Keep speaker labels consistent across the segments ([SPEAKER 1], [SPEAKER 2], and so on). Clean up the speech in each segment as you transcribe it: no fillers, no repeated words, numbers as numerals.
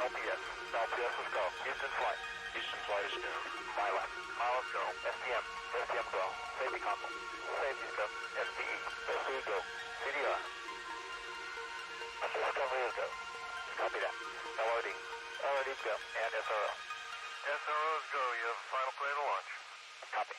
[SPEAKER 1] LPS. LPS is go. Houston flight. Houston flight is go. Mile. Mile is go. STM. STM go. Safety console. Safety is go. SPE. SPE go. CDR. Discovery is go. Copy that. LRD. LRD is go. And SRO. SRO is go. You have final clear to launch. Copy.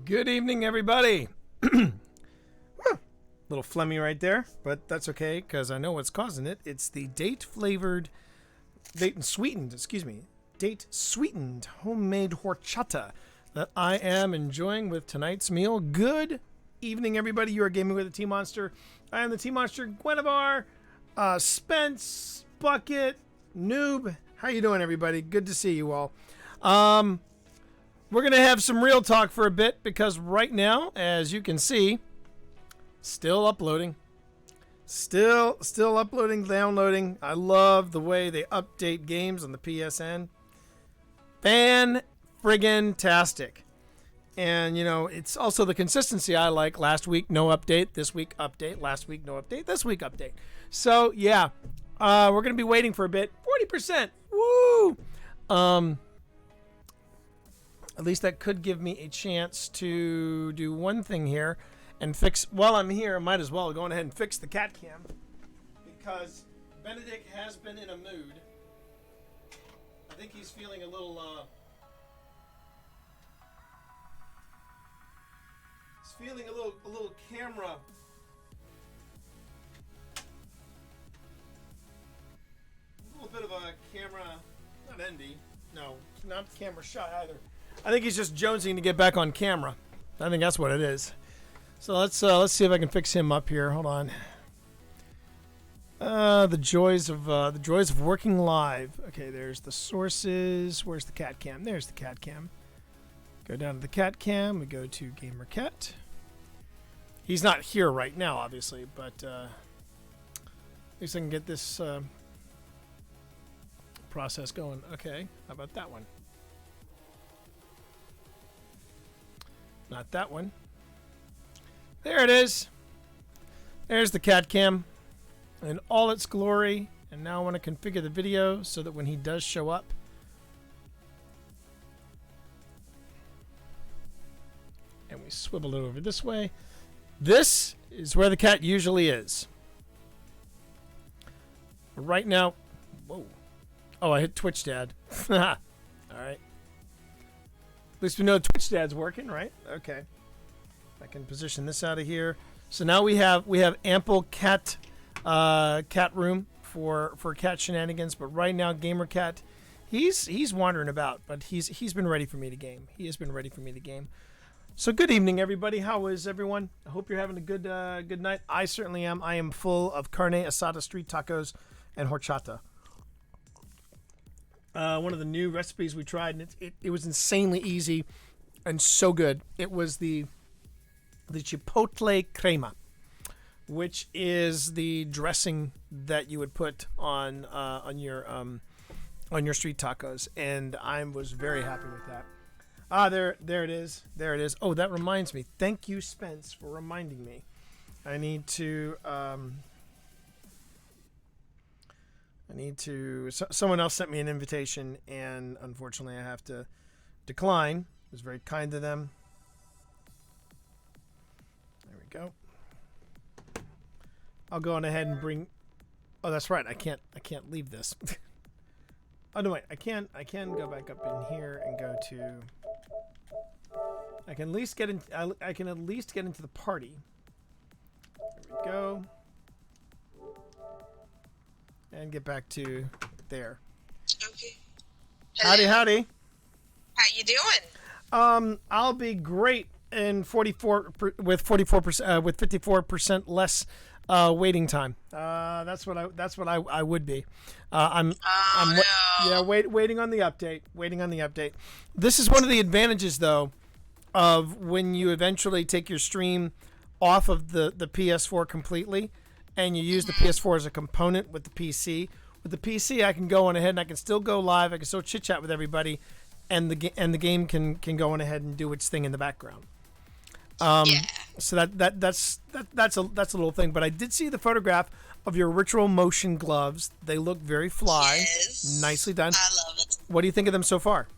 [SPEAKER 2] Good evening, everybody. Little phlegmy right there, but that's okay because I know what's causing it. It's the date sweetened homemade horchata that I am enjoying with tonight's meal. Good evening, everybody. You are gaming with the Tea Monster. I am the Tea Monster, Guinevere, Spence, Bucket, Noob. How you doing, everybody? Good to see you all. We're going to have some real talk for a bit because right now, as you can see, still uploading. Still uploading, downloading. I love the way they update games on the PSN. Fan-friggin-tastic. And, you know, it's also the consistency I like. Last week, no update. This week, update. Last week, no update. This week, update. So, yeah. We're going to be waiting for a bit. 40%. Woo! At least that could give me a chance to do one thing here and fix. While I'm here, I might as well go ahead and fix the cat cam because Benedict has been in a mood. I think he's feeling a little. He's feeling a little camera. A little bit of a camera, not envy. No, not camera shy either. I think he's just jonesing to get back on camera. I think that's what it is. So let's see if I can fix him up here. Hold on. The joys of working live. Okay, there's the sources. Where's the cat cam? There's the cat cam. Go down to the cat cam. We go to GamerCat. He's not here right now, obviously, but at least I can get this process going. Okay, how about that one? Not that one. There it is. There's the cat cam in all its glory. And now I want to configure the video so that when he does show up, and we swivel it over this way. This is where the cat usually is. Right now, whoa. Oh, I hit Twitch Dad. All right. At least we know Twitch Dad's working, right? Okay. I can position this out of here. So now we have ample cat room for cat shenanigans. But right now, GamerCat, he's wandering about, but he's been ready for me to game. He has been ready for me to game. So good evening, everybody. How is everyone? I hope you're having a good night. I certainly am. I am full of carne asada, street tacos, and horchata. One of the new recipes we tried, and it was insanely easy and so good. It was the chipotle crema, which is the dressing that you would put on your street tacos, and I was very happy with that. There it is. There it is. Oh, that reminds me. Thank you, Spence, for reminding me. I need to. Someone else sent me an invitation, and unfortunately I have to decline. It was very kind to them. There we go. I'll go on ahead and bring. Oh, that's right. I can't leave this. Oh no, wait. I can go back up in here and go to. I can at least get in. I can at least get into the party. There we go. And get back to there.
[SPEAKER 3] Okay. Hello.
[SPEAKER 2] Howdy.
[SPEAKER 3] How you doing?
[SPEAKER 2] I'll be great in 54% less waiting time. That's what I would be. I'm waiting on the update. This is one of the advantages though of when you eventually take your stream off of the PS4 completely. And you use the PS4 as a component with the PC. With the PC, I can go on ahead and I can still go live. I can still chit chat with everybody, and the game can go on ahead and do its thing in the background. So that's a little thing. But I did see the photograph of your Ritual Motion gloves. They look very fly.
[SPEAKER 3] Yes.
[SPEAKER 2] Nicely done.
[SPEAKER 3] I love it.
[SPEAKER 2] What do you think of them so far?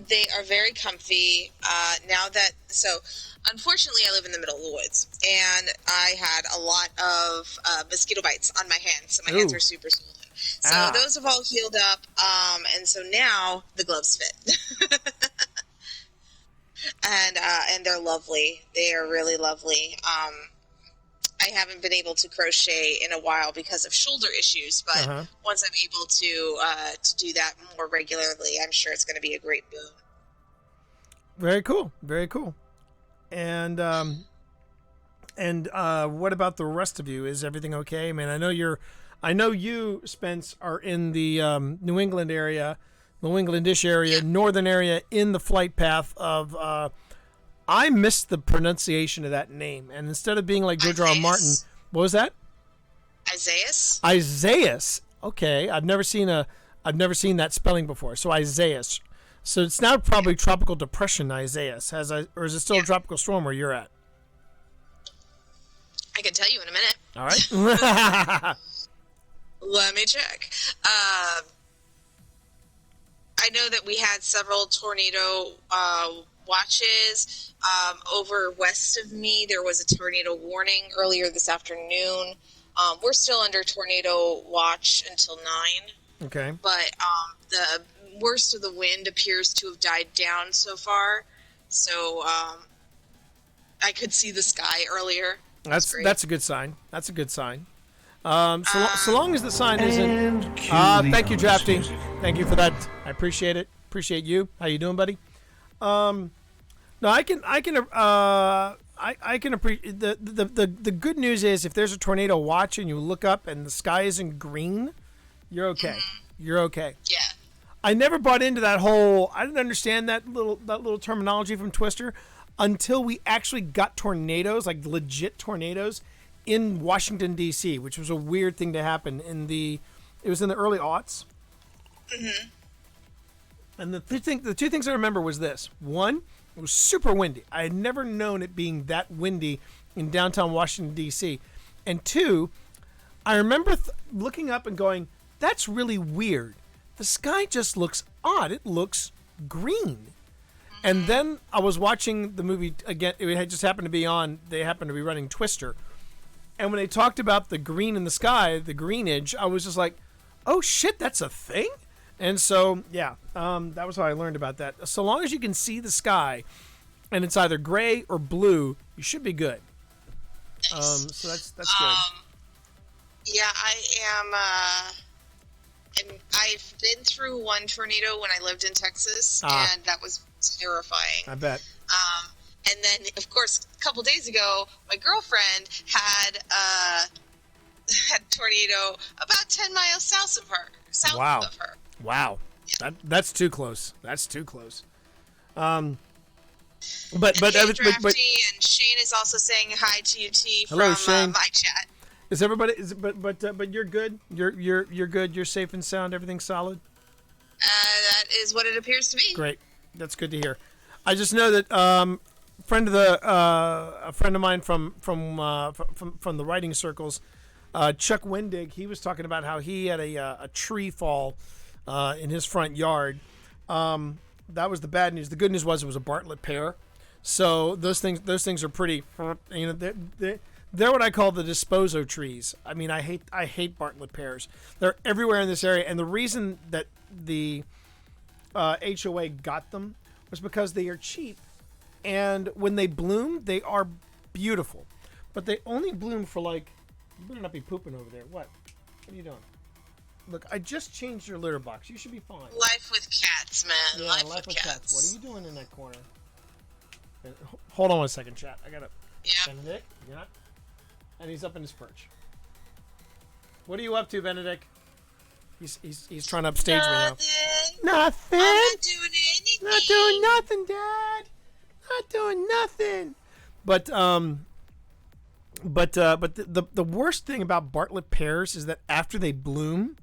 [SPEAKER 3] They are very comfy. Unfortunately, I live in the middle of the woods, and I had a lot of mosquito bites on my hands, so my hands are super swollen. So those have all healed up, and so now the gloves fit. And they're lovely. They are really lovely. I haven't been able to crochet in a while because of shoulder issues, but once I'm able to do that more regularly, I'm sure it's going to be a great boon.
[SPEAKER 2] Very cool. Very cool. And what about the rest of you? Is everything okay? I mean, I know you, Spence, are in the New England area, New Englandish area, northern area, in the flight path of. I missed the pronunciation of that name, and instead of being like George R. R. Martin, what was that?
[SPEAKER 3] Isaias.
[SPEAKER 2] Isaias. Okay, I've never seen that spelling before. So Isaias. So it's now probably tropical depression, Isaias. Or is it still a tropical storm where you're at?
[SPEAKER 3] I can tell you in a minute.
[SPEAKER 2] All right.
[SPEAKER 3] Let me check. I know that we had several tornado watches. Over west of me, there was a tornado warning earlier this afternoon. We're still under tornado watch until 9.
[SPEAKER 2] Okay.
[SPEAKER 3] But the worst of the wind appears to have died down so far. So I could see the sky earlier.
[SPEAKER 2] That's a good sign. That's a good sign. So long as the sign isn't. Thank you, Drafty. Thank you for that. I appreciate it. Appreciate you. How you doing, buddy? No, I can appreciate the good news is if there's a tornado watch and you look up and the sky isn't green, you're okay. You're okay.
[SPEAKER 3] Yeah.
[SPEAKER 2] I never bought into that whole. I didn't understand that little terminology from Twister until we actually got tornadoes, like legit tornadoes, in Washington D.C., which was a weird thing to happen it was in the early aughts. Mm-hmm. And the two things I remember was this: one, it was super windy. I had never known it being that windy in downtown Washington, D.C. And two, I remember looking up and going, that's really weird. The sky just looks odd. It looks green. And then I was watching the movie again. It had just happened to be on. They happened to be running Twister. And when they talked about the green in the sky, the greenage, I was just like, oh, shit, that's a thing? And so, yeah, that was how I learned about that. So long as you can see the sky and it's either gray or blue, you should be good.
[SPEAKER 3] Nice.
[SPEAKER 2] So that's good.
[SPEAKER 3] Yeah, I am. I've been through one tornado when I lived in Texas, and that was terrifying.
[SPEAKER 2] I bet.
[SPEAKER 3] And then, of course, a couple days ago, my girlfriend had a tornado about 10 miles south of her.
[SPEAKER 2] Wow.
[SPEAKER 3] Yeah.
[SPEAKER 2] That's too close. That's too close. But
[SPEAKER 3] Drafty and Shane is also saying hi to you, T,
[SPEAKER 2] hello,
[SPEAKER 3] from
[SPEAKER 2] Shane.
[SPEAKER 3] my chat.
[SPEAKER 2] Is everybody? But you're good. You're good. You're safe and sound. Everything's solid.
[SPEAKER 3] That is what it appears to be.
[SPEAKER 2] Great. That's good to hear. I just know that a friend of mine from the writing circles, Chuck Wendig, he was talking about how he had a tree fall in his front yard. That was the bad news. The good news was it was a Bartlett pear. So those things are pretty. They're what I call the disposo trees. I mean, I hate Bartlett pears. They're everywhere in this area, and the reason that the HOA got them was because they are cheap, and when they bloom, they are beautiful. But they only bloom for like. You better not be pooping over there. What are you doing? Look, I just changed your litter box. You should be fine.
[SPEAKER 3] Life with cats, man.
[SPEAKER 2] Yeah, life with cats. What are you doing in that corner? Hold on 1 second, chat. I gotta.
[SPEAKER 3] Yeah.
[SPEAKER 2] Benedict, you're not. And he's up in his perch. What are you up to, Benedict? He's trying to upstage me now. Nothing.
[SPEAKER 3] I'm not doing anything.
[SPEAKER 2] Not doing nothing, Dad. Not doing nothing. But the worst thing about Bartlett pears is that after they bloom,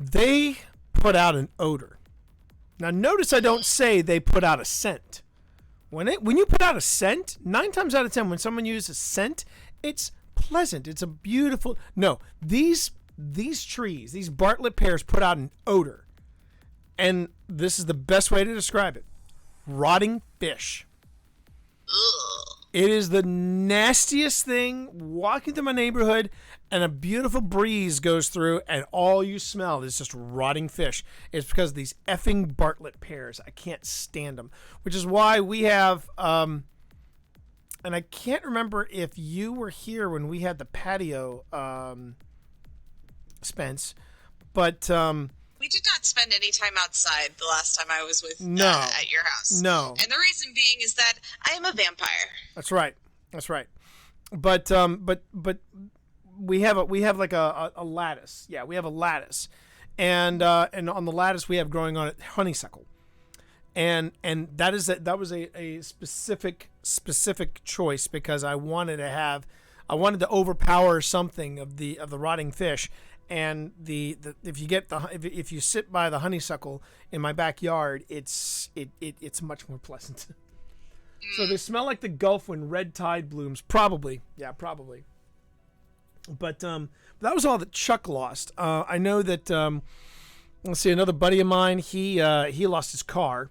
[SPEAKER 2] they put out an odor. Now, notice I don't say they put out a scent. When you put out a scent, 9 times out of 10, when someone uses scent, it's pleasant. It's a beautiful. No, these trees, these Bartlett pears, put out an odor, and this is the best way to describe it: rotting fish.
[SPEAKER 3] Ugh.
[SPEAKER 2] It is the nastiest thing. Walking through my neighborhood, and a beautiful breeze goes through, and all you smell is just rotting fish. It's because of these effing Bartlett pears. I can't stand them, which is why we have. And I can't remember if you were here when we had the patio, Spence, but.
[SPEAKER 3] We did not spend any time outside the last time I was with at your house.
[SPEAKER 2] No.
[SPEAKER 3] And the reason being is that I am a vampire.
[SPEAKER 2] That's right. But we have like a lattice. Yeah, we have a lattice, and on the lattice we have growing on it honeysuckle, and that was a specific choice because I wanted to overpower something of the rotting fish. And if you sit by the honeysuckle in my backyard, it's much more pleasant. So they smell like the Gulf when red tide blooms. Probably. But that was all that Chuck lost. I know that let's see, another buddy of mine, he lost his car.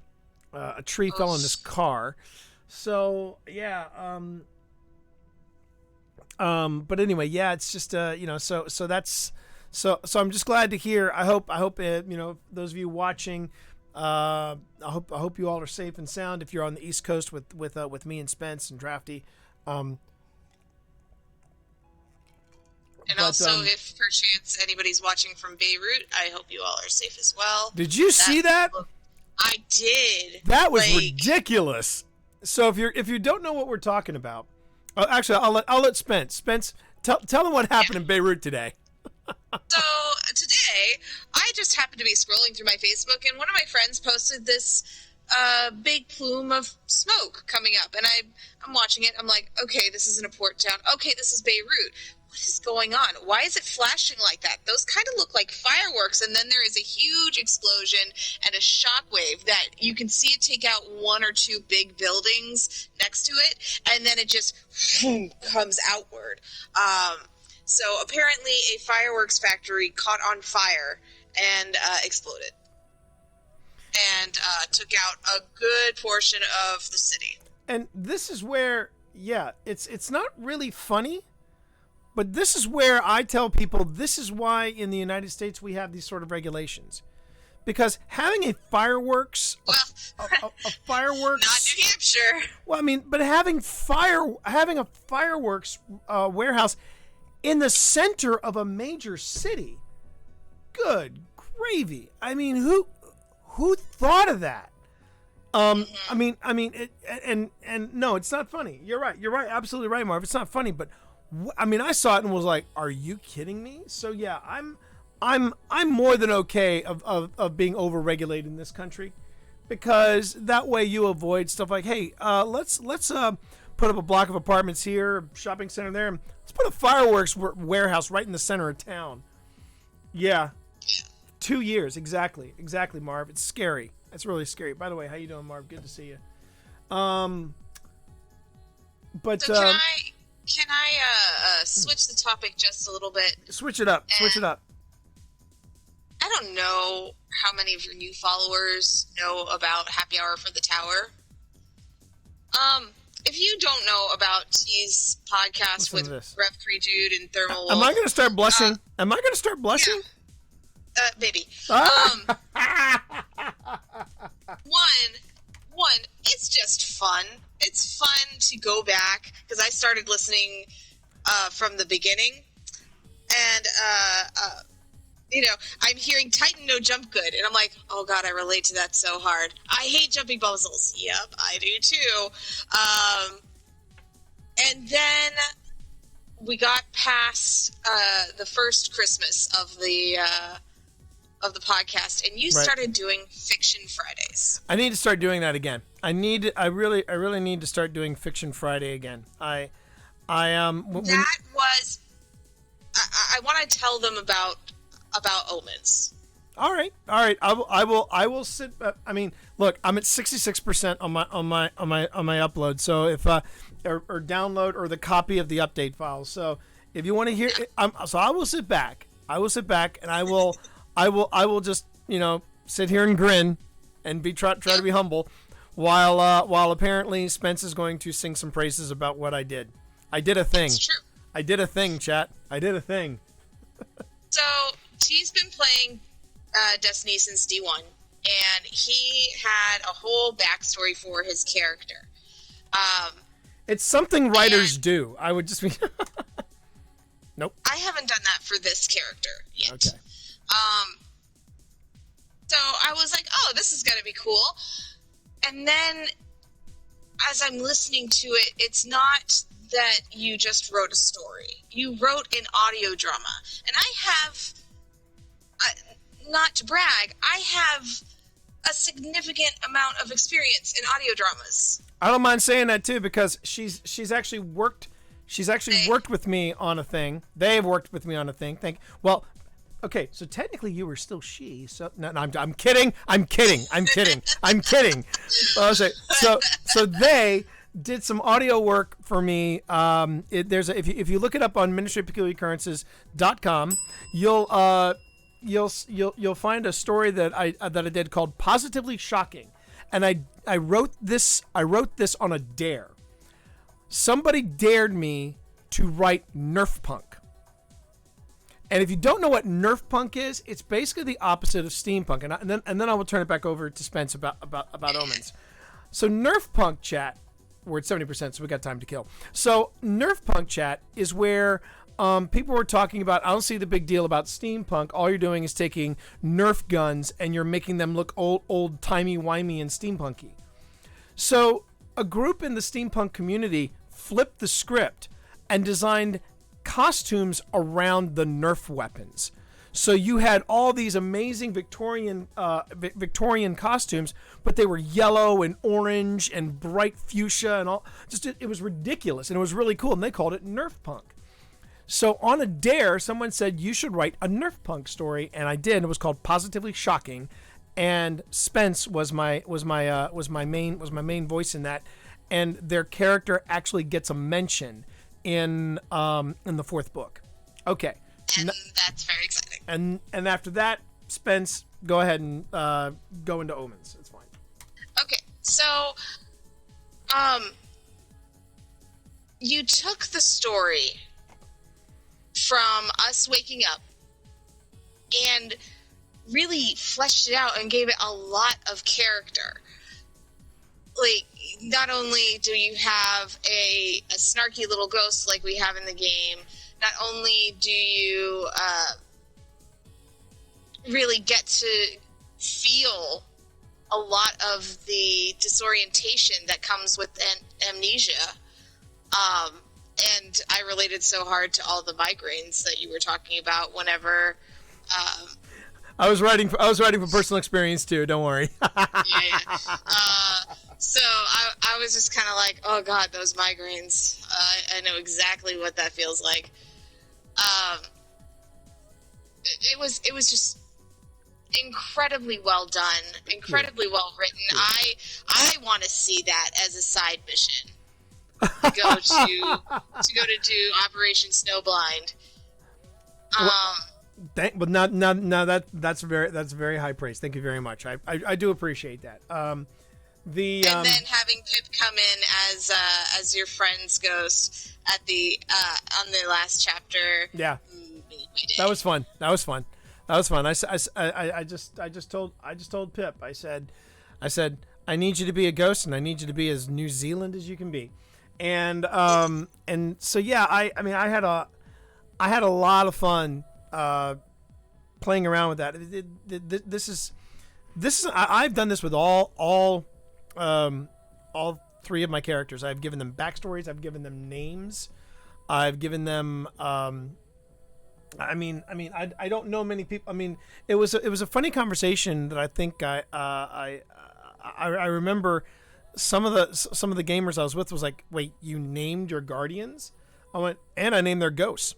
[SPEAKER 2] A tree fell on his car. So yeah. But anyway, yeah, it's just so that's. So I'm just glad to hear. I hope those of you watching, I hope you all are safe and sound. If you're on the East Coast with me and Spence and Drafty,
[SPEAKER 3] and also if perchance anybody's watching from Beirut, I hope you all are safe as well.
[SPEAKER 2] Did you see that?
[SPEAKER 3] I did.
[SPEAKER 2] That was ridiculous. So if you don't know what we're talking about, actually I'll let Spence tell them what happened in Beirut today.
[SPEAKER 3] So today, I just happened to be scrolling through my Facebook, and one of my friends posted this big plume of smoke coming up, and I'm watching it. I'm like, okay, this isn't a port town. Okay, this is Beirut. What is going on? Why is it flashing like that? Those kind of look like fireworks, and then there is a huge explosion and a shockwave that you can see it take out one or two big buildings next to it, and then it just comes outward. So apparently a fireworks factory caught on fire and exploded and took out a good portion of the city.
[SPEAKER 2] And this is where, it's not really funny, but this is where I tell people this is why in the United States we have these sort of regulations. Because having a fireworks, a fireworks,
[SPEAKER 3] not New Hampshire.
[SPEAKER 2] Well, I mean, but having a fireworks warehouse in the center of a major city. Good gravy. I mean, who thought of that? I mean, and no, it's not funny. You're right. Absolutely right, Marv. It's not funny, but I saw it and was like, "Are you kidding me?" So yeah, I'm more than okay of being overregulated in this country, because that way you avoid stuff like, hey, let's put up a block of apartments here, shopping center there. Let's put a fireworks warehouse right in the center of town. Yeah. 2 years. Exactly, Marv. It's scary. It's really scary. By the way, how you doing, Marv? Good to see you. But
[SPEAKER 3] so can I switch the topic just a little bit?
[SPEAKER 2] Switch it up.
[SPEAKER 3] I don't know how many of your new followers know about Happy Hour for the Tower. If you don't know about T's podcast with Rev 3 Dude and Thermal Wolf,
[SPEAKER 2] am I going to start blushing?
[SPEAKER 3] Yeah. Maybe. One, it's just fun. It's fun to go back, because I started listening from the beginning, and I'm hearing Titan No Jump Good, and I'm like, oh god, I relate to that so hard. I hate jumping puzzles. Yep, I do too. And then we got past the first Christmas of the podcast, and you started doing Fiction Fridays.
[SPEAKER 2] I need to start doing that again. I really need to start doing Fiction Friday again. I want
[SPEAKER 3] to tell them about Omens.
[SPEAKER 2] All right. I will sit. I mean, look, I'm at 66% on my upload. So if or download or the copy of the update file. So if you want to hear, so I will sit back. And I will just sit here and grin and try to be humble. while apparently Spence is going to sing some praises about what I did. I did a thing.
[SPEAKER 3] It's true.
[SPEAKER 2] I did a thing, chat. I did a thing.
[SPEAKER 3] So he's been playing Destiny since D1, and he had a whole backstory for his character.
[SPEAKER 2] It's something writers do. I would just be... Nope.
[SPEAKER 3] I haven't done that for this character yet.
[SPEAKER 2] Okay.
[SPEAKER 3] So I was like, oh, this is going to be cool. And then as I'm listening to it, it's not that you just wrote a story. You wrote an audio drama. And I have, not to brag, I have a significant amount of experience in audio dramas.
[SPEAKER 2] I don't mind saying that too, because she's actually worked with me on a thing. They've worked with me on a thing. Okay, so technically you were still she. So no, I'm kidding. I'm kidding. So they did some audio work for me. If you look it up on ministryofpeculiaroccurrences.com, you'll find a story that I did called Positively Shocking, and I wrote this on a dare. Somebody dared me to write Nerf Punk. And if you don't know what Nerf Punk is, it's basically the opposite of steampunk. And then I will turn it back over to Spence about Omens. So Nerf Punk, chat, we're at 70%, so we got time to kill. So Nerf Punk, chat, is where people were talking about, I don't see the big deal about steampunk. All you're doing is taking Nerf guns and you're making them look old timey-wimey and steampunky. So a group in the steampunk community flipped the script and designed costumes around the Nerf weapons. So you had all these amazing Victorian costumes, but they were yellow and orange and bright fuchsia and all. It was ridiculous, and it was really cool, and they called it Nerf Punk. So on a dare, someone said you should write a Nerf Punk story, and I did. It was called Positively Shocking, and Spence was my main voice in that, and their character actually gets a mention in the fourth book. Okay.
[SPEAKER 3] And that's very exciting.
[SPEAKER 2] And after that, Spence, go ahead and go into Omens. It's fine.
[SPEAKER 3] Okay, so you took the story from us waking up and really fleshed it out and gave it a lot of character. Like, not only do you have a snarky little ghost like we have in the game, not only do you really get to feel a lot of the disorientation that comes with amnesia, and I related so hard to all the migraines that you were talking about whenever...
[SPEAKER 2] I was writing for personal experience too. Don't worry.
[SPEAKER 3] Yeah. So I was just kind of like, oh God, those migraines. I know exactly what that feels like. It was just incredibly well done, incredibly well written. I want to see that as a side mission. To go to do Operation Snowblind.
[SPEAKER 2] But not that's very high praise. Thank you very much. I do appreciate that. And
[SPEAKER 3] then having Pip come in as your friend's ghost at the on the last chapter.
[SPEAKER 2] Yeah, that was fun. I just told Pip. I said I need you to be a ghost, and I need you to be as New Zealand as you can be. And so yeah, I mean I had a lot of fun playing around with that. This is I've done this with all three of my characters. I've given them backstories. I've given them names. I've given them. I don't know many people. I mean, it was a funny conversation that I think I remember. Some of the gamers I was with was like, wait, you named your guardians? I went, and I named their ghosts.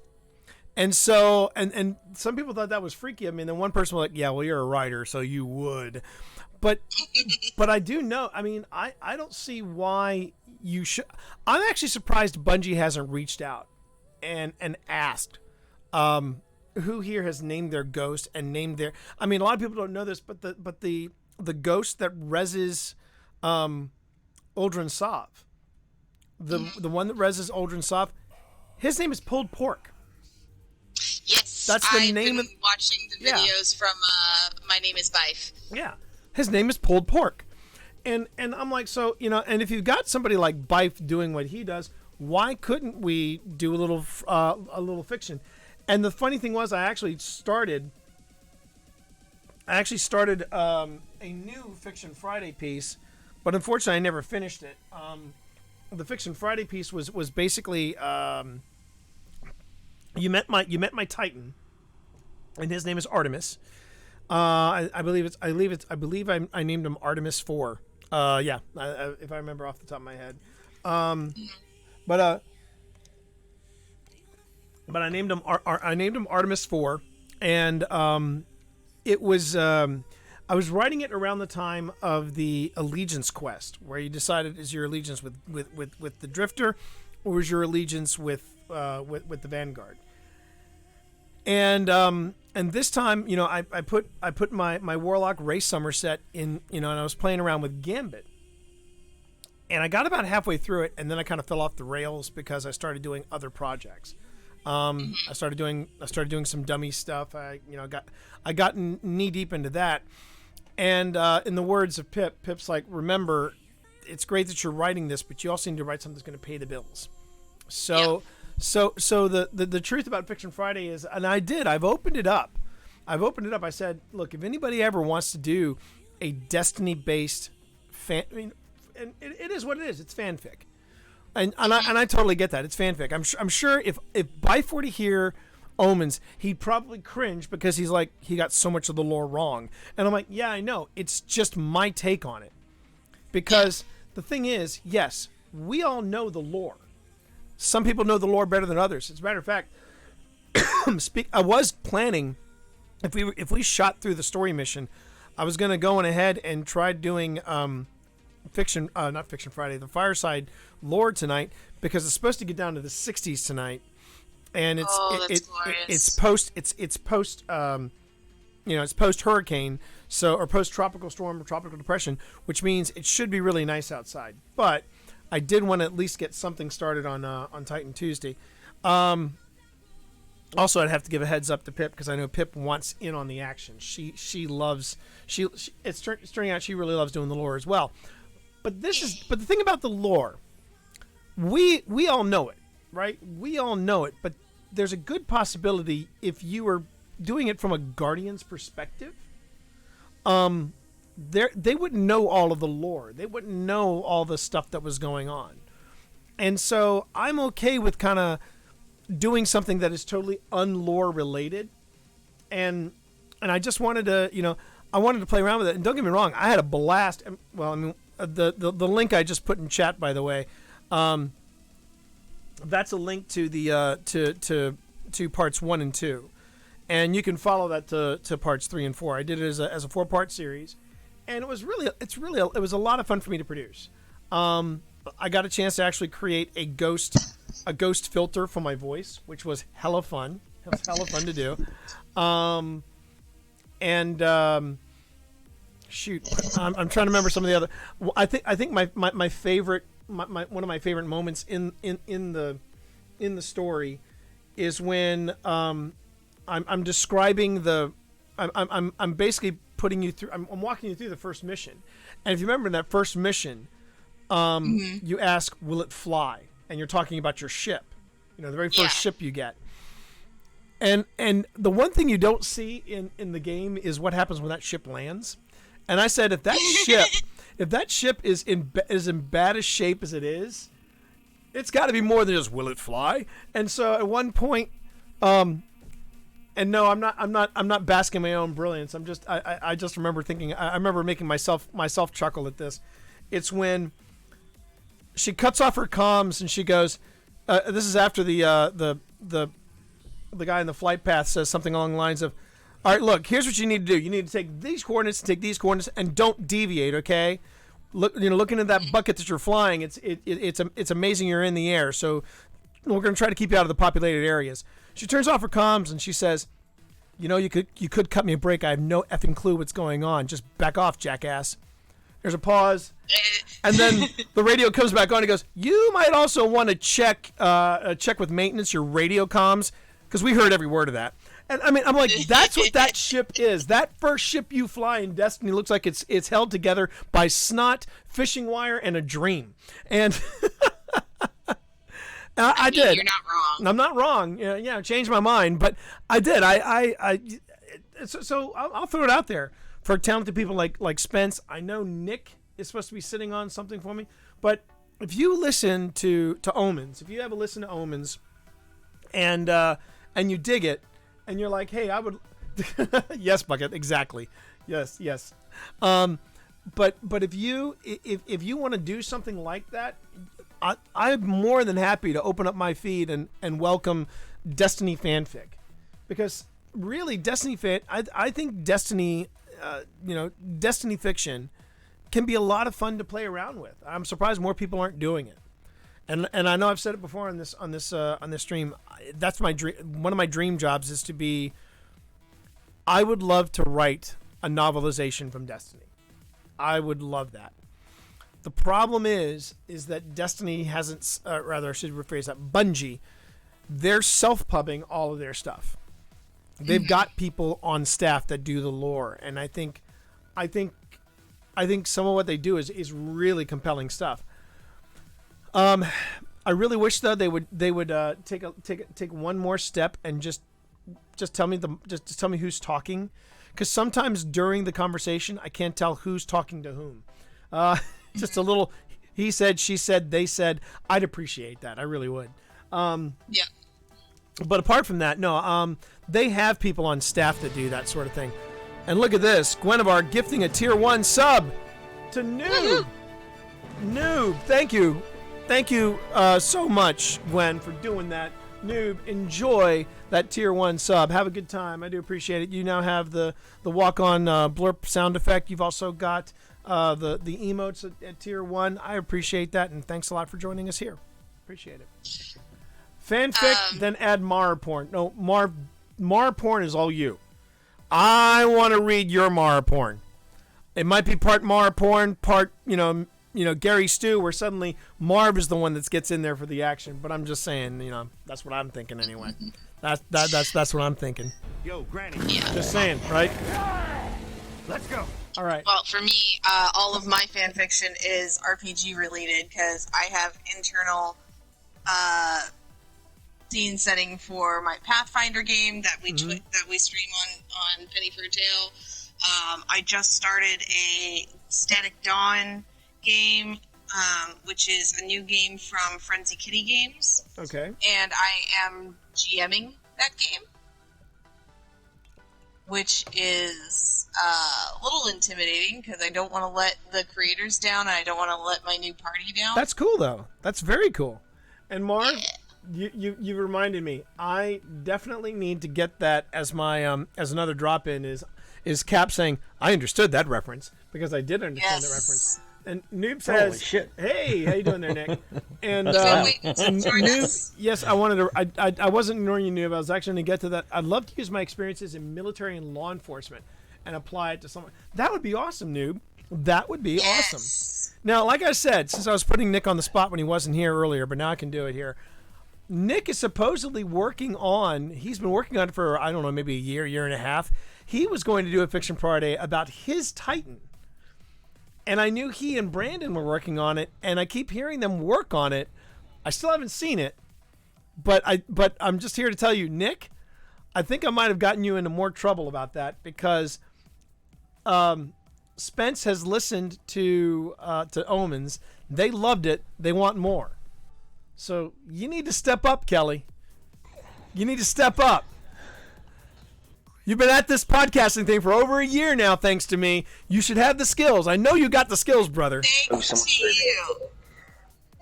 [SPEAKER 2] And so, and some people thought that was freaky. I mean, then one person was like, yeah, well, you're a writer, so you would. But I do know, I mean, I don't see why you should. I'm actually surprised Bungie hasn't reached out and asked who here has named their ghost and named their. I mean, a lot of people don't know this, but the ghost that reses Uldren Sov. The one that reses Uldren Sov, his name is Pulled Pork.
[SPEAKER 3] Yes,
[SPEAKER 2] that's the
[SPEAKER 3] I've
[SPEAKER 2] name.
[SPEAKER 3] Been watching the videos from My Name is Bife.
[SPEAKER 2] Yeah, his name is Pulled Pork, and I'm like, so and if you've got somebody like Bife doing what he does, why couldn't we do a little fiction? And the funny thing was, I actually started a new Fiction Friday piece, but unfortunately, I never finished it. The Fiction Friday piece was basically you met my Titan, and his name is Artemis. I believe I named him Artemis 4. If I remember off the top of my head. But I named him Artemis 4, and it was I was writing it around the time of the Allegiance quest, where you decided, is your allegiance with the Drifter, or is your allegiance with the Vanguard? And this time, I put my Warlock Ray Somerset in, and I was playing around with Gambit, and I got about halfway through it, and then I kind of fell off the rails because I started doing other projects. I started doing some dummy stuff. I got knee deep into that. And in the words of Pip's like, remember, it's great that you're writing this, but you also need to write something that's going to pay the bills. So the truth about Fiction Friday is, and I've opened it up. I said, look, if anybody ever wants to do a Destiny-based fan, and it is what it is. It's fanfic. And I totally get that. It's fanfic. I'm sure if Bife were to hear Omens, he'd probably cringe because he's like, he got so much of the lore wrong. And I'm like, yeah, I know. It's just my take on it. Because the thing is, yes, we all know the lore. Some people know the lore better than others. As a matter of fact, I was planning, if we shot through the story mission, I was going to go on ahead and try doing not Fiction Friday, the Fireside lore tonight, because it's supposed to get down to the 60s tonight. And it's post hurricane, or post tropical storm or tropical depression, which means it should be really nice outside. But I did want to at least get something started on Titan Tuesday. Also, I'd have to give a heads up to Pip, because I know Pip wants in on the action. It's turning out she really loves doing the lore as well. But the thing about the lore, we all know it. Right? We all know it, but there's a good possibility if you were doing it from a Guardian's perspective, they wouldn't know all of the lore. They wouldn't know all the stuff that was going on. And so I'm okay with kind of doing something that is totally unlore related. And I just wanted to, I wanted to play around with it. And don't get me wrong, I had a blast. Well, I mean, the link I just put in chat, by the way, that's a link to the to parts 1 and 2, and you can follow that to parts 3 and 4. I did it as a 4-part series, and it was a lot of fun for me to produce. I got a chance to actually create a ghost filter for my voice, which was hella fun. It was hella fun to do. Shoot, I'm trying to remember some of the other. I think my favorite. One of my favorite moments in the story is when I'm describing I'm basically putting you through. I'm walking you through the first mission, and if you remember in that first mission, you ask, "Will it fly?" And you're talking about your ship, the very first ship you get. And the one thing you don't see in the game is what happens when that ship lands. And I said, if that ship is in bad a shape as it is, it's got to be more than just, will it fly? And so at one point, and no, I'm not basking my own brilliance. I just remember thinking, I remember making myself chuckle at this. It's when she cuts off her comms and she goes, this is after the guy in the flight path says something along the lines of, all right, look, here's what you need to do. You need to take these coordinates, take these coordinates, and don't deviate, okay? Looking at that bucket that you're flying, it's amazing you're in the air. So we're going to try to keep you out of the populated areas. She turns off her comms and she says, you could cut me a break. I have no effing clue what's going on. Just back off, jackass. There's a pause. And then the radio comes back on and goes, you might also want to check with maintenance your radio comms, because we heard every word of that. And I mean, I'm like, that's what that ship is. That first ship you fly in Destiny looks like it's held together by snot, fishing wire, and a dream. And I did.
[SPEAKER 3] You're not wrong.
[SPEAKER 2] I'm not wrong. Yeah, changed my mind, but I did. So I'll throw it out there for talented people like Spence. I know Nick is supposed to be sitting on something for me, but if you listen to Omens, if you ever listen to Omens, and you dig it, and you're like, hey, I would, yes, Bucket, exactly, yes. But if you want to do something like that, I'm more than happy to open up my feed and welcome Destiny fanfic, because really Destiny I think Destiny, Destiny fiction can be a lot of fun to play around with. I'm surprised more people aren't doing it. And I know I've said it before on this stream. That's my dream. One of my dream jobs is to be. I would love to write a novelization from Destiny. I would love that. The problem is that Destiny hasn't. Rather, I should rephrase that. Bungie, they're self-pubbing all of their stuff. They've got people on staff that do the lore, and I think some of what they do is really compelling stuff. I really wish though they would take one more step and just tell me just tell me who's talking, because sometimes during the conversation I can't tell who's talking to whom. Just a little he said, she said, they said. I'd appreciate that. I really would.
[SPEAKER 3] Yeah.
[SPEAKER 2] But apart from that, no. They have people on staff that do that sort of thing. And look at this, Gwenabar gifting a tier 1 sub to Noob. Noob, thank you. Thank you so much, Gwen, for doing that. Noob, enjoy that tier 1 sub. Have a good time. I do appreciate it. You now have the walk-on blurp sound effect. You've also got the emotes at tier 1. I appreciate that, and thanks a lot for joining us here. Appreciate it. Fanfic, then add Mar porn. No, Mar porn is all you. I want to read your Mar porn. It might be part Mar porn, part Gary Stu, where suddenly Marv is the one that gets in there for the action. But I'm just saying, that's what I'm thinking anyway. That's what I'm thinking.
[SPEAKER 4] Yo, Granny.
[SPEAKER 3] Yeah.
[SPEAKER 2] Just saying, right?
[SPEAKER 4] Let's go.
[SPEAKER 2] All right.
[SPEAKER 3] Well, for me, all of my fan fiction is RPG related because I have internal scene setting for my Pathfinder game that we that we stream on Penny for a Tale. I just started a Static Dawn game, which is a new game from Frenzy Kitty Games.
[SPEAKER 2] Okay.
[SPEAKER 3] And I am GMing that game, which is a little intimidating because I don't want to let the creators down and I don't want to let my new party down.
[SPEAKER 2] That's cool, though. That's very cool. And Marv, you reminded me. I definitely need to get that as my as another drop-in is Cap saying, I understood that reference, because I did understand the reference. And Noob says,
[SPEAKER 4] holy shit.
[SPEAKER 2] Hey, how you doing there, Nick? And
[SPEAKER 3] Noob,
[SPEAKER 2] yes, I wanted to. I wasn't ignoring you, Noob. I was actually going to get to that. I'd love to use my experiences in military and law enforcement and apply it to someone. That would be awesome, Noob. That would be awesome. Now, like I said, since I was putting Nick on the spot when he wasn't here earlier, but now I can do it here. Nick is supposedly working on. He's been working on it for, I don't know, maybe a year and a half. He was going to do a fiction party about his Titan. And I knew he and Brandon were working on it, and I keep hearing them work on it. I still haven't seen it, but I'm just here to tell you, Nick, I think I might have gotten you into more trouble about that, because Spence has listened to Omens. They loved it. They want more. So you need to step up, Kelly. You need to step up. You've been at this podcasting thing for over a year now, thanks to me. You should have the skills. I know you got the skills, brother.
[SPEAKER 3] Thanks to you.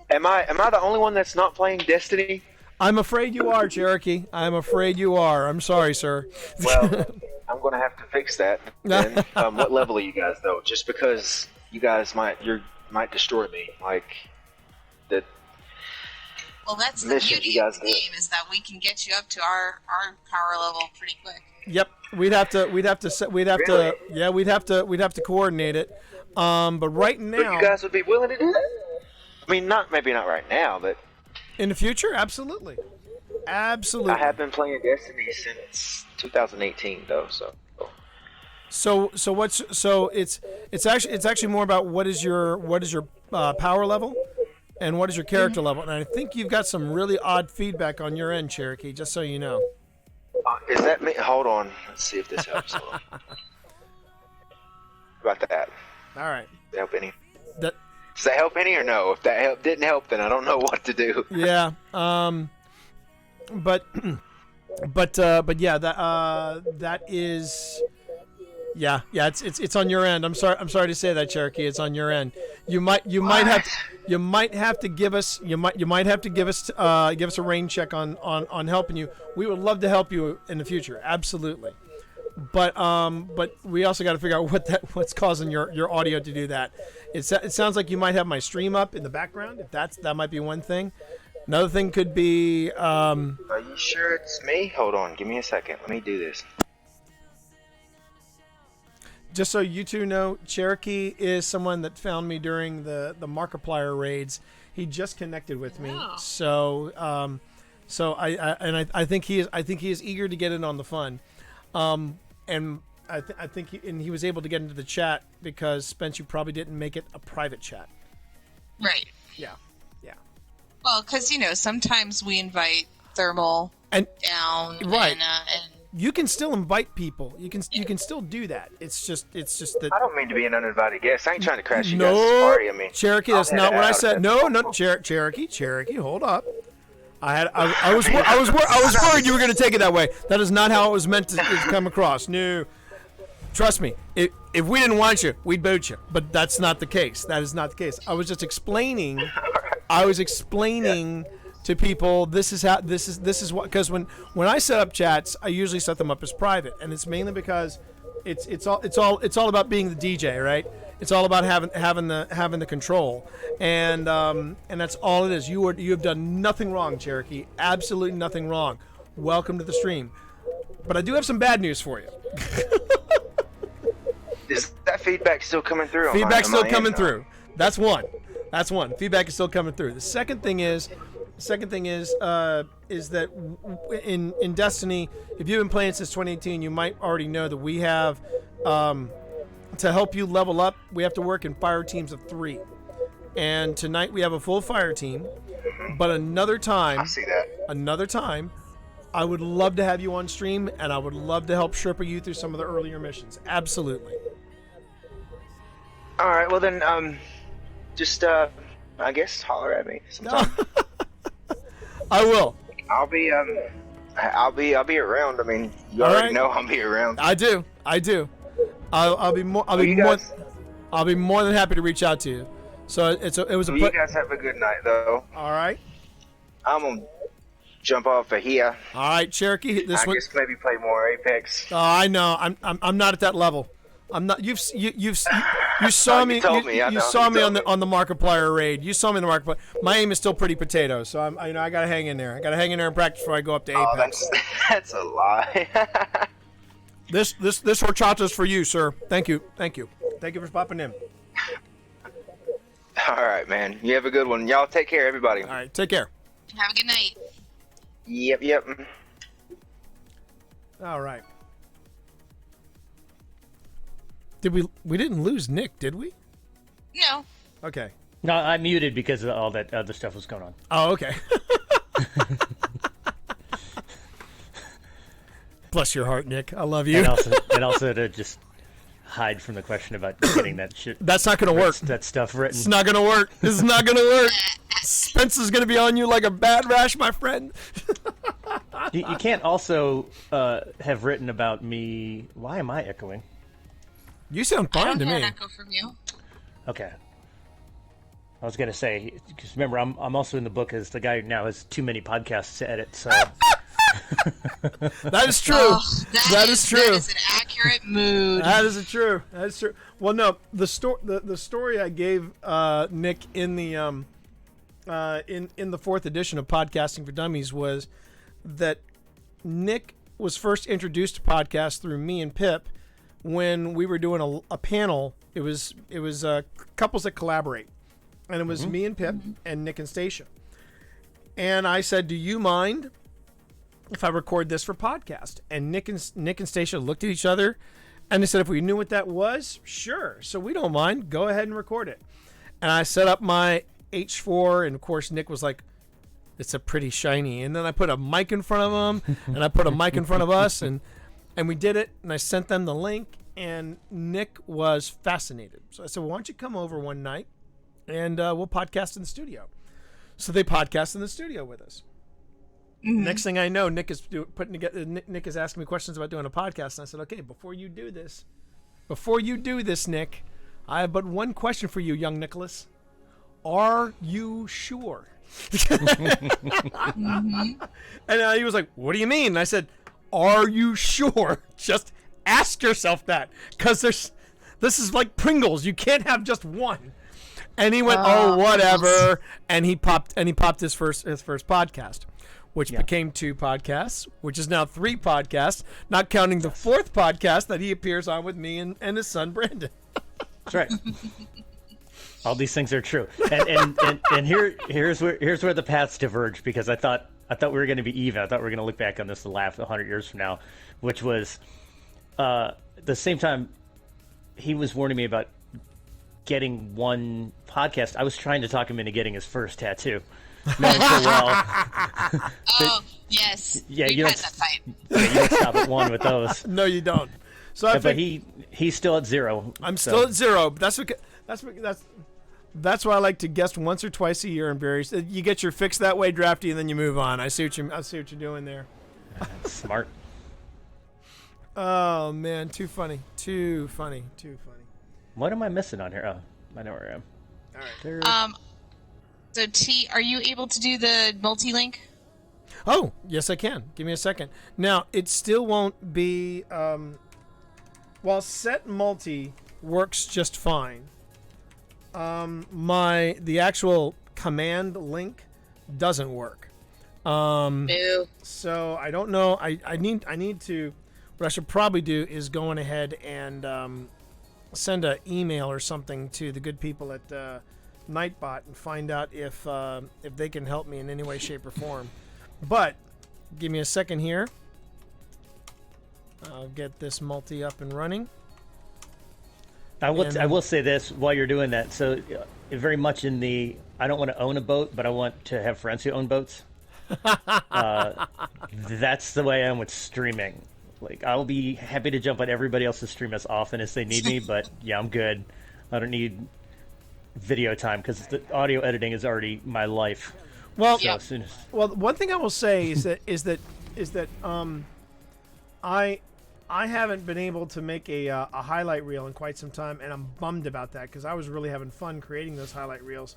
[SPEAKER 5] Am I the only one that's not playing Destiny?
[SPEAKER 2] I'm afraid you are, Cherokee. I'm afraid you are. I'm sorry, sir.
[SPEAKER 5] Well, I'm going to have to fix that. Then. What level are you guys, though? Just because you guys might destroy me, like that.
[SPEAKER 3] Well, that's the
[SPEAKER 5] missions
[SPEAKER 3] beauty
[SPEAKER 5] you
[SPEAKER 3] of
[SPEAKER 5] guys
[SPEAKER 3] the
[SPEAKER 5] do.
[SPEAKER 3] game is that we can get you up to our power level pretty quick.
[SPEAKER 2] Yep, we'd have to
[SPEAKER 5] Really?
[SPEAKER 2] coordinate it. But right
[SPEAKER 5] But
[SPEAKER 2] now,
[SPEAKER 5] you guys would be willing to do that? I mean, maybe not right now, but
[SPEAKER 2] in the future, absolutely. Absolutely.
[SPEAKER 5] I have been playing Destiny since 2018, though. So
[SPEAKER 2] It's actually more about what is your power level, and what is your character level. And I think you've got some really odd feedback on your end, Cherokee. Just so you know.
[SPEAKER 5] is that me? Hold on. Let's see if this helps. Hold on. About that.
[SPEAKER 2] All right.
[SPEAKER 5] Does that help any?
[SPEAKER 2] That
[SPEAKER 5] Does that help any or no? If that didn't help, then I don't know what to do.
[SPEAKER 2] yeah. But yeah. That is. Yeah. It's on your end. I'm sorry to say that, Cherokee. It's on your end. You might have to give us a rain check on helping you. We would love to help you in the future. Absolutely. But we also got to figure out what's causing your audio to do that. It sounds like you might have my stream up in the background. If that might be one thing. Another thing could be.
[SPEAKER 5] Are you sure it's me? Hold on. Give me a second. Let me do this.
[SPEAKER 2] Just so you two know, Cherokee is someone that found me during the Markiplier raids. He just connected with me,
[SPEAKER 3] Oh.
[SPEAKER 2] so I think he is eager to get in on the fun, and I think he was able to get into the chat because Spence, you probably didn't make it a private chat.
[SPEAKER 3] Right.
[SPEAKER 2] Yeah.
[SPEAKER 3] Well, because sometimes we invite Thermal
[SPEAKER 2] And
[SPEAKER 3] down,
[SPEAKER 2] Right.
[SPEAKER 3] And
[SPEAKER 2] you can still invite people. You can still do that. It's just that.
[SPEAKER 5] I don't mean to be an uninvited guest. I ain't trying to crash you
[SPEAKER 2] No,
[SPEAKER 5] guys' party. I mean,
[SPEAKER 2] Cherokee, that's
[SPEAKER 5] I'll
[SPEAKER 2] not
[SPEAKER 5] head
[SPEAKER 2] what I
[SPEAKER 5] out.
[SPEAKER 2] said. No, Cherokee, hold up. I was worried you were going to take it that way. That is not how it was meant to come across. No, trust me. If we didn't want you, we'd boot you. But that's not the case. That is not the case. I was just explaining. To people, this is what, because when I set up chats, I usually set them up as private, and it's mainly because it's all about being the DJ, right? It's all about having the control, and that's all it is. You have done nothing wrong, Cherokee. Absolutely nothing wrong. Welcome to the stream. But I do have some bad news for you.
[SPEAKER 5] Is that feedback still coming through?
[SPEAKER 2] Feedback's still coming through. That's one. Feedback is still coming through. The second thing is that in Destiny, if you've been playing since 2018, you might already know that we have to help you level up. We have to work in fire teams of 3, and tonight we have a full fire team. But another time,
[SPEAKER 5] I see that.
[SPEAKER 2] I would love to have you on stream, and I would love to help Sherpa you through some of the earlier missions. Absolutely.
[SPEAKER 5] All right. Well then, just I guess holler at me sometime.
[SPEAKER 2] I will.
[SPEAKER 5] I'll be around. I mean, you
[SPEAKER 2] All
[SPEAKER 5] already
[SPEAKER 2] right.
[SPEAKER 5] know I'll be around.
[SPEAKER 2] I do. I'll be more than happy to reach out to you. So it was a
[SPEAKER 5] You guys have a good night, though.
[SPEAKER 2] All right.
[SPEAKER 5] I'm gonna jump off of here.
[SPEAKER 2] All right, Cherokee.
[SPEAKER 5] I guess maybe play more Apex.
[SPEAKER 2] Oh, I know. I'm not at that level. I'm not. You saw me.
[SPEAKER 5] You told me. I
[SPEAKER 2] You
[SPEAKER 5] know.
[SPEAKER 2] saw
[SPEAKER 5] You
[SPEAKER 2] me
[SPEAKER 5] told
[SPEAKER 2] on the Markiplier raid. You saw me in the Markiplier. My aim is still pretty potato, so I gotta hang in there. I gotta hang in there and practice before I go up to
[SPEAKER 5] Oh,
[SPEAKER 2] Apex.
[SPEAKER 5] that's a lie.
[SPEAKER 2] This horchata's for you, sir. Thank you for popping in.
[SPEAKER 5] All right, man. You have a good one. Y'all take care, everybody.
[SPEAKER 2] All right, take care.
[SPEAKER 3] have a good night.
[SPEAKER 5] Yep.
[SPEAKER 2] All right. We didn't lose Nick, did we?
[SPEAKER 3] No.
[SPEAKER 2] Okay.
[SPEAKER 6] No, I muted because of all that other stuff was going on.
[SPEAKER 2] Oh, okay. Bless your heart, Nick. I love you.
[SPEAKER 6] And also to just hide from the question about getting that shit.
[SPEAKER 2] That's not going to work.
[SPEAKER 6] That stuff written.
[SPEAKER 2] It's not going to work. This is not going to work. Spence is going to be on you like a bad rash, my friend.
[SPEAKER 6] You can't also have written about me. Why am I echoing?
[SPEAKER 2] You sound
[SPEAKER 3] I
[SPEAKER 2] fine
[SPEAKER 3] don't
[SPEAKER 2] to
[SPEAKER 3] hear
[SPEAKER 2] me.
[SPEAKER 3] an echo from you.
[SPEAKER 6] Okay. I was gonna say, because remember, I'm also in the book as the guy who now has too many podcasts to edit. So
[SPEAKER 2] That is true.
[SPEAKER 3] Oh,
[SPEAKER 2] That is true.
[SPEAKER 3] That is an accurate mood.
[SPEAKER 2] That is true. That is true. Well, no, the story I gave Nick in the in the 4th edition of Podcasting for Dummies was that Nick was first introduced to podcasts through me and Pip when we were doing a panel. It was couples that collaborate, and it was me and Pip and Nick and Stacia. And I said, "Do you mind if I record this for podcast?" And Nick and Stacia looked at each other, and they said, "If we knew what that was, sure. So we don't mind. Go ahead and record it." And I set up my H4, and of course Nick was like, "It's a pretty shiny." And then I put a mic in front of him, and I put a mic in front of us, and we did it. And I sent them the link, and Nick was fascinated. So I said, "Well, why don't you come over one night, and we'll podcast in the studio?" So they podcast in the studio with us. Next thing I know, Nick is putting together. Nick is asking me questions about doing a podcast, and I said, "Okay, before you do this, Nick, I have but one question for you, young Nicholas. Are you sure?" And he was like, "What do you mean?" And I said, "Are you sure? Just ask yourself that, because this is like Pringles. You can't have just one." And he went, "Oh, whatever." And he popped his first podcast, which became 2 podcasts, which is now 3 podcasts, not counting the 4th podcast that he appears on with me and his son Brandon.
[SPEAKER 6] That's right. All these things are true. And here's where the paths diverge, because I thought we were going to be even. I thought we were going to look back on this and laugh 100 years from now, which was the same time he was warning me about getting one podcast. I was trying to talk him into getting his first tattoo. Knowing full well.
[SPEAKER 3] Oh, yes.
[SPEAKER 6] Yeah,
[SPEAKER 3] We've had that fight.
[SPEAKER 6] Yeah, you don't stop at 1 with those.
[SPEAKER 2] No, you don't. So
[SPEAKER 6] but he's still at 0.
[SPEAKER 2] I'm still at 0. But that's why I like to guest once or twice a year in various. You get your fix that way, Drafty, and then you move on. I see what you're doing there.
[SPEAKER 6] Smart.
[SPEAKER 2] Oh man, too funny.
[SPEAKER 6] What am I missing on here? Oh, I know where I am.
[SPEAKER 2] All right.
[SPEAKER 3] So T, are you able to do the multi-link?
[SPEAKER 2] Oh, yes, I can. Give me a second. Now, it still won't be. While set multi works just fine, the actual command link doesn't work.
[SPEAKER 3] No.
[SPEAKER 2] So I don't know. I need to. What I should probably do is go on ahead and send an email or something to the good people at Nightbot and find out if they can help me in any way, shape, or form. But give me a second here. I'll get this multi up and running.
[SPEAKER 6] I will say this while you're doing that. So very much in the, I don't want to own a boat, but I want to have friends who own boats. That's the way I am with streaming. Like, I'll be happy to jump on everybody else's stream as often as they need me, but yeah, I'm good. I don't need video time because the audio editing is already my life.
[SPEAKER 2] Well,
[SPEAKER 6] so as soon as...
[SPEAKER 2] well, one thing I will say is that I haven't been able to make a highlight reel in quite some time, and I'm bummed about that because I was really having fun creating those highlight reels,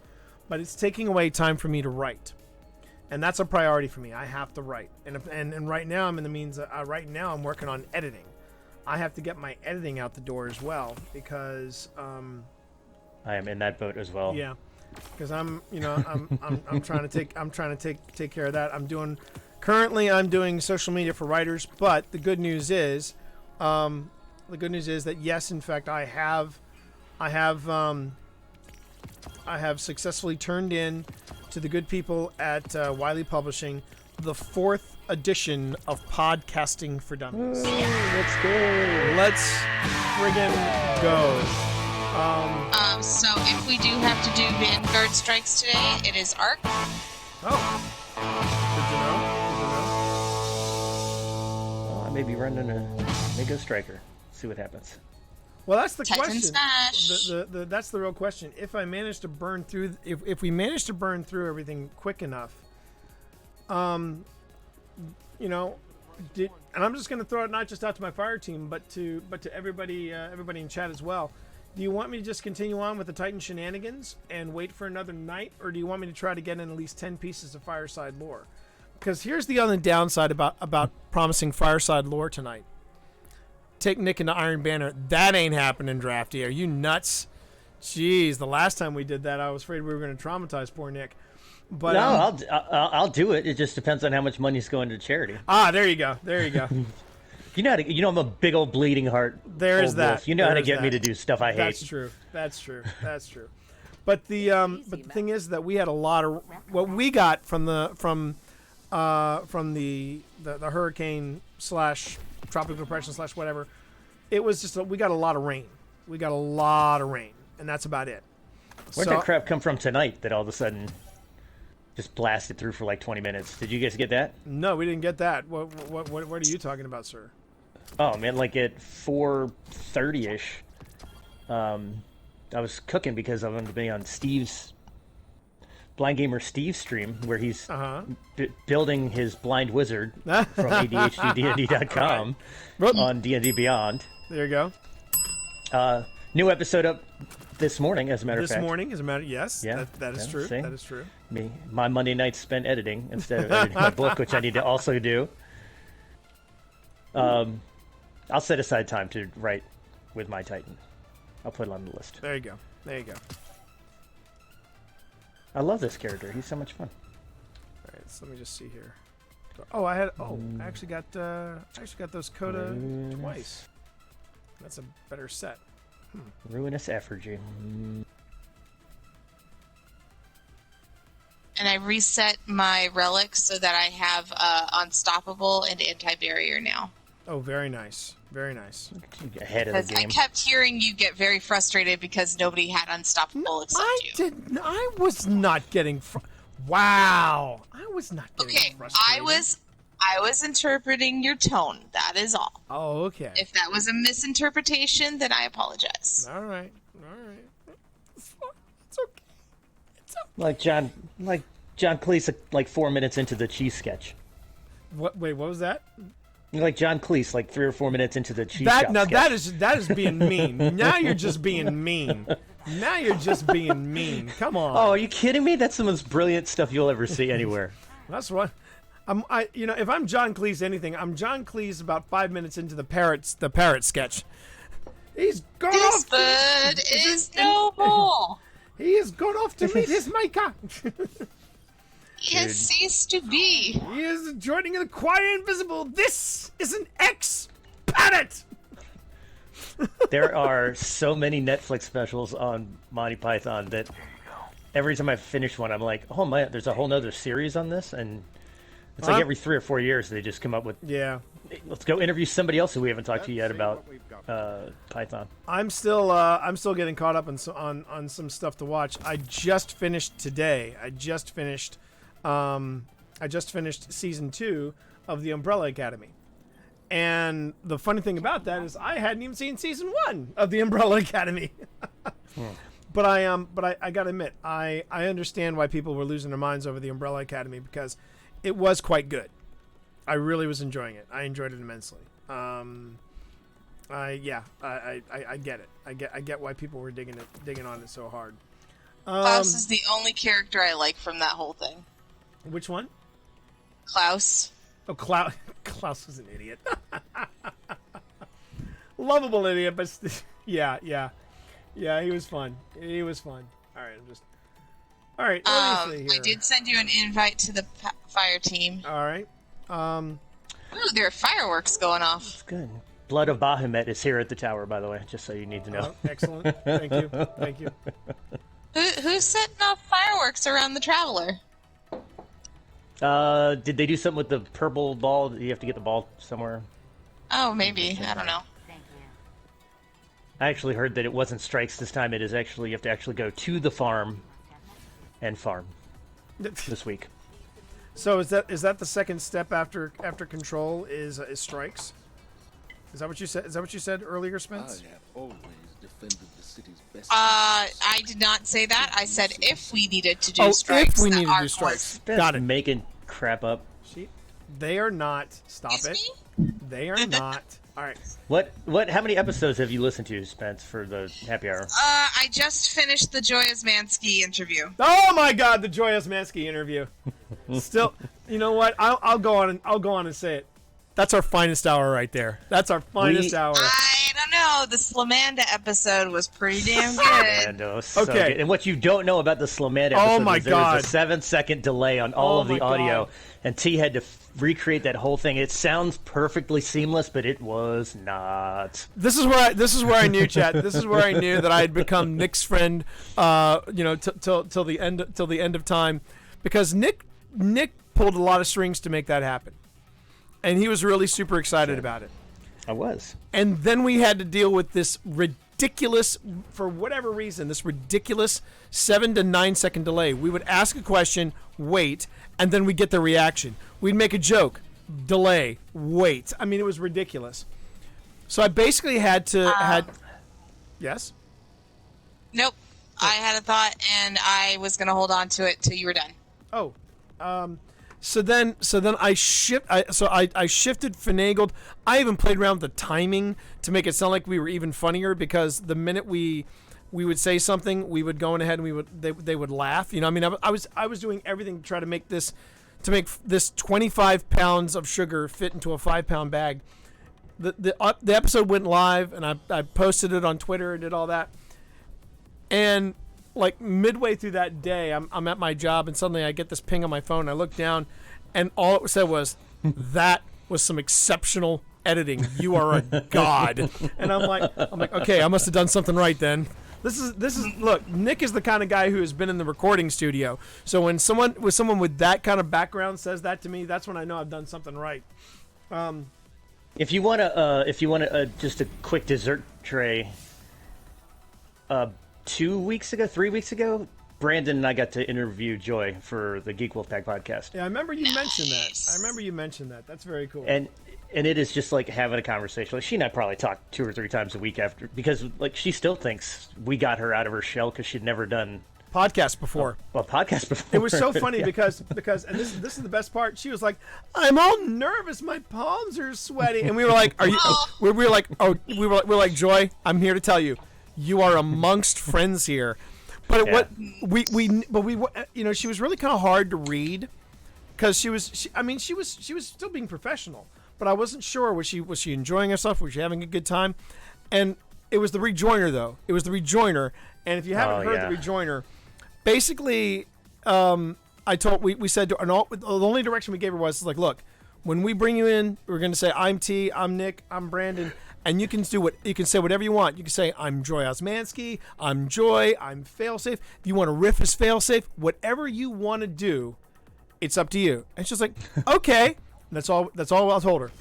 [SPEAKER 2] but it's taking away time for me to write. And that's a priority for me. I have to write, and right now I'm in the means. Right now I'm working on editing. I have to get my editing out the door as well because
[SPEAKER 6] I am in that boat as well.
[SPEAKER 2] Yeah, because I'm trying to take care of that. I'm doing social media for writers, but the good news is that yes, in fact, I have successfully turned in to the good people at Wiley Publishing the 4th edition of Podcasting for Dummies.
[SPEAKER 6] Let's go.
[SPEAKER 2] Let's friggin' go.
[SPEAKER 3] So if we do have to do Vanguard strikes today, it is ARC.
[SPEAKER 2] Oh, good to know.
[SPEAKER 6] Well, I may be running a Mega Striker. See what happens.
[SPEAKER 2] Well, that's the
[SPEAKER 3] Titan
[SPEAKER 2] question.
[SPEAKER 3] Smash.
[SPEAKER 2] That's the real question. If I manage to burn through, if we manage to burn through everything quick enough, and I'm just going to throw it not just out to my fire team, but to everybody in chat as well. Do you want me to just continue on with the Titan shenanigans and wait for another night, or do you want me to try to get in at least 10 pieces of Fireside lore? Because here's the other downside about promising Fireside lore tonight. Take Nick into Iron Banner. That ain't happening, Drafty. Are you nuts? Jeez, the last time we did that, I was afraid we were going to traumatize poor Nick. But
[SPEAKER 6] No, I'll do it. It just depends on how much money's going to charity.
[SPEAKER 2] there you go. There you go.
[SPEAKER 6] You know how to, I'm a big old bleeding heart.
[SPEAKER 2] There is
[SPEAKER 6] old
[SPEAKER 2] that.
[SPEAKER 6] wolf. You know how to
[SPEAKER 2] There is
[SPEAKER 6] get me
[SPEAKER 2] that.
[SPEAKER 6] to do stuff I hate.
[SPEAKER 2] That's true. That's true. That's true. But the thing is that we had a lot of what we got from the hurricane / tropical depression / whatever. It was just we got a lot of rain. We got a lot of rain, and that's about it.
[SPEAKER 6] Where'd that crap come from tonight that all of a sudden just blasted through for like 20 minutes? Did you guys get that?
[SPEAKER 2] No, we didn't get that. What are you talking about, sir?
[SPEAKER 6] Oh man, like at 4:30ish, I was cooking because I wanted to be on Steve's Blind Gamer Steve stream where he's building his blind wizard from ADHDDND.com on D&D Beyond.
[SPEAKER 2] There you go.
[SPEAKER 6] New episode up this morning, as a matter of fact.
[SPEAKER 2] This morning, as a matter, yes.
[SPEAKER 6] Yeah,
[SPEAKER 2] that is true.
[SPEAKER 6] see?
[SPEAKER 2] That is true.
[SPEAKER 6] My Monday nights spent editing instead of editing my book, which I need to also do. I'll set aside time to write with my Titan. I'll put it on the list.
[SPEAKER 2] There you go. There you go.
[SPEAKER 6] I love this character. He's so much fun.
[SPEAKER 2] All right, so let me just see here. Oh, I actually got those Coda twice. That's a better set.
[SPEAKER 6] Ruinous Effigy.
[SPEAKER 3] And I reset my relics so that I have Unstoppable and Anti-Barrier now.
[SPEAKER 2] Oh, very nice. Very nice.
[SPEAKER 6] Ahead of the
[SPEAKER 3] Because I
[SPEAKER 6] game.
[SPEAKER 3] kept hearing you get very frustrated because nobody had Unstoppable except you.
[SPEAKER 2] I was not getting. Wow. I was not getting
[SPEAKER 3] Okay,
[SPEAKER 2] frustrated.
[SPEAKER 3] I was interpreting your tone. That is all.
[SPEAKER 2] Oh, okay.
[SPEAKER 3] If that was a misinterpretation, then I apologize.
[SPEAKER 2] All right. It's fine. It's okay. It's okay.
[SPEAKER 6] Like John Cleese, like 4 minutes into the cheese sketch.
[SPEAKER 2] What? Wait, what was that?
[SPEAKER 6] Like John Cleese, like 3 or 4 minutes into the cheese shop sketch.
[SPEAKER 2] That is being mean. Now you're just being mean. Now you're just being mean. Come on.
[SPEAKER 6] Oh, are you kidding me? That's the most brilliant stuff you'll ever see anywhere.
[SPEAKER 2] That's what. If I'm John Cleese anything, I'm John Cleese about 5 minutes into the parrot sketch. He's gone
[SPEAKER 3] This
[SPEAKER 2] off.
[SPEAKER 3] bird is noble.
[SPEAKER 2] He has gone off to meet his maker.
[SPEAKER 3] He has ceased to be.
[SPEAKER 2] He is joining the choir invisible. This is an ex-parrot.
[SPEAKER 6] There are so many Netflix specials on Monty Python that every time I finish one, I'm like, oh my, there's a whole nother series on this, and it's like every 3 or 4 years they just come up with.
[SPEAKER 2] Yeah.
[SPEAKER 6] Let's go interview somebody else who we haven't talked to yet about Python.
[SPEAKER 2] I'm still getting caught up on some stuff to watch. I just finished today. I just finished season 2 of The Umbrella Academy. And the funny thing about that is I hadn't even seen season 1 of The Umbrella Academy. But I gotta admit, I understand why people were losing their minds over The Umbrella Academy because it was quite good. I really was enjoying it. I enjoyed it immensely. I get it. I get why people were digging on it so hard.
[SPEAKER 3] Klaus is the only character I like from that whole thing.
[SPEAKER 2] Which one?
[SPEAKER 3] Klaus.
[SPEAKER 2] Oh, Klaus was an idiot. Lovable idiot, but yeah, he was fun. He was fun. All right. Let me see here.
[SPEAKER 3] I did send you an invite to the fire team.
[SPEAKER 2] All right.
[SPEAKER 3] Ooh, there are fireworks going off.
[SPEAKER 6] It's good. Blood of Bahamut is here at the tower, by the way, just so you need to know.
[SPEAKER 2] Excellent. Thank you.
[SPEAKER 3] Who's setting off fireworks around the Traveler?
[SPEAKER 6] Did they do something with the purple ball? You have to get the ball somewhere.
[SPEAKER 3] Oh, maybe. I don't know.
[SPEAKER 6] I actually heard that it wasn't strikes this time. It is actually, you have to actually go to the farm and farm this week.
[SPEAKER 2] So is that the second step after control is strikes? Is that what you said? Is that what you said earlier, Spence?
[SPEAKER 7] I have always defended the city's best.
[SPEAKER 3] I did not say that. I said if we needed to do strikes.
[SPEAKER 2] If we
[SPEAKER 3] that
[SPEAKER 2] needed to
[SPEAKER 3] our
[SPEAKER 2] do strikes.
[SPEAKER 3] course-
[SPEAKER 2] Got it.
[SPEAKER 6] Making crap up.
[SPEAKER 2] See, they are not. Stop it.
[SPEAKER 3] Excuse
[SPEAKER 2] They are not. All right.
[SPEAKER 6] How many episodes have you listened to, Spence, for the happy hour?
[SPEAKER 3] I just finished the Joy Osmansky interview.
[SPEAKER 2] Oh my God, the Joy Osmansky interview. Still, you know what? I'll go on and say it. That's our finest hour right there. That's our finest hour.
[SPEAKER 3] I don't know. The Slamanda episode was pretty damn good.
[SPEAKER 6] Slamando, so
[SPEAKER 2] Okay.
[SPEAKER 6] good. And what you don't know about the Slamanda
[SPEAKER 2] Oh
[SPEAKER 6] episode
[SPEAKER 2] my
[SPEAKER 6] is there was
[SPEAKER 2] God.
[SPEAKER 6] a 7-second delay on all
[SPEAKER 2] Oh
[SPEAKER 6] of the
[SPEAKER 2] my
[SPEAKER 6] audio,
[SPEAKER 2] God.
[SPEAKER 6] and T had to recreate that whole thing. It sounds perfectly seamless, but it was not.
[SPEAKER 2] This is where I knew, Chad. This is where I knew that I had become Nick's friend. Till the end of time, because Nick pulled a lot of strings to make that happen, and he was really super excited about it.
[SPEAKER 6] I was.
[SPEAKER 2] And then we had to deal with this ridiculous, for whatever reason, this ridiculous 7 to 9 second delay. We would ask a question, wait, and then we'd get the reaction. We'd make a joke, delay, wait. I mean, it was ridiculous. So I basically had to yes.
[SPEAKER 3] Nope. I had a thought, and I was going to hold on to it till you were done.
[SPEAKER 2] Oh, so then I shifted, finagled. I even played around with the timing to make it sound like we were even funnier, because the minute we would say something, we would go on ahead and they would laugh. You know, I mean, I was doing everything to try to make this 25 pounds of sugar fit into a 5-pound bag. The episode went live, and I posted it on Twitter and did all that. And like midway through that day, I'm at my job, and suddenly I get this ping on my phone. I look down, and all it said was, "That was some exceptional editing. You are a god." And I'm like, okay, I must have done something right then. This is look. Nick is the kind of guy who has been in the recording studio. So when someone with that kind of background says that to me, that's when I know I've done something right.
[SPEAKER 6] If you want to, just a quick dessert tray. 3 weeks ago, Brandon and I got to interview Joy for the Geek Wolfpack podcast.
[SPEAKER 2] Yeah, I remember you mentioned that. That's very cool.
[SPEAKER 6] And it is just like having a conversation. Like, she and I probably talk 2 or 3 times a week after, because like she still thinks we got her out of her shell because she'd never done
[SPEAKER 2] podcast before.
[SPEAKER 6] a podcast before.
[SPEAKER 2] It was so funny
[SPEAKER 6] Yeah.
[SPEAKER 2] because and this is the best part. She was like, "I'm all nervous. My palms are sweaty." And we were like, "Are you?" We were like, "Joy, I'm here to tell you, you are amongst friends here." But
[SPEAKER 6] Yeah.
[SPEAKER 2] she was really kind of hard to read, because she was still being professional, but I wasn't sure, was she enjoying herself? Was she having a good time? And it was the rejoiner, though. It was the rejoiner. And if you haven't heard the rejoiner, basically, we said the only direction we gave her was like, look, when we bring you in, we're going to say, "I'm T, I'm Nick, I'm Brandon," and you can say whatever you want. You can say, "I'm Joy Osmansky, I'm Joy, I'm Failsafe." If you want to riff as Failsafe, whatever you want to do, it's up to you. And she's like, "Okay." And that's all I told her.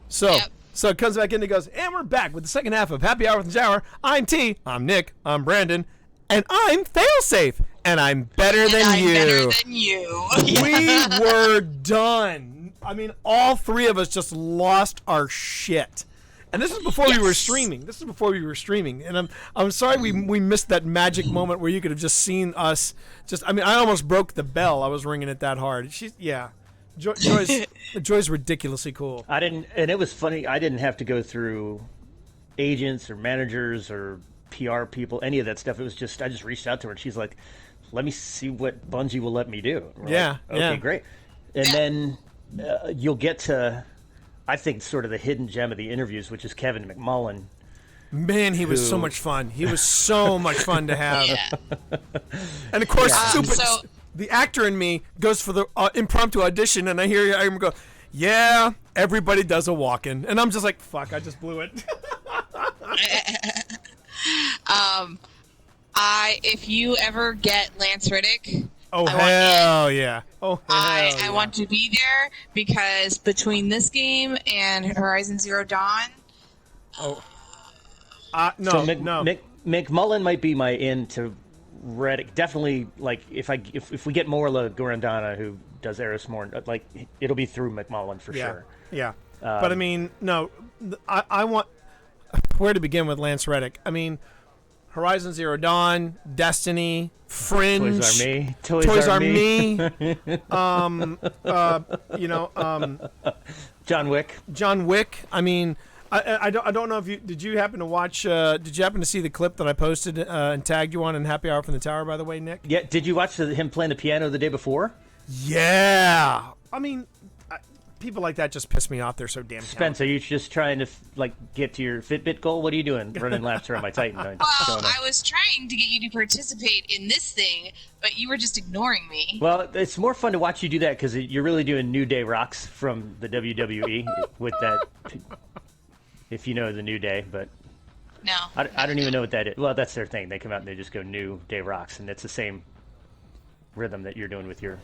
[SPEAKER 2] So.
[SPEAKER 3] Yep.
[SPEAKER 2] So it comes back in and goes, "And we're back with the second half of Happy Hour with the Shower. I'm T, I'm Nick, I'm Brandon, and I'm Failsafe, and I'm better than
[SPEAKER 3] I'm
[SPEAKER 2] you."
[SPEAKER 3] better than you.
[SPEAKER 2] We were done. I mean, all three of us just lost our shit. And this is before we were streaming. And I'm sorry we missed that magic moment where you could have just seen us. I almost broke the bell. I was ringing it that hard. Joy's ridiculously cool.
[SPEAKER 6] And it was funny. I didn't have to go through agents or managers or PR people, any of that stuff. It was just, I just reached out to her, and she's like, "Let me see what Bungie will let me do." We're
[SPEAKER 2] Yeah,
[SPEAKER 6] like, okay, great. And then you'll get to, I think, sort of the hidden gem of the interviews, which is Kevin McMullen.
[SPEAKER 2] Man, he was so much fun. He was so much fun to have.
[SPEAKER 3] Yeah.
[SPEAKER 2] And of course,
[SPEAKER 3] so-
[SPEAKER 2] the actor in me goes for the impromptu audition, and I hear him go, "Yeah, everybody does a walk-in," and I'm just like, "Fuck, I just blew it."
[SPEAKER 3] If you ever get Lance Riddick,
[SPEAKER 2] Oh hell yeah! Oh hell
[SPEAKER 3] I
[SPEAKER 2] yeah.
[SPEAKER 3] want to be there, because between this game and Horizon Zero Dawn,
[SPEAKER 2] No,
[SPEAKER 6] So
[SPEAKER 2] no.
[SPEAKER 6] McMullen might be my in to Reddick. Definitely, like if we get Morla Gorandana, who does Eris Morn, like it'll be through McMullen for sure.
[SPEAKER 2] Yeah. But I mean, no, I want where to begin with Lance Reddick. I mean, Horizon Zero Dawn, Destiny, Fringe,
[SPEAKER 6] Toys R Me. John Wick.
[SPEAKER 2] John Wick. I mean, I don't know if did you happen to watch? Did you happen to see the clip that I posted and tagged you on in Happy Hour from the Tower? By the way, Nick.
[SPEAKER 6] Yeah. Did you watch him playing the piano the day before?
[SPEAKER 2] Yeah. I mean, people like that just piss me off. They're so damn talented.
[SPEAKER 6] Spencer, are you just trying to get to your Fitbit goal? What are you doing? Running laps around my Titan?
[SPEAKER 3] Well, I was trying to get you to participate in this thing, but you were just ignoring me.
[SPEAKER 6] Well, it's more fun to watch you do that because you're really doing New Day rocks from the WWE with that. If you know the New Day, but
[SPEAKER 3] No.
[SPEAKER 6] I don't even know what that is. Well, that's their thing. They come out and they just go New Day rocks, and it's the same rhythm that you're doing with your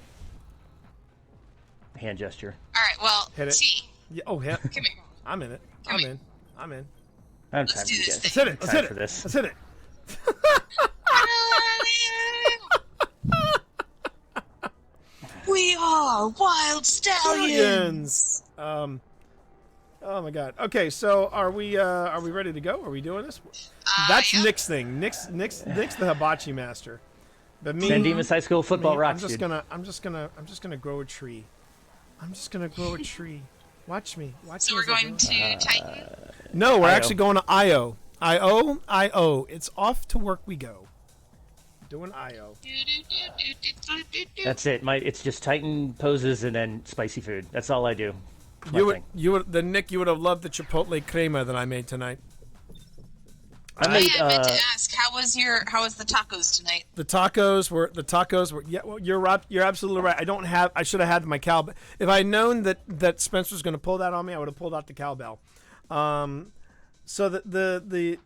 [SPEAKER 6] hand gesture.
[SPEAKER 3] All right, well,
[SPEAKER 2] Hit it.
[SPEAKER 3] T,
[SPEAKER 2] Yeah, oh, yeah.
[SPEAKER 3] come here.
[SPEAKER 2] I'm in it.
[SPEAKER 3] Come
[SPEAKER 2] I'm
[SPEAKER 3] here.
[SPEAKER 2] in. I'm in.
[SPEAKER 6] I don't have
[SPEAKER 3] Let's
[SPEAKER 6] time
[SPEAKER 3] do
[SPEAKER 6] for you
[SPEAKER 3] this
[SPEAKER 6] guys.
[SPEAKER 2] Let's hit it. Let's
[SPEAKER 6] Time
[SPEAKER 2] hit
[SPEAKER 6] for
[SPEAKER 2] it.
[SPEAKER 6] this.
[SPEAKER 2] Let's hit it.
[SPEAKER 3] We are wild stallions.
[SPEAKER 2] Oh my God. Okay, so are we ready to go? Are we doing this? That's
[SPEAKER 3] Yeah.
[SPEAKER 2] Nick's thing. Nick's the hibachi master. But me,
[SPEAKER 6] San Dimas High School football
[SPEAKER 2] me,
[SPEAKER 6] rocks,
[SPEAKER 2] I'm just
[SPEAKER 6] dude.
[SPEAKER 2] gonna grow a tree. I'm just gonna grow a tree. Watch me. Watch
[SPEAKER 3] So
[SPEAKER 2] me.
[SPEAKER 3] we're
[SPEAKER 2] as I
[SPEAKER 3] going
[SPEAKER 2] do it.
[SPEAKER 3] to Titan.
[SPEAKER 2] No, we're
[SPEAKER 6] IO.
[SPEAKER 2] actually going to IO. IO. It's off to work we go. Doing IO.
[SPEAKER 6] That's it. It's just Titan poses and then spicy food. That's all I do. It's my thing.
[SPEAKER 2] You would you would have loved the chipotle crema that I made tonight.
[SPEAKER 6] I
[SPEAKER 3] Oh,
[SPEAKER 6] made,
[SPEAKER 3] yeah, I meant to ask, how was the tacos tonight?
[SPEAKER 2] The tacos were yeah. Well, you're absolutely right. I should have had my cowbell. If I had known that Spencer was going to pull that on me, I would have pulled out the cowbell. So the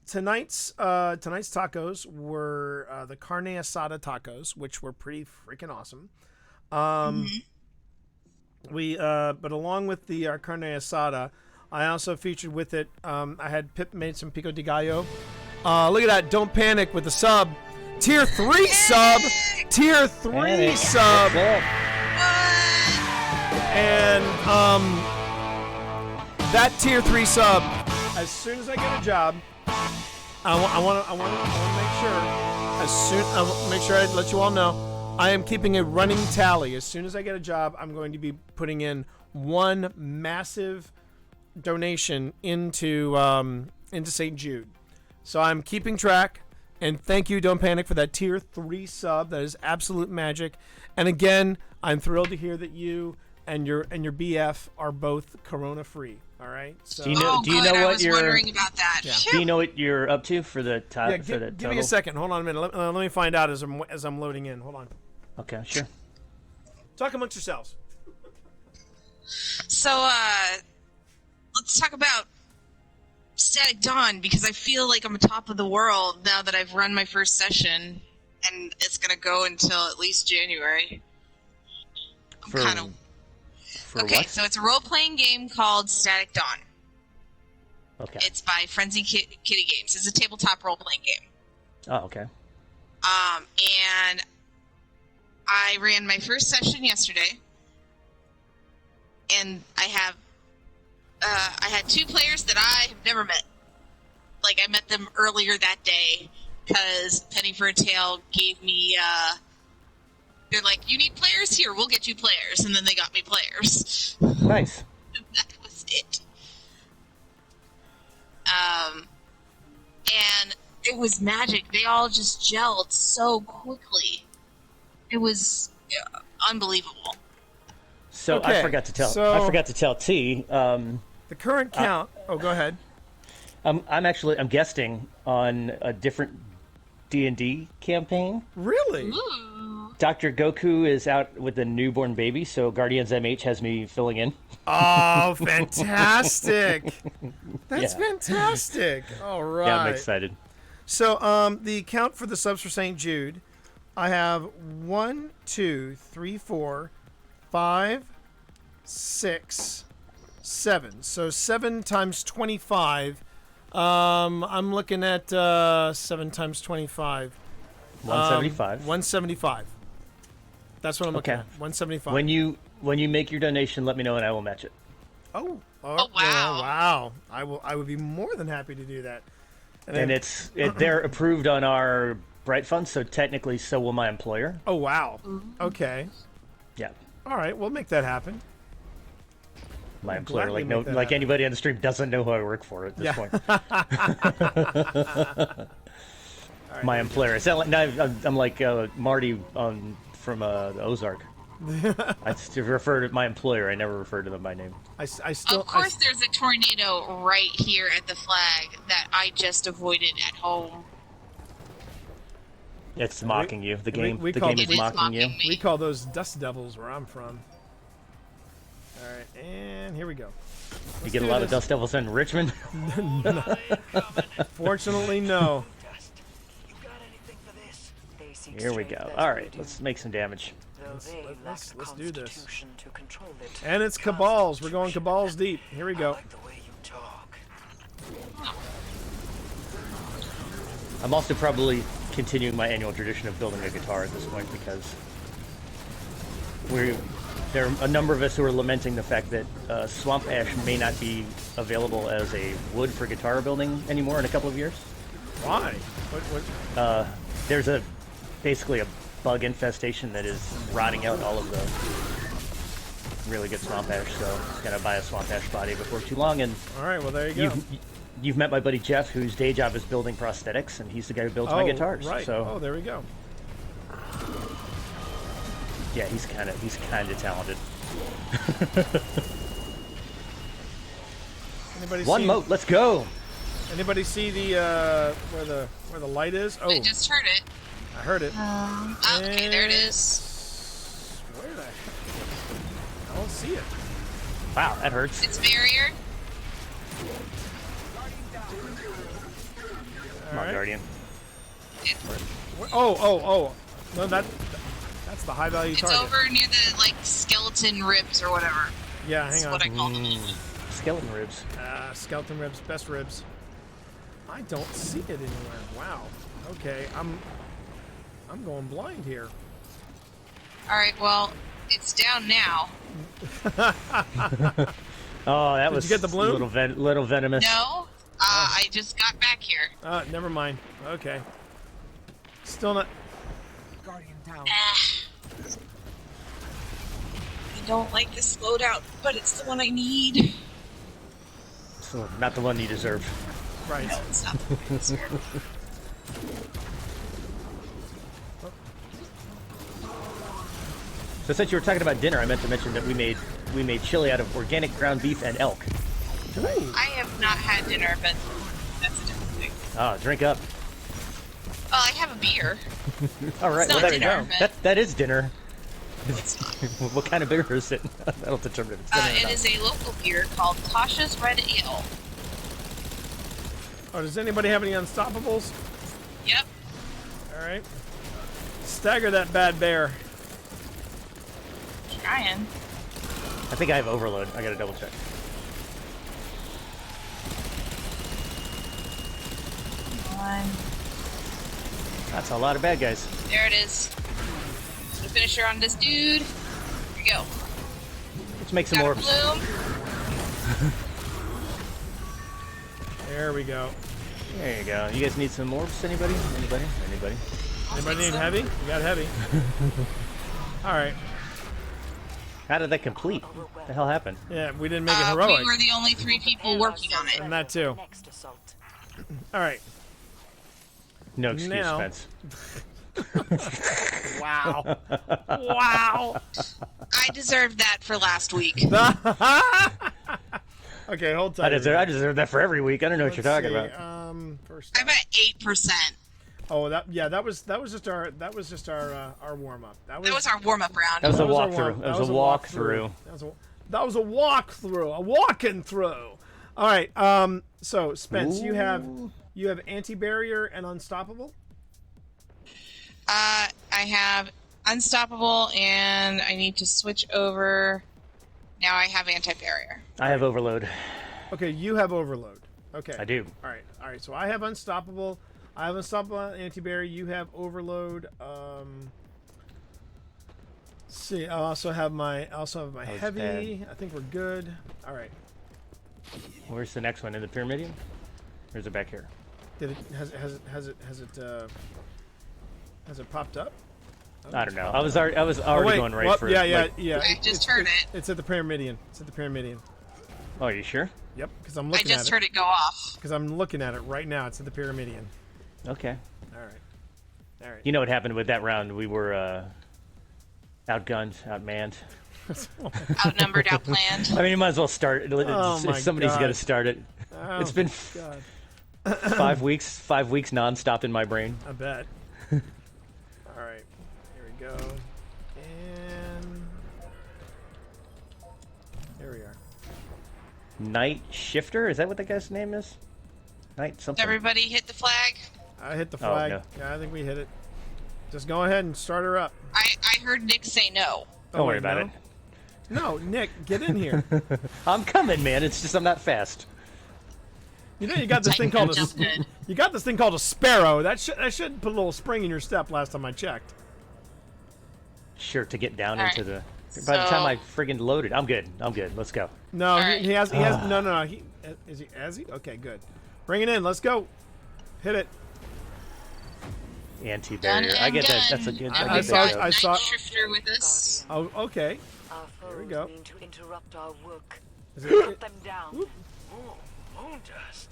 [SPEAKER 2] tonight's tacos were the carne asada tacos, which were pretty freaking awesome. But along with the carne asada, I also featured with it. I had Pip made some pico de gallo. Look at that! Don't panic with the sub, tier 3 sub, tier 3
[SPEAKER 6] Hey,
[SPEAKER 2] sub,
[SPEAKER 6] that's
[SPEAKER 2] and that tier 3 sub. As soon as I get a job, I want to make sure. I make sure I let you all know. I am keeping a running tally. As soon as I get a job, I'm going to be putting in one massive donation into St. Jude. So I'm keeping track, and thank you, Don't Panic, for that tier 3 sub. That is absolute magic. And again, I'm thrilled to hear that you and your BF are both corona free. All right. So
[SPEAKER 6] Do you know
[SPEAKER 3] good. I
[SPEAKER 6] what
[SPEAKER 3] was
[SPEAKER 6] you're?
[SPEAKER 3] wondering about that.
[SPEAKER 2] Yeah.
[SPEAKER 6] Do you know what you're up to for the top?
[SPEAKER 2] yeah,
[SPEAKER 6] for the
[SPEAKER 2] give me a
[SPEAKER 6] total?
[SPEAKER 2] second. Hold on a minute. Let me find out as I'm loading in. Hold on.
[SPEAKER 6] Okay, sure.
[SPEAKER 2] Talk amongst yourselves.
[SPEAKER 3] So, let's talk about Static Dawn, because I feel like I'm on top of the world now that I've run my first session, and it's going to go until at least January. I'm
[SPEAKER 6] For,
[SPEAKER 3] kind of...
[SPEAKER 6] for
[SPEAKER 3] Okay,
[SPEAKER 6] what?
[SPEAKER 3] so it's a role-playing game called Static Dawn.
[SPEAKER 6] Okay.
[SPEAKER 3] It's by Frenzy Kitty Games. It's a tabletop role-playing game.
[SPEAKER 6] Oh, okay.
[SPEAKER 3] And I ran my first session yesterday, and I had 2 players that I have never met. Like, I met them earlier that day because Penny for a Tale gave me. They're like, "You need players? Here, we'll get you players," and then they got me players.
[SPEAKER 6] Nice.
[SPEAKER 3] That was it. And it was magic. They all just gelled so quickly. It was unbelievable.
[SPEAKER 6] So
[SPEAKER 2] Okay,
[SPEAKER 6] I forgot to tell.
[SPEAKER 2] so-
[SPEAKER 6] I forgot to tell T.
[SPEAKER 2] The current count. Oh, go ahead.
[SPEAKER 6] I'm guesting on a different D&D campaign.
[SPEAKER 2] Really?
[SPEAKER 3] Ooh.
[SPEAKER 6] Dr. Goku is out with a newborn baby, so Guardians MH has me filling in.
[SPEAKER 2] Oh, fantastic! That's
[SPEAKER 6] Yeah.
[SPEAKER 2] fantastic. All right.
[SPEAKER 6] Yeah, I'm excited.
[SPEAKER 2] So, the count for the subs for St. Jude, I have 1, 2, 3, 4, 5, 6, 7. So 7 times 25. I'm looking at 7 times 25.
[SPEAKER 6] 175.
[SPEAKER 2] 175. That's what I'm looking
[SPEAKER 6] Okay.
[SPEAKER 2] at. 175.
[SPEAKER 6] When you make your donation, let me know and I will match it.
[SPEAKER 2] Oh,
[SPEAKER 3] wow.
[SPEAKER 2] wow! I would be more than happy to do that.
[SPEAKER 6] And they're approved on our Bright Fund, so technically, so will my employer.
[SPEAKER 2] Oh wow! Okay,
[SPEAKER 6] Yeah,
[SPEAKER 2] all right, we'll make that happen.
[SPEAKER 6] my
[SPEAKER 2] We'll
[SPEAKER 6] employer,
[SPEAKER 2] gladly
[SPEAKER 6] like
[SPEAKER 2] make that
[SPEAKER 6] like
[SPEAKER 2] happen.
[SPEAKER 6] anybody on the stream doesn't know who I work for at this
[SPEAKER 2] Yeah.
[SPEAKER 6] point. My employer. It's not like, I'm like Marty from the Ozark. I still refer to my employer. I never refer to them by name.
[SPEAKER 2] I still.
[SPEAKER 3] Of course, there's a tornado right here at the flag that I just avoided at home.
[SPEAKER 6] It's mocking you. The game.
[SPEAKER 2] we
[SPEAKER 6] The
[SPEAKER 2] call
[SPEAKER 6] game
[SPEAKER 2] it-
[SPEAKER 6] is mocking you.
[SPEAKER 3] me.
[SPEAKER 2] We call those dust devils where I'm from. All right, and here we go.
[SPEAKER 6] You get a lot of Dust Devils in Richmond.
[SPEAKER 2] Fortunately, no.
[SPEAKER 6] Here we go. All right, let's make some damage.
[SPEAKER 2] Let's do this. And it's Cabals. We're going Cabals deep. Here we go.
[SPEAKER 6] I'm also probably continuing my annual tradition of building a guitar at this point because there are a number of us who are lamenting the fact that swamp ash may not be available as a wood for guitar building anymore in a couple of years.
[SPEAKER 2] Why? What?
[SPEAKER 6] There's basically a bug infestation that is rotting out all of the really good swamp ash, so I'm gonna buy a swamp ash body before too long. And
[SPEAKER 2] All right, well, there you go.
[SPEAKER 6] you've met my buddy Jeff, whose day job is building prosthetics, and he's the guy who builds my guitars.
[SPEAKER 2] Right.
[SPEAKER 6] So
[SPEAKER 2] Oh, there we go.
[SPEAKER 6] yeah, he's kind of talented.
[SPEAKER 2] Anybody
[SPEAKER 6] One
[SPEAKER 2] see,
[SPEAKER 6] moat, let's go.
[SPEAKER 2] Anybody see the where the light is? Oh,
[SPEAKER 3] I just heard it.
[SPEAKER 2] I heard it.
[SPEAKER 3] Okay, there it is.
[SPEAKER 2] Where the heck? I don't see it.
[SPEAKER 6] Wow, that hurts.
[SPEAKER 3] It's barrier.
[SPEAKER 6] Come on,
[SPEAKER 2] right.
[SPEAKER 6] Guardian.
[SPEAKER 2] Oh. No, that's the high value
[SPEAKER 3] It's
[SPEAKER 2] target.
[SPEAKER 3] over near the like skeleton ribs or whatever.
[SPEAKER 2] Yeah,
[SPEAKER 3] That's
[SPEAKER 2] hang on.
[SPEAKER 3] what I call them.
[SPEAKER 6] Skeleton ribs.
[SPEAKER 2] Skeleton ribs, best ribs. I don't see it anywhere. Wow. Okay, I'm going blind here.
[SPEAKER 3] All right, well, it's down now.
[SPEAKER 6] Oh, that was
[SPEAKER 2] you get the bloom?
[SPEAKER 6] little venomous.
[SPEAKER 3] No, I just got back here.
[SPEAKER 2] Never mind. Okay. Still not.
[SPEAKER 3] I don't like this loadout, but it's the one I need.
[SPEAKER 6] So not the one you deserve.
[SPEAKER 2] Right.
[SPEAKER 3] No, it's not the one I deserve.
[SPEAKER 6] So since you were talking about dinner, I meant to mention that we made chili out of organic ground beef and elk.
[SPEAKER 3] I have not had dinner, but that's a different thing.
[SPEAKER 6] Oh, drink up.
[SPEAKER 3] Well, I have a beer.
[SPEAKER 6] All right,
[SPEAKER 3] It's
[SPEAKER 6] well
[SPEAKER 3] not
[SPEAKER 6] there you
[SPEAKER 3] dinner,
[SPEAKER 6] go.
[SPEAKER 3] but-
[SPEAKER 6] That is dinner.
[SPEAKER 3] It's not.
[SPEAKER 6] What kind of beer is it? That'll determine if it's dinner or
[SPEAKER 3] It
[SPEAKER 6] not.
[SPEAKER 3] is a local beer called Tasha's Red Ale.
[SPEAKER 2] Oh, does anybody have any unstoppables?
[SPEAKER 3] Yep.
[SPEAKER 2] All right. Stagger that bad bear.
[SPEAKER 3] Trying.
[SPEAKER 6] I think I have overload. I gotta double check.
[SPEAKER 3] One.
[SPEAKER 6] That's a lot of bad guys.
[SPEAKER 3] There it is. Put a finisher on this dude. Here we go.
[SPEAKER 6] Let's make some
[SPEAKER 3] Got a
[SPEAKER 6] orbs.
[SPEAKER 3] bloom.
[SPEAKER 2] There we go.
[SPEAKER 6] There you go. You guys need some orbs? Anybody? Anybody?
[SPEAKER 2] Anybody need heavy? You got heavy. All right.
[SPEAKER 6] How did that complete? What the hell happened?
[SPEAKER 2] Yeah, we didn't make it heroic.
[SPEAKER 3] We were the only 3 people working on it.
[SPEAKER 2] And that too. All right.
[SPEAKER 6] No excuse,
[SPEAKER 2] Now-
[SPEAKER 6] Spence.
[SPEAKER 2] Wow. Wow.
[SPEAKER 3] I deserved that for last week.
[SPEAKER 2] Okay, hold
[SPEAKER 6] I
[SPEAKER 2] tight.
[SPEAKER 6] deserve that for every week. I don't know what you're talking about.
[SPEAKER 2] First.
[SPEAKER 3] I'm at 8%.
[SPEAKER 2] Oh, that was just our warm up. That
[SPEAKER 3] That was our warm-up round.
[SPEAKER 6] That was a
[SPEAKER 2] our
[SPEAKER 6] walkthrough.
[SPEAKER 2] warm-
[SPEAKER 6] That was a walkthrough.
[SPEAKER 2] That was a walkthrough. A walking through. All right. So Spence, you have anti-barrier and unstoppable.
[SPEAKER 3] I have Unstoppable, and I need to switch over. Now I have Anti-Barrier.
[SPEAKER 6] I have overload.
[SPEAKER 2] Okay, you have overload. Okay.
[SPEAKER 6] I do.
[SPEAKER 2] All right. So I have unstoppable. I have unstoppable anti-barrier. You have overload. Let's see. I also have my heavy.
[SPEAKER 6] bad.
[SPEAKER 2] I think we're good. All right.
[SPEAKER 6] Where's the next one? In the Pyramidion? Or is it back here?
[SPEAKER 2] Did it has it popped up?
[SPEAKER 6] I don't know. I was already going right for
[SPEAKER 2] yeah,
[SPEAKER 6] it.
[SPEAKER 2] yeah,
[SPEAKER 6] Like-
[SPEAKER 2] yeah.
[SPEAKER 3] I just heard it.
[SPEAKER 2] It's at the Pyramidion.
[SPEAKER 6] Oh, are you sure?
[SPEAKER 2] Yep, because I'm
[SPEAKER 3] I
[SPEAKER 2] looking at
[SPEAKER 3] just
[SPEAKER 2] it.
[SPEAKER 3] heard it go off.
[SPEAKER 2] Because I'm looking at it right now. It's at the Pyramidion.
[SPEAKER 6] Okay.
[SPEAKER 2] All right.
[SPEAKER 6] You know what happened with that round? We were Outgunned, outmanned.
[SPEAKER 3] Outnumbered, outplanned.
[SPEAKER 6] I mean, you might as well start.
[SPEAKER 2] Oh my
[SPEAKER 6] If somebody's
[SPEAKER 2] God.
[SPEAKER 6] got to start it.
[SPEAKER 2] Oh,
[SPEAKER 6] It's been
[SPEAKER 2] God.
[SPEAKER 6] 5 weeks. 5 weeks nonstop in my brain.
[SPEAKER 2] I bet. All right, here we go, and there we are.
[SPEAKER 6] Night Shifter? Is that what the guy's name is? Night something.
[SPEAKER 3] Everybody hit the flag.
[SPEAKER 2] I hit the flag.
[SPEAKER 6] no.
[SPEAKER 2] Yeah, I think we hit it. Just go ahead and start her up.
[SPEAKER 3] I heard Nick say no.
[SPEAKER 6] Don't worry
[SPEAKER 2] wait,
[SPEAKER 6] about
[SPEAKER 2] no?
[SPEAKER 6] it.
[SPEAKER 2] No, Nick, get in here.
[SPEAKER 6] I'm coming, man. It's just I'm not fast.
[SPEAKER 2] You know you got this thing called a
[SPEAKER 3] Jump good.
[SPEAKER 2] you got this thing called a sparrow. That should put a little spring in your step. Last time I checked.
[SPEAKER 6] Sure, to get down
[SPEAKER 3] All
[SPEAKER 6] into
[SPEAKER 3] right.
[SPEAKER 6] the. By the time
[SPEAKER 3] So-
[SPEAKER 6] I friggin' loaded, I'm good. I'm good. Let's go.
[SPEAKER 2] No,
[SPEAKER 3] right.
[SPEAKER 2] he has no. He is he has he? Okay, good. Bring it in. Let's go. Hit it.
[SPEAKER 6] Anti-barrier.
[SPEAKER 3] Done
[SPEAKER 6] I
[SPEAKER 3] and
[SPEAKER 6] get that.
[SPEAKER 3] done.
[SPEAKER 6] That's a good.
[SPEAKER 2] I
[SPEAKER 3] We've
[SPEAKER 2] saw-
[SPEAKER 3] got
[SPEAKER 2] I saw-
[SPEAKER 3] Night Shifter with us.
[SPEAKER 2] Oh, okay.
[SPEAKER 8] Our foes
[SPEAKER 2] we go.
[SPEAKER 8] mean to interrupt our work.
[SPEAKER 2] Is
[SPEAKER 8] Put
[SPEAKER 2] it,
[SPEAKER 8] them down.
[SPEAKER 4] Ooh, Moon Dust.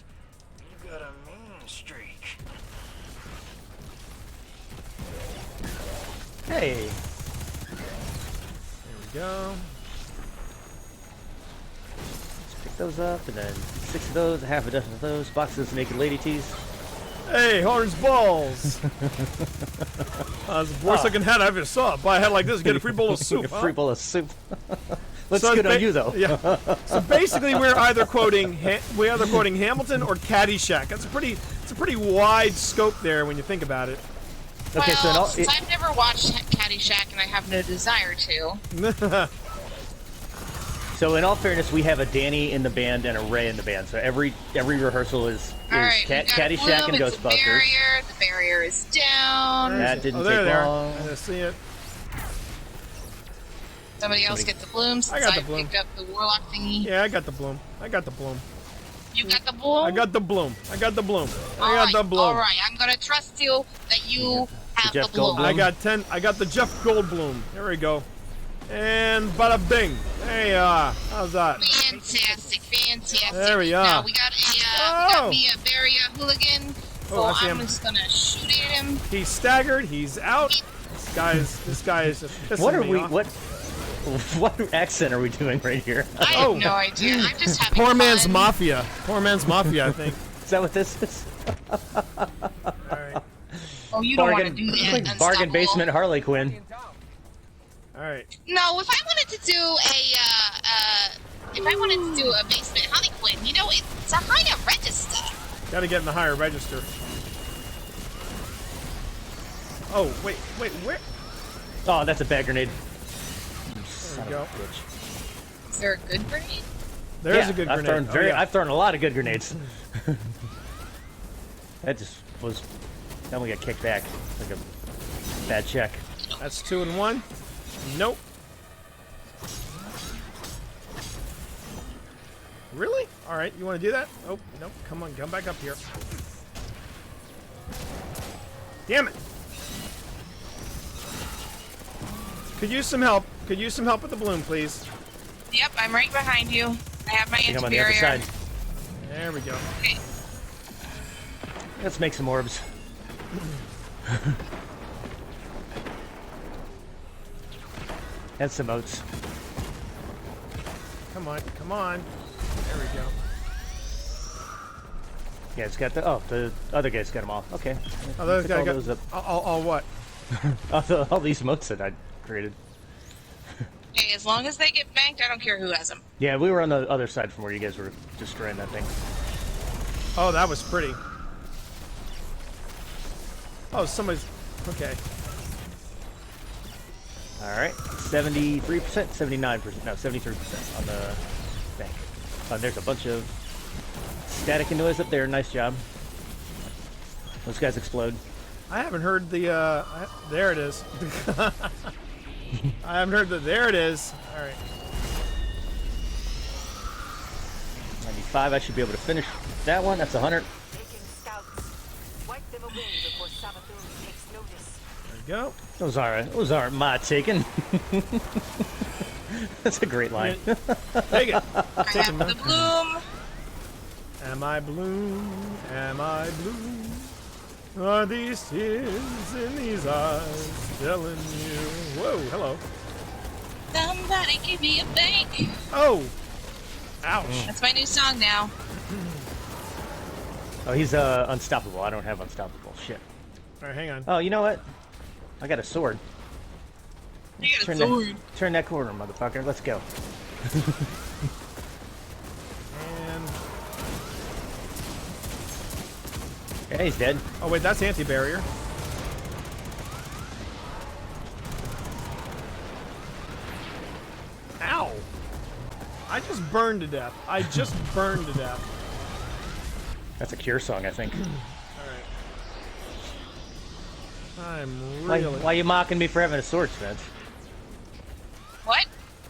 [SPEAKER 4] You got a mean streak.
[SPEAKER 6] Hey.
[SPEAKER 2] there we go.
[SPEAKER 6] Let's pick those up, and then 6 of those, half a dozen of those, boxes of naked lady tees.
[SPEAKER 2] Hey, orange balls. It's the worst looking hat I ever saw. Buy a hat like this, get a free bowl of soup.
[SPEAKER 6] A
[SPEAKER 2] huh?
[SPEAKER 6] free bowl of soup. Looks
[SPEAKER 2] So
[SPEAKER 6] good
[SPEAKER 2] ba-
[SPEAKER 6] on you, though.
[SPEAKER 2] Yeah. So basically, we're either quoting Hamilton or Caddyshack. It's a pretty wide scope there when you think about it.
[SPEAKER 6] Okay, so in
[SPEAKER 3] Well,
[SPEAKER 6] all,
[SPEAKER 3] since I've never watched Caddyshack and I have no desire to.
[SPEAKER 6] so in all fairness, we have a Danny in the band and a Ray in the band. So every rehearsal is
[SPEAKER 3] All right,
[SPEAKER 6] Caddyshack and
[SPEAKER 3] It's a
[SPEAKER 6] Ghostbusters.
[SPEAKER 3] barrier. The barrier is down.
[SPEAKER 6] That didn't
[SPEAKER 2] Oh, there
[SPEAKER 6] take
[SPEAKER 2] they are.
[SPEAKER 6] long.
[SPEAKER 2] I see it.
[SPEAKER 3] Somebody else get the bloom since
[SPEAKER 2] I got the
[SPEAKER 3] I
[SPEAKER 2] bloom.
[SPEAKER 3] picked up the warlock thingy.
[SPEAKER 2] Yeah, I got the bloom. I got the bloom.
[SPEAKER 3] You got the bloom?
[SPEAKER 2] I got the bloom. I got the bloom. I
[SPEAKER 3] All
[SPEAKER 2] got
[SPEAKER 3] right,
[SPEAKER 2] the bloom.
[SPEAKER 3] All right, I'm gonna trust you that you have
[SPEAKER 6] Jeff
[SPEAKER 3] the bloom.
[SPEAKER 6] Goldblum.
[SPEAKER 2] I got 10. I got the Jeff Goldblum. There we go. And bada bing. Hey, how's that?
[SPEAKER 3] Fantastic, fantastic.
[SPEAKER 2] There we are.
[SPEAKER 3] Now we got
[SPEAKER 2] Oh.
[SPEAKER 3] me a barrier hooligan. So
[SPEAKER 2] Oh, I see
[SPEAKER 3] I'm
[SPEAKER 2] him.
[SPEAKER 3] just gonna shoot at him.
[SPEAKER 2] He's staggered. He's out. This guy is just pissing
[SPEAKER 6] What are
[SPEAKER 2] me
[SPEAKER 6] we?
[SPEAKER 2] off.
[SPEAKER 6] What accent are we doing right here?
[SPEAKER 3] I
[SPEAKER 2] Oh.
[SPEAKER 3] have no idea. I'm just having
[SPEAKER 2] Poor
[SPEAKER 3] fun.
[SPEAKER 2] man's mafia. Poor man's mafia, I think.
[SPEAKER 6] Is that what this is?
[SPEAKER 2] All right.
[SPEAKER 3] Oh, you don't want to
[SPEAKER 6] Bargain,
[SPEAKER 3] do that.
[SPEAKER 6] like bargain
[SPEAKER 3] Unstoppable.
[SPEAKER 6] basement Harley Quinn.
[SPEAKER 2] All right.
[SPEAKER 3] No, if I wanted to do a basement Harley Quinn, you know, it's a higher register.
[SPEAKER 2] Got to get in the higher register. Oh, wait, where?
[SPEAKER 6] Oh, that's a bad grenade.
[SPEAKER 2] There we go.
[SPEAKER 3] Is there a good grenade?
[SPEAKER 2] There's
[SPEAKER 6] Yeah,
[SPEAKER 2] a good
[SPEAKER 6] I've
[SPEAKER 2] grenade.
[SPEAKER 6] thrown
[SPEAKER 2] Oh, yeah.
[SPEAKER 6] I've thrown a lot of good grenades. That just was. Then we got kicked back. Like a bad check.
[SPEAKER 2] That's 2 and 1. Nope. Really? All right, you want to do that? Oh, nope. Come on, come back up here. Damn it. Could use some help. Could use some help with the bloom, please.
[SPEAKER 3] Yep, I'm right behind you. I have my
[SPEAKER 6] I think I'm on the other
[SPEAKER 3] anti-barrier.
[SPEAKER 6] side.
[SPEAKER 2] There we go.
[SPEAKER 3] Okay.
[SPEAKER 6] Let's make some orbs. And some oats.
[SPEAKER 2] Come on, come on. There we go.
[SPEAKER 6] Yeah, it's got the. Oh, the other guy's got them all. Okay.
[SPEAKER 2] Oh, those
[SPEAKER 6] Pick
[SPEAKER 2] guys
[SPEAKER 6] all
[SPEAKER 2] got.
[SPEAKER 6] those up.
[SPEAKER 2] All what?
[SPEAKER 6] All these moats that I created.
[SPEAKER 3] Hey, as long as they get banked, I don't care who has them.
[SPEAKER 6] Yeah, we were on the other side from where you guys were destroying that thing.
[SPEAKER 2] Oh, that was pretty. Oh, somebody's. Okay.
[SPEAKER 6] All right, 73%, 79%, no, 73% on the bank. There's a bunch of static and noise up there. Nice job. Those guys explode.
[SPEAKER 2] I haven't heard the. There it is. I haven't heard the. There it is. All right.
[SPEAKER 6] 95, I should be able to finish that one. That's 100.
[SPEAKER 8] Taking scouts. Wipe them away before Sabathun takes notice.
[SPEAKER 2] There we go.
[SPEAKER 6] Those aren't my taking. That's a great line.
[SPEAKER 2] Take it.
[SPEAKER 3] I have the bloom.
[SPEAKER 2] Am I blue? Am I blue? Are these tears in these eyes telling you? Whoa, hello.
[SPEAKER 3] Somebody give me a bank.
[SPEAKER 2] Oh! Ouch.
[SPEAKER 3] That's my new song now.
[SPEAKER 6] Oh, he's unstoppable. I don't have unstoppable. Shit.
[SPEAKER 2] Alright, hang on.
[SPEAKER 6] Oh, you know what? I got a sword.
[SPEAKER 3] You got a sword.
[SPEAKER 6] Turn that corner, motherfucker. Let's go.
[SPEAKER 2] And...
[SPEAKER 6] Yeah, he's dead.
[SPEAKER 2] Oh, wait, that's anti-barrier. Ow! I just burned to death. I just burned to death.
[SPEAKER 6] That's a Cure song, I think.
[SPEAKER 2] Alright. I'm
[SPEAKER 6] Why,
[SPEAKER 2] really...
[SPEAKER 6] why are you mocking me for having a sword, Spence?
[SPEAKER 3] What?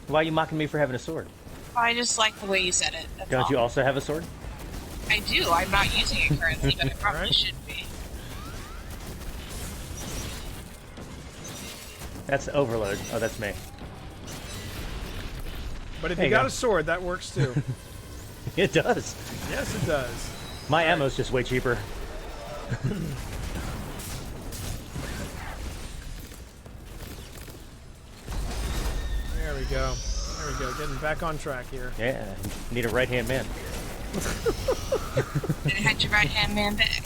[SPEAKER 6] Why are you mocking me for having a sword?
[SPEAKER 3] I just like the way you said it. That's
[SPEAKER 6] Don't
[SPEAKER 3] all.
[SPEAKER 6] you also have a sword?
[SPEAKER 3] I do. I'm not using it currently, but I probably
[SPEAKER 2] Alright.
[SPEAKER 3] should be.
[SPEAKER 6] That's Overload. Oh, that's me.
[SPEAKER 2] But if
[SPEAKER 6] There
[SPEAKER 2] you
[SPEAKER 6] you
[SPEAKER 2] got
[SPEAKER 6] go.
[SPEAKER 2] a sword, that works too.
[SPEAKER 6] It does.
[SPEAKER 2] Yes, it does.
[SPEAKER 6] My ammo's just way cheaper.
[SPEAKER 2] There we go. There we go. Getting back on track here.
[SPEAKER 6] Yeah, need a right-hand man.
[SPEAKER 3] And had your right hand man back.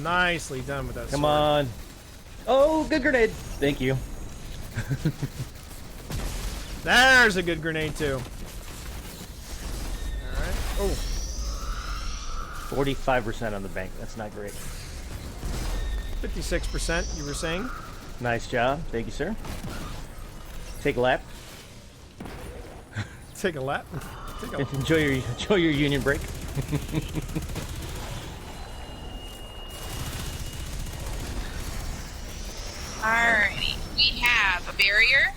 [SPEAKER 2] Nicely done with that
[SPEAKER 6] Come
[SPEAKER 2] sword.
[SPEAKER 6] on. Oh, good grenade. Thank you.
[SPEAKER 2] There's a good grenade too. Alright. Oh,
[SPEAKER 6] 45% on the bank. That's not great.
[SPEAKER 2] 56% you were saying?
[SPEAKER 6] Nice job. Thank you, sir. Take a lap.
[SPEAKER 2] Take a lap. Take a lap.
[SPEAKER 6] Enjoy your union break.
[SPEAKER 3] Alrighty. We have a barrier.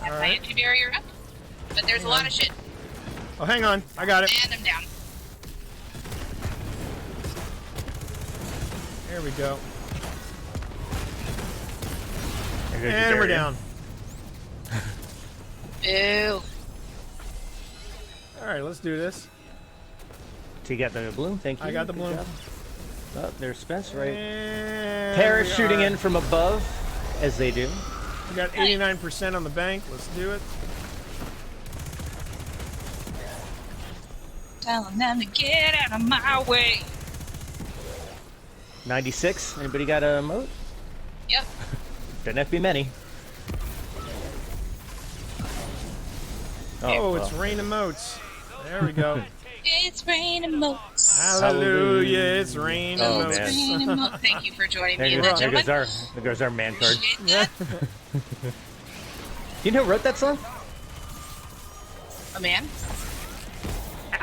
[SPEAKER 3] I have my
[SPEAKER 2] Alright.
[SPEAKER 3] anti-barrier up. But there's a lot of shit.
[SPEAKER 2] Oh, hang on. I got it.
[SPEAKER 3] And I'm down.
[SPEAKER 2] There we go.
[SPEAKER 6] There goes your
[SPEAKER 2] And we're
[SPEAKER 6] barrier.
[SPEAKER 2] down.
[SPEAKER 3] Boo.
[SPEAKER 2] Alright, let's do this.
[SPEAKER 6] So you got the bloom. Thank you.
[SPEAKER 2] I got the
[SPEAKER 6] Good
[SPEAKER 2] bloom.
[SPEAKER 6] job. Oh, there's Spence right.
[SPEAKER 2] And
[SPEAKER 6] Parachuting
[SPEAKER 2] we
[SPEAKER 6] in from above, as they do.
[SPEAKER 2] We got 89% on the bank. Let's do it.
[SPEAKER 3] Telling them to get out of my way.
[SPEAKER 6] 96. Anybody got a moat?
[SPEAKER 3] Yep.
[SPEAKER 6] Doesn't have to be many.
[SPEAKER 2] Oh,
[SPEAKER 6] well.
[SPEAKER 2] it's rain emotes. There we go.
[SPEAKER 3] It's rain emotes.
[SPEAKER 2] Hallelujah, it's rain
[SPEAKER 6] Oh,
[SPEAKER 2] emotes.
[SPEAKER 6] man.
[SPEAKER 3] Rain emotes. Thank you for joining me in
[SPEAKER 6] There
[SPEAKER 3] that,
[SPEAKER 6] goes
[SPEAKER 3] gentlemen.
[SPEAKER 6] our man card.
[SPEAKER 3] Appreciate
[SPEAKER 2] Yeah.
[SPEAKER 3] that.
[SPEAKER 6] You know who wrote that song?
[SPEAKER 3] A man?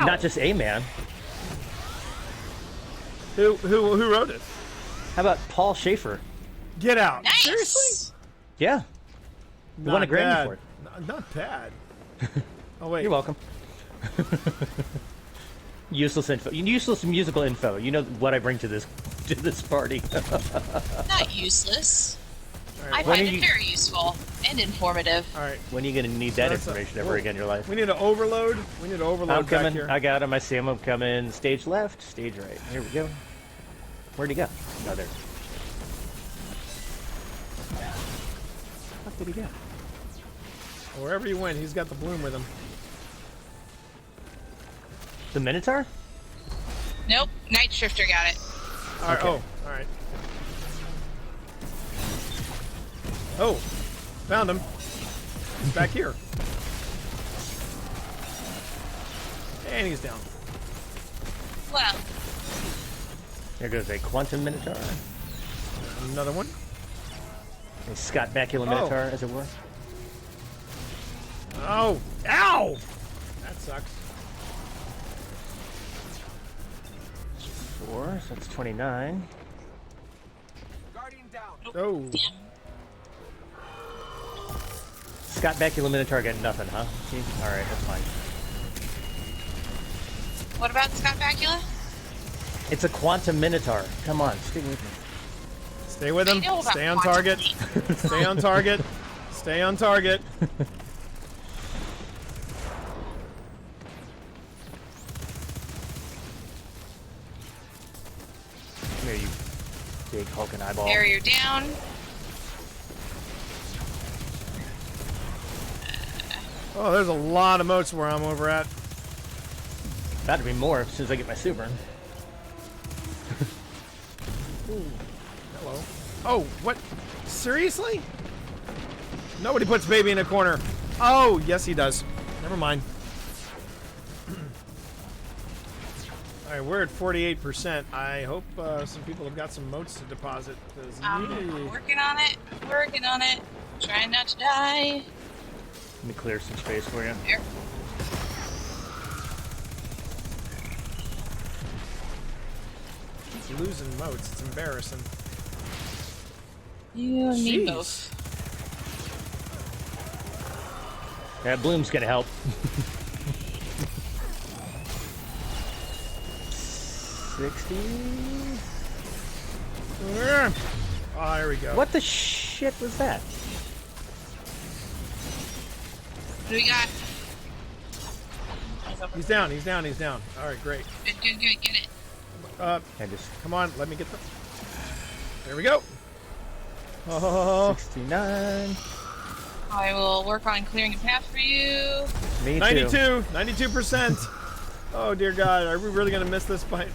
[SPEAKER 6] Not just a man.
[SPEAKER 2] Who wrote it?
[SPEAKER 6] How about Paul Schaefer?
[SPEAKER 2] Get out.
[SPEAKER 3] Nice.
[SPEAKER 2] Seriously?
[SPEAKER 6] Yeah. He won a
[SPEAKER 2] Not
[SPEAKER 6] Grammy
[SPEAKER 2] bad.
[SPEAKER 6] for it.
[SPEAKER 2] Not bad. Oh wait.
[SPEAKER 6] You're welcome. Useless info. Useless musical info. You know what I bring to this party.
[SPEAKER 3] Not useless.
[SPEAKER 2] All
[SPEAKER 3] I
[SPEAKER 2] right.
[SPEAKER 6] When
[SPEAKER 3] find
[SPEAKER 6] are
[SPEAKER 3] it
[SPEAKER 6] you-
[SPEAKER 3] very useful and informative.
[SPEAKER 2] All right.
[SPEAKER 6] When are you going to need that
[SPEAKER 2] That's a-
[SPEAKER 6] information ever
[SPEAKER 2] whoa.
[SPEAKER 6] again in your life?
[SPEAKER 2] We need to overload. We need to overload
[SPEAKER 6] I'm
[SPEAKER 2] back
[SPEAKER 6] coming.
[SPEAKER 2] here.
[SPEAKER 6] I got him. I see him. I'm coming. Stage left, stage right. Here we go. Where'd he go? Oh, there. What did he go?
[SPEAKER 2] Wherever he went, he's got the bloom with him.
[SPEAKER 6] The Minotaur?
[SPEAKER 3] Nope. Night Shifter got it.
[SPEAKER 2] All right.
[SPEAKER 6] Okay.
[SPEAKER 2] Oh, all right. Oh, found him. He's back here. And he's down.
[SPEAKER 3] Well,
[SPEAKER 6] There goes a Quantum Minotaur.
[SPEAKER 2] Another one.
[SPEAKER 6] A Scott Bakula
[SPEAKER 2] Oh.
[SPEAKER 6] Minotaur, as it were.
[SPEAKER 2] Oh, ow! That sucks.
[SPEAKER 6] 4, so that's 29.
[SPEAKER 2] Oh,
[SPEAKER 6] Scott Bakula Minotaur got nothing, huh? See? Alright, that's fine.
[SPEAKER 3] what about Scott Bakula?
[SPEAKER 6] It's a Quantum Minotaur. Come on, stick with me.
[SPEAKER 2] stay with
[SPEAKER 3] I
[SPEAKER 2] him.
[SPEAKER 3] know about
[SPEAKER 2] Stay on
[SPEAKER 3] quantum
[SPEAKER 2] target.
[SPEAKER 3] leap.
[SPEAKER 2] Stay on target. Stay on target.
[SPEAKER 6] Here, you Big hulking eyeball.
[SPEAKER 3] Barrier down.
[SPEAKER 2] Oh, there's a lot of moats where I'm over at.
[SPEAKER 6] About to be more as soon as I get my super.
[SPEAKER 2] Hello. Oh, what? Seriously? Nobody puts baby in a corner. Oh, yes he does. Never mind. All right, we're at 48%. I hope some people have got some moats to deposit. 'Cause
[SPEAKER 3] Working on it. Working on it. Trying not to die.
[SPEAKER 6] Let me clear some space for you.
[SPEAKER 3] There.
[SPEAKER 2] keep losing moats. It's embarrassing.
[SPEAKER 3] You and me
[SPEAKER 2] Jeez.
[SPEAKER 3] both.
[SPEAKER 6] That bloom's gonna help. 60.
[SPEAKER 2] Oh, there we go.
[SPEAKER 6] What the shit was that?
[SPEAKER 3] What do we got?
[SPEAKER 2] He's down. He's down. He's down. All right, great.
[SPEAKER 3] Good, good, good. Get it.
[SPEAKER 6] I just
[SPEAKER 2] Come on, let me get the. There we go. Oh,
[SPEAKER 6] 69.
[SPEAKER 3] I will work on clearing a path for you.
[SPEAKER 6] Me too.
[SPEAKER 2] 92%. Oh dear God, are we really gonna miss this by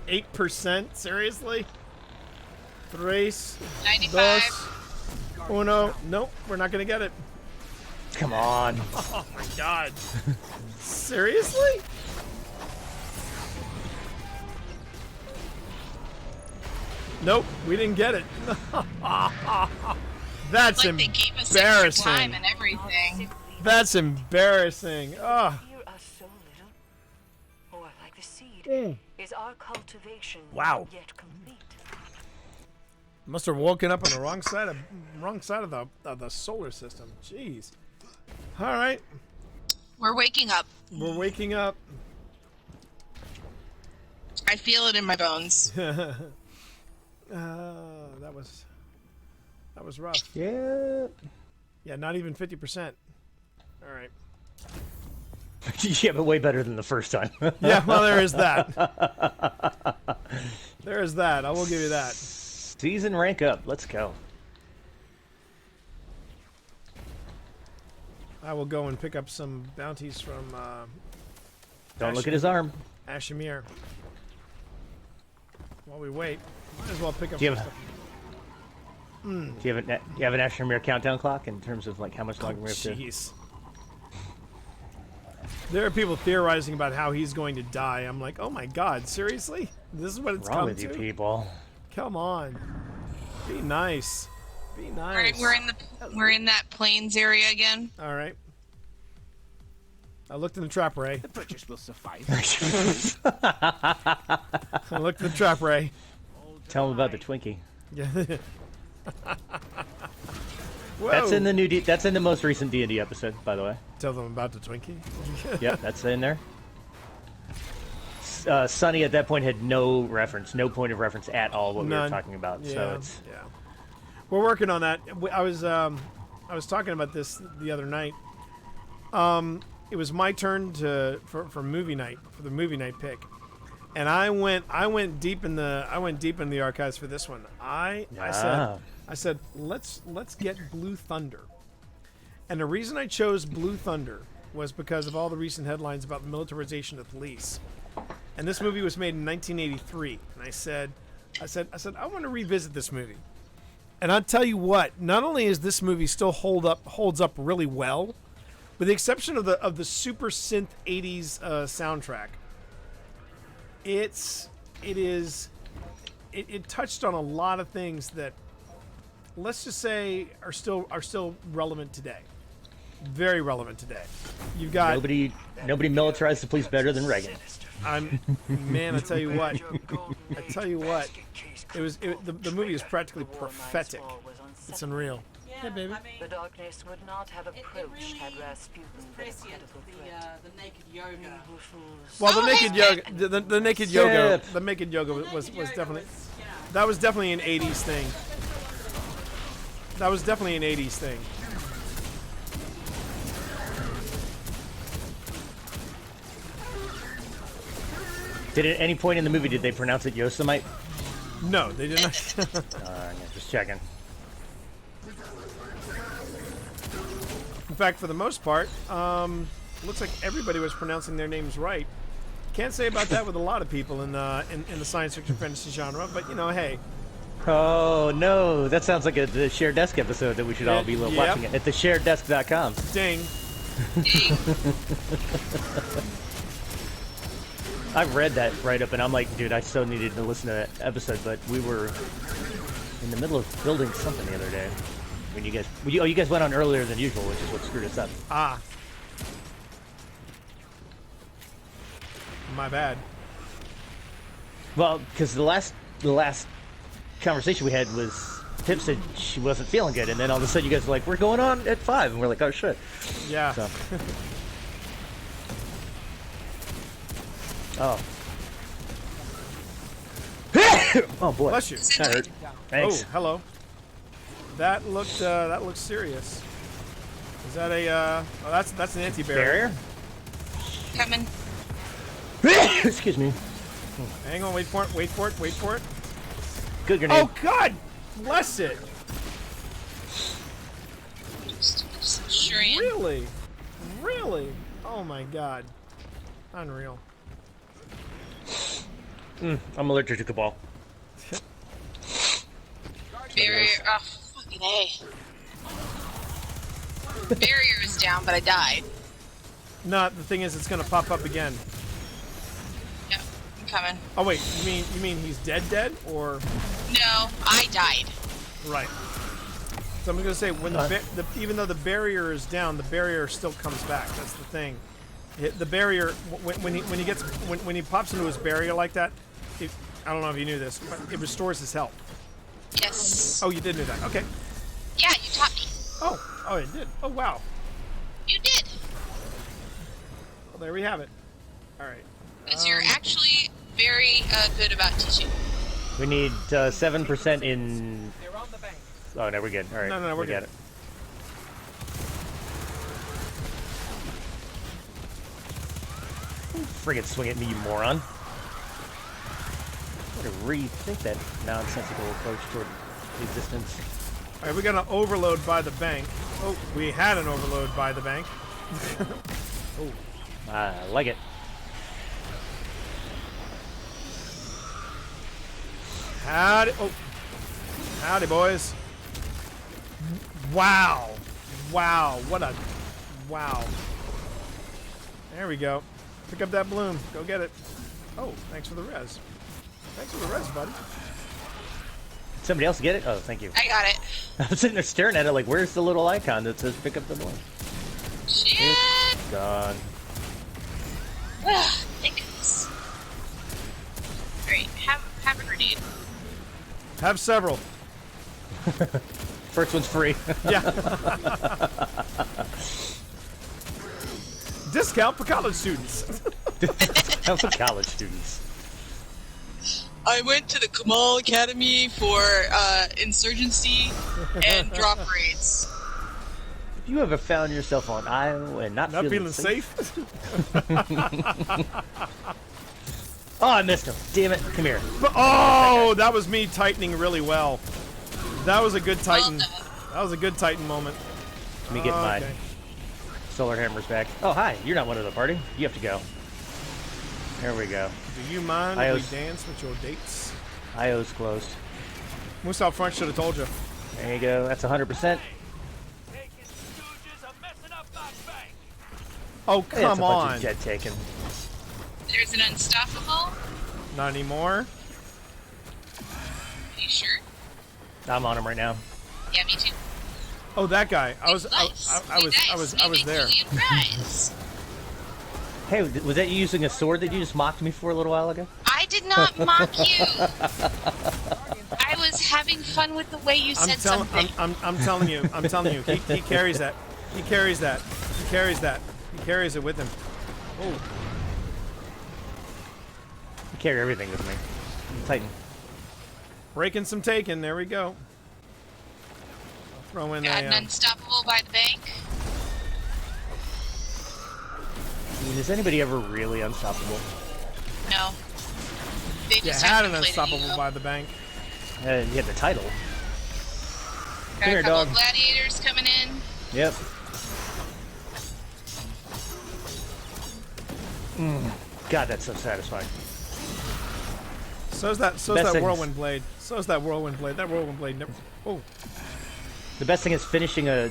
[SPEAKER 2] 8%? Seriously? Tres,
[SPEAKER 3] 95.
[SPEAKER 2] dos, uno. Nope, we're not gonna get it.
[SPEAKER 6] Come on.
[SPEAKER 2] Oh my God. Seriously? Nope, we didn't get it. That's
[SPEAKER 3] Like they gave us extra time
[SPEAKER 2] embarrassing.
[SPEAKER 3] and everything.
[SPEAKER 2] That's embarrassing. Oh.
[SPEAKER 8] Fear us so little, or like the seed,
[SPEAKER 2] Mm.
[SPEAKER 8] is our cultivation
[SPEAKER 2] Wow.
[SPEAKER 8] not yet complete?
[SPEAKER 2] Must have woken up on the wrong side of the solar system. Jeez. All right,
[SPEAKER 3] We're waking up.
[SPEAKER 2] we're waking up.
[SPEAKER 3] I feel it in my bones.
[SPEAKER 2] That was rough.
[SPEAKER 6] Yeah.
[SPEAKER 2] Yeah, not even 50%. All right.
[SPEAKER 6] Yeah, but way better than the first time.
[SPEAKER 2] Yeah, well, there is that. There is that. I will give you that.
[SPEAKER 6] Season rank up. Let's go.
[SPEAKER 2] I will go and pick up some bounties from
[SPEAKER 6] Don't look at his arm.
[SPEAKER 2] Ashimir. While we wait, might as well pick up
[SPEAKER 6] Do you
[SPEAKER 2] some
[SPEAKER 6] have,
[SPEAKER 2] stuff.
[SPEAKER 6] do you have an Ashramir countdown clock in terms of like how much longer we have to?
[SPEAKER 2] Jeez. There are people theorizing about how he's going to die. I'm like, oh my God, seriously? This is what it's
[SPEAKER 6] What's wrong
[SPEAKER 2] come
[SPEAKER 6] with you
[SPEAKER 2] to?
[SPEAKER 6] people?
[SPEAKER 2] Come on. Be nice. Be
[SPEAKER 3] All
[SPEAKER 2] nice.
[SPEAKER 3] right, we're in that plains area again.
[SPEAKER 2] All right. I looked in the trap ray.
[SPEAKER 7] The purchase will suffice.
[SPEAKER 2] I looked in the trap ray.
[SPEAKER 6] Tell him about the Twinkie.
[SPEAKER 2] Yeah. Whoa.
[SPEAKER 6] That's in the new. That's in the most recent D&D episode, by the way.
[SPEAKER 2] Tell them about the Twinkie.
[SPEAKER 6] Yep, that's in there. Sonny at that point had no point of reference at all what we were
[SPEAKER 2] None.
[SPEAKER 6] talking about.
[SPEAKER 2] Yeah,
[SPEAKER 6] So it's
[SPEAKER 2] yeah. We're working on that. I was talking about this the other night. It was my turn for movie night, for the movie night pick, and I went deep in the archives for this one. I said let's get Blue Thunder, and the reason I chose Blue Thunder was because of all the recent headlines about the militarization of police. And this movie was made in 1983, and I said I want to revisit this movie. And I'll tell you what, not only is this movie still holds up really well, with the exception of the super synth 80s soundtrack, it touched on a lot of things that, let's just say, are still relevant today. Very relevant today. You've got
[SPEAKER 6] nobody militarized the police better than Reagan.
[SPEAKER 2] Man, I tell you what. The movie is practically prophetic. It's unreal. Hey, baby.
[SPEAKER 8] The darkness would not have approached had Rasputin been a credible threat.
[SPEAKER 9] the naked yoga.
[SPEAKER 2] Well, the naked yoga, the naked yoga,
[SPEAKER 6] Sip.
[SPEAKER 2] the naked yoga was definitely, that was definitely an 80s thing. That was definitely an 80s thing.
[SPEAKER 6] Did at any point in the movie did they pronounce it Yosemite?
[SPEAKER 2] No, they did not.
[SPEAKER 6] Just checking.
[SPEAKER 2] In fact, for the most part, looks like everybody was pronouncing their names right. Can't say about that with a lot of people in the science fiction fantasy genre, but you know, hey.
[SPEAKER 6] Oh no, that sounds like the Shared Desk episode that we should all be
[SPEAKER 2] Yep.
[SPEAKER 6] watching at theshareddesk.com.
[SPEAKER 2] Ding.
[SPEAKER 6] I've read that write-up, and I'm like, dude, I so needed to listen to that episode, but we were in the middle of building something the other day. When you guys went on earlier than usual, which is what screwed us up.
[SPEAKER 2] Ah. My bad.
[SPEAKER 6] Well, because the last conversation we had was Pip said she wasn't feeling good, and then all of a sudden you guys were like, we're going on at 5, and we're like, oh shit.
[SPEAKER 2] Yeah.
[SPEAKER 6] So. Oh. Oh boy.
[SPEAKER 2] Bless you.
[SPEAKER 6] That hurt. Thanks.
[SPEAKER 2] Oh, hello. That looked serious. Is that a oh, that's an anti-barrier.
[SPEAKER 3] Coming.
[SPEAKER 6] Excuse me.
[SPEAKER 2] Hang on, wait for it.
[SPEAKER 6] Good grenade.
[SPEAKER 2] Oh God, bless it.
[SPEAKER 3] Sure am.
[SPEAKER 2] Really? Oh my God. Unreal.
[SPEAKER 6] I'm allergic to Cabal.
[SPEAKER 3] Barrier. Oh, fucking A. Barrier is down, but I died.
[SPEAKER 2] No, the thing is, it's gonna pop up again.
[SPEAKER 3] Yep, I'm coming.
[SPEAKER 2] Oh wait, you mean he's dead, or?
[SPEAKER 3] No, I died.
[SPEAKER 2] Right. So I'm gonna say when even though the barrier is down, the barrier still comes back. That's the thing. The barrier when he pops into his barrier like that, I don't know if you knew this, but it restores his health.
[SPEAKER 3] Yes.
[SPEAKER 2] Oh, you did know that. Okay.
[SPEAKER 3] Yeah, you taught me.
[SPEAKER 2] Oh, it did. Oh, wow.
[SPEAKER 3] You did.
[SPEAKER 2] Well, there we have it. All right.
[SPEAKER 3] Because you're actually very good about teaching.
[SPEAKER 6] We need 7% in. Oh no, we're good. All right.
[SPEAKER 2] No, we're
[SPEAKER 6] got
[SPEAKER 2] good.
[SPEAKER 6] it. Friggin' swing at me, you moron. I'm gonna rethink that nonsensical approach toward existence.
[SPEAKER 2] All right, we got an overload by the bank. Oh, we had an overload by the bank. Oh.
[SPEAKER 6] I like it.
[SPEAKER 2] Howdy. Oh. Howdy, boys. Wow. What a... Wow. There we go. Pick up that bloom. Go get it. Oh, thanks for the res. Thanks for the res, buddy.
[SPEAKER 6] Somebody else get it? Oh, thank you.
[SPEAKER 3] I got it.
[SPEAKER 6] I'm sitting there staring at it like, where's the little icon that says pick up the balloon?
[SPEAKER 3] Shit.
[SPEAKER 6] It's gone.
[SPEAKER 3] Thank goodness. Alright, have a grenade.
[SPEAKER 2] Have several.
[SPEAKER 6] First one's free.
[SPEAKER 2] Yeah. Discount for college students.
[SPEAKER 6] Discount for college students.
[SPEAKER 3] I went to the Kamal Academy for insurgency and drop raids.
[SPEAKER 6] Have you ever found yourself on IO and not feeling
[SPEAKER 2] safe?
[SPEAKER 6] Oh, I missed him. Damn it. Come here.
[SPEAKER 2] Oh, that was me tightening really well. That was a good tighten. That was a good tighten moment.
[SPEAKER 6] Let me get my solar hammers back. Oh, hi. You're not one of the party. You have to go. There we go.
[SPEAKER 2] Do you mind if we dance with your dates?
[SPEAKER 6] IO's closed.
[SPEAKER 2] Moose out front should have told you.
[SPEAKER 6] There you go. That's 100%.
[SPEAKER 2] Oh, come on.
[SPEAKER 6] Jet taken.
[SPEAKER 3] There's an unstoppable.
[SPEAKER 2] Not anymore.
[SPEAKER 3] Are you sure?
[SPEAKER 6] I'm on him right now.
[SPEAKER 3] Yeah, me too.
[SPEAKER 2] Oh, that guy. I was there.
[SPEAKER 6] Hey, was that you using a sword that you just mocked me for a little while ago?
[SPEAKER 3] I did not mock you. I was having fun with the way you said something.
[SPEAKER 2] I'm telling you. He carries that. He carries that. He carries that. He carries it with him. Oh.
[SPEAKER 6] I carry everything with me. Titan.
[SPEAKER 2] Breaking some taken. There we go. I'll throw in
[SPEAKER 3] Got an unstoppable by the bank.
[SPEAKER 6] I mean, is anybody ever really unstoppable?
[SPEAKER 3] No. They
[SPEAKER 2] You
[SPEAKER 3] just
[SPEAKER 2] had
[SPEAKER 3] have
[SPEAKER 2] an
[SPEAKER 3] to play the
[SPEAKER 2] unstoppable
[SPEAKER 3] ego.
[SPEAKER 2] by the bank.
[SPEAKER 6] And you had the title.
[SPEAKER 3] Got
[SPEAKER 6] Here,
[SPEAKER 3] a couple
[SPEAKER 6] dog.
[SPEAKER 3] of gladiators coming in.
[SPEAKER 6] Yep. God, that's so satisfying.
[SPEAKER 2] So's that
[SPEAKER 6] Best things.
[SPEAKER 2] whirlwind blade. So's that whirlwind blade. That whirlwind blade never. Oh,
[SPEAKER 6] The best thing is finishing a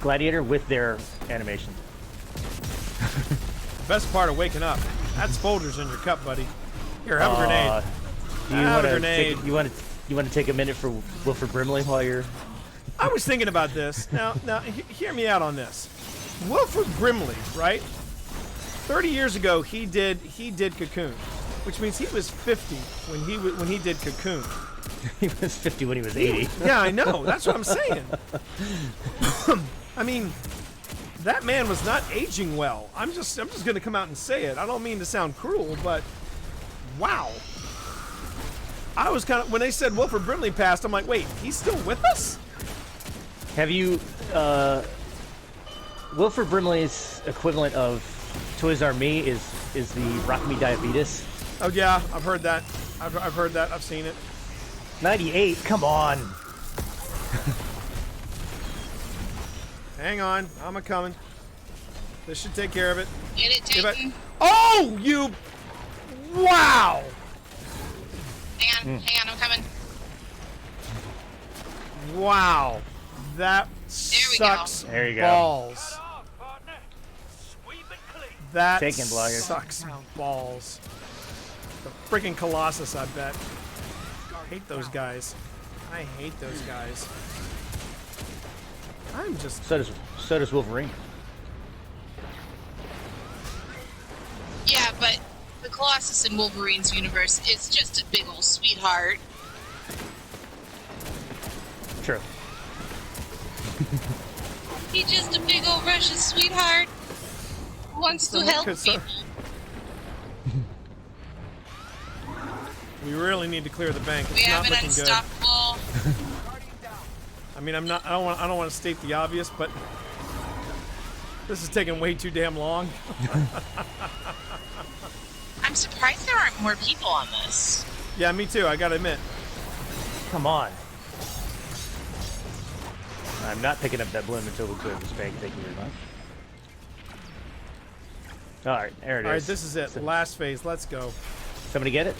[SPEAKER 6] gladiator with their animation.
[SPEAKER 2] best part of waking up. That's Folgers in your cup, buddy. Here, have a grenade.
[SPEAKER 6] Do you
[SPEAKER 2] Have a
[SPEAKER 6] want
[SPEAKER 2] grenade.
[SPEAKER 6] to? You want to take a minute for Wilford Brimley while you're?
[SPEAKER 2] I was thinking about this. Now, hear me out on this. Wilford Brimley, right? 30 years ago, he did Cocoon, which means he was 50 when he did Cocoon.
[SPEAKER 6] He was 50 when he was 80.
[SPEAKER 2] Yeah, I know. That's what I'm saying. I mean, that man was not aging well. I'm just going to come out and say it. I don't mean to sound cruel, but wow. I was kind of, when they said Wilford Brimley passed, I'm like, wait, he's still with us?
[SPEAKER 6] Have you Wilford Brimley's equivalent of Toys R Me is the Rock Me Diabetes?
[SPEAKER 2] Oh yeah, I've heard that. I've heard that. I've seen it.
[SPEAKER 6] 98. Come on.
[SPEAKER 2] Hang on, I'm a coming. This should take care of it.
[SPEAKER 3] Get it,
[SPEAKER 2] Give it-
[SPEAKER 3] Titan.
[SPEAKER 2] Oh, you! Wow!
[SPEAKER 3] Hang on, I'm coming.
[SPEAKER 2] Wow, that
[SPEAKER 3] we go.
[SPEAKER 2] sucks
[SPEAKER 6] There you go.
[SPEAKER 2] balls.
[SPEAKER 4] Partner, sweep it clean.
[SPEAKER 2] That
[SPEAKER 6] Taken, Blogger.
[SPEAKER 2] sucks balls. The freaking Colossus, I bet. I hate those guys. I hate those guys. I'm just.
[SPEAKER 6] So does Wolverine.
[SPEAKER 3] Yeah, but the Colossus in Wolverine's universe is just a big old sweetheart.
[SPEAKER 6] True.
[SPEAKER 3] He's just a big old Russian sweetheart who wants to help people.
[SPEAKER 2] We really need to clear the bank. It's
[SPEAKER 3] We have
[SPEAKER 2] not
[SPEAKER 3] an
[SPEAKER 2] looking good.
[SPEAKER 3] unstoppable.
[SPEAKER 2] I mean, I don't want to state the obvious, but this is taking way too damn long.
[SPEAKER 3] I'm surprised there aren't more people on this.
[SPEAKER 2] Yeah, me too. I gotta admit.
[SPEAKER 6] Come on. I'm not picking up that bloom until we clear this bank. Thank you very much. All right, there it is.
[SPEAKER 2] All right, this is it. Last phase. Let's go.
[SPEAKER 6] Somebody get it?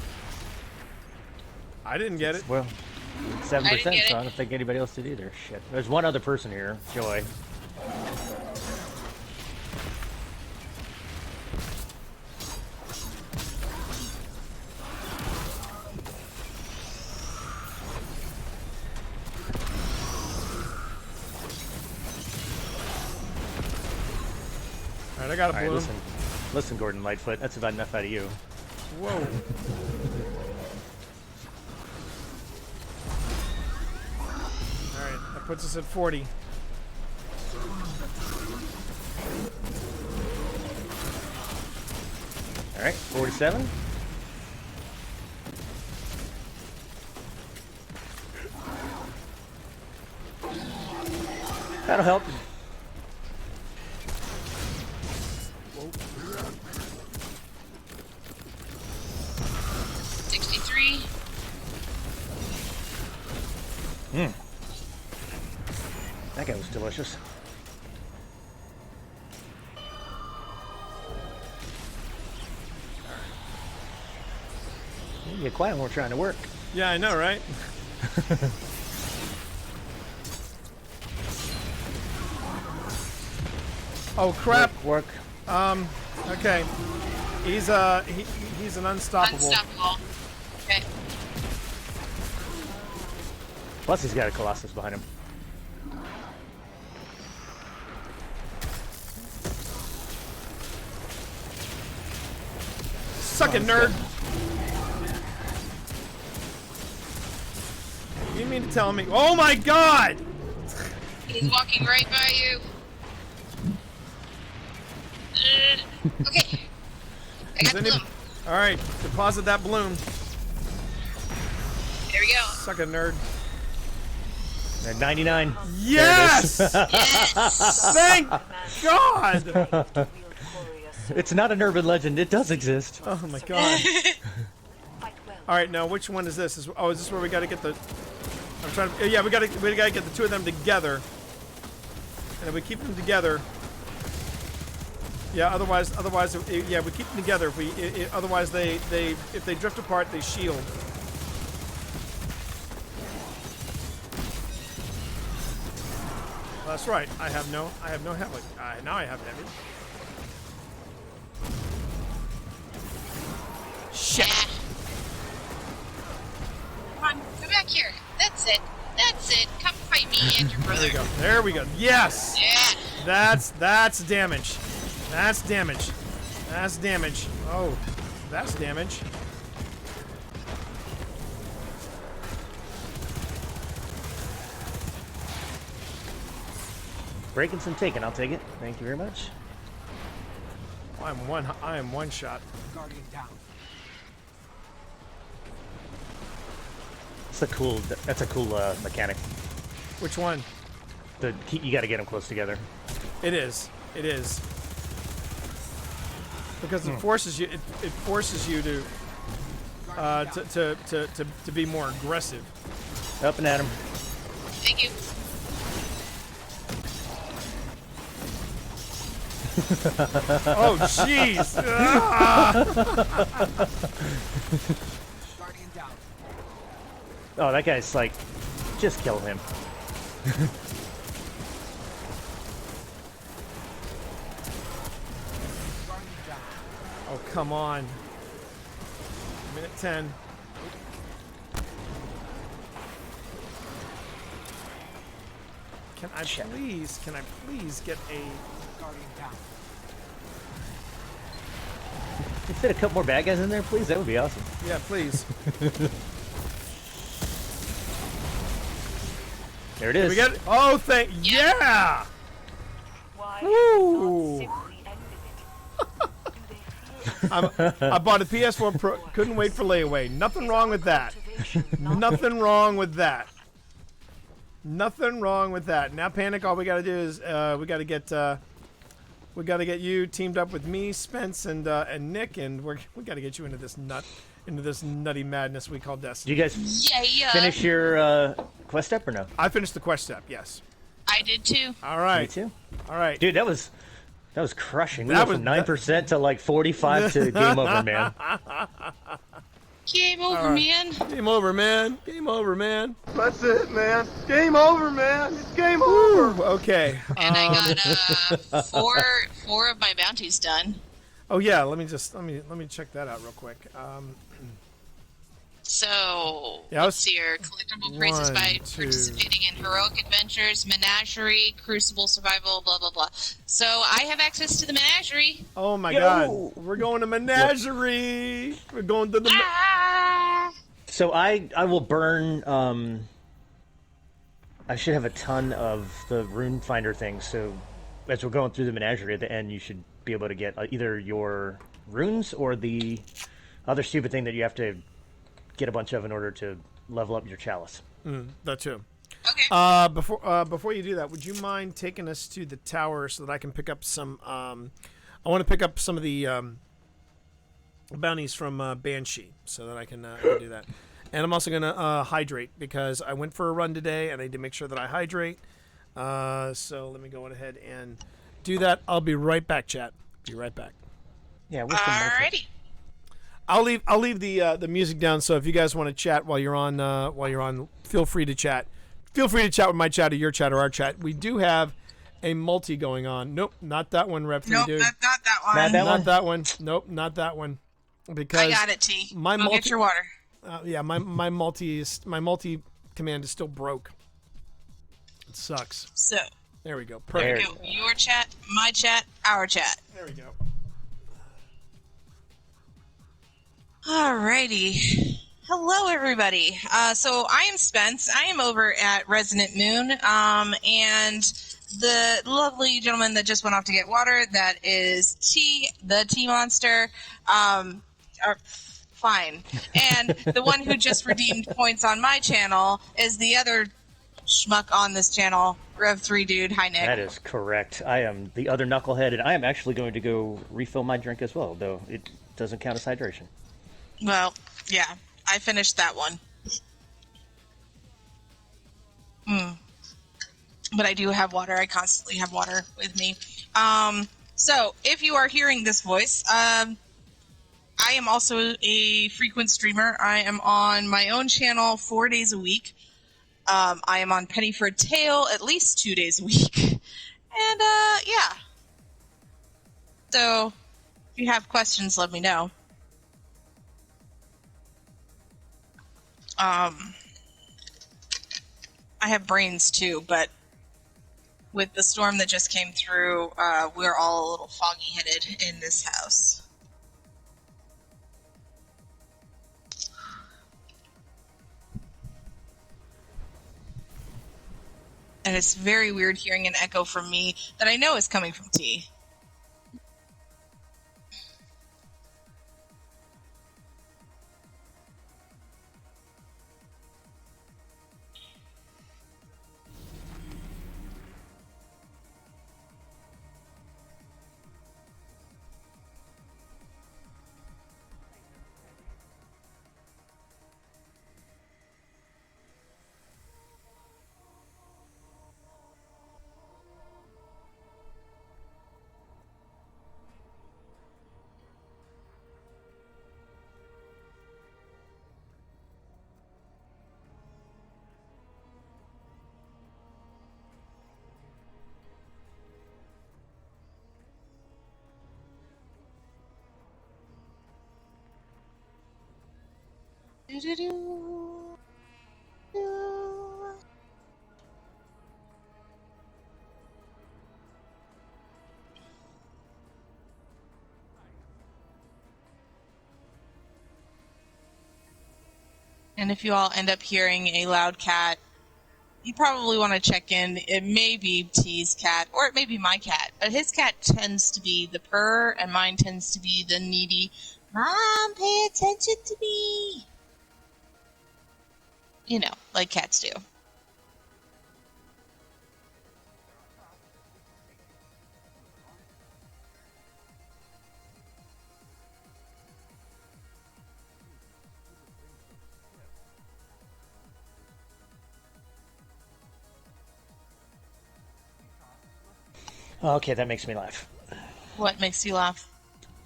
[SPEAKER 2] I didn't get it.
[SPEAKER 6] Well, 7%,
[SPEAKER 3] I didn't get
[SPEAKER 6] so
[SPEAKER 3] it.
[SPEAKER 6] I don't think anybody else did either. Shit. There's one other person here, Joy.
[SPEAKER 2] All right, I got a
[SPEAKER 6] All right,
[SPEAKER 2] bloom.
[SPEAKER 6] listen, Gordon Lightfoot. That's about enough out of you.
[SPEAKER 2] Whoa. All right, that puts us at 40.
[SPEAKER 6] All right, 47. That'll help. That guy was delicious. You get quiet when we're trying to work.
[SPEAKER 2] Yeah, I know, right? Oh crap.
[SPEAKER 6] Work.
[SPEAKER 2] Okay. He's an unstoppable.
[SPEAKER 3] Unstoppable. Okay.
[SPEAKER 6] Plus, he's got a Colossus behind him.
[SPEAKER 2] Suck it, nerd. You mean to tell me? Oh my God!
[SPEAKER 3] He's walking right by you. Okay. I got the bloom.
[SPEAKER 2] All right, deposit that bloom.
[SPEAKER 3] There we go.
[SPEAKER 2] Suck it, nerd.
[SPEAKER 6] At 99.
[SPEAKER 2] Yes!
[SPEAKER 3] Yes.
[SPEAKER 2] Thank God!
[SPEAKER 6] It's not an urban legend. It does exist.
[SPEAKER 2] Oh my God!
[SPEAKER 8] Fight well.
[SPEAKER 2] All right, now which one is this? Is this where we got to get the? I'm trying to. Yeah, we got to get the two of them together. And if we keep them together. Yeah. Otherwise, yeah, we keep them together. If we, otherwise if they drift apart, they shield. That's right. I have no heavy. Now I have heavy. Shit.
[SPEAKER 3] Come on, come back here. That's it. Come fight me and your brother.
[SPEAKER 2] There we go. Yes.
[SPEAKER 3] Yeah.
[SPEAKER 2] That's damage. That's damage. That's damage. Oh, that's damage.
[SPEAKER 6] Breaking some taken. I'll take it. Thank you very much.
[SPEAKER 2] I am one shot.
[SPEAKER 9] Guardian down.
[SPEAKER 6] That's a cool mechanic.
[SPEAKER 2] Which one?
[SPEAKER 6] You got to get them close together.
[SPEAKER 2] It is. It is. Because it forces you. It forces you to be more aggressive.
[SPEAKER 6] Up and at him.
[SPEAKER 3] Thank you.
[SPEAKER 2] Oh jeez!
[SPEAKER 9] Guardian down.
[SPEAKER 6] Oh, that guy's like, just kill him.
[SPEAKER 2] Oh come on! Minute 10. Can I please get a
[SPEAKER 9] Guardian down.
[SPEAKER 6] Can you fit a couple more bad guys in there, please? That would be awesome.
[SPEAKER 2] Yeah, please.
[SPEAKER 6] There it is.
[SPEAKER 2] We got it. Oh, yeah!
[SPEAKER 8] Why
[SPEAKER 2] Woo!
[SPEAKER 8] not simply end it?
[SPEAKER 2] I bought a PS4 Pro. Couldn't wait for layaway. Nothing wrong with that. Nothing wrong with that. Nothing wrong with that. Now, Panic. All we gotta do is we gotta get you teamed up with me, Spence, and Nick, and we gotta get you into this nutty madness we call Destiny.
[SPEAKER 6] Did you guys finish your quest step or no?
[SPEAKER 2] I finished the quest step. Yes.
[SPEAKER 3] I did too.
[SPEAKER 2] All right.
[SPEAKER 6] Me too.
[SPEAKER 2] All right.
[SPEAKER 6] Dude, that was crushing. We
[SPEAKER 2] That
[SPEAKER 6] went from
[SPEAKER 2] was-
[SPEAKER 6] 9% to like 45 to game over, man.
[SPEAKER 3] Game over, man.
[SPEAKER 2] Game over, man. Game over, man. That's it, man. Game over, man. It's game over. Okay.
[SPEAKER 3] And I got four of my bounties done.
[SPEAKER 2] Oh yeah. Let me check that out real quick.
[SPEAKER 3] So,
[SPEAKER 2] Yeah,
[SPEAKER 3] let's see here. Collectible prizes
[SPEAKER 2] One,
[SPEAKER 3] by
[SPEAKER 2] two.
[SPEAKER 3] participating in Heroic Adventures, Menagerie, Crucible Survival, blah, blah, blah. So, I have access to the Menagerie.
[SPEAKER 2] Oh my God. We're going to Menagerie. We're going to the.
[SPEAKER 6] So I will burn. I should have a ton of the rune finder things. So as we're going through the Menagerie at the end, you should be able to get either your runes or the other stupid thing that you have to get a bunch of in order to level up your chalice.
[SPEAKER 2] That too.
[SPEAKER 3] Okay.
[SPEAKER 2] Before you do that, would you mind taking us to the tower so that I can pick up some? I want to pick up some of the bounties from Banshee so that I can do that. And I'm also gonna hydrate because I went for a run today and I need to make sure that I hydrate. So let me go ahead and do that. I'll be right back, chat. Be right back.
[SPEAKER 6] Yeah. What's the micro?
[SPEAKER 3] Alrighty.
[SPEAKER 2] I'll leave the music down. So if you guys want to chat while you're on, feel free to chat. Feel free to chat with my chat or your chat or our chat. We do have a multi going on. Nope, not that one, Rep 3
[SPEAKER 3] Nope,
[SPEAKER 2] dude.
[SPEAKER 3] not that one.
[SPEAKER 2] Not that one. Nope, not that one. Because
[SPEAKER 3] I got it, T.
[SPEAKER 2] My
[SPEAKER 3] Go
[SPEAKER 2] multi,
[SPEAKER 3] get your water.
[SPEAKER 2] yeah, my multi command is still broke. It sucks.
[SPEAKER 3] So,
[SPEAKER 2] There we go.
[SPEAKER 3] there
[SPEAKER 2] Perfect.
[SPEAKER 3] we go. Your chat, my chat, our chat.
[SPEAKER 2] There we go.
[SPEAKER 3] Alrighty. Hello, everybody. So I am Spence. I am over at Resonant Moon, and the lovely gentleman that just went off to get water, that is T, the T Monster, fine. And the one who just redeemed points on my channel is the other schmuck on this channel, Rev3 Dude. Hi, Nick.
[SPEAKER 6] That is correct. I am the other knucklehead, and I am actually going to go refill my drink as well, though it doesn't count as hydration.
[SPEAKER 3] Well, yeah. I finished that one. But I do have water. I constantly have water with me. So if you are hearing this voice, I am also a frequent streamer. I am on my own channel 4 days a week. I am on Penny for a Tale at least 2 days a week. And, yeah. So, if you have questions, let me know. I have brains too, but with the storm that just came through, we're all a little foggy-headed in this house. And it's very weird hearing an echo from me that I know is coming from T. And if you all end up hearing a loud cat, you probably want to check in. It may be T's cat, or it may be my cat. But his cat tends to be the purr, and mine tends to be the needy, Mom, pay attention to me. You know, like cats do.
[SPEAKER 6] Okay, that makes me laugh.
[SPEAKER 3] What makes you laugh?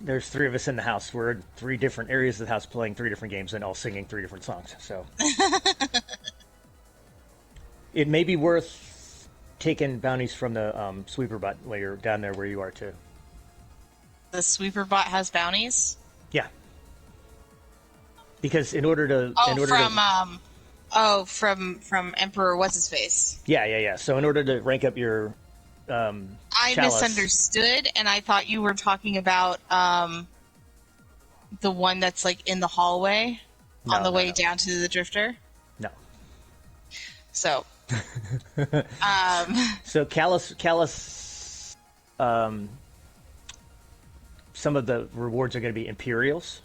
[SPEAKER 6] There's 3 of us in the house. We're in 3 different areas of the house playing 3 different games and all singing 3 different songs. So it may be worth taking bounties from the sweeper bot while you're down there where you are too.
[SPEAKER 3] The sweeper bot has bounties?
[SPEAKER 6] Yeah. Because in order to
[SPEAKER 3] from Emperor what's his face?
[SPEAKER 6] Yeah. So in order to rank up your
[SPEAKER 3] I
[SPEAKER 6] chalice.
[SPEAKER 3] misunderstood, and I thought you were talking about the one that's like in the hallway on the way down to the drifter.
[SPEAKER 6] No.
[SPEAKER 3] So,
[SPEAKER 6] so Callus, some of the rewards are going to be Imperials.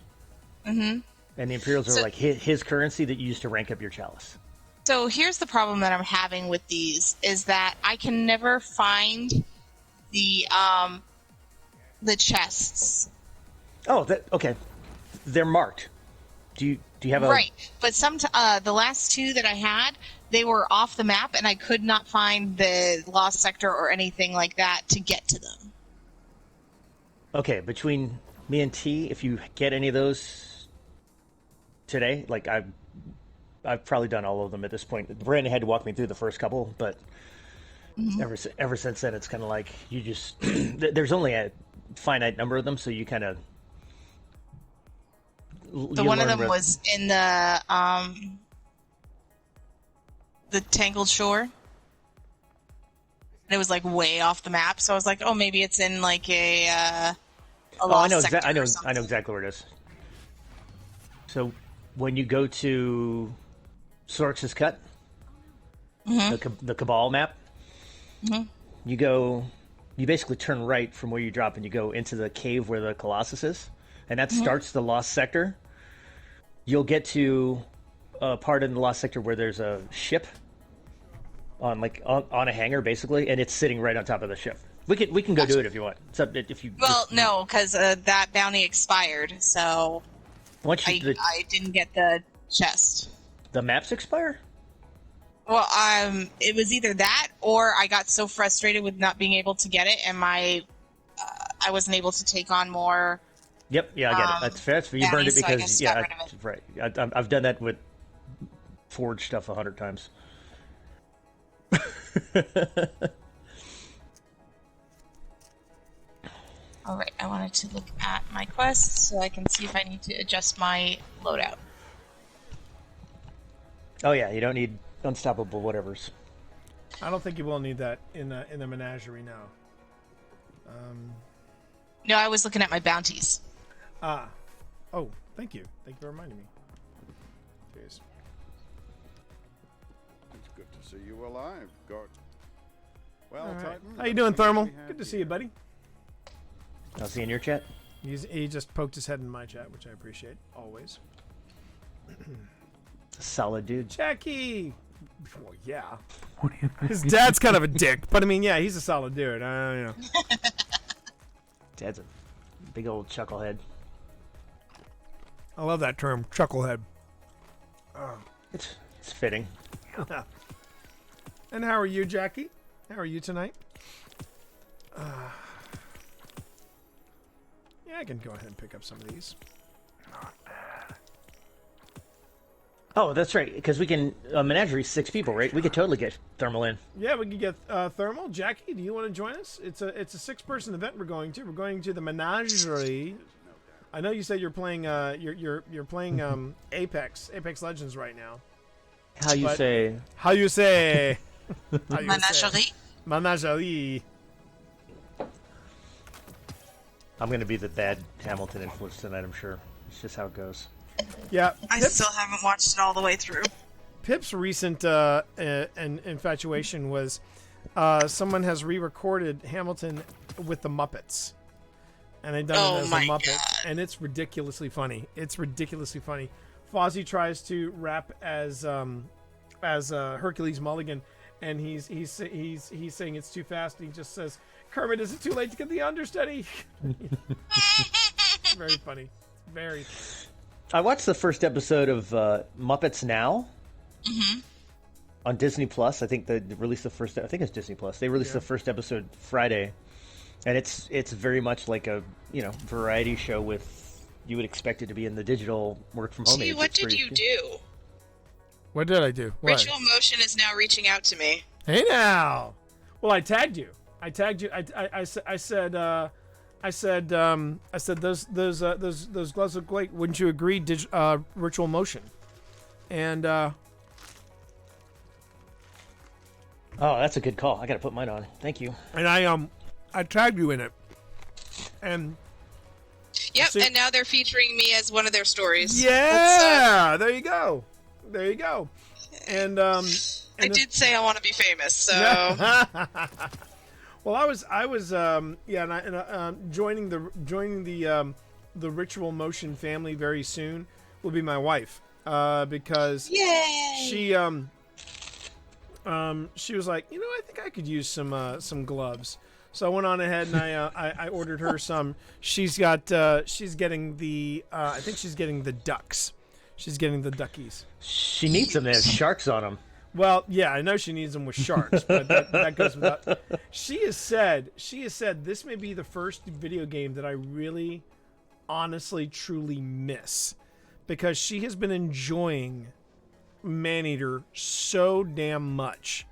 [SPEAKER 6] Mm-hmm. And the Imperials are like his currency that you use to rank up your chalice.
[SPEAKER 3] So here's the problem that I'm having with these is that I can never find the chests.
[SPEAKER 6] Oh, okay. They're marked. Do you have a
[SPEAKER 3] right? But the last 2 that I had, they were off the map, and I could not find the lost sector or anything like that to get to them.
[SPEAKER 6] Okay, between me and T, if you get any of those today, like I've probably done all of them at this point. Brandon had to walk me through the first couple, but ever since then, it's kind of like you just there's only a finite number of them, so you kind of.
[SPEAKER 3] The one of them was in the Tangled Shore. And it was like way off the map, so I was like, "Oh, maybe it's in like a lost sector."
[SPEAKER 6] I know exactly where it is. So when you go to Sorx's Cut, the Cabal map, you basically turn right from where you drop and you go into the cave where the Colossus is, and that starts the lost sector. You'll get to a part in the lost sector where there's a ship on a hangar basically, and it's sitting right on top of the ship. We can go do it if you want. If you
[SPEAKER 3] no, because that bounty expired, so I didn't get the chest.
[SPEAKER 6] The maps expire?
[SPEAKER 3] Well, it was either that or I got so frustrated with not being able to get it, and I wasn't able to take on more.
[SPEAKER 6] Yep, yeah, I get it. That's fair. You burned it
[SPEAKER 3] so I
[SPEAKER 6] because,
[SPEAKER 3] just
[SPEAKER 6] yeah,
[SPEAKER 3] got rid of it.
[SPEAKER 6] right. I've done that with Forge stuff 100 times.
[SPEAKER 3] All right, I wanted to look at my quests so I can see if I need to adjust my loadout.
[SPEAKER 6] Oh yeah, you don't need unstoppable whatevers.
[SPEAKER 2] I don't think you will need that in the menagerie now.
[SPEAKER 3] No, I was looking at my bounties.
[SPEAKER 2] Oh, thank you. Thank you for reminding me. Jeez.
[SPEAKER 9] It's good to see you alive, God. Well,
[SPEAKER 2] All right.
[SPEAKER 9] Titan,
[SPEAKER 2] How you doing, Thermal?
[SPEAKER 9] we have
[SPEAKER 2] Good to see
[SPEAKER 9] here.
[SPEAKER 2] you, buddy.
[SPEAKER 6] I'll see you in your chat.
[SPEAKER 2] He just poked his head in my chat, which I appreciate always.
[SPEAKER 6] Solid dude.
[SPEAKER 2] Jackie. Well, yeah. What do you think? His dad's kind of a dick, but I mean, yeah, he's a solid dude. I don't know.
[SPEAKER 6] Dad's a big old chucklehead.
[SPEAKER 2] I love that term, chucklehead.
[SPEAKER 6] It's fitting.
[SPEAKER 2] And how are you, Jackie? How are you tonight? Yeah, I can go ahead and pick up some of these.
[SPEAKER 6] Oh, that's right, because we can menagerie 6 people, right? We could totally get Thermal in.
[SPEAKER 2] Yeah, we could get Thermal. Jackie, do you want to join us? It's a 6-person event we're going to. We're going to the menagerie. I know you said you're playing you're playing Apex Legends right now.
[SPEAKER 6] How you say?
[SPEAKER 2] How you say? How you
[SPEAKER 3] Menagerie.
[SPEAKER 2] say? Menagerie.
[SPEAKER 6] I'm going to be the bad Hamilton influence tonight, I'm sure. It's just how it goes.
[SPEAKER 2] Yeah,
[SPEAKER 3] I still haven't watched it all the way through.
[SPEAKER 2] Pip's recent infatuation was someone has re-recorded Hamilton with the Muppets, and they've done it as a Muppet, and it's ridiculously funny. It's ridiculously funny. Fozzie tries to rap as Hercules Mulligan, and he's saying it's too fast, and he just says, "Kermit, is it too late to get the understudy?" Very funny. Very.
[SPEAKER 6] I watched the first episode of Muppets Now on Disney Plus. I think they released the first. I think it's Disney Plus. They released the first episode Friday, and it's very much like a variety show with you would expect it to be in the digital work from home.
[SPEAKER 3] Gee, what did you do?
[SPEAKER 2] What did I do? What?
[SPEAKER 3] Ritual Motion is now reaching out to me.
[SPEAKER 2] Hey now. Well, I tagged you. I said those gloves look great. Wouldn't you agree? Ritual Motion, and
[SPEAKER 6] oh, that's a good call. I got to put mine on. Thank you.
[SPEAKER 2] And I tagged you in it, and
[SPEAKER 3] yep. And now they're featuring me as one of their stories.
[SPEAKER 2] Yeah, there you go. There you go. And
[SPEAKER 3] I did say I want to be famous, so.
[SPEAKER 2] Well, I was joining the Ritual Motion family very soon will be my wife, because she was like, I think I could use some gloves. So I went on ahead and I ordered her some. She's getting the I think she's getting the ducks. She's getting the duckies.
[SPEAKER 6] She needs them. They have sharks on them.
[SPEAKER 2] Well, yeah, I know she needs them with sharks, but that goes without. She has said this may be the first video game that I really, honestly, truly miss, because she has been enjoying Maneater so damn much.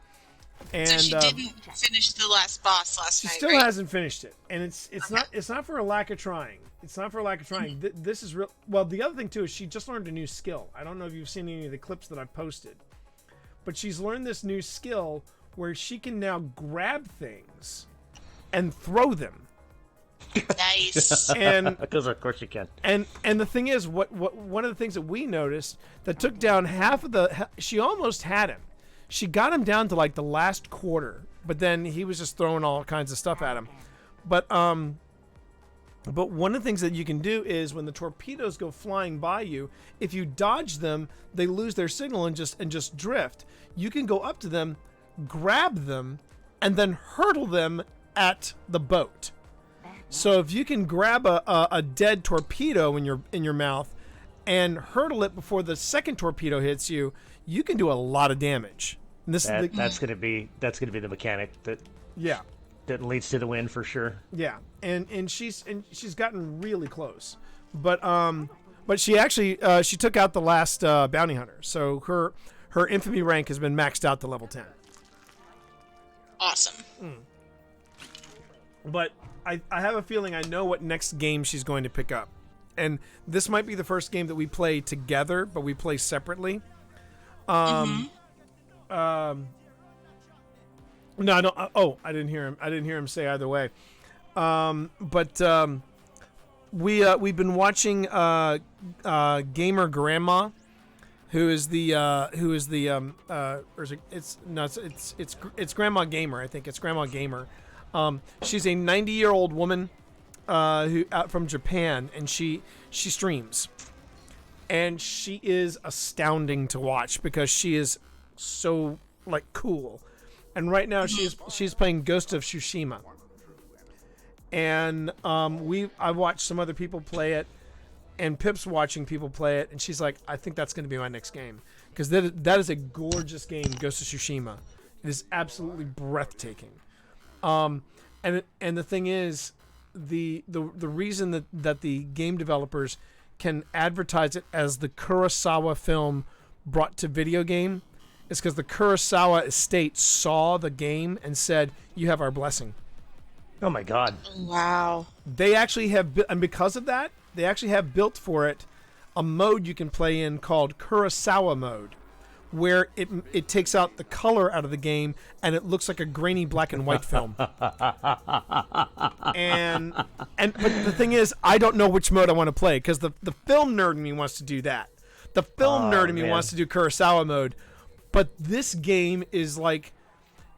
[SPEAKER 2] And
[SPEAKER 3] so she didn't finish the last boss last night.
[SPEAKER 2] She still hasn't finished it, and it's not for a lack of trying. It's not for a lack of trying. This is real. Well, the other thing too is she just learned a new skill. I don't know if you've seen any of the clips that I've posted, but she's learned this new skill where she can now grab things and throw them.
[SPEAKER 3] Nice.
[SPEAKER 2] And
[SPEAKER 6] because of course you can.
[SPEAKER 2] And the thing is, what one of the things that we noticed that took down half of she almost had him. She got him down to like the last quarter, but then he was just throwing all kinds of stuff at him. But one of the things that you can do is when the torpedoes go flying by you, if you dodge them, they lose their signal and just drift. You can go up to them, grab them, and then hurtle them at the boat. So if you can grab a dead torpedo in your mouth and hurdle it before the second torpedo hits you, you can do a lot of damage. And this is
[SPEAKER 6] that's gonna be the mechanic that leads to the win for sure.
[SPEAKER 2] Yeah, and she's gotten really close, but she actually she took out the last bounty hunter, so her infamy rank has been maxed out to level 10.
[SPEAKER 3] Awesome.
[SPEAKER 2] But I have a feeling I know what next game she's going to pick up, and this might be the first game that we play together, but we play separately. No, I don't. Oh, I didn't hear him. I didn't hear him say either way. We've been watching Gamer Grandma, who is the or is it's Grandma Gamer. I think it's Grandma Gamer. She's a 90-year-old woman who out from Japan, and she streams, and she is astounding to watch because she is so cool. And right now she's playing Ghost of Tsushima. And I've watched some other people play it, and Pip's watching people play it, and she's like, I think that's going to be my next game, because that is a gorgeous game, Ghost of Tsushima. It is absolutely breathtaking. And the thing is, the reason that the game developers can advertise it as the Kurosawa film brought to video game is because the Kurosawa estate saw the game and said, "You have our blessing."
[SPEAKER 6] Oh my God!
[SPEAKER 3] Wow.
[SPEAKER 2] They actually have, and because of that, they actually have built for it a mode you can play in called Kurosawa mode, where it takes out the color out of the game and it looks like a grainy black and white film. and but the thing is, I don't know which mode I want to play, because the film nerd in me wants to do that. The film nerd in me wants to do Kurosawa mode. But this game is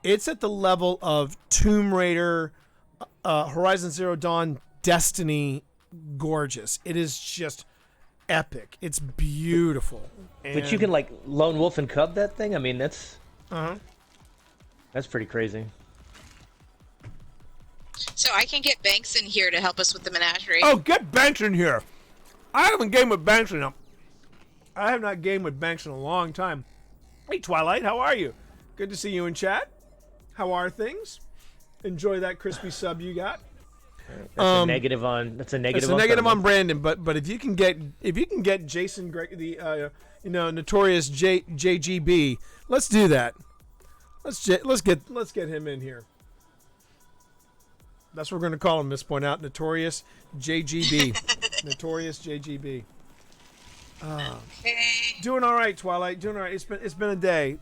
[SPEAKER 2] it's at the level of Tomb Raider, Horizon Zero Dawn, Destiny, gorgeous. It is just epic. It's beautiful.
[SPEAKER 6] But you can lone wolf and cub that thing. I mean, that's pretty crazy.
[SPEAKER 3] So I can get Banks in here to help us with the menagerie.
[SPEAKER 2] Oh, get Banks in here! I haven't gamed with Banks in I have not gamed with Banks in a long time. Hey, Twilight, how are you? Good to see you in chat. How are things? Enjoy that crispy sub you got.
[SPEAKER 6] That's a negative on. That's a negative.
[SPEAKER 2] It's a negative on Brandon, but if you can get Jason Greg, the notorious JGB, let's do that. Let's get him in here. That's what we're going to call him. This point out, notorious JGB, notorious JGB.
[SPEAKER 3] Okay.
[SPEAKER 2] Doing all right, Twilight. Doing all right. It's been a day.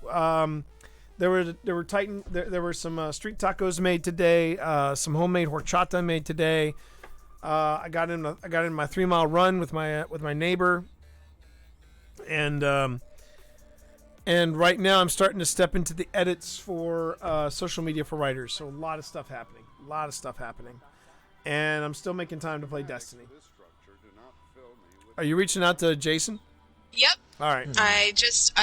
[SPEAKER 2] There were some street tacos made today. Some homemade horchata made today. I got in my 3-mile run with my neighbor, and right now I'm starting to step into the edits for social media for writers. So a lot of stuff happening. And I'm still making time to play Destiny. Are you reaching out to Jason?
[SPEAKER 3] Yep.
[SPEAKER 2] All right.
[SPEAKER 3] I just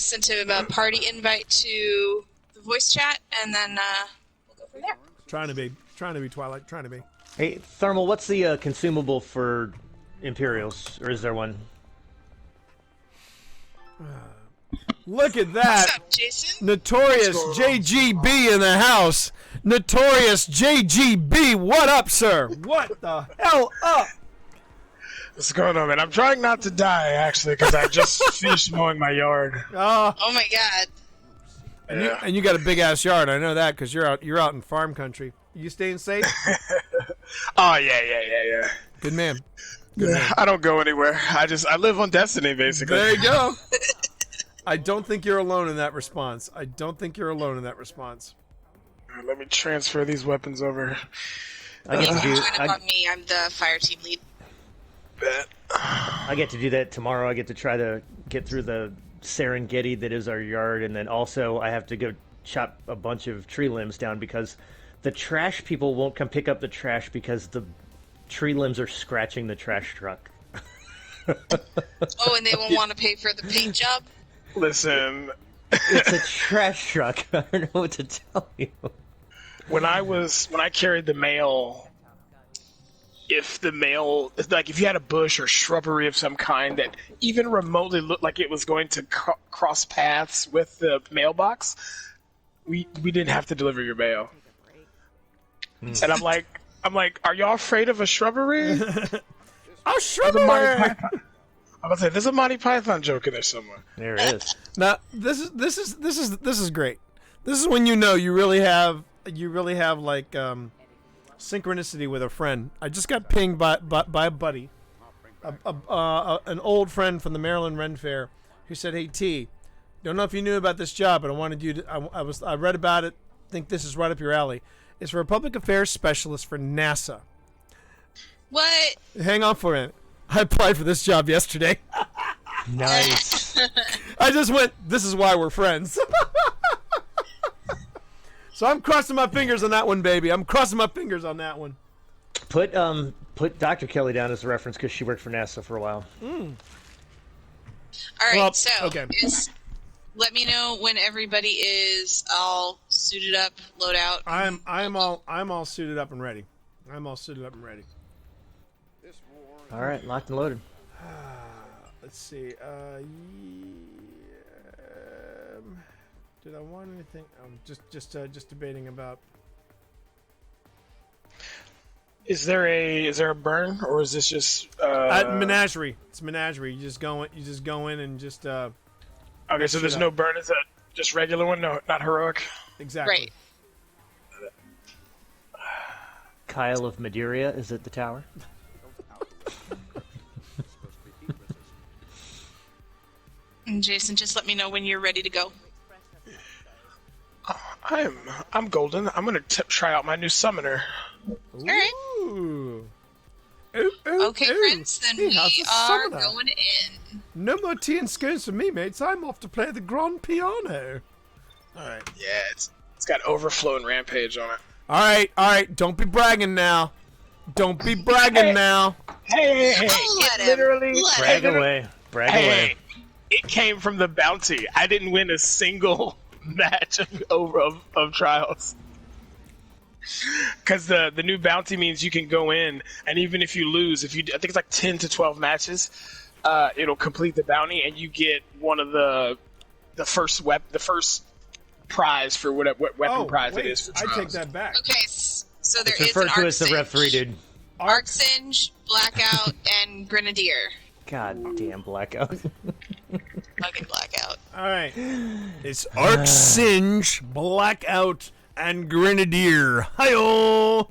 [SPEAKER 3] sent him a party invite to the voice chat, and then we'll go from there.
[SPEAKER 2] Trying to be Twilight. Trying to be.
[SPEAKER 6] Hey, Thermal, what's the consumable for Imperials, or is there one?
[SPEAKER 2] Look at that!
[SPEAKER 3] What's up, Jason?
[SPEAKER 2] Notorious JGB in the house. Notorious JGB, what up, sir? What the hell up?
[SPEAKER 10] What's going on, man? I'm trying not to die, actually, because I just finished mowing my yard.
[SPEAKER 3] Oh my God!
[SPEAKER 2] And you got a big ass yard. I know that because you're out in farm country. You staying safe?
[SPEAKER 10] Oh yeah.
[SPEAKER 2] Good man.
[SPEAKER 10] I don't go anywhere. I live on Destiny, basically.
[SPEAKER 2] There you go. I don't think you're alone in that response.
[SPEAKER 10] Let me transfer these weapons over.
[SPEAKER 3] You can join up on me. I'm the fire team lead.
[SPEAKER 6] I get to do that tomorrow. I get to try to get through the Serengeti that is our yard, and then also I have to go chop a bunch of tree limbs down because the trash people won't come pick up the trash because the tree limbs are scratching the trash truck.
[SPEAKER 3] Oh, and they won't want to pay for the paint job?
[SPEAKER 10] Listen.
[SPEAKER 6] It's a trash truck. I don't know what to tell you.
[SPEAKER 10] When I carried the mail if the mail, like if you had a bush or shrubbery of some kind that even remotely looked like it was going to cross paths with the mailbox, we didn't have to deliver your mail. And I'm like, are y'all afraid of a shrubbery?
[SPEAKER 2] A shrubbery.
[SPEAKER 10] I'm gonna say there's a Monty Python joke in there somewhere.
[SPEAKER 6] There it is.
[SPEAKER 2] Now this is great. This is when you know you really have like synchronicity with a friend. I just got pinged by a buddy, an old friend from the Maryland Ren Fair, who said, "Hey T, don't know if you knew about this job, but I wanted you to. I read about it. Think this is right up your alley. It's for a public affairs specialist for NASA."
[SPEAKER 3] What?
[SPEAKER 2] Hang on for a minute. I applied for this job yesterday.
[SPEAKER 6] Nice.
[SPEAKER 2] I just went, this is why we're friends. So I'm crossing my fingers on that one, baby. I'm crossing my fingers on that one.
[SPEAKER 6] Put Dr. Kelly down as a reference because she worked for NASA for a while.
[SPEAKER 3] All right,
[SPEAKER 2] Well,
[SPEAKER 3] so
[SPEAKER 2] okay.
[SPEAKER 3] let me know when everybody is all suited up, load out.
[SPEAKER 2] I'm all suited up and ready. I'm all suited up and ready.
[SPEAKER 6] All right, locked and loaded.
[SPEAKER 2] Let's see. Did I want anything? I'm just debating about.
[SPEAKER 10] Is there a burn, or is this just
[SPEAKER 2] menagerie? It's menagerie. You just go in and just.
[SPEAKER 10] Okay, so there's no burn. Is that just regular one? No, not heroic.
[SPEAKER 2] Exactly.
[SPEAKER 3] Right.
[SPEAKER 6] Kyle of Madeira is at the tower.
[SPEAKER 3] And Jason, just let me know when you're ready to go.
[SPEAKER 10] I'm golden. I'm gonna try out my new summoner.
[SPEAKER 3] All right.
[SPEAKER 2] Ooh.
[SPEAKER 3] Okay, friends, then we are
[SPEAKER 2] summoner?
[SPEAKER 3] going in.
[SPEAKER 2] No more tea and scones for me, mates. I'm off to play the grand piano. All right.
[SPEAKER 10] Yeah, it's got overflow and rampage on it.
[SPEAKER 2] All right. Don't be bragging now. Don't be bragging now.
[SPEAKER 10] Hey,
[SPEAKER 3] Let him.
[SPEAKER 10] literally
[SPEAKER 6] Brag away. Brag away.
[SPEAKER 10] It came from the bounty. I didn't win a single match of trials. Because the new bounty means you can go in, and even if you lose, I think it's like 10 to 12 matches, it'll complete the bounty, and you get one of the first prize for what weapon prize it is for trials.
[SPEAKER 2] I take that back.
[SPEAKER 3] Okay, so there
[SPEAKER 6] It's
[SPEAKER 3] is an
[SPEAKER 6] referred to
[SPEAKER 3] Arc
[SPEAKER 6] as the Rev 3, dude.
[SPEAKER 3] Arc Singe, Blackout, and Grenadier.
[SPEAKER 6] God damn blackout.
[SPEAKER 3] Fucking Blackout.
[SPEAKER 2] All right. It's Arc Singe, Blackout, and Grenadier. Hi-oh!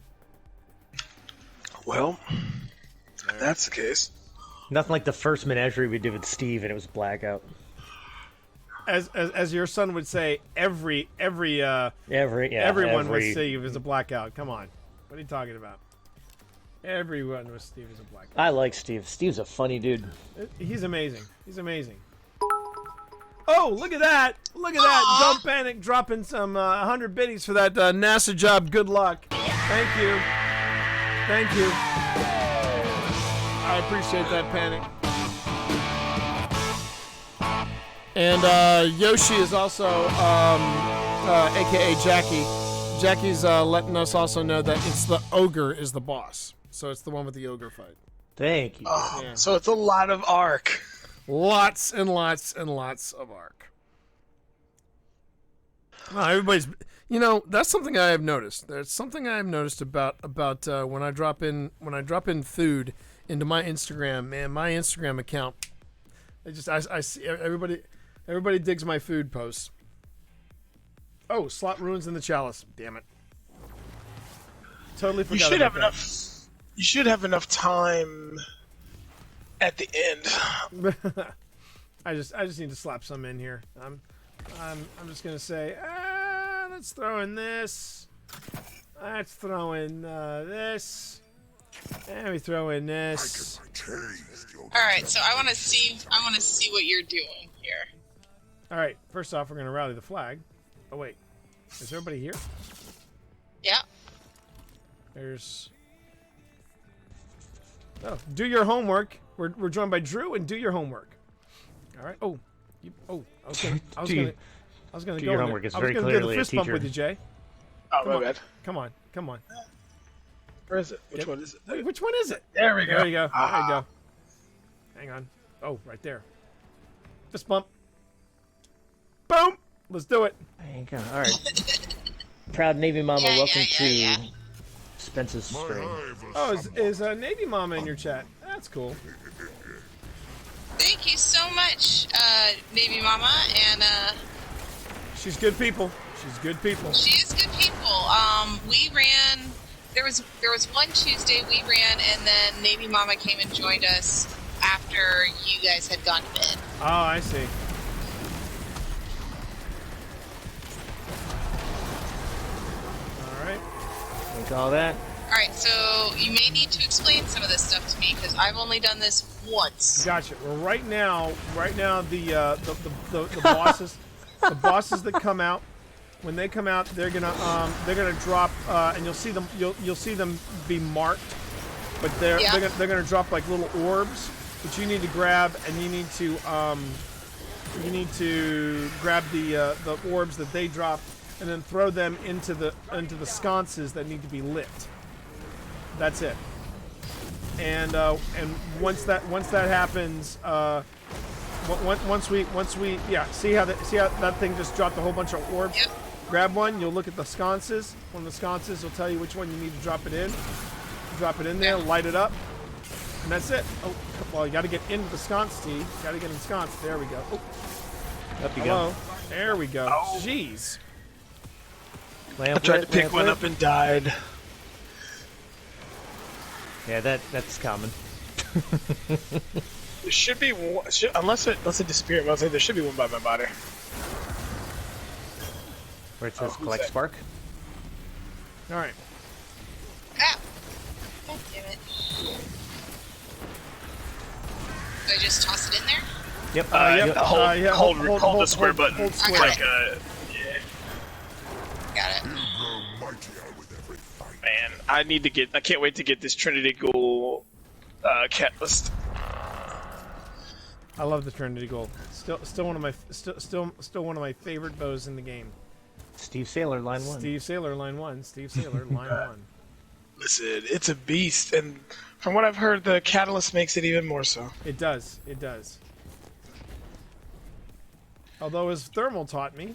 [SPEAKER 10] Well, if that's the case.
[SPEAKER 6] Nothing like the first menagerie we did with Steve, and it was blackout.
[SPEAKER 2] As your son would say, everyone with Steve is a blackout. Come on. What are you talking about? Everyone with Steve is a blackout.
[SPEAKER 6] I like Steve. Steve's a funny dude.
[SPEAKER 2] He's amazing. He's amazing. Oh, look at that. Look at that. Don't panic. Dropping some 100 biddies for that NASA job. Good luck. Thank you. Thank you. I appreciate that panic. And Yoshi is also, a.k.a. Jackie. Jackie's letting us also know that it's the ogre is the boss. So it's the one with the ogre fight.
[SPEAKER 6] Thank you.
[SPEAKER 10] Oh, yeah. So it's a lot of Arc.
[SPEAKER 2] Lots and lots and lots of Arc. Well, everybody's, that's something I have noticed. There's something I have noticed about when I drop in food into my Instagram. Man, my Instagram account. I see everybody digs my food posts. Oh, slot ruins in the chalice. Damn it. Totally forgot about that.
[SPEAKER 10] You should have enough time at the end.
[SPEAKER 2] I just need to slap some in here. I'm just gonna say, let's throw in this. Let's throw in this. And we throw in this.
[SPEAKER 3] All right, so I want to see what you're doing here.
[SPEAKER 2] All right, first off, we're gonna rally the flag. Oh wait, is everybody here?
[SPEAKER 3] Yeah.
[SPEAKER 2] There's. Oh, do your homework. We're joined by Drew, and do your homework. All right. I was gonna
[SPEAKER 6] do
[SPEAKER 2] go.
[SPEAKER 6] Your homework is very
[SPEAKER 2] I was gonna do
[SPEAKER 6] clearly
[SPEAKER 2] the fist
[SPEAKER 6] a
[SPEAKER 2] bump
[SPEAKER 6] teacher.
[SPEAKER 2] with you, Jay.
[SPEAKER 10] Oh, my bad.
[SPEAKER 2] Come on.
[SPEAKER 10] Where is it? Which one is it?
[SPEAKER 2] Wait, which one is it?
[SPEAKER 10] There we go.
[SPEAKER 2] There you go. There you go. Hang on. Oh, right there. Fist bump. Boom. Let's do it.
[SPEAKER 6] There you go. All right. Proud Navy Mama, welcome to Spence's stream.
[SPEAKER 2] Oh, is Navy Mama in your chat? That's cool.
[SPEAKER 3] Thank you so much, Navy Mama, and
[SPEAKER 2] she's good people. She's good people.
[SPEAKER 3] She is good people. We ran. There was one Tuesday we ran, and then Navy Mama came and joined us after you guys had gone to bed.
[SPEAKER 2] Oh, I see. All right.
[SPEAKER 6] Like all that.
[SPEAKER 3] All right, so you may need to explain some of this stuff to me because I've only done this once.
[SPEAKER 2] Gotcha. Well, right now, the bosses, the bosses that come out, when they come out, they're gonna drop, and you'll see them be marked, but they're gonna drop like little orbs, which you need to grab, and you need to grab the orbs that they drop, and then throw them into the sconces that need to be lit. That's it. And once that happens, once we see how that thing just dropped a whole bunch of orbs.
[SPEAKER 3] Yep.
[SPEAKER 2] Grab one. You'll look at the sconces. One of the sconces will tell you which one you need to drop it in. Drop it in there. Light it up. And that's it. Oh, well, you got to get into the sconce, Steve. Got to get ensconced. There we go. Oh.
[SPEAKER 6] Up you
[SPEAKER 2] Hello.
[SPEAKER 6] go.
[SPEAKER 2] There we go.
[SPEAKER 10] Oh.
[SPEAKER 2] Jeez.
[SPEAKER 10] I tried to pick one up and died.
[SPEAKER 6] Yeah, that's common.
[SPEAKER 10] There should be one, unless it disappeared. I was like, there should be one by my body.
[SPEAKER 6] Where it says
[SPEAKER 10] who's
[SPEAKER 6] collect
[SPEAKER 10] that?
[SPEAKER 6] spark.
[SPEAKER 2] All right.
[SPEAKER 3] Ah! God damn it. Do I just toss it in there?
[SPEAKER 6] Yep.
[SPEAKER 2] Yep.
[SPEAKER 10] Hold the square button.
[SPEAKER 2] Hold square.
[SPEAKER 10] Like
[SPEAKER 3] Got it.
[SPEAKER 10] Man, I can't wait to get this Trinity Ghoul catalyst.
[SPEAKER 2] I love the Trinity Gold. Still one of my favorite bows in the game.
[SPEAKER 6] Steve Saylor, line 1.
[SPEAKER 2] Steve Saylor, line 1. Steve Saylor, line 1.
[SPEAKER 10] Listen, it's a beast, and from what I've heard, the catalyst makes it even more so.
[SPEAKER 2] It does. It does. Although as thermal taught me,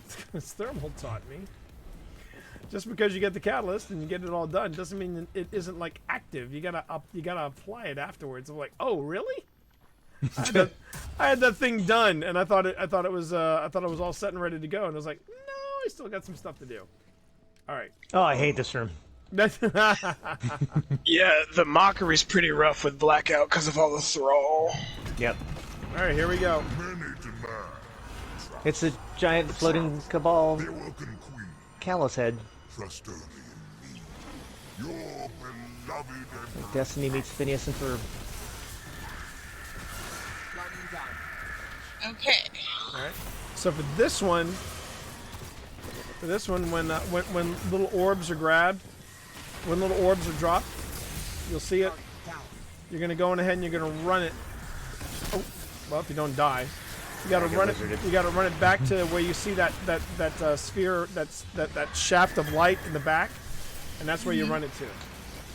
[SPEAKER 2] just because you get the catalyst and you get it all done doesn't mean it isn't like active. You gotta apply it afterwards. I'm like, oh really? I had that thing done, and I thought it was all set and ready to go, and I was like, no, I still got some stuff to do. All right.
[SPEAKER 6] Oh, I hate this room.
[SPEAKER 10] Yeah, the mockery's pretty rough with Blackout because of all the thrall.
[SPEAKER 6] Yep.
[SPEAKER 2] All right, here we go.
[SPEAKER 6] It's a giant floating cabal callus head.
[SPEAKER 11] Trust only in me. Your beloved Emperor.
[SPEAKER 6] Destiny meets Phineas and Ferb.
[SPEAKER 3] Okay.
[SPEAKER 2] All right. So for this one, when little orbs are grabbed, when little orbs are dropped, you'll see it. You're gonna go in ahead and you're gonna run it. Oh, well, if you don't die, you gotta run it. You gotta run it back to where you see that sphere, that shaft of light in the back, and that's where you run it to.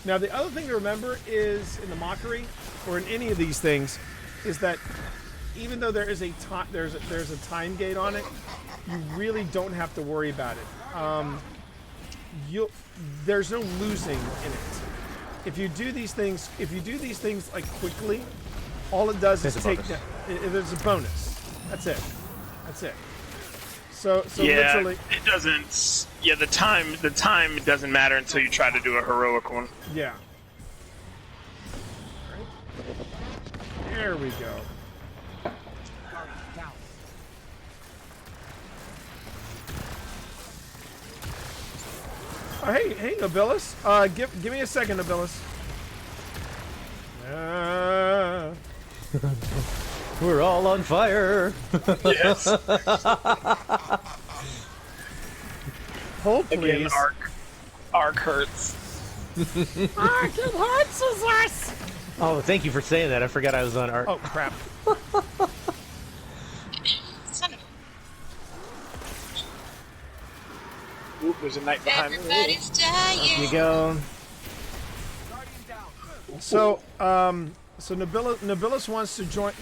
[SPEAKER 2] Now, the other thing to remember is in the mockery, or in any of these things, is that even though there is a time, there's a time gate on it, you really don't have to worry about it. There's no losing in it. If you do these things like quickly, all it does is take down. There's a bonus. That's it. That's it. So
[SPEAKER 10] yeah,
[SPEAKER 2] literally,
[SPEAKER 10] it doesn't. Yeah, the time doesn't matter until you try to do a heroic one.
[SPEAKER 2] Yeah. Right. There we go. Oh, hey, Nobilis. Give me a second, Nobilis.
[SPEAKER 6] We're all on fire.
[SPEAKER 10] Yes.
[SPEAKER 2] Hold, please.
[SPEAKER 10] Again, arc hurts.
[SPEAKER 2] Arc, it hurts us.
[SPEAKER 6] Oh, thank you for saying that. I forgot I was on arc.
[SPEAKER 2] Oh crap.
[SPEAKER 3] Son of
[SPEAKER 10] Oop, there's a knight behind me.
[SPEAKER 3] Everybody's dying.
[SPEAKER 6] Up you go.
[SPEAKER 2] So Nobilis wants to join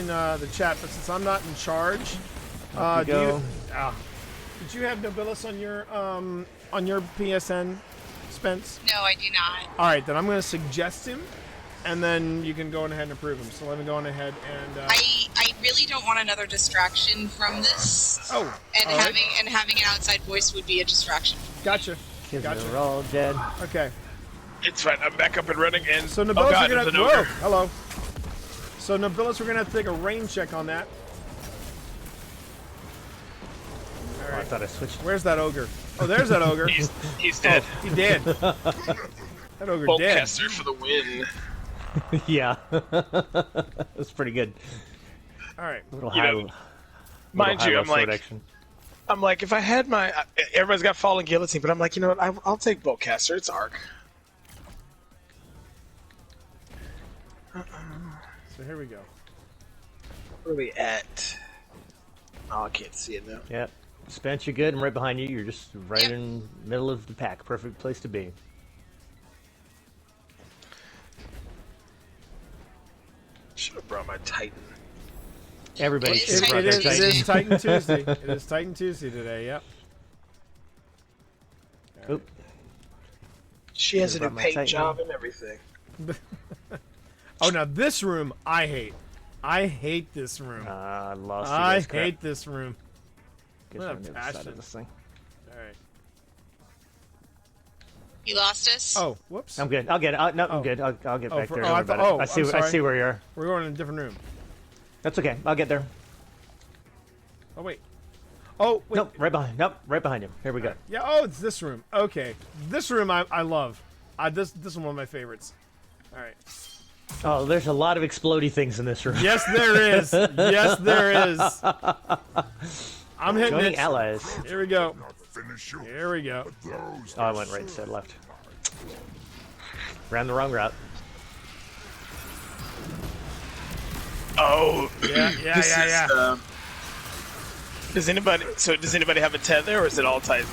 [SPEAKER 2] the chat, but since I'm not in charge, did you have Nobilis on your PSN, Spence?
[SPEAKER 3] No, I do not.
[SPEAKER 2] All right, then I'm going to suggest him, and then you can go ahead and approve him. So let me go on ahead and.
[SPEAKER 3] I really don't want another distraction from this.
[SPEAKER 2] Oh.
[SPEAKER 3] And having an outside voice would be a distraction.
[SPEAKER 2] Gotcha.
[SPEAKER 6] Gotcha. We're all dead.
[SPEAKER 2] Okay.
[SPEAKER 10] It's fine. I'm back up and running. And
[SPEAKER 2] so Nobilis, we're gonna. Whoa, hello. So Nobilis, we're gonna have to take a rain check on that. All right.
[SPEAKER 6] I thought I switched.
[SPEAKER 2] Where's that ogre? Oh, there's that ogre.
[SPEAKER 10] He's dead.
[SPEAKER 2] Oh, he did. That ogre dead.
[SPEAKER 10] Boltcaster for the win.
[SPEAKER 6] Yeah. That's pretty good.
[SPEAKER 2] All right.
[SPEAKER 10] Mind you, I'm like, if I had my, everybody's got Fallen Guillotine, but I'm like, you know what? I'll take Boltcaster. It's Arc.
[SPEAKER 2] So here we go.
[SPEAKER 10] Where are we at? Oh, I can't see it now.
[SPEAKER 6] Yep. Spence, you're good. I'm right behind you. You're just right in the middle of the pack. Perfect place to be.
[SPEAKER 10] Should have brought my Titan.
[SPEAKER 6] Everybody should have brought
[SPEAKER 2] it
[SPEAKER 6] their Titan.
[SPEAKER 2] is Titan Tuesday. It is Titan Tuesday today, yep.
[SPEAKER 6] Oop.
[SPEAKER 10] She has a new
[SPEAKER 6] my
[SPEAKER 10] paint
[SPEAKER 6] Titan.
[SPEAKER 10] job and everything.
[SPEAKER 2] Oh, now this room I hate. I hate this room.
[SPEAKER 6] I lost.
[SPEAKER 2] I hate this room.
[SPEAKER 6] Guess
[SPEAKER 2] What
[SPEAKER 6] we're
[SPEAKER 2] a
[SPEAKER 6] on the other side
[SPEAKER 2] passion.
[SPEAKER 6] of this thing.
[SPEAKER 2] All right.
[SPEAKER 3] You lost us?
[SPEAKER 2] Oh, whoops.
[SPEAKER 6] I'm good. I'll get it. No, I'm good. I'll get back there. Don't worry about it. I see where you are.
[SPEAKER 2] We're going in a different room.
[SPEAKER 6] That's okay. I'll get there.
[SPEAKER 2] Oh, wait. Oh, wait.
[SPEAKER 6] Nope, right behind. Nope, right behind him. Here we go.
[SPEAKER 2] Yeah, oh, it's this room. Okay. This room I love. This is one of my favorites. All right.
[SPEAKER 6] Oh, there's a lot of explodey things in this room.
[SPEAKER 2] Yes, there is. Yes, there is. I'm hitting
[SPEAKER 6] Joining
[SPEAKER 2] it.
[SPEAKER 6] allies.
[SPEAKER 2] Here we go. Here we go.
[SPEAKER 6] Oh, I went right instead left. Ran the wrong route.
[SPEAKER 10] Oh,
[SPEAKER 2] yeah.
[SPEAKER 10] Does anybody have a tether, or is it all Titan?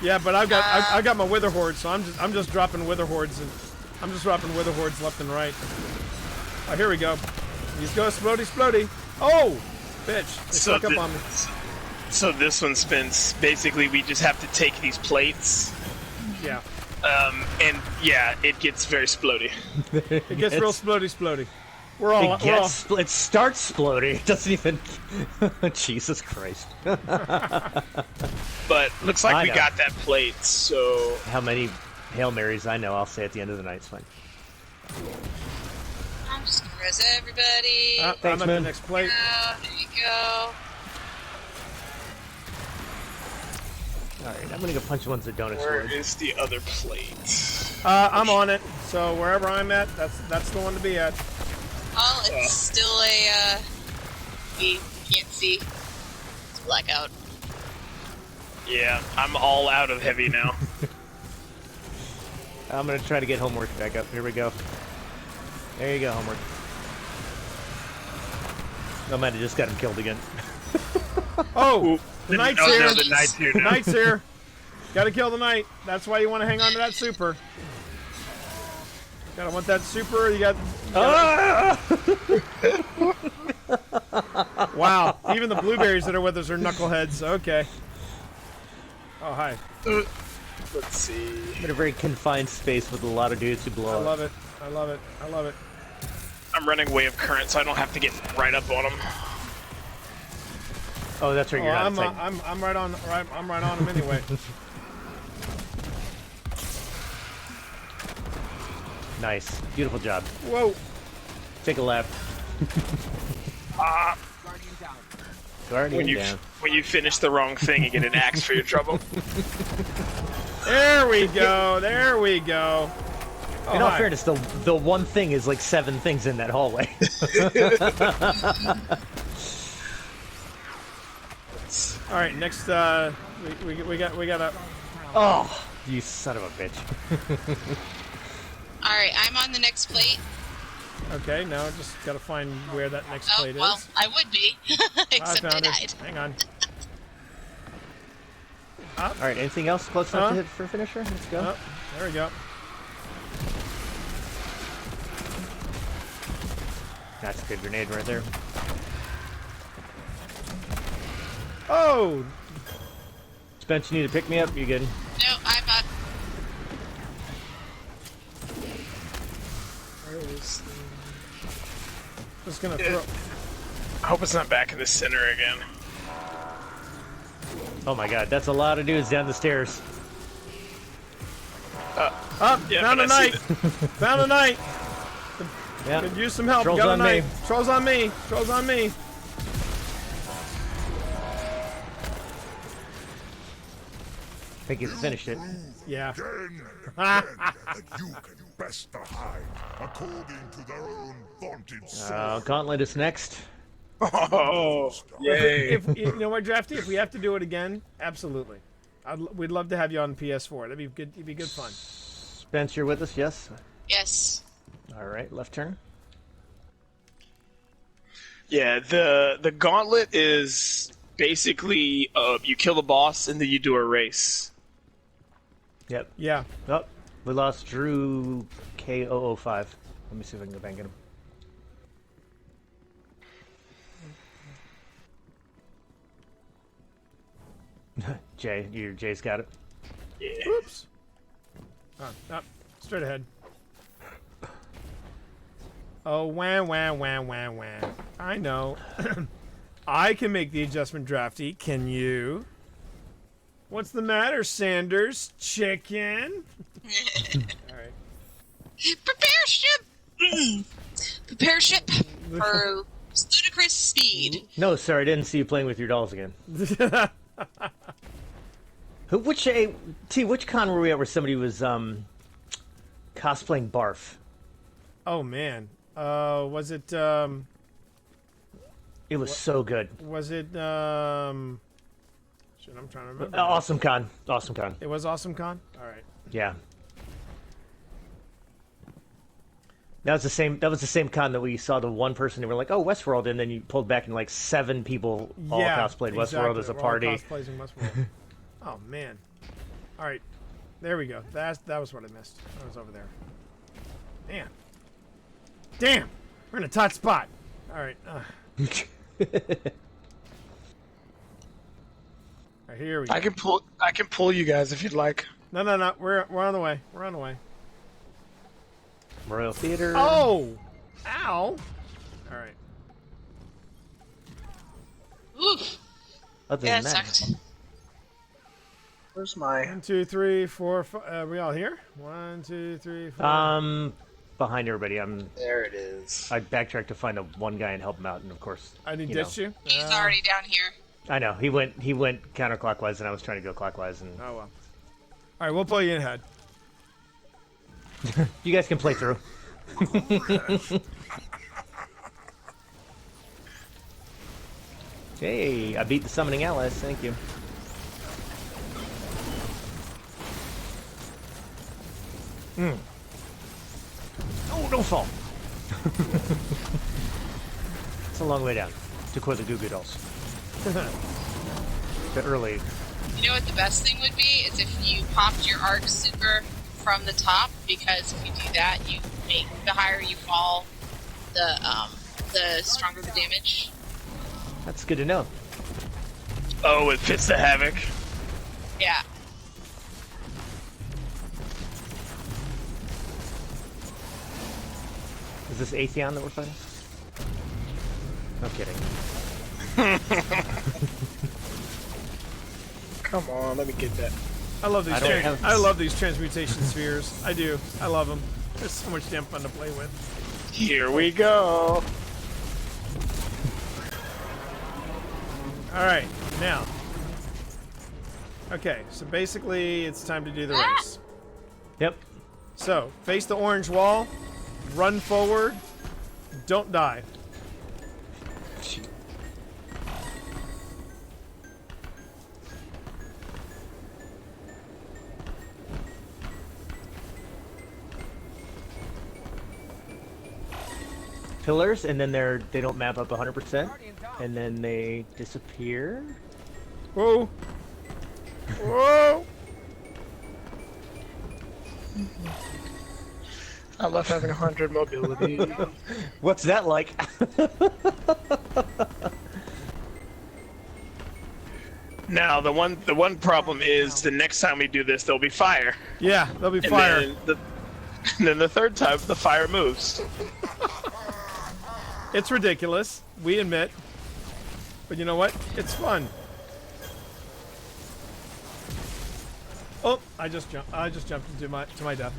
[SPEAKER 2] Yeah, but I've got my wither horde, so I'm just dropping wither hordes and I'm just dropping wither hordes left and right. Oh, here we go. These go explodey. Oh, bitch! They snuck up on me.
[SPEAKER 10] So this one spins. Basically, we just have to take these plates.
[SPEAKER 2] Yeah.
[SPEAKER 10] And yeah, it gets very splody.
[SPEAKER 2] It gets real splody. We're all.
[SPEAKER 6] It starts splody. It doesn't even. Jesus Christ.
[SPEAKER 10] But looks like we got that plate. So
[SPEAKER 6] how many Hail Marys I know? I'll say at the end of the night. It's fine.
[SPEAKER 3] I'm just gonna res everybody.
[SPEAKER 2] Thanks, I'm at the next plate.
[SPEAKER 3] There you go.
[SPEAKER 6] Alright, I'm gonna go punch the ones that don't
[SPEAKER 10] where
[SPEAKER 6] explode.
[SPEAKER 10] is the other plate?
[SPEAKER 2] I'm on it. So wherever I'm at, that's the one to be at.
[SPEAKER 3] Well, it's still a, you can't see. It's blackout.
[SPEAKER 10] Yeah, I'm all out of heavy now.
[SPEAKER 6] I'm gonna try to get Homework back up. Here we go. There you go, Homework. I might have just got him killed again.
[SPEAKER 2] Oh, the knight's here.
[SPEAKER 10] No, the knight's here now.
[SPEAKER 2] The knight's here. Gotta kill the knight. That's why you want to hang on to that super. Gotta want that super. You got. Wow. Even the blueberries that are with us are knuckleheads. Okay. Oh, hi.
[SPEAKER 10] Let's see.
[SPEAKER 6] I'm in a very confined space with a lot of dudes who blow
[SPEAKER 2] I
[SPEAKER 6] up.
[SPEAKER 2] love it. I love it. I love it.
[SPEAKER 10] I'm running Wave Current, so I don't have to get right up on them.
[SPEAKER 6] Oh, that's right. You're not.
[SPEAKER 2] I'm right on. I'm right on him anyway.
[SPEAKER 6] Nice. Beautiful job.
[SPEAKER 2] Whoa.
[SPEAKER 6] Take a lap. Guardian down.
[SPEAKER 10] When you finish the wrong thing, you get an axe for your trouble.
[SPEAKER 2] There we go. There we go. Oh,
[SPEAKER 6] in all
[SPEAKER 2] hi.
[SPEAKER 6] fairness, the one thing is like 7 things in that hallway.
[SPEAKER 2] All right, next we got a.
[SPEAKER 6] Oh, you son of a bitch.
[SPEAKER 3] All right, I'm on the next plate.
[SPEAKER 2] Okay, now I just gotta find where that next plate
[SPEAKER 3] well,
[SPEAKER 2] is.
[SPEAKER 3] I would be, except I
[SPEAKER 2] found
[SPEAKER 3] died.
[SPEAKER 2] it. Hang on.
[SPEAKER 6] All right, anything else close enough to hit for finisher? Let's go.
[SPEAKER 2] There we go.
[SPEAKER 6] That's a good grenade right there.
[SPEAKER 2] Oh!
[SPEAKER 6] Spence, you need to pick me up? You good?
[SPEAKER 3] No, I'm up.
[SPEAKER 2] Just gonna throw.
[SPEAKER 10] I hope it's not back in the center again.
[SPEAKER 6] Oh my god, that's a lot of dudes down the stairs.
[SPEAKER 2] Up!
[SPEAKER 10] Yeah,
[SPEAKER 2] found a
[SPEAKER 10] but I see
[SPEAKER 2] knight! Found a knight!
[SPEAKER 6] Yeah.
[SPEAKER 2] Could use some help.
[SPEAKER 6] Trolls
[SPEAKER 2] Got a
[SPEAKER 6] on
[SPEAKER 2] knight.
[SPEAKER 6] me.
[SPEAKER 2] Trolls on me. Trolls on me.
[SPEAKER 6] I think he's finished it.
[SPEAKER 2] Yeah.
[SPEAKER 11] That you can best the Hive according to their own vaunted sword.
[SPEAKER 6] Gauntlet is next.
[SPEAKER 10] Oh, yay.
[SPEAKER 2] If you know what, Drafty? If we have to do it again, absolutely. We'd love to have you on PS4. That'd be good. It'd be good fun.
[SPEAKER 6] Spence, you're with us, yes?
[SPEAKER 3] Yes.
[SPEAKER 6] All right, left turn.
[SPEAKER 10] Yeah, the gauntlet is basically you kill the boss and then you do a race.
[SPEAKER 6] Yep.
[SPEAKER 2] Yeah.
[SPEAKER 6] Oh, we lost Drew K005. Let me see if I can go back and get him. Jay's got it.
[SPEAKER 10] Yeah.
[SPEAKER 2] Oops. Oh, straight ahead. Oh, wah, wah, wah, wah, wah. I know. I can make the adjustment, Drafty. Can you? What's the matter, Sanders? Chicken? All right.
[SPEAKER 3] Prepare ship! Prepare ship for ludicrous speed.
[SPEAKER 6] No, sir, I didn't see you playing with your dolls again. Which con were we at where somebody was cosplaying Barf?
[SPEAKER 2] Oh, man. Was it,
[SPEAKER 6] It was so good.
[SPEAKER 2] Was it, shit, I'm trying to remember.
[SPEAKER 6] Awesome Con. Awesome Con.
[SPEAKER 2] It was Awesome Con? Alright.
[SPEAKER 6] Yeah. That was the same con that we saw the one person and we're like, oh, Westworld, and then you pulled back and like 7 people all cosplayed Westworld as a party.
[SPEAKER 2] We're all cosplaying Westworld. Oh, man. Alright. There we go. That was what I missed. I was over there. Man. Damn! We're in a tight spot. Alright. Alright, here we go.
[SPEAKER 10] I can pull you guys if you'd like.
[SPEAKER 2] No. We're on the way. We're on the way.
[SPEAKER 6] Royal Theater.
[SPEAKER 2] Oh! Ow! Alright.
[SPEAKER 3] Oof.
[SPEAKER 6] Other
[SPEAKER 3] Yeah,
[SPEAKER 6] than
[SPEAKER 3] it
[SPEAKER 6] that,
[SPEAKER 3] sucked.
[SPEAKER 10] Where's my...
[SPEAKER 2] 1, 2, 3, 4, 5. Are we all here? 1, 2, 3, 4.
[SPEAKER 6] behind everybody.
[SPEAKER 10] There it is.
[SPEAKER 6] I backtracked to find the one guy and help him out, and of course,
[SPEAKER 2] I didn't ditch you?
[SPEAKER 3] He's already down here.
[SPEAKER 6] I know he went counterclockwise, and I was trying to go clockwise, and
[SPEAKER 2] Oh well. Alright, we'll pull you in ahead.
[SPEAKER 6] you guys can play through. Hey, I beat the summoning allies. Thank you. Oh, don't fall. It's a long way down to quote the Goo Goo Dolls. The early.
[SPEAKER 3] You know what the best thing would be is if you popped your arc super from the top, because if you do that, you make the higher you fall, the stronger the damage.
[SPEAKER 6] That's good to know.
[SPEAKER 10] Oh, it fits the Havoc.
[SPEAKER 3] Yeah.
[SPEAKER 6] Is this Atheon that we're fighting? No kidding.
[SPEAKER 10] Come on, let me get that.
[SPEAKER 2] I love these.
[SPEAKER 6] I
[SPEAKER 2] I love these transmutation spheres. I do. I love them. They're so much damn fun to play with.
[SPEAKER 10] Here we go.
[SPEAKER 2] All right, now. Okay, so basically, it's time to do the race.
[SPEAKER 6] Yep.
[SPEAKER 2] So face the orange wall, run forward, don't die.
[SPEAKER 6] Pillars, and then they don't map up 100%, and then they disappear.
[SPEAKER 2] Whoa! Whoa!
[SPEAKER 10] I love having 100 mobility.
[SPEAKER 6] What's that like?
[SPEAKER 10] Now the one problem is the next time we do this, there'll be fire.
[SPEAKER 2] Yeah, there'll be fire.
[SPEAKER 10] And then the third time, the fire moves.
[SPEAKER 2] It's ridiculous. We admit. But you know what? It's fun. Oh, I just jumped into my death.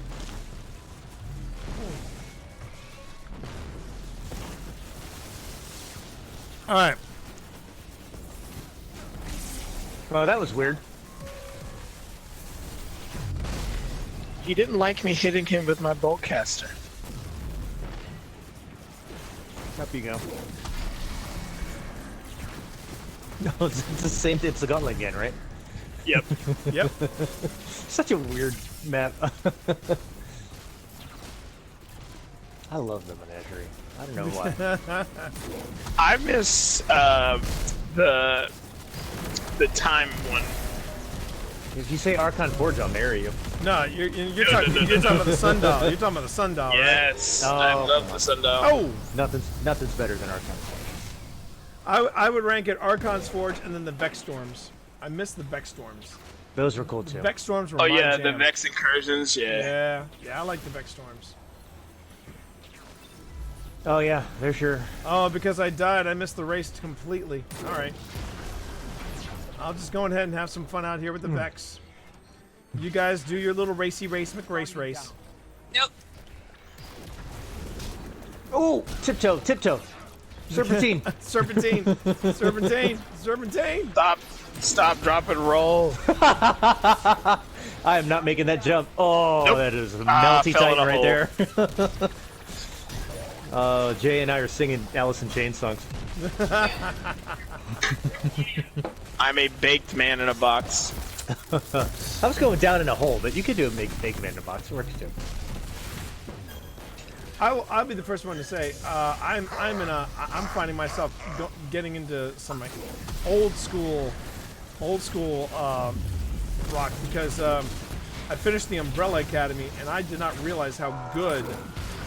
[SPEAKER 2] All right.
[SPEAKER 6] Oh, that was weird.
[SPEAKER 10] He didn't like me hitting him with my bolt caster.
[SPEAKER 6] Up you go. No, it's the same. It's the Gauntlet again, right?
[SPEAKER 10] Yep.
[SPEAKER 2] Yep.
[SPEAKER 6] Such a weird map. I love the menagerie. I don't know why.
[SPEAKER 10] I miss the time one.
[SPEAKER 6] If you say Archon Forge, I'll marry you.
[SPEAKER 2] No, you're talking about the sundial. You're talking about the sundial, right?
[SPEAKER 10] Yes,
[SPEAKER 6] Oh,
[SPEAKER 10] I love the sundial.
[SPEAKER 2] Oh,
[SPEAKER 6] Nothing's better than Archon Forge.
[SPEAKER 2] I would rank it Archon's Forge and then the Vex Storms. I miss the Vex Storms.
[SPEAKER 6] Those were cool too.
[SPEAKER 2] Vex Storms were
[SPEAKER 10] Oh
[SPEAKER 2] my
[SPEAKER 10] yeah,
[SPEAKER 2] jam.
[SPEAKER 10] the Vex incursions. Yeah.
[SPEAKER 2] Yeah, I like the Vex Storms.
[SPEAKER 6] Oh yeah, there's your.
[SPEAKER 2] Oh, because I died, I missed the race completely. All right. I'll just go ahead and have some fun out here with the Vex. You guys do your little racy race McRace.
[SPEAKER 3] Nope.
[SPEAKER 6] Oh, tiptoe. Serpentine.
[SPEAKER 2] Serpentine.
[SPEAKER 10] Stop, drop, and roll.
[SPEAKER 6] I am not making that jump. Oh,
[SPEAKER 10] Nope.
[SPEAKER 6] that is a melty
[SPEAKER 10] fell in
[SPEAKER 6] titan
[SPEAKER 10] a
[SPEAKER 6] right
[SPEAKER 10] hole.
[SPEAKER 6] there. Jay and I are singing Alice in Chains songs.
[SPEAKER 10] I'm a baked man in a box.
[SPEAKER 6] I was going down in a hole, but you could do a baked man in a box. It works too.
[SPEAKER 2] I'll be the first one to say I'm finding myself getting into some like old school rock because I finished the Umbrella Academy and I did not realize how good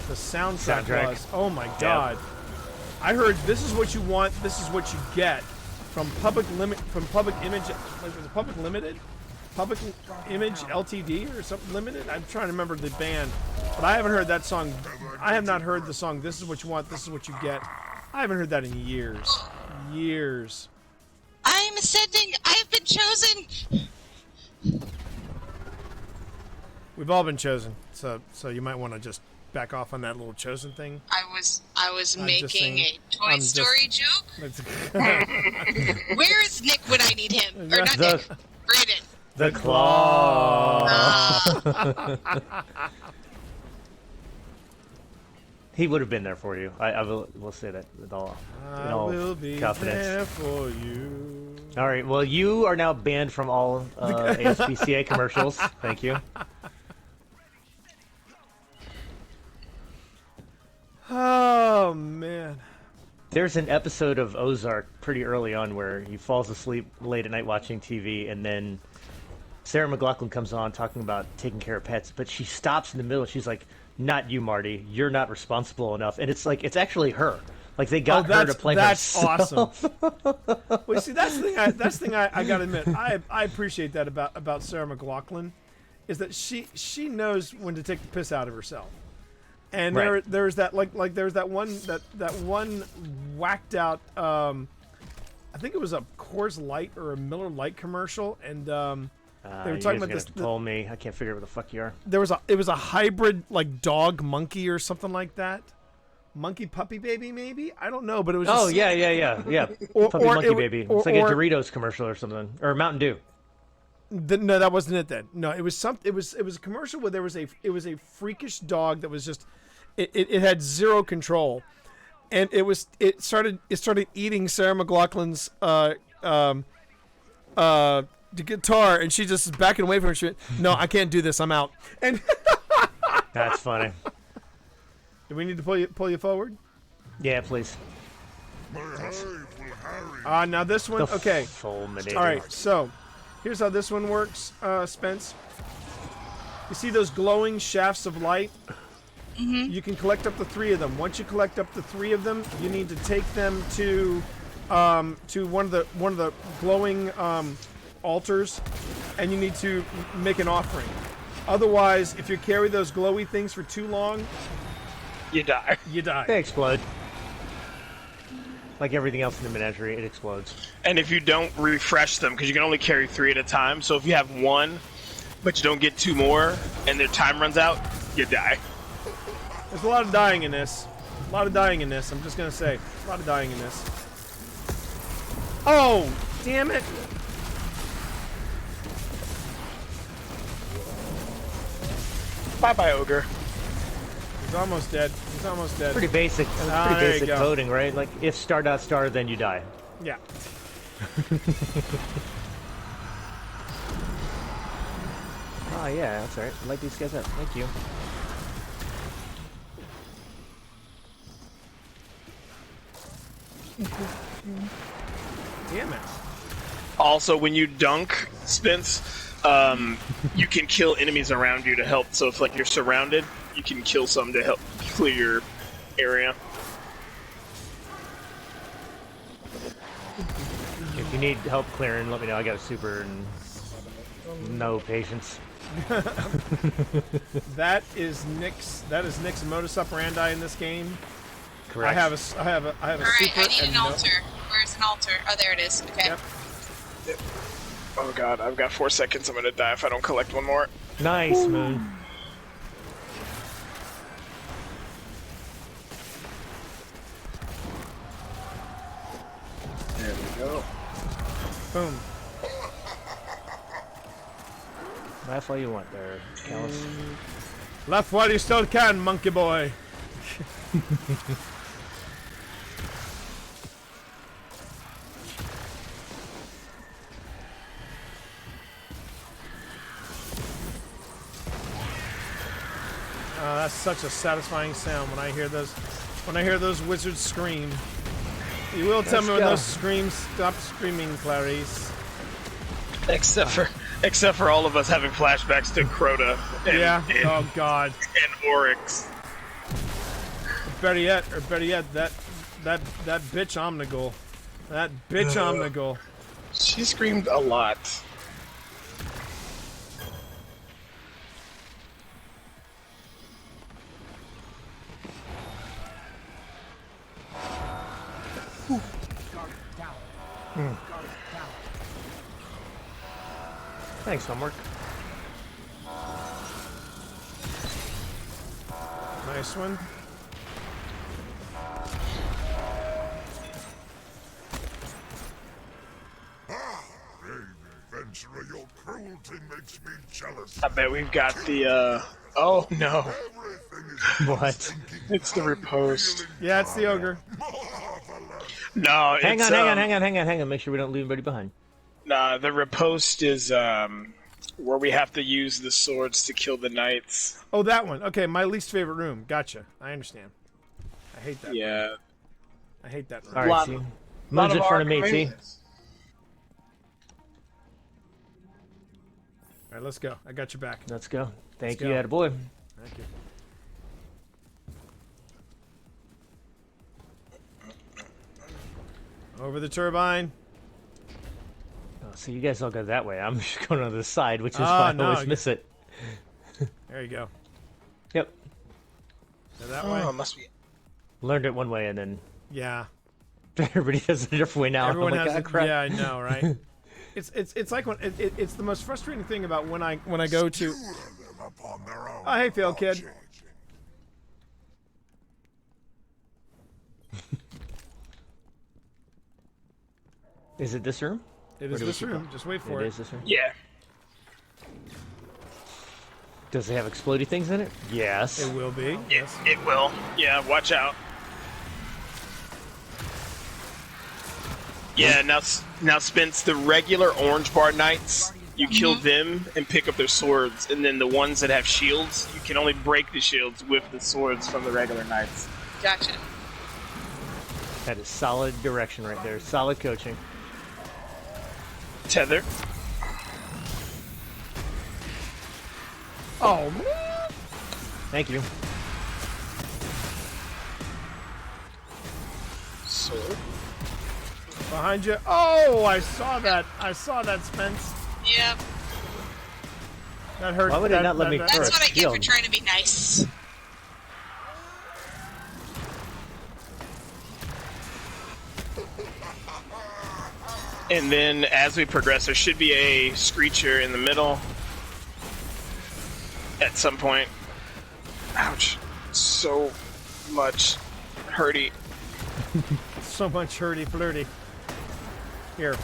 [SPEAKER 2] the soundtrack was. Oh my god! Yep. I heard "This Is What You Want, This Is What You Get" from Public Image. Like, was it Public Limited? Public Image Ltd. or something limited. I'm trying to remember the band, but I haven't heard that song. I have not heard the song "This Is What You Want, This Is What You Get." I haven't heard that in years.
[SPEAKER 3] I'm ascending. I have been chosen.
[SPEAKER 2] We've all been chosen, so you might want to just back off on that little chosen thing.
[SPEAKER 3] I was making a Toy Story joke. Where is Nick when I need him? Or not Nick, Brayden.
[SPEAKER 6] The claw. He would have been there for you. I will say that with all
[SPEAKER 2] will be
[SPEAKER 6] confidence.
[SPEAKER 2] There for you.
[SPEAKER 6] All right. Well, you are now banned from all ASPCA commercials. Thank you.
[SPEAKER 2] Oh man.
[SPEAKER 6] There's an episode of Ozark pretty early on where he falls asleep late at night watching TV, and then Sarah McLachlan comes on talking about taking care of pets, but she stops in the middle. She's like, "Not you, Marty. You're not responsible enough." And it's like it's actually her. Like they got her to play herself.
[SPEAKER 2] Awesome. Well, see, that's the thing I gotta admit. I appreciate that about Sarah McLachlan, is that she knows when to take the piss out of herself. And
[SPEAKER 6] right.
[SPEAKER 2] there's that there's that one whacked out I think it was a Coors Light or a Miller Lite commercial, and they were talking about this.
[SPEAKER 6] Told me I can't figure out what the fuck you are.
[SPEAKER 2] It was a hybrid like dog monkey or something like that. Monkey puppy baby maybe, I don't know, but it was.
[SPEAKER 6] Oh
[SPEAKER 2] just,
[SPEAKER 6] yeah. Puppy monkey baby. It's like a Doritos commercial or something, or Mountain Dew.
[SPEAKER 2] No, that wasn't it then. No, it was something. It was a commercial where it was a freakish dog that was just it had zero control, and it started eating Sarah McLachlan's the guitar, and she just is backing away from her. She went, "No, I can't do this. I'm out." And
[SPEAKER 6] that's funny.
[SPEAKER 2] Do we need to pull you forward?
[SPEAKER 6] Yeah, please.
[SPEAKER 2] Now this one. Okay. All right. So, here's how this one works, Spence. You see those glowing shafts of light? You can collect up to 3 of them. Once you collect up to 3 of them, you need to take them to one of the glowing altars, and you need to make an offering. Otherwise, if you carry those glowy things for too long,
[SPEAKER 10] you die.
[SPEAKER 2] You die.
[SPEAKER 6] They explode. Like everything else in the menagerie, it explodes.
[SPEAKER 10] And if you don't refresh them, because you can only carry 3 at a time, so if you have 1, but you don't get 2 more, and their time runs out, you die.
[SPEAKER 2] There's a lot of dying in this. A lot of dying in this. I'm just gonna say, a lot of dying in this. Oh, damn it!
[SPEAKER 10] Bye-bye, ogre.
[SPEAKER 2] He's almost dead. He's almost dead.
[SPEAKER 6] Pretty basic. Pretty basic coding, right? Like if star dot star, then you die.
[SPEAKER 2] Yeah.
[SPEAKER 6] Oh yeah, that's alright. Light these guys up. Thank you.
[SPEAKER 2] Damn it.
[SPEAKER 10] Also, when you dunk, Spence, you can kill enemies around you to help. So if like you're surrounded, you can kill some to help clear your area.
[SPEAKER 6] If you need help clearing, let me know. I got a super and no patience.
[SPEAKER 2] That is Nick's modus operandi in this game.
[SPEAKER 6] Correct.
[SPEAKER 2] I have a
[SPEAKER 3] All right,
[SPEAKER 2] super.
[SPEAKER 3] I need an
[SPEAKER 2] and
[SPEAKER 3] altar. Where's an altar? Oh, there it is. Okay.
[SPEAKER 2] Yep.
[SPEAKER 10] Oh god, I've got 4 seconds. I'm gonna die if I don't collect 1 more.
[SPEAKER 6] Nice, Moon.
[SPEAKER 10] There we go.
[SPEAKER 2] Boom.
[SPEAKER 6] Laugh all you want there, Callus.
[SPEAKER 2] Laugh while you still can, monkey boy. That's such a satisfying sound when I hear those wizards scream. You will tell me when those screams stop screaming, Clarice.
[SPEAKER 10] Except for all of us having flashbacks to Crota. And,
[SPEAKER 2] Oh god.
[SPEAKER 10] And Oryx.
[SPEAKER 2] Better yet, that bitch Omnigul. That bitch Omnigul.
[SPEAKER 10] She screamed a lot.
[SPEAKER 6] Thanks, homework.
[SPEAKER 2] Nice one.
[SPEAKER 11] Adventurer, your cruelty makes me jealous.
[SPEAKER 10] I bet we've got the, oh no.
[SPEAKER 6] What?
[SPEAKER 10] It's the riposte.
[SPEAKER 2] Yeah, it's the ogre.
[SPEAKER 10] No,
[SPEAKER 6] hang
[SPEAKER 10] it's,
[SPEAKER 6] on. Make sure we don't leave anybody behind.
[SPEAKER 10] Nah, the riposte is, where we have to use the swords to kill the knights.
[SPEAKER 2] Oh, that one. Okay, my least favorite room. Gotcha. I understand. I hate that.
[SPEAKER 10] Yeah.
[SPEAKER 2] Room. I hate that room.
[SPEAKER 6] Alright, see. Moon's in front of me, see?
[SPEAKER 2] Alright, let's go. I got your back.
[SPEAKER 6] Let's go. Thank
[SPEAKER 2] Let's
[SPEAKER 6] you,
[SPEAKER 2] go.
[SPEAKER 6] attaboy.
[SPEAKER 2] Thank you. Over the turbine.
[SPEAKER 6] Oh, so you guys all go that way. I'm just going on the side, which is why I always miss it.
[SPEAKER 2] There you go.
[SPEAKER 6] Yep.
[SPEAKER 2] So that way.
[SPEAKER 10] Oh, must be.
[SPEAKER 6] Learned it one way and then
[SPEAKER 2] Yeah.
[SPEAKER 6] everybody does it a different way now.
[SPEAKER 2] Everyone
[SPEAKER 6] I'm like,
[SPEAKER 2] has
[SPEAKER 6] "Ah,
[SPEAKER 2] it.
[SPEAKER 6] crap."
[SPEAKER 2] Yeah, I know, right? It's like when it's the most frustrating thing about when I go to. Oh, hey, Phil, kid.
[SPEAKER 6] Is it this room?
[SPEAKER 2] It is this room. Just wait for it.
[SPEAKER 6] It is this room?
[SPEAKER 10] Yeah.
[SPEAKER 6] Does it have explodey things in it? Yes.
[SPEAKER 2] It will be.
[SPEAKER 10] Yes. It will. Yeah, watch out. Yeah, now Spence, the regular orange bar knights, you kill them and pick up their swords, and then the ones that have shields, you can only break the shields with the swords from the regular knights.
[SPEAKER 3] Gotcha.
[SPEAKER 6] That is solid direction right there. Solid coaching.
[SPEAKER 10] Tether.
[SPEAKER 2] Oh man.
[SPEAKER 6] Thank you.
[SPEAKER 10] sword.
[SPEAKER 2] Behind you. Oh, I saw that. I saw that, Spence.
[SPEAKER 3] Yep.
[SPEAKER 2] That hurt.
[SPEAKER 6] Why would it not let me
[SPEAKER 3] That's
[SPEAKER 6] throw a
[SPEAKER 3] what I get for
[SPEAKER 6] shield?
[SPEAKER 3] trying to be nice.
[SPEAKER 10] And then as we progress, there should be a Screecher in the middle at some point. Ouch. So much hurty.
[SPEAKER 2] So much hurty flirty. Here.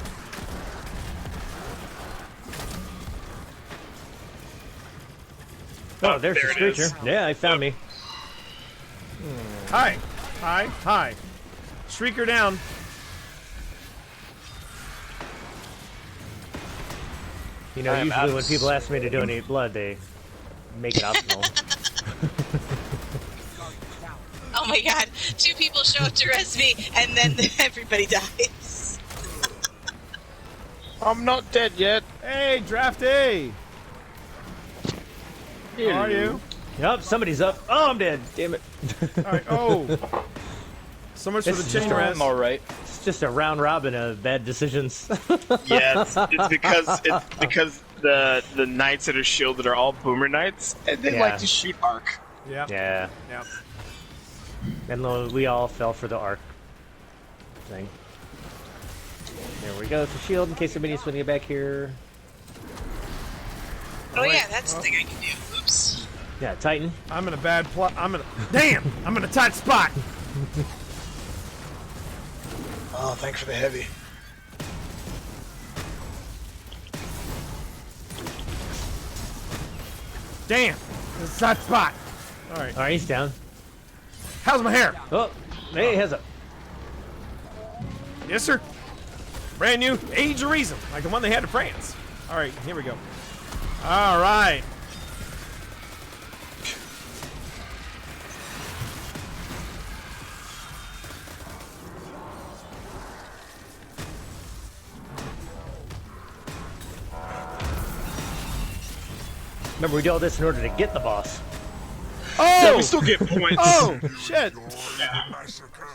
[SPEAKER 6] Oh, there's the
[SPEAKER 10] there it is.
[SPEAKER 6] Screecher. Yeah, he found me.
[SPEAKER 2] Hi. Hi. Hi. Shrieker down.
[SPEAKER 6] You know,
[SPEAKER 10] I am
[SPEAKER 6] usually
[SPEAKER 10] out
[SPEAKER 6] when
[SPEAKER 10] of
[SPEAKER 6] people ask me to donate blood, they make it optional.
[SPEAKER 3] Oh my god, 2 people show up to res me, and then everybody dies.
[SPEAKER 10] I'm not dead yet.
[SPEAKER 2] Hey, Drafty. How are you?
[SPEAKER 6] Yup, somebody's up. Oh, I'm dead. Damn it.
[SPEAKER 2] All right. Oh. So much for
[SPEAKER 6] This
[SPEAKER 2] the
[SPEAKER 6] is
[SPEAKER 2] chain
[SPEAKER 6] just a-
[SPEAKER 2] res.
[SPEAKER 10] I'm alright.
[SPEAKER 6] It's just a round robin of bad decisions.
[SPEAKER 10] Yeah, it's because the knights that are shielded are all boomer knights, and they
[SPEAKER 6] Yeah.
[SPEAKER 10] like to shoot arc.
[SPEAKER 2] Yeah.
[SPEAKER 6] Yeah.
[SPEAKER 2] Yeah.
[SPEAKER 6] And we all fell for the arc thing. There we go. It's a shield in case somebody needs to get back here.
[SPEAKER 3] Oh yeah, that's the thing I can do. Oops.
[SPEAKER 6] Yeah, Titan.
[SPEAKER 2] I'm in a bad plot. Damn! I'm in a tight spot.
[SPEAKER 10] Oh, thanks for the heavy.
[SPEAKER 2] Damn! It's a tight spot. All right.
[SPEAKER 6] All right, he's down.
[SPEAKER 2] How's my hair?
[SPEAKER 6] Oh, hey, heads up.
[SPEAKER 2] Yes, sir. Brand new Age of Reason, like the one they had in France. All right, here we go. All right.
[SPEAKER 6] Remember, we did all this in order to get the boss.
[SPEAKER 2] Oh!
[SPEAKER 10] Yeah, we still get points.
[SPEAKER 2] Oh, shit.
[SPEAKER 11] Massacre.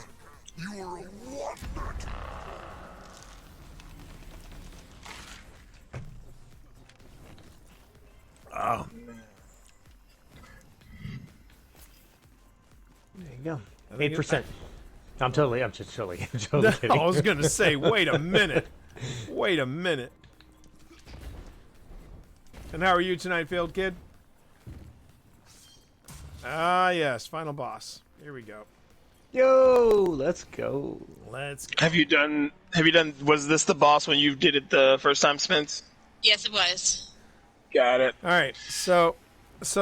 [SPEAKER 11] You are a wonder.
[SPEAKER 2] Oh.
[SPEAKER 6] There you go. 8%. I'm just totally kidding.
[SPEAKER 2] I was gonna say, wait a minute. Wait a minute. And how are you tonight, Field Kid? Ah, yes, final boss. Here we go.
[SPEAKER 6] Yo, let's go.
[SPEAKER 2] Let's go.
[SPEAKER 10] Have you done? Was this the boss when you did it the first time, Spence?
[SPEAKER 3] Yes, it was.
[SPEAKER 10] Got it.
[SPEAKER 2] All right, so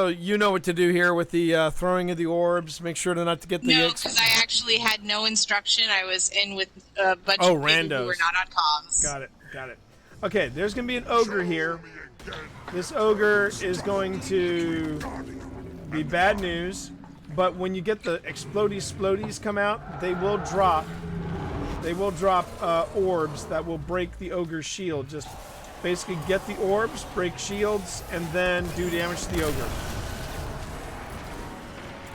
[SPEAKER 2] you know what to do here with the throwing of the orbs. Make sure not to get the
[SPEAKER 3] No, because I actually had no instruction. I was in with a bunch of people
[SPEAKER 2] randos.
[SPEAKER 3] who were not on comms.
[SPEAKER 2] Got it. Okay, there's gonna be an ogre here. This ogre is going to be bad news, but when you get the explodies come out, they will drop orbs that will break the ogre's shield. Just basically get the orbs, break shields, and then do damage to the ogre.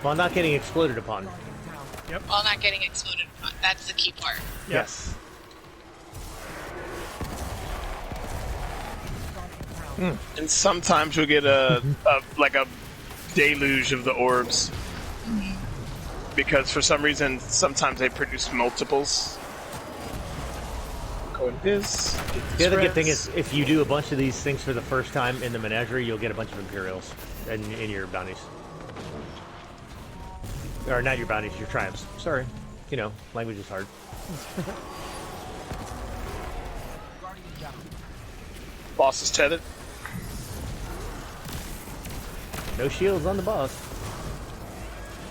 [SPEAKER 6] While not getting exploded upon.
[SPEAKER 2] Yep.
[SPEAKER 3] While not getting exploded upon. That's the key part.
[SPEAKER 6] Yes.
[SPEAKER 10] And sometimes you'll get a deluge of the orbs. Because for some reason, sometimes they produce multiples. Go in this.
[SPEAKER 6] The other good thing is, if you do a bunch of these things for the first time in the menagerie, you'll get a bunch of Imperials in your bounties. Or not your bounties, your triumphs. Sorry. You know, language is hard.
[SPEAKER 10] Boss is tethered.
[SPEAKER 6] No shields on the boss.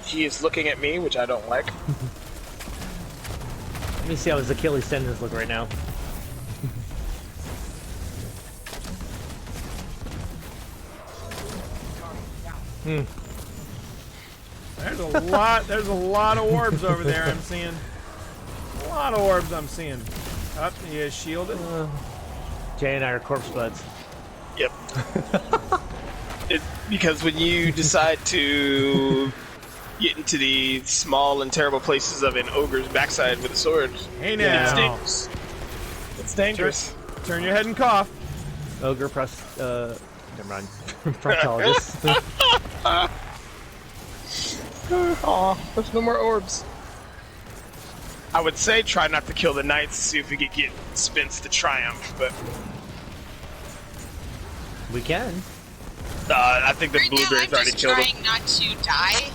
[SPEAKER 10] He is looking at me, which I don't like.
[SPEAKER 6] Let me see how his Achilles tendons look right now.
[SPEAKER 2] There's a lot of orbs over there I'm seeing. A lot of orbs I'm seeing. Up, he is shielded.
[SPEAKER 6] Jay and I are corpse buds.
[SPEAKER 10] Yep. Because when you decide to get into the small and terrible places of an ogre's backside with a sword.
[SPEAKER 2] Hey now.
[SPEAKER 10] It's dangerous. It's dangerous.
[SPEAKER 2] Turn your head and cough.
[SPEAKER 6] Ogre never mind. Proctologist.
[SPEAKER 10] Aw, there's no more orbs. I would say try not to kill the knights, see if we could get Spence to triumph, but
[SPEAKER 6] We can.
[SPEAKER 10] I think the
[SPEAKER 3] Right now,
[SPEAKER 10] blueberries
[SPEAKER 3] I'm
[SPEAKER 10] already
[SPEAKER 3] just
[SPEAKER 10] killed him.
[SPEAKER 3] trying not to die.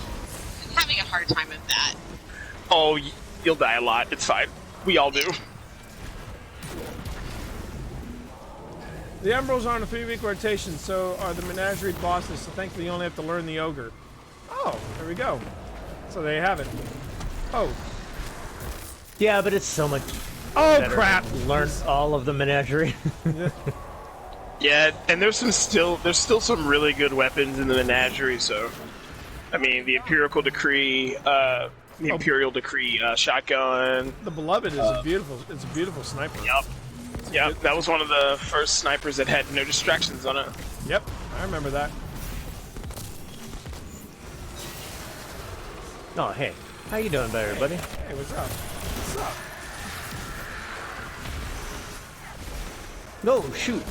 [SPEAKER 3] I'm having a hard time with that.
[SPEAKER 10] Oh, you'll die a lot. It's fine. We all do.
[SPEAKER 2] The Emeralds are on a 3-week rotation, so are the Menagerie bosses, so thankfully you only have to learn the Ogre. Oh, there we go. So there you have it. Oh.
[SPEAKER 6] Yeah, but it's so much
[SPEAKER 2] Oh,
[SPEAKER 6] better
[SPEAKER 2] crap.
[SPEAKER 6] to learn all of the menagerie.
[SPEAKER 10] Yeah, and there's still some really good weapons in the menagerie, so I mean the Imperial Decree shotgun.
[SPEAKER 2] The Beloved is a beautiful sniper.
[SPEAKER 10] Yep, that was one of the first snipers that had no distractions on it.
[SPEAKER 2] Yep, I remember that.
[SPEAKER 6] Oh, hey. How you doing, better, buddy?
[SPEAKER 2] Hey, what's up? What's up?
[SPEAKER 6] No, shoot.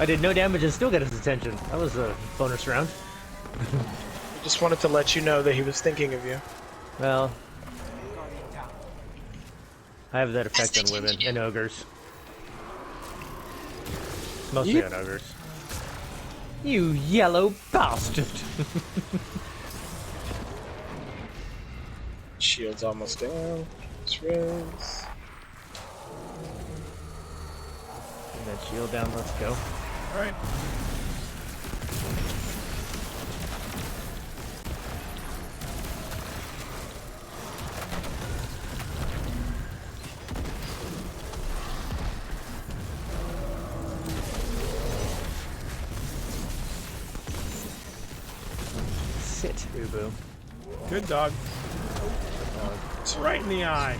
[SPEAKER 6] I did no damage and still got his attention. That was a bonus round.
[SPEAKER 10] I just wanted to let you know that he was thinking of you.
[SPEAKER 6] Well, I have that effect on women and ogres. Mostly on ogres. You yellow bastard!
[SPEAKER 10] Shield's almost down. Res.
[SPEAKER 6] Get that shield down, let's go.
[SPEAKER 2] Alright.
[SPEAKER 6] Sit, Ubu.
[SPEAKER 2] Good dog. It's right in the eye.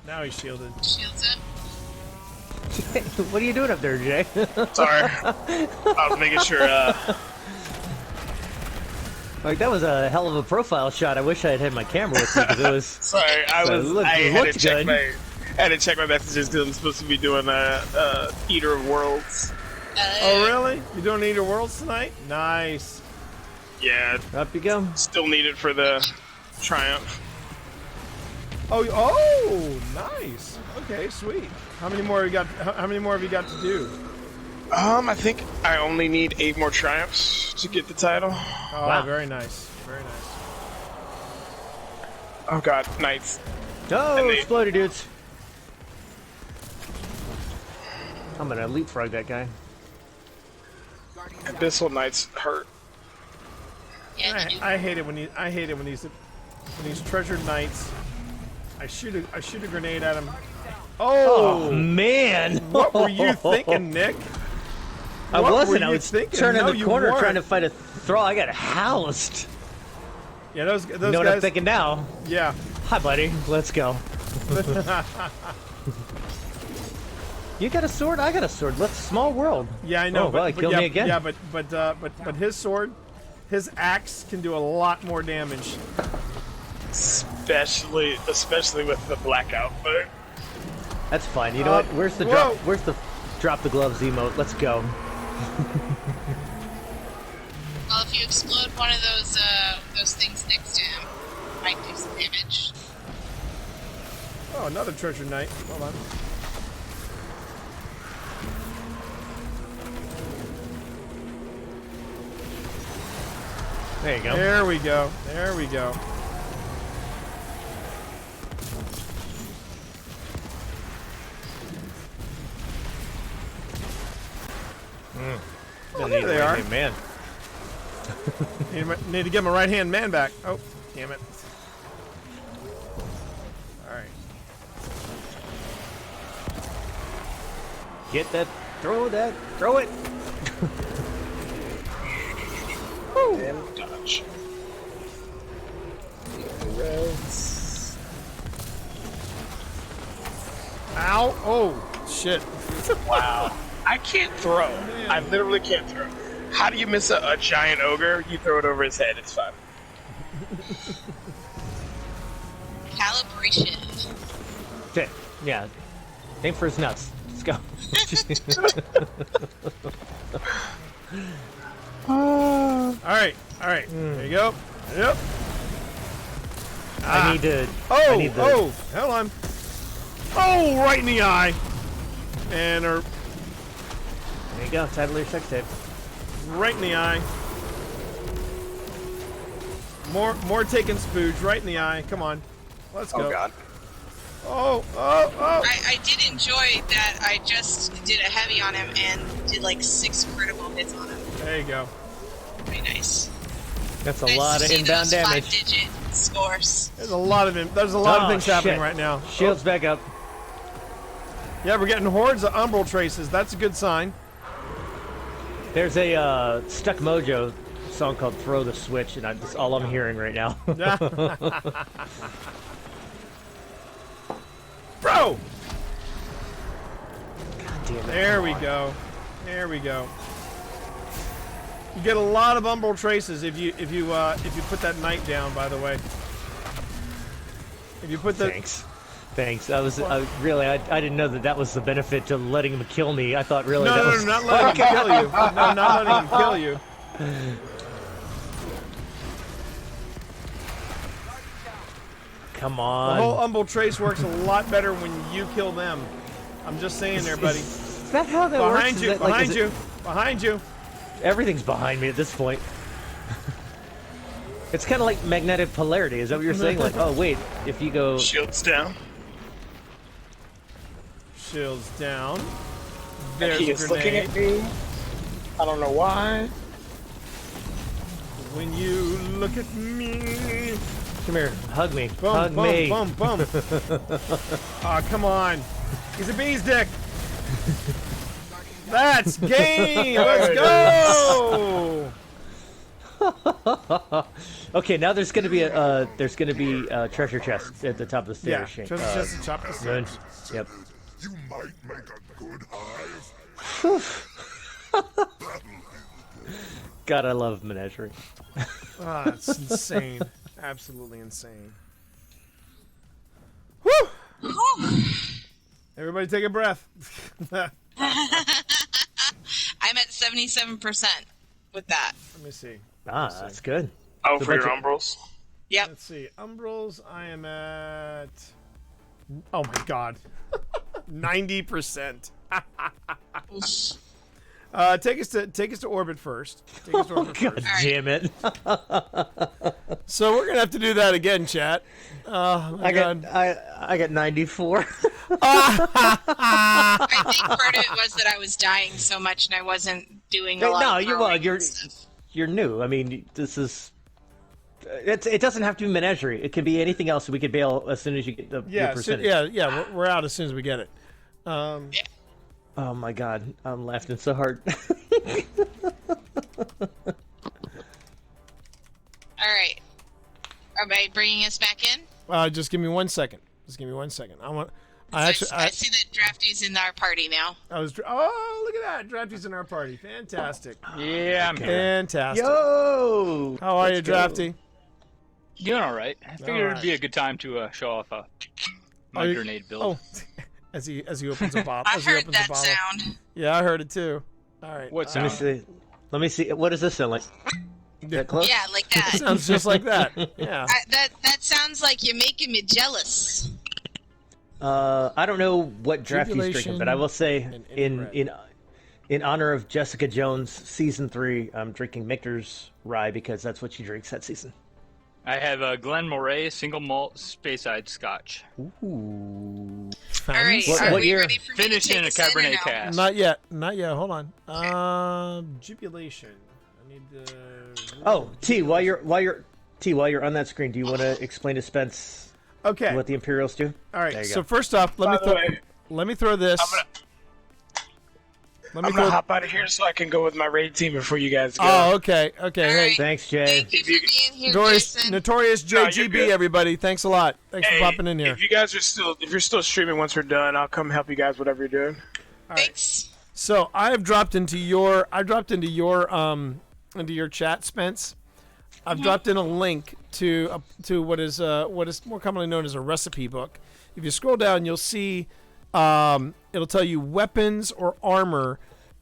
[SPEAKER 2] Now he's shielded.
[SPEAKER 3] Shields it.
[SPEAKER 6] What are you doing up there, Jay?
[SPEAKER 10] Sorry. I was making sure,
[SPEAKER 6] Like, that was a hell of a profile shot. I wish I had my camera with me, because it was...
[SPEAKER 10] Sorry, I had to check my messages because I'm supposed to be doing Eater of Worlds.
[SPEAKER 2] Oh, really? You doing Eater Worlds tonight? Nice.
[SPEAKER 10] Yeah.
[SPEAKER 6] Up you go.
[SPEAKER 10] Still needed for the Triumph.
[SPEAKER 2] Oh, nice. Okay, sweet. How many more have you got? How many more have you got to do?
[SPEAKER 10] I think I only need 8 more Triumphs to get the title.
[SPEAKER 2] Oh,
[SPEAKER 6] Wow.
[SPEAKER 2] very nice. Very nice.
[SPEAKER 10] Oh god, Knights.
[SPEAKER 6] Oh, exploded dudes. I'm gonna leapfrog that guy.
[SPEAKER 10] Abyssal Knights hurt.
[SPEAKER 2] I hate it when these treasure knights. I shoot a grenade at him.
[SPEAKER 6] Oh man!
[SPEAKER 2] What were you thinking, Nick?
[SPEAKER 6] I
[SPEAKER 2] What
[SPEAKER 6] wasn't.
[SPEAKER 2] were
[SPEAKER 6] I
[SPEAKER 2] you
[SPEAKER 6] was
[SPEAKER 2] thinking?
[SPEAKER 6] turning
[SPEAKER 2] No,
[SPEAKER 6] the
[SPEAKER 2] you
[SPEAKER 6] corner
[SPEAKER 2] weren't.
[SPEAKER 6] trying to fight a thrall. I got housed.
[SPEAKER 2] Yeah, those
[SPEAKER 6] You know what
[SPEAKER 2] guys.
[SPEAKER 6] I'm thinking now?
[SPEAKER 2] Yeah.
[SPEAKER 6] Hi, buddy. Let's go. You got a sword? I got a sword. Let's small world.
[SPEAKER 2] Yeah, I know.
[SPEAKER 6] Oh, well, he killed
[SPEAKER 2] yeah,
[SPEAKER 6] me again.
[SPEAKER 2] Yeah, but his sword, his axe can do a lot more damage.
[SPEAKER 10] Especially with the blackout, but
[SPEAKER 6] That's fine. You know what? Where's the drop? Where's the drop the gloves emote? Let's go.
[SPEAKER 3] Well, if you explode one of those things next to him, it might do some damage.
[SPEAKER 2] Oh, another treasure knight. Hold on.
[SPEAKER 6] There you go.
[SPEAKER 2] There we go. There we go.
[SPEAKER 6] Oh,
[SPEAKER 2] there they are.
[SPEAKER 6] Man.
[SPEAKER 2] Need to get my right-hand man back. Oh, damn it. Alright.
[SPEAKER 6] Get that. Throw it.
[SPEAKER 10] and dodge. Reds.
[SPEAKER 2] Ow. Oh, shit.
[SPEAKER 10] Wow. I can't throw. I literally can't throw. How do you miss a giant ogre? You throw it over his head. It's fine.
[SPEAKER 3] Calibration.
[SPEAKER 6] Okay, yeah. Aim for his nuts. Let's go.
[SPEAKER 2] All right. There you go. Yep.
[SPEAKER 6] I need to.
[SPEAKER 2] Hold on. Oh, right in the eye. And
[SPEAKER 6] There you go. Title of your sex tape.
[SPEAKER 2] right in the eye. More taking spooge right in the eye. Come on. Let's go.
[SPEAKER 5] Oh God.
[SPEAKER 2] Oh.
[SPEAKER 3] I did enjoy that. I just did a heavy on him and did like 6 critical hits on him.
[SPEAKER 2] There you go.
[SPEAKER 3] Pretty nice.
[SPEAKER 6] That's a
[SPEAKER 3] Nice
[SPEAKER 6] lot
[SPEAKER 3] to
[SPEAKER 6] of
[SPEAKER 3] see
[SPEAKER 6] inbound
[SPEAKER 3] those
[SPEAKER 6] damage.
[SPEAKER 3] 5-digit scores.
[SPEAKER 2] There's a lot of things happening
[SPEAKER 6] shit.
[SPEAKER 2] right now.
[SPEAKER 6] Shields back up.
[SPEAKER 2] Yeah, we're getting hordes of umbral traces. That's a good sign.
[SPEAKER 6] There's a Stuck Mojo song called "Throw the Switch," and that's all I'm hearing right now.
[SPEAKER 2] Bro!
[SPEAKER 6] God damn it.
[SPEAKER 2] There we go. There we go. You get a lot of umbral traces if you put that knight down. By the way, if you put the
[SPEAKER 6] Thanks. I didn't know that was the benefit to letting him kill me. I thought really that
[SPEAKER 2] no,
[SPEAKER 6] was...
[SPEAKER 2] not letting him kill you. No, not letting him kill you.
[SPEAKER 6] Come on.
[SPEAKER 2] The whole umbral trace works a lot better when you kill them. I'm just saying there, buddy.
[SPEAKER 6] Is that how that works? Is that, like,
[SPEAKER 2] Behind you.
[SPEAKER 6] Everything's behind me at this point. It's kind of like magnetic polarity. Is that what you're saying? Like, oh wait, if you go...
[SPEAKER 10] Shields down.
[SPEAKER 2] Shields down.
[SPEAKER 10] And
[SPEAKER 2] There's
[SPEAKER 10] he
[SPEAKER 2] a
[SPEAKER 10] is
[SPEAKER 2] grenade.
[SPEAKER 10] looking at me. I don't know why.
[SPEAKER 2] When you look at me.
[SPEAKER 6] Come here, hug me.
[SPEAKER 2] Boom,
[SPEAKER 6] Hug
[SPEAKER 2] boom,
[SPEAKER 6] me.
[SPEAKER 2] boom, boom. Aw, come on. He's a bee's dick. That's game. Let's go.
[SPEAKER 6] Okay, now there's gonna be a treasure chest at the top of the stairs.
[SPEAKER 2] Yeah,
[SPEAKER 6] Shane.
[SPEAKER 2] treasure chest at the top of the stairs.
[SPEAKER 6] Yep.
[SPEAKER 11] You might make a good hive.
[SPEAKER 6] God, I love Menagerie.
[SPEAKER 2] Ah, it's insane. Absolutely insane. Woo! Everybody take a breath.
[SPEAKER 3] I'm at 77% with that.
[SPEAKER 2] Let me see.
[SPEAKER 6] That's good.
[SPEAKER 10] Oh,
[SPEAKER 6] So
[SPEAKER 10] for your
[SPEAKER 6] bunch of-
[SPEAKER 10] umbrals?
[SPEAKER 3] Yep.
[SPEAKER 2] Let's see. Umbrals, I am at... Oh my god. 90%. Take us to orbit first. Take us to orbit
[SPEAKER 6] God
[SPEAKER 2] first.
[SPEAKER 6] damn it.
[SPEAKER 2] So we're gonna have to do that again, chat.
[SPEAKER 6] I got 94.
[SPEAKER 3] I think part of it was that I was dying so much and I wasn't doing a lot of throwing and stuff.
[SPEAKER 6] You're new. I mean, this is... It doesn't have to be Menagerie. It can be anything else. We could bail as soon as you get your percentage.
[SPEAKER 2] We're out as soon as we get it.
[SPEAKER 3] Yeah.
[SPEAKER 6] Oh my god, I'm laughing so hard.
[SPEAKER 3] Alright. Are they bringing us back in?
[SPEAKER 2] Just give me 1 second. I
[SPEAKER 3] I see that Drafty's in our party now.
[SPEAKER 2] Look at that. Drafty's in our party. Fantastic.
[SPEAKER 12] Yeah, I'm here.
[SPEAKER 2] Fantastic.
[SPEAKER 6] Yo!
[SPEAKER 2] How are you, Drafty?
[SPEAKER 12] Doing all right. I figured it'd be a good time to show off my grenade build.
[SPEAKER 2] Oh, as he opens a bottle.
[SPEAKER 3] I heard that sound.
[SPEAKER 2] Yeah, I heard it too. All right.
[SPEAKER 12] What
[SPEAKER 6] Let me
[SPEAKER 12] sound?
[SPEAKER 6] see. Let me see. What does this sound like? That close?
[SPEAKER 3] Yeah, like that.
[SPEAKER 2] It sounds just like that. Yeah.
[SPEAKER 3] That sounds like you're making me jealous.
[SPEAKER 6] I don't know what draft he's drinking, but I will say in honor of Jessica Jones season 3, I'm drinking Michter's rye because that's what she drinks that season.
[SPEAKER 12] I have a Glen Moray single malt Speyside Scotch.
[SPEAKER 6] Ooh.
[SPEAKER 3] All right,
[SPEAKER 6] What
[SPEAKER 3] are we
[SPEAKER 6] year?
[SPEAKER 3] ready for me to
[SPEAKER 12] Finished
[SPEAKER 3] take
[SPEAKER 12] in a
[SPEAKER 3] us in or
[SPEAKER 12] Cabernet
[SPEAKER 3] no?
[SPEAKER 12] cask.
[SPEAKER 2] Not yet. Hold on. Jubilation. I need to.
[SPEAKER 6] Oh, T, while you're on that screen, do you want to explain to Spence
[SPEAKER 2] Okay.
[SPEAKER 6] what the Imperials do?
[SPEAKER 2] All right.
[SPEAKER 6] There you
[SPEAKER 2] So
[SPEAKER 6] go.
[SPEAKER 2] first off, let me throw this.
[SPEAKER 10] I'm gonna hop out of here so I can go with my raid team before you guys go.
[SPEAKER 2] Oh, okay. Hey.
[SPEAKER 6] Thanks, Jay.
[SPEAKER 3] Thank you for being here,
[SPEAKER 2] Notorious
[SPEAKER 10] No, you're
[SPEAKER 2] JGB,
[SPEAKER 10] good.
[SPEAKER 2] everybody. Thanks a lot. Thanks
[SPEAKER 10] Hey,
[SPEAKER 2] for popping in here.
[SPEAKER 10] If you're still streaming once we're done, I'll come help you guys whatever you're doing.
[SPEAKER 3] Thanks.
[SPEAKER 2] So I have dropped into your chat, Spence. I've dropped in a link to what is more commonly known as a recipe book. If you scroll down, you'll see it'll tell you weapons or armor,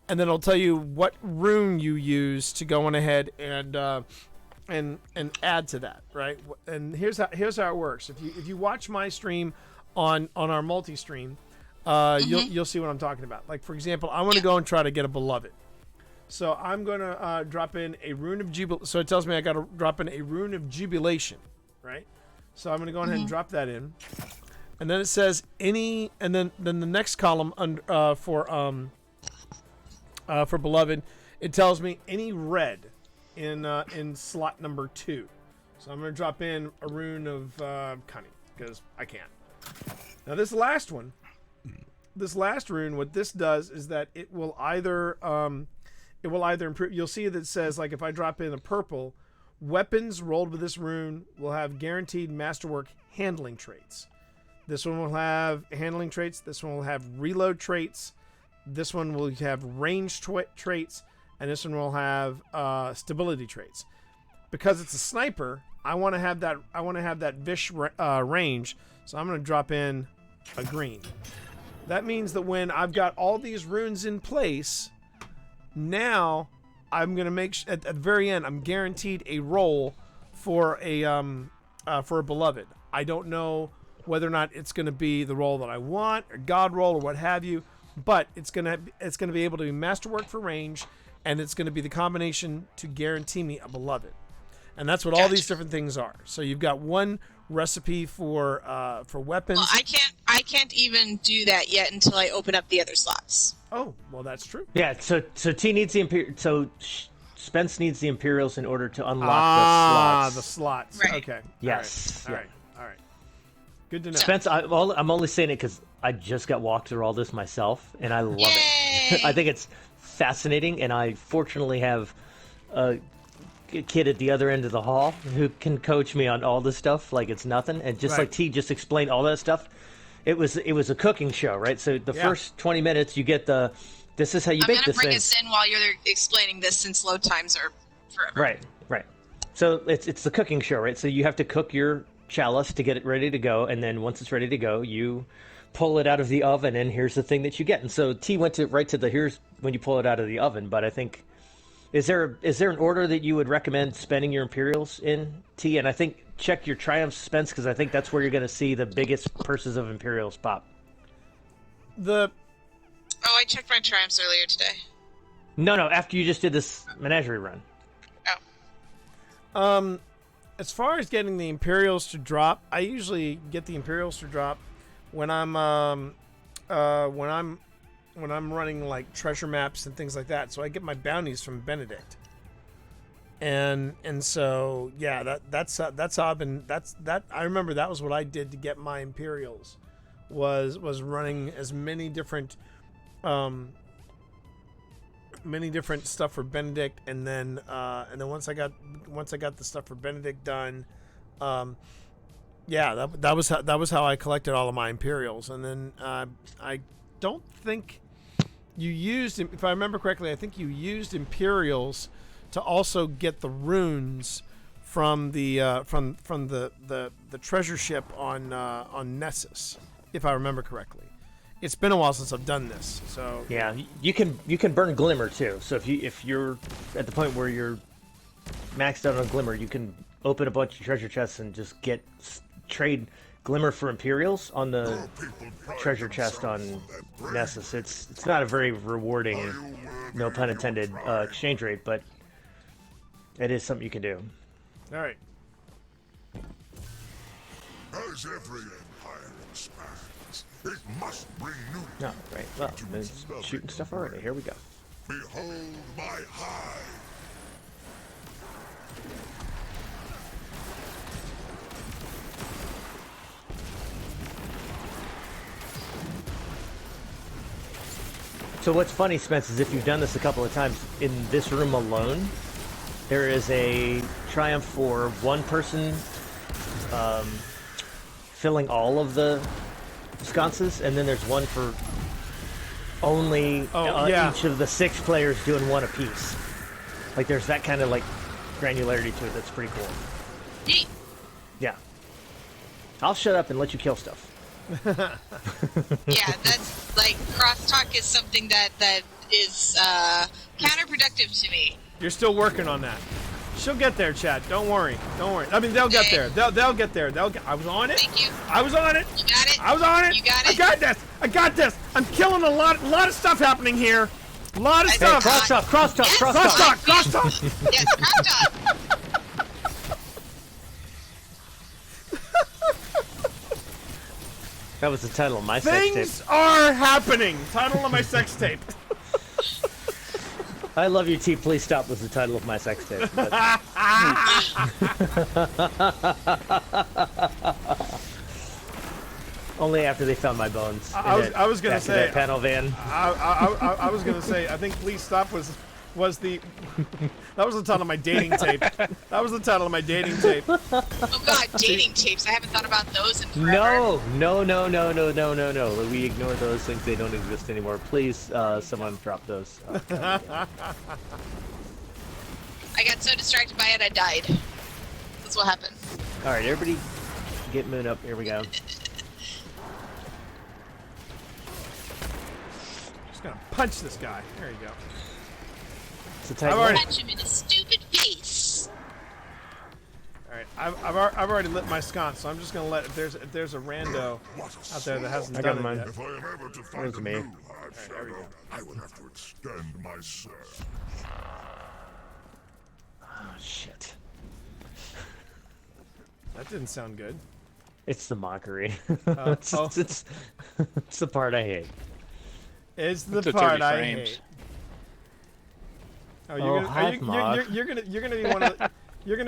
[SPEAKER 2] and then it'll tell you what rune you use to go on ahead and add to that, right? And here's how it works. If you watch my stream on our multi-stream, you'll see what I'm talking about. Like, for example, I want to go and try to get a beloved. So I'm going to drop in a rune of jubilation. So it tells me I got to drop in a rune of jubilation, right? So I'm going to go ahead and drop that in. And then it says any, and then the next column for beloved, it tells me any red in slot number 2. So I'm going to drop in a rune of cunning because I can. Now this last rune, what this does is that it will either improve. You'll see that it says, like, if I drop in a purple, weapons rolled with this rune will have guaranteed masterwork handling traits. This one will have handling traits. This one will have reload traits. This one will have range traits, and this one will have stability traits. Because it's a sniper, I want to have that Vish range, so I'm going to drop in a green. That means that when I've got all these runes in place, now I'm going to make at the very end I'm guaranteed a roll for a beloved. I don't know whether or not it's going to be the roll that I want, or god roll, or what have you, but it's going to be able to be masterwork for range, and it's going to be the combination to guarantee me a beloved. And that's what all these different things are. So you've got one recipe for weapons.
[SPEAKER 3] Well, I can't even do that yet until I open up the other slots.
[SPEAKER 2] Oh, well, that's true.
[SPEAKER 6] Yeah, so T needs the Spence needs the Imperials in order to unlock
[SPEAKER 2] the slots.
[SPEAKER 3] Right.
[SPEAKER 2] Okay.
[SPEAKER 6] Yes.
[SPEAKER 2] All right. Good to know.
[SPEAKER 6] Spence, I'm only saying it because I just got walked through all this myself, and I love it. I think it's fascinating, and I fortunately have a kid at the other end of the hall who can coach me on all this stuff like it's nothing. And just like T just explained all that stuff, it was a cooking show, right? So the first 20 minutes, you get this is how you bake this thing.
[SPEAKER 3] I'm going to bring us in while you're explaining this, since load times are forever.
[SPEAKER 6] Right. So it's the cooking show, right? So you have to cook your chalice to get it ready to go, and then once it's ready to go, you pull it out of the oven, and here's the thing that you get. And so T went right to the here's when you pull it out of the oven. But I think is there an order that you would recommend spending your Imperials in, T? And I think check your Triumph, Spence, because I think that's where you're going to see the biggest purses of Imperials pop.
[SPEAKER 3] I checked my Triumphs earlier today.
[SPEAKER 6] No, after you just did this menagerie run.
[SPEAKER 2] As far as getting the Imperials to drop, I usually get the Imperials to drop when I'm running like treasure maps and things like that. So I get my bounties from Benedict, and so yeah, that's how I've been. I remember that was what I did to get my Imperials, was running as many different stuff for Benedict, and then once I got the stuff for Benedict done, that was how I collected all of my Imperials. And then I don't think you used, if I remember correctly, I think you used Imperials to also get the runes from the treasure ship on Nessus, if I remember correctly. It's been a while since I've done this, so
[SPEAKER 6] yeah, you can burn Glimmer too. So if you're at the point where you're maxed out on Glimmer, you can open a bunch of treasure chests and just trade Glimmer for Imperials on the treasure chest on Nessus. It's not a very rewarding, no pun intended, exchange rate, but it is something you can do.
[SPEAKER 2] All right.
[SPEAKER 11] As every empire expands, it must bring new.
[SPEAKER 6] No, right. Well, it's shooting stuff already. Here we go.
[SPEAKER 11] Behold my hive.
[SPEAKER 6] So what's funny, Spence, is if you've done this a couple of times, in this room alone, there is a triumph for one person filling all of the sconces, and then there's one for only
[SPEAKER 2] yeah.
[SPEAKER 6] each of the 6 players doing one apiece. Like there's that kind of like granularity to it that's pretty cool.
[SPEAKER 3] Neat.
[SPEAKER 6] Yeah. I'll shut up and let you kill stuff.
[SPEAKER 3] Yeah, that's like crosstalk is something that is counterproductive to me.
[SPEAKER 2] You're still working on that. She'll get there, Chad. Don't worry. Don't worry. I mean, they'll get there. They'll get there. I was on it.
[SPEAKER 3] Thank you.
[SPEAKER 2] I was on it.
[SPEAKER 3] You got it.
[SPEAKER 2] I was on it.
[SPEAKER 3] You got it.
[SPEAKER 2] I got this. I got this. I'm killing a lot of stuff happening here. A lot of stuff.
[SPEAKER 6] Crosstalk.
[SPEAKER 3] Yes,
[SPEAKER 2] Crosstalk.
[SPEAKER 3] Yes, crosstalk.
[SPEAKER 6] That was the title of my sex tape.
[SPEAKER 2] Things are happening. Title of my sex tape.
[SPEAKER 6] I love you, T. Please stop was the title of my sex tape. Only after they found my bones.
[SPEAKER 2] I was gonna say
[SPEAKER 6] that panel van.
[SPEAKER 2] I was gonna say I think Please Stop was the that was the title of my dating tape. That was the title of my dating tape.
[SPEAKER 3] Oh God, dating tapes. I haven't thought about those in forever.
[SPEAKER 6] No. We ignore those things. They don't exist anymore. Please, someone drop those.
[SPEAKER 3] I got so distracted by it, I died. That's what happened.
[SPEAKER 6] All right, everybody, get Moon up. Here we go.
[SPEAKER 2] Just gonna punch this guy. There you go.
[SPEAKER 3] Punch him in his stupid face.
[SPEAKER 2] All right, I've already lit my sconce, so I'm just gonna let if there's a rando out there that hasn't done it yet.
[SPEAKER 11] If I am ever to find a new hard shadow, I will have to extend my search.
[SPEAKER 6] Oh shit.
[SPEAKER 2] That didn't sound good.
[SPEAKER 6] It's the mockery. It's the part I hate.
[SPEAKER 2] It's the part I hate. Oh, you're gonna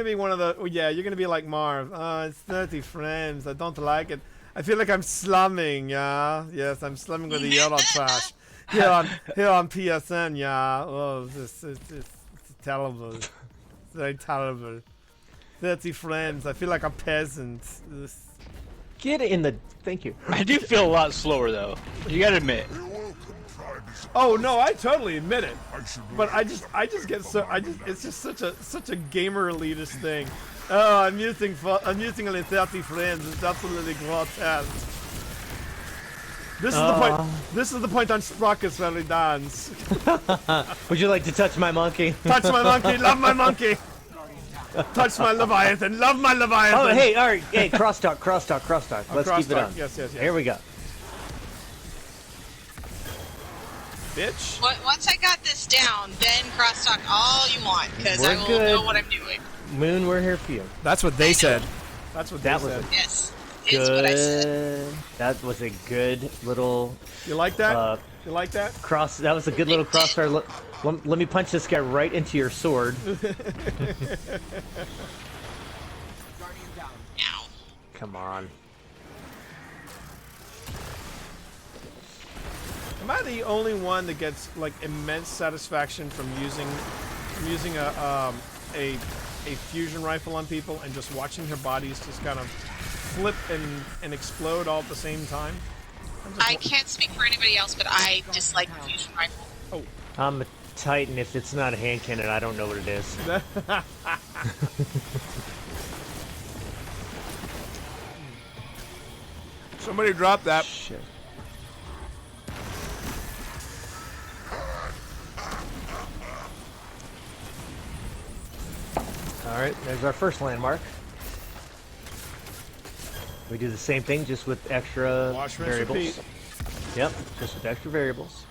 [SPEAKER 2] be one of the. Oh, yeah, you're gonna be like Marv. It's 30 frames. I don't like it. I feel like I'm slumming. Yeah, yes, I'm slumming with the yellow trash. Here on PSN. Yeah. Oh, it's terrible. It's very terrible. 30 frames. I feel like a peasant.
[SPEAKER 6] Get in the. Thank you.
[SPEAKER 12] I do feel a lot slower though. You gotta admit.
[SPEAKER 2] Oh no, I totally admit it. But I just get so it's just such a gamer elitist thing. Oh, I'm using only 30 frames. It's absolutely grotesque. This is the point. This is the point on Sprockets where we dance.
[SPEAKER 6] Would you like to touch my monkey?
[SPEAKER 2] Touch my monkey, love my monkey. Touch my Leviathan, love my Leviathan.
[SPEAKER 6] Oh, hey, all right, hey, crosstalk. Let's keep it on.
[SPEAKER 2] Yes.
[SPEAKER 6] Here we go.
[SPEAKER 2] Bitch.
[SPEAKER 3] Once I got this down, then crosstalk all you want, because I will know what I'm doing.
[SPEAKER 6] Moon, we're here for you.
[SPEAKER 2] That's what they said. That's what they said.
[SPEAKER 3] Yes, it's what I said.
[SPEAKER 6] That was a good little.
[SPEAKER 2] You like that? You like that?
[SPEAKER 6] That was a good little crossfire. Let me punch this guy right into your sword. Come on.
[SPEAKER 2] Am I the only one that gets like immense satisfaction from using a fusion rifle on people and just watching their bodies just kind of flip and explode all at the same time?
[SPEAKER 3] I can't speak for anybody else, but I dislike the fusion rifle.
[SPEAKER 2] Oh.
[SPEAKER 6] I'm a Titan. If it's not a hand cannon, I don't know what it is.
[SPEAKER 2] Somebody drop that.
[SPEAKER 6] Shit. Alright, there's our first landmark. We do the same thing, just with extra variables.
[SPEAKER 2] Repeat.
[SPEAKER 6] Yep, just with extra variables.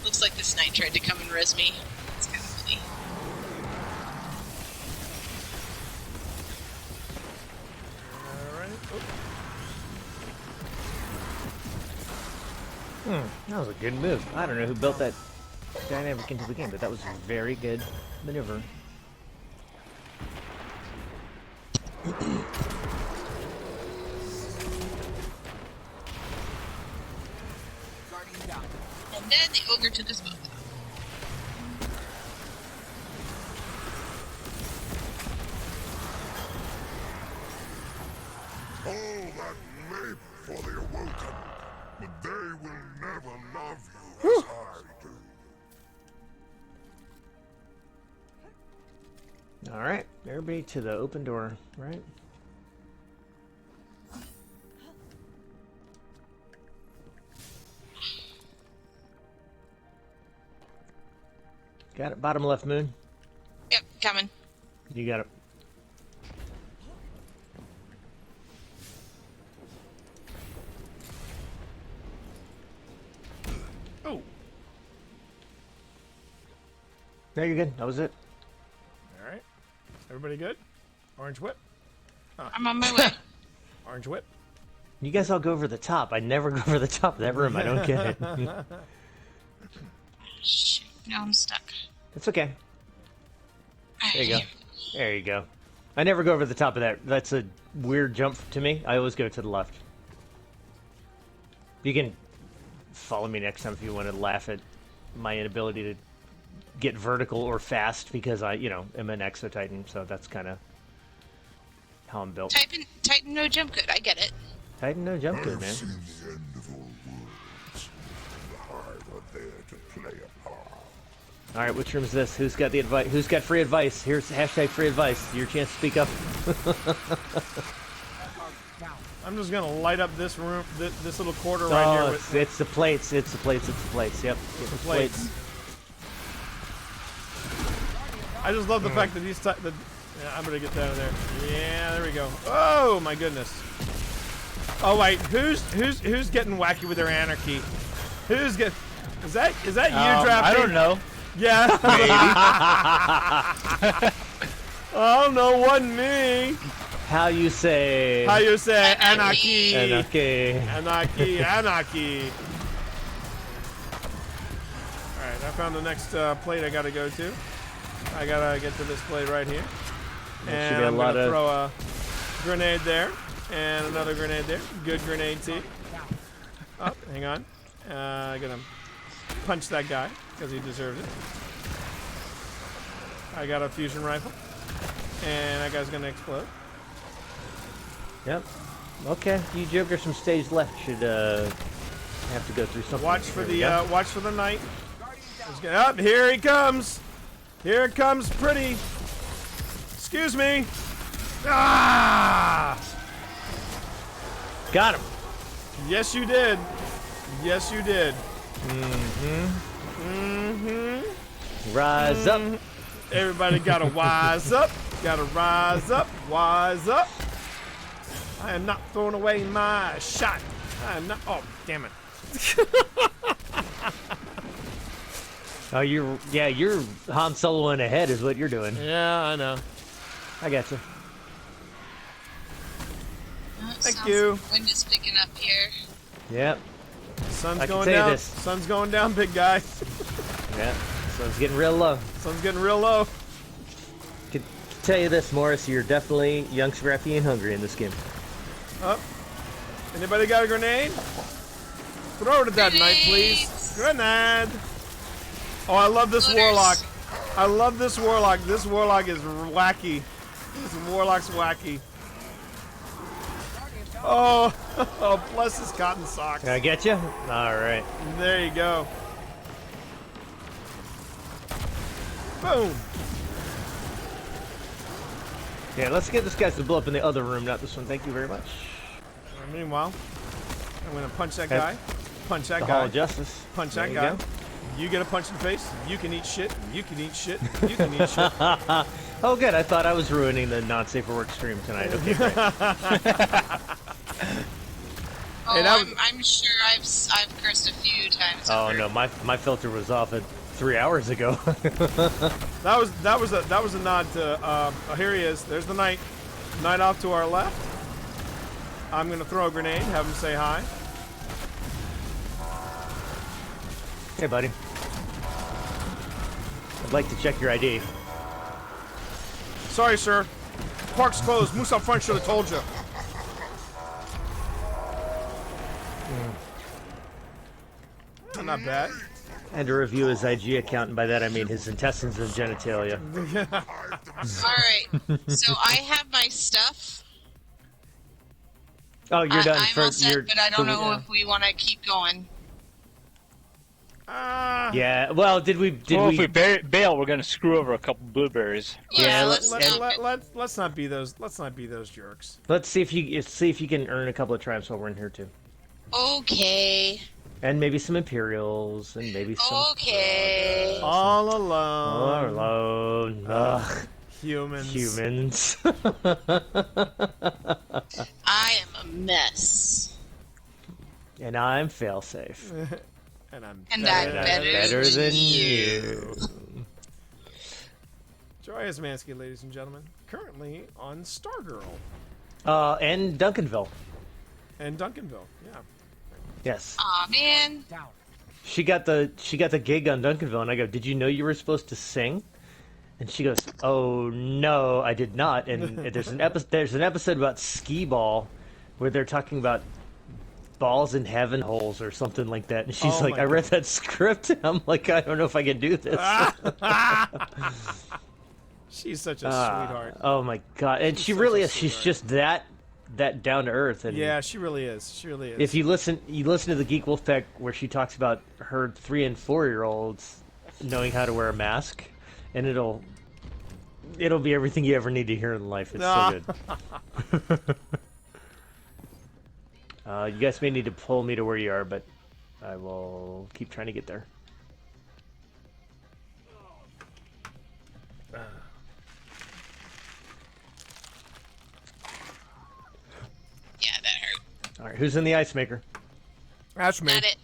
[SPEAKER 3] Looks like this knight tried to come and res me. It's kind of funny.
[SPEAKER 6] That was a good move. I don't know who built that dynamic into the game, but that was a very good maneuver.
[SPEAKER 3] And then the ogre took us both.
[SPEAKER 11] All that labor for the awoken, but they will never love you as I do.
[SPEAKER 13] All right, everybody to the open door, right? Got it. Bottom left, Moon.
[SPEAKER 3] Yep, coming.
[SPEAKER 13] You got it.
[SPEAKER 2] Oh.
[SPEAKER 13] No, you're good. That was it.
[SPEAKER 2] All right. Everybody good? Orange whip.
[SPEAKER 3] I'm on my way.
[SPEAKER 2] Orange whip.
[SPEAKER 13] You guys all go over the top. I never go over the top of that room. I don't get it.
[SPEAKER 3] Shit, now I'm stuck.
[SPEAKER 13] It's okay. There you go. There you go. I never go over the top of that. That's a weird jump to me. I always go to the left. You can follow me next time if you want to laugh at my inability to get vertical or fast because I, am an Exo-Titan, so that's kind of how I'm built.
[SPEAKER 3] Titan no jump good. I get it.
[SPEAKER 13] Titan no jump good, man.
[SPEAKER 11] I've seen the end of all worlds. The Hive are there to play a part.
[SPEAKER 13] All right, which room is this? Who's got the advice? Who's got free advice? Here's hashtag free advice. Your chance to speak up.
[SPEAKER 2] I'm just gonna light up this room, this little quarter right here.
[SPEAKER 13] It's the plates. It's the plates. It's the plates. Yep.
[SPEAKER 2] It's the plates. I just love the fact that these. Yeah, I'm gonna get that in there. Yeah, there we go. Oh my goodness. Oh wait, who's getting wacky with their anarchy? Who's get? Is that you drafting?
[SPEAKER 12] I don't know.
[SPEAKER 2] Yeah. Oh no, wasn't me.
[SPEAKER 13] How you say?
[SPEAKER 2] Anarchy?
[SPEAKER 13] Anarchy.
[SPEAKER 2] Anarchy. Anarchy. All right, I found the next plate I gotta go to. I gotta get to this plate right here. And I'm gonna throw a grenade there and another grenade there. Good grenade team. Oh, hang on. Gonna punch that guy because he deserves it. I got a fusion rifle, and that guy's gonna explode.
[SPEAKER 13] Yep. Okay. You jokers from stage left should have to go through something.
[SPEAKER 2] Watch for the knight. Up, here he comes. Here comes Pretty. Excuse me. Ah!
[SPEAKER 13] Got him.
[SPEAKER 2] Yes, you did. Yes, you did.
[SPEAKER 13] Rise up.
[SPEAKER 2] Everybody gotta wise up. Gotta rise up. Wise up. I am not throwing away my shot. I am not. Oh, damn it.
[SPEAKER 13] Oh, you're Han Solo in ahead is what you're doing.
[SPEAKER 2] Yeah, I know.
[SPEAKER 13] I got you.
[SPEAKER 2] Thank you.
[SPEAKER 3] Wind is picking up here.
[SPEAKER 13] Yep.
[SPEAKER 2] Sun's going down. Sun's going down, big guy.
[SPEAKER 13] Yeah. Sun's getting real low.
[SPEAKER 2] Sun's getting real low.
[SPEAKER 13] Could tell you this, Morris, you're definitely young, scrappy, and hungry in this game.
[SPEAKER 2] Oh. Anybody got a grenade? Throw it at that knight, please. Grenade. Oh, I love this warlock. I love this warlock. This warlock is wacky. This warlock's wacky. Oh, oh, bless his cotton socks.
[SPEAKER 13] Can I get you? All right.
[SPEAKER 2] There you go. Boom.
[SPEAKER 13] Yeah, let's get this guy to blow up in the other room, not this one. Thank you very much.
[SPEAKER 2] Meanwhile, I'm going to punch that guy. Punch that
[SPEAKER 13] the
[SPEAKER 2] guy.
[SPEAKER 13] Hall of Justice.
[SPEAKER 2] Punch
[SPEAKER 13] There
[SPEAKER 2] that
[SPEAKER 13] you
[SPEAKER 2] guy.
[SPEAKER 13] go.
[SPEAKER 2] You get a punch in the face. You can eat shit. You can eat shit. You can eat shit.
[SPEAKER 13] Oh, good. I thought I was ruining the non-safe for work stream tonight. Okay, great.
[SPEAKER 3] I'm sure I've cursed a few times.
[SPEAKER 13] Oh no, my filter was off at 3 hours ago.
[SPEAKER 2] That was a nod to. Here he is. There's the knight. Knight off to our left. I'm gonna throw a grenade. Have him say hi.
[SPEAKER 13] Hey, buddy. I'd like to check your ID.
[SPEAKER 2] Sorry, sir. Park's closed. Moose up front should have told you. Not bad.
[SPEAKER 13] I had to review his IG account, and by that I mean his intestines and genitalia.
[SPEAKER 3] Alright, so I have my stuff.
[SPEAKER 13] Oh, you're done.
[SPEAKER 3] I'm all set, but I don't know if we want to keep going.
[SPEAKER 13] Yeah. Well, did we?
[SPEAKER 12] If we bail, we're gonna screw over a couple blueberries.
[SPEAKER 3] Yeah,
[SPEAKER 2] let's not be those. Let's not be those jerks.
[SPEAKER 13] Let's see if you can earn a couple of triumphs while we're in here too.
[SPEAKER 3] Okay.
[SPEAKER 13] And maybe some Imperials, and maybe some.
[SPEAKER 3] Okay.
[SPEAKER 2] All alone.
[SPEAKER 13] All alone. Ugh.
[SPEAKER 2] Humans.
[SPEAKER 3] I am a mess.
[SPEAKER 13] And I'm failsafe.
[SPEAKER 2] And I'm
[SPEAKER 13] better than you.
[SPEAKER 2] Joy Osmansky, ladies and gentlemen, currently on Stargirl.
[SPEAKER 13] And Duncanville.
[SPEAKER 2] And Duncanville, yeah.
[SPEAKER 13] Yes.
[SPEAKER 3] Aw, man.
[SPEAKER 13] She got the gig on Duncanville, and I go, "Did you know you were supposed to sing?" And she goes, "Oh no, I did not." And there's an episode about skee ball where they're talking about balls in heaven holes or something like that. And she's like, "I read that script." I'm like, "I don't know if I can do this."
[SPEAKER 2] She's such a sweetheart.
[SPEAKER 13] Oh my god! And she really is. She's just that down to earth. And
[SPEAKER 2] yeah, she really is. She really is.
[SPEAKER 13] If you listen to the Geek Wolfpack where she talks about her 3- and 4-year-olds knowing how to wear a mask, and it'll be everything you ever need to hear in life. It's so good. You guys may need to pull me to where you are, but I will keep trying to get there.
[SPEAKER 3] Yeah, that hurt.
[SPEAKER 13] All right, who's in the ice maker?
[SPEAKER 2] That's me.
[SPEAKER 3] Got it.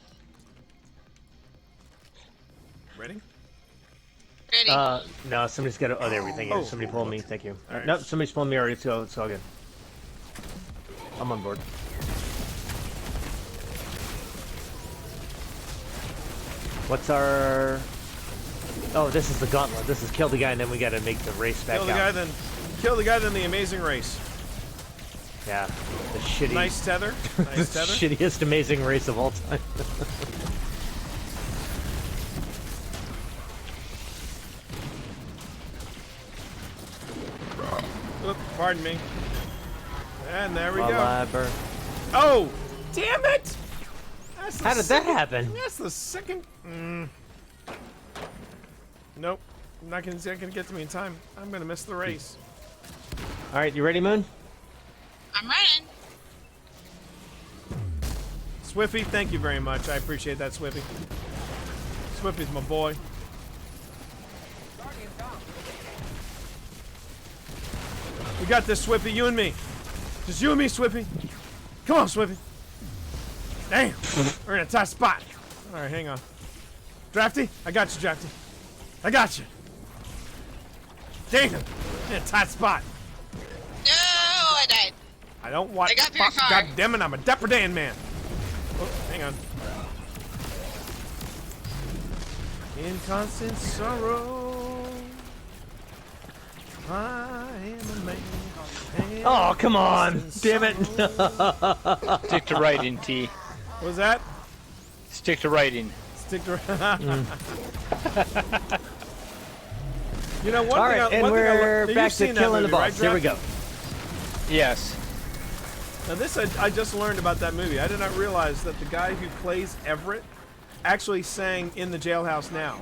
[SPEAKER 2] Ready?
[SPEAKER 3] Ready.
[SPEAKER 13] No, somebody's got to... Oh, there we go. Somebody pulled me. Thank you. Right. Nope, somebody's pulling me already. It's all good. I'm on board. What's our... Oh, this is the gauntlet. This is kill the guy, and then we got to make the race back out.
[SPEAKER 2] Kill the guy, then the amazing race.
[SPEAKER 13] Yeah, the shitty...
[SPEAKER 2] Nice tether. Nice tether.
[SPEAKER 13] Shittiest amazing race of all time.
[SPEAKER 2] Oop, pardon me. And there we go.
[SPEAKER 13] Liber.
[SPEAKER 2] Oh, damn it!
[SPEAKER 13] How did that happen?
[SPEAKER 2] That's the second. Nope, not gonna get to me in time. I'm gonna miss the race.
[SPEAKER 13] All right, you ready, Moon?
[SPEAKER 3] I'm running.
[SPEAKER 2] Swiffy, thank you very much. I appreciate that, Swiffy. Swiffy's my boy. We got this, Swiffy, you and me. Just you and me, Swiffy. Come on, Swiffy. Damn, we're in a tight spot. All right, hang on. Drafty, I got you, Drafty. I got you. Damn, in a tight spot.
[SPEAKER 3] No, I died.
[SPEAKER 2] I don't want.
[SPEAKER 3] I got very far.
[SPEAKER 2] God damn it, I'm a Depredan man. Oh, hang on. In constant sorrow, I am a man.
[SPEAKER 13] Oh, come on! Damn it!
[SPEAKER 12] Stick to writing, T.
[SPEAKER 2] What was that?
[SPEAKER 12] Stick to writing.
[SPEAKER 2] Stick to. You know,
[SPEAKER 13] All right, and we're back to killing the boss. Here we go.
[SPEAKER 12] Yes.
[SPEAKER 2] Now this I just learned about that movie. I did not realize that the guy who plays Everett actually sang in the Jailhouse Now,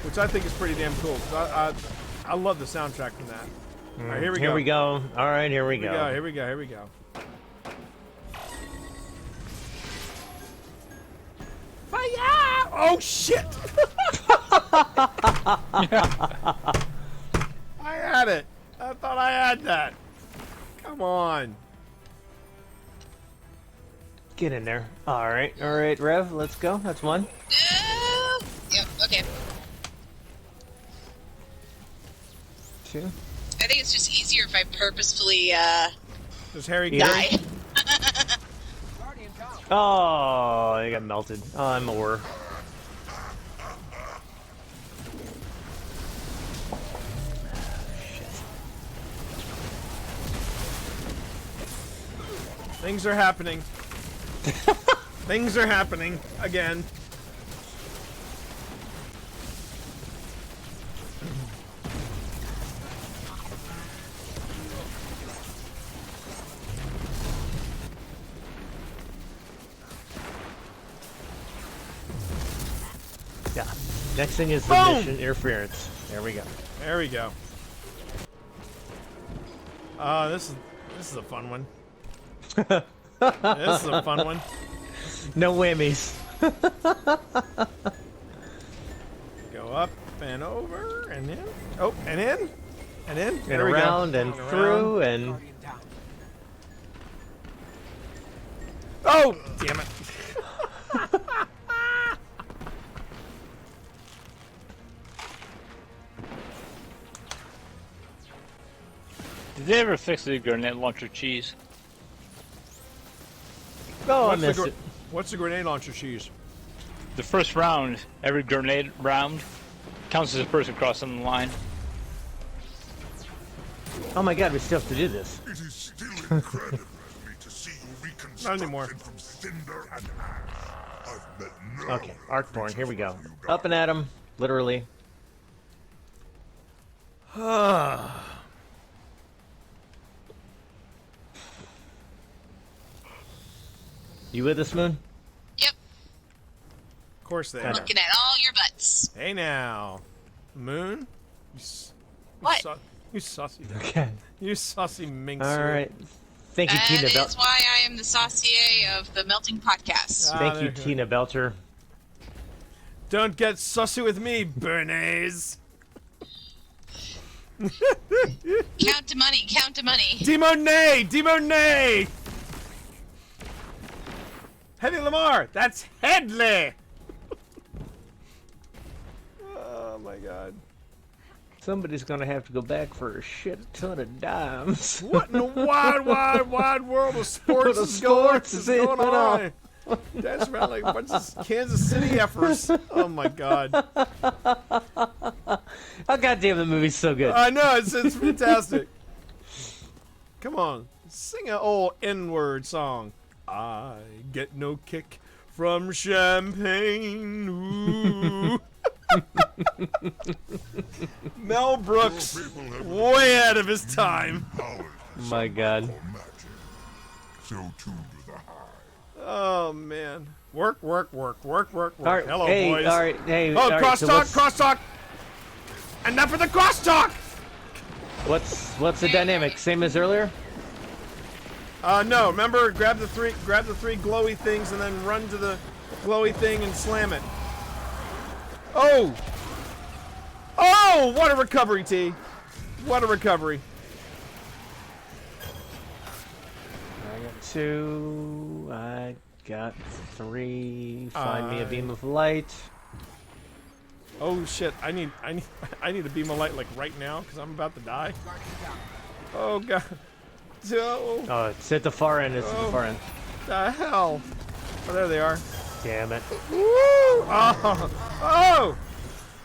[SPEAKER 2] which I think is pretty damn cool. I love the soundtrack from that. All right, here we go.
[SPEAKER 13] Here we go. All right, here we go.
[SPEAKER 2] Here we go. Here we go. Fire! Oh shit! I had it. I thought I had that. Come on.
[SPEAKER 13] Get in there. All right, Rev, let's go. That's one.
[SPEAKER 3] Yep, okay.
[SPEAKER 13] Two.
[SPEAKER 3] I think it's just easier if I purposefully,
[SPEAKER 2] Does Harry
[SPEAKER 3] die.
[SPEAKER 13] Oh, I got melted. Oh, I'm ore.
[SPEAKER 2] Things are happening. Things are happening again.
[SPEAKER 13] Yeah. Next thing is the
[SPEAKER 2] Boom!
[SPEAKER 13] mission interference. There we go.
[SPEAKER 2] There we go. This is a fun one. This is a fun one.
[SPEAKER 13] No whammies.
[SPEAKER 2] Go up and over and in. Oh, and in. And in.
[SPEAKER 13] And
[SPEAKER 2] There we go.
[SPEAKER 13] around and through and...
[SPEAKER 2] Oh, damn it.
[SPEAKER 12] Did they ever fix the grenade launcher cheese?
[SPEAKER 13] Oh, I missed it.
[SPEAKER 2] What's the grenade launcher cheese?
[SPEAKER 12] The first round, every grenade round, counts as a person crossing the line.
[SPEAKER 13] Oh my god, we still have to do this.
[SPEAKER 11] It is still incredible to see you
[SPEAKER 2] Not anymore.
[SPEAKER 11] reconstructed from cinder and ash. I've met no
[SPEAKER 13] Okay, Arcborn, here we go. Up and at him, literally. You with us, Moon?
[SPEAKER 3] Yep.
[SPEAKER 2] Of course they are.
[SPEAKER 3] Looking at all your butts.
[SPEAKER 2] Hey now, Moon.
[SPEAKER 3] What?
[SPEAKER 2] You saucy.
[SPEAKER 13] Okay.
[SPEAKER 2] You saucy minx.
[SPEAKER 13] All right. Thank you,
[SPEAKER 3] That
[SPEAKER 13] Tina
[SPEAKER 3] is
[SPEAKER 13] Belcher.
[SPEAKER 3] why I am the saucier of the Melting Podcast.
[SPEAKER 13] Thank you,
[SPEAKER 2] there you go.
[SPEAKER 13] Tina Belcher.
[SPEAKER 2] Don't get saucy with me, Bernays.
[SPEAKER 3] Count to money, count to money.
[SPEAKER 2] Demonet! Demonet! Hedy Lamar! That's Headley! Oh my god.
[SPEAKER 13] Somebody's gonna have to go back for a shit ton of dimes.
[SPEAKER 2] What in the wide world of sports is going on? That's right, like a bunch of Kansas City effers. Oh my god.
[SPEAKER 13] Oh goddamn, the movie's so good.
[SPEAKER 2] I know, it's fantastic. Come on, sing an old N-word song. I get no kick from champagne. Ooh. Mel Brooks, way out of his time.
[SPEAKER 13] My god.
[SPEAKER 11] So tuned to the high.
[SPEAKER 2] Oh man. Work.
[SPEAKER 13] All right,
[SPEAKER 2] Hello,
[SPEAKER 13] hey,
[SPEAKER 2] boys.
[SPEAKER 13] all right, hey,
[SPEAKER 2] Oh,
[SPEAKER 13] all right,
[SPEAKER 2] crosstalk,
[SPEAKER 13] so
[SPEAKER 2] crosstalk. Enough of the crosstalk.
[SPEAKER 13] What's the dynamic? Same as earlier?
[SPEAKER 2] No. Remember, grab the three glowy things, and then run to the glowy thing and slam it. Oh! Oh! What a recovery, T. What a recovery.
[SPEAKER 13] I got 2. I got 3. Find me a beam of light.
[SPEAKER 2] Oh shit! I need a beam of light like right now because I'm about to die. Oh god. Oh.
[SPEAKER 13] Oh, it's at the far end. It's at the far end.
[SPEAKER 2] The hell? Oh, there they are.
[SPEAKER 13] Damn it.
[SPEAKER 2] Woo! Oh! Oh!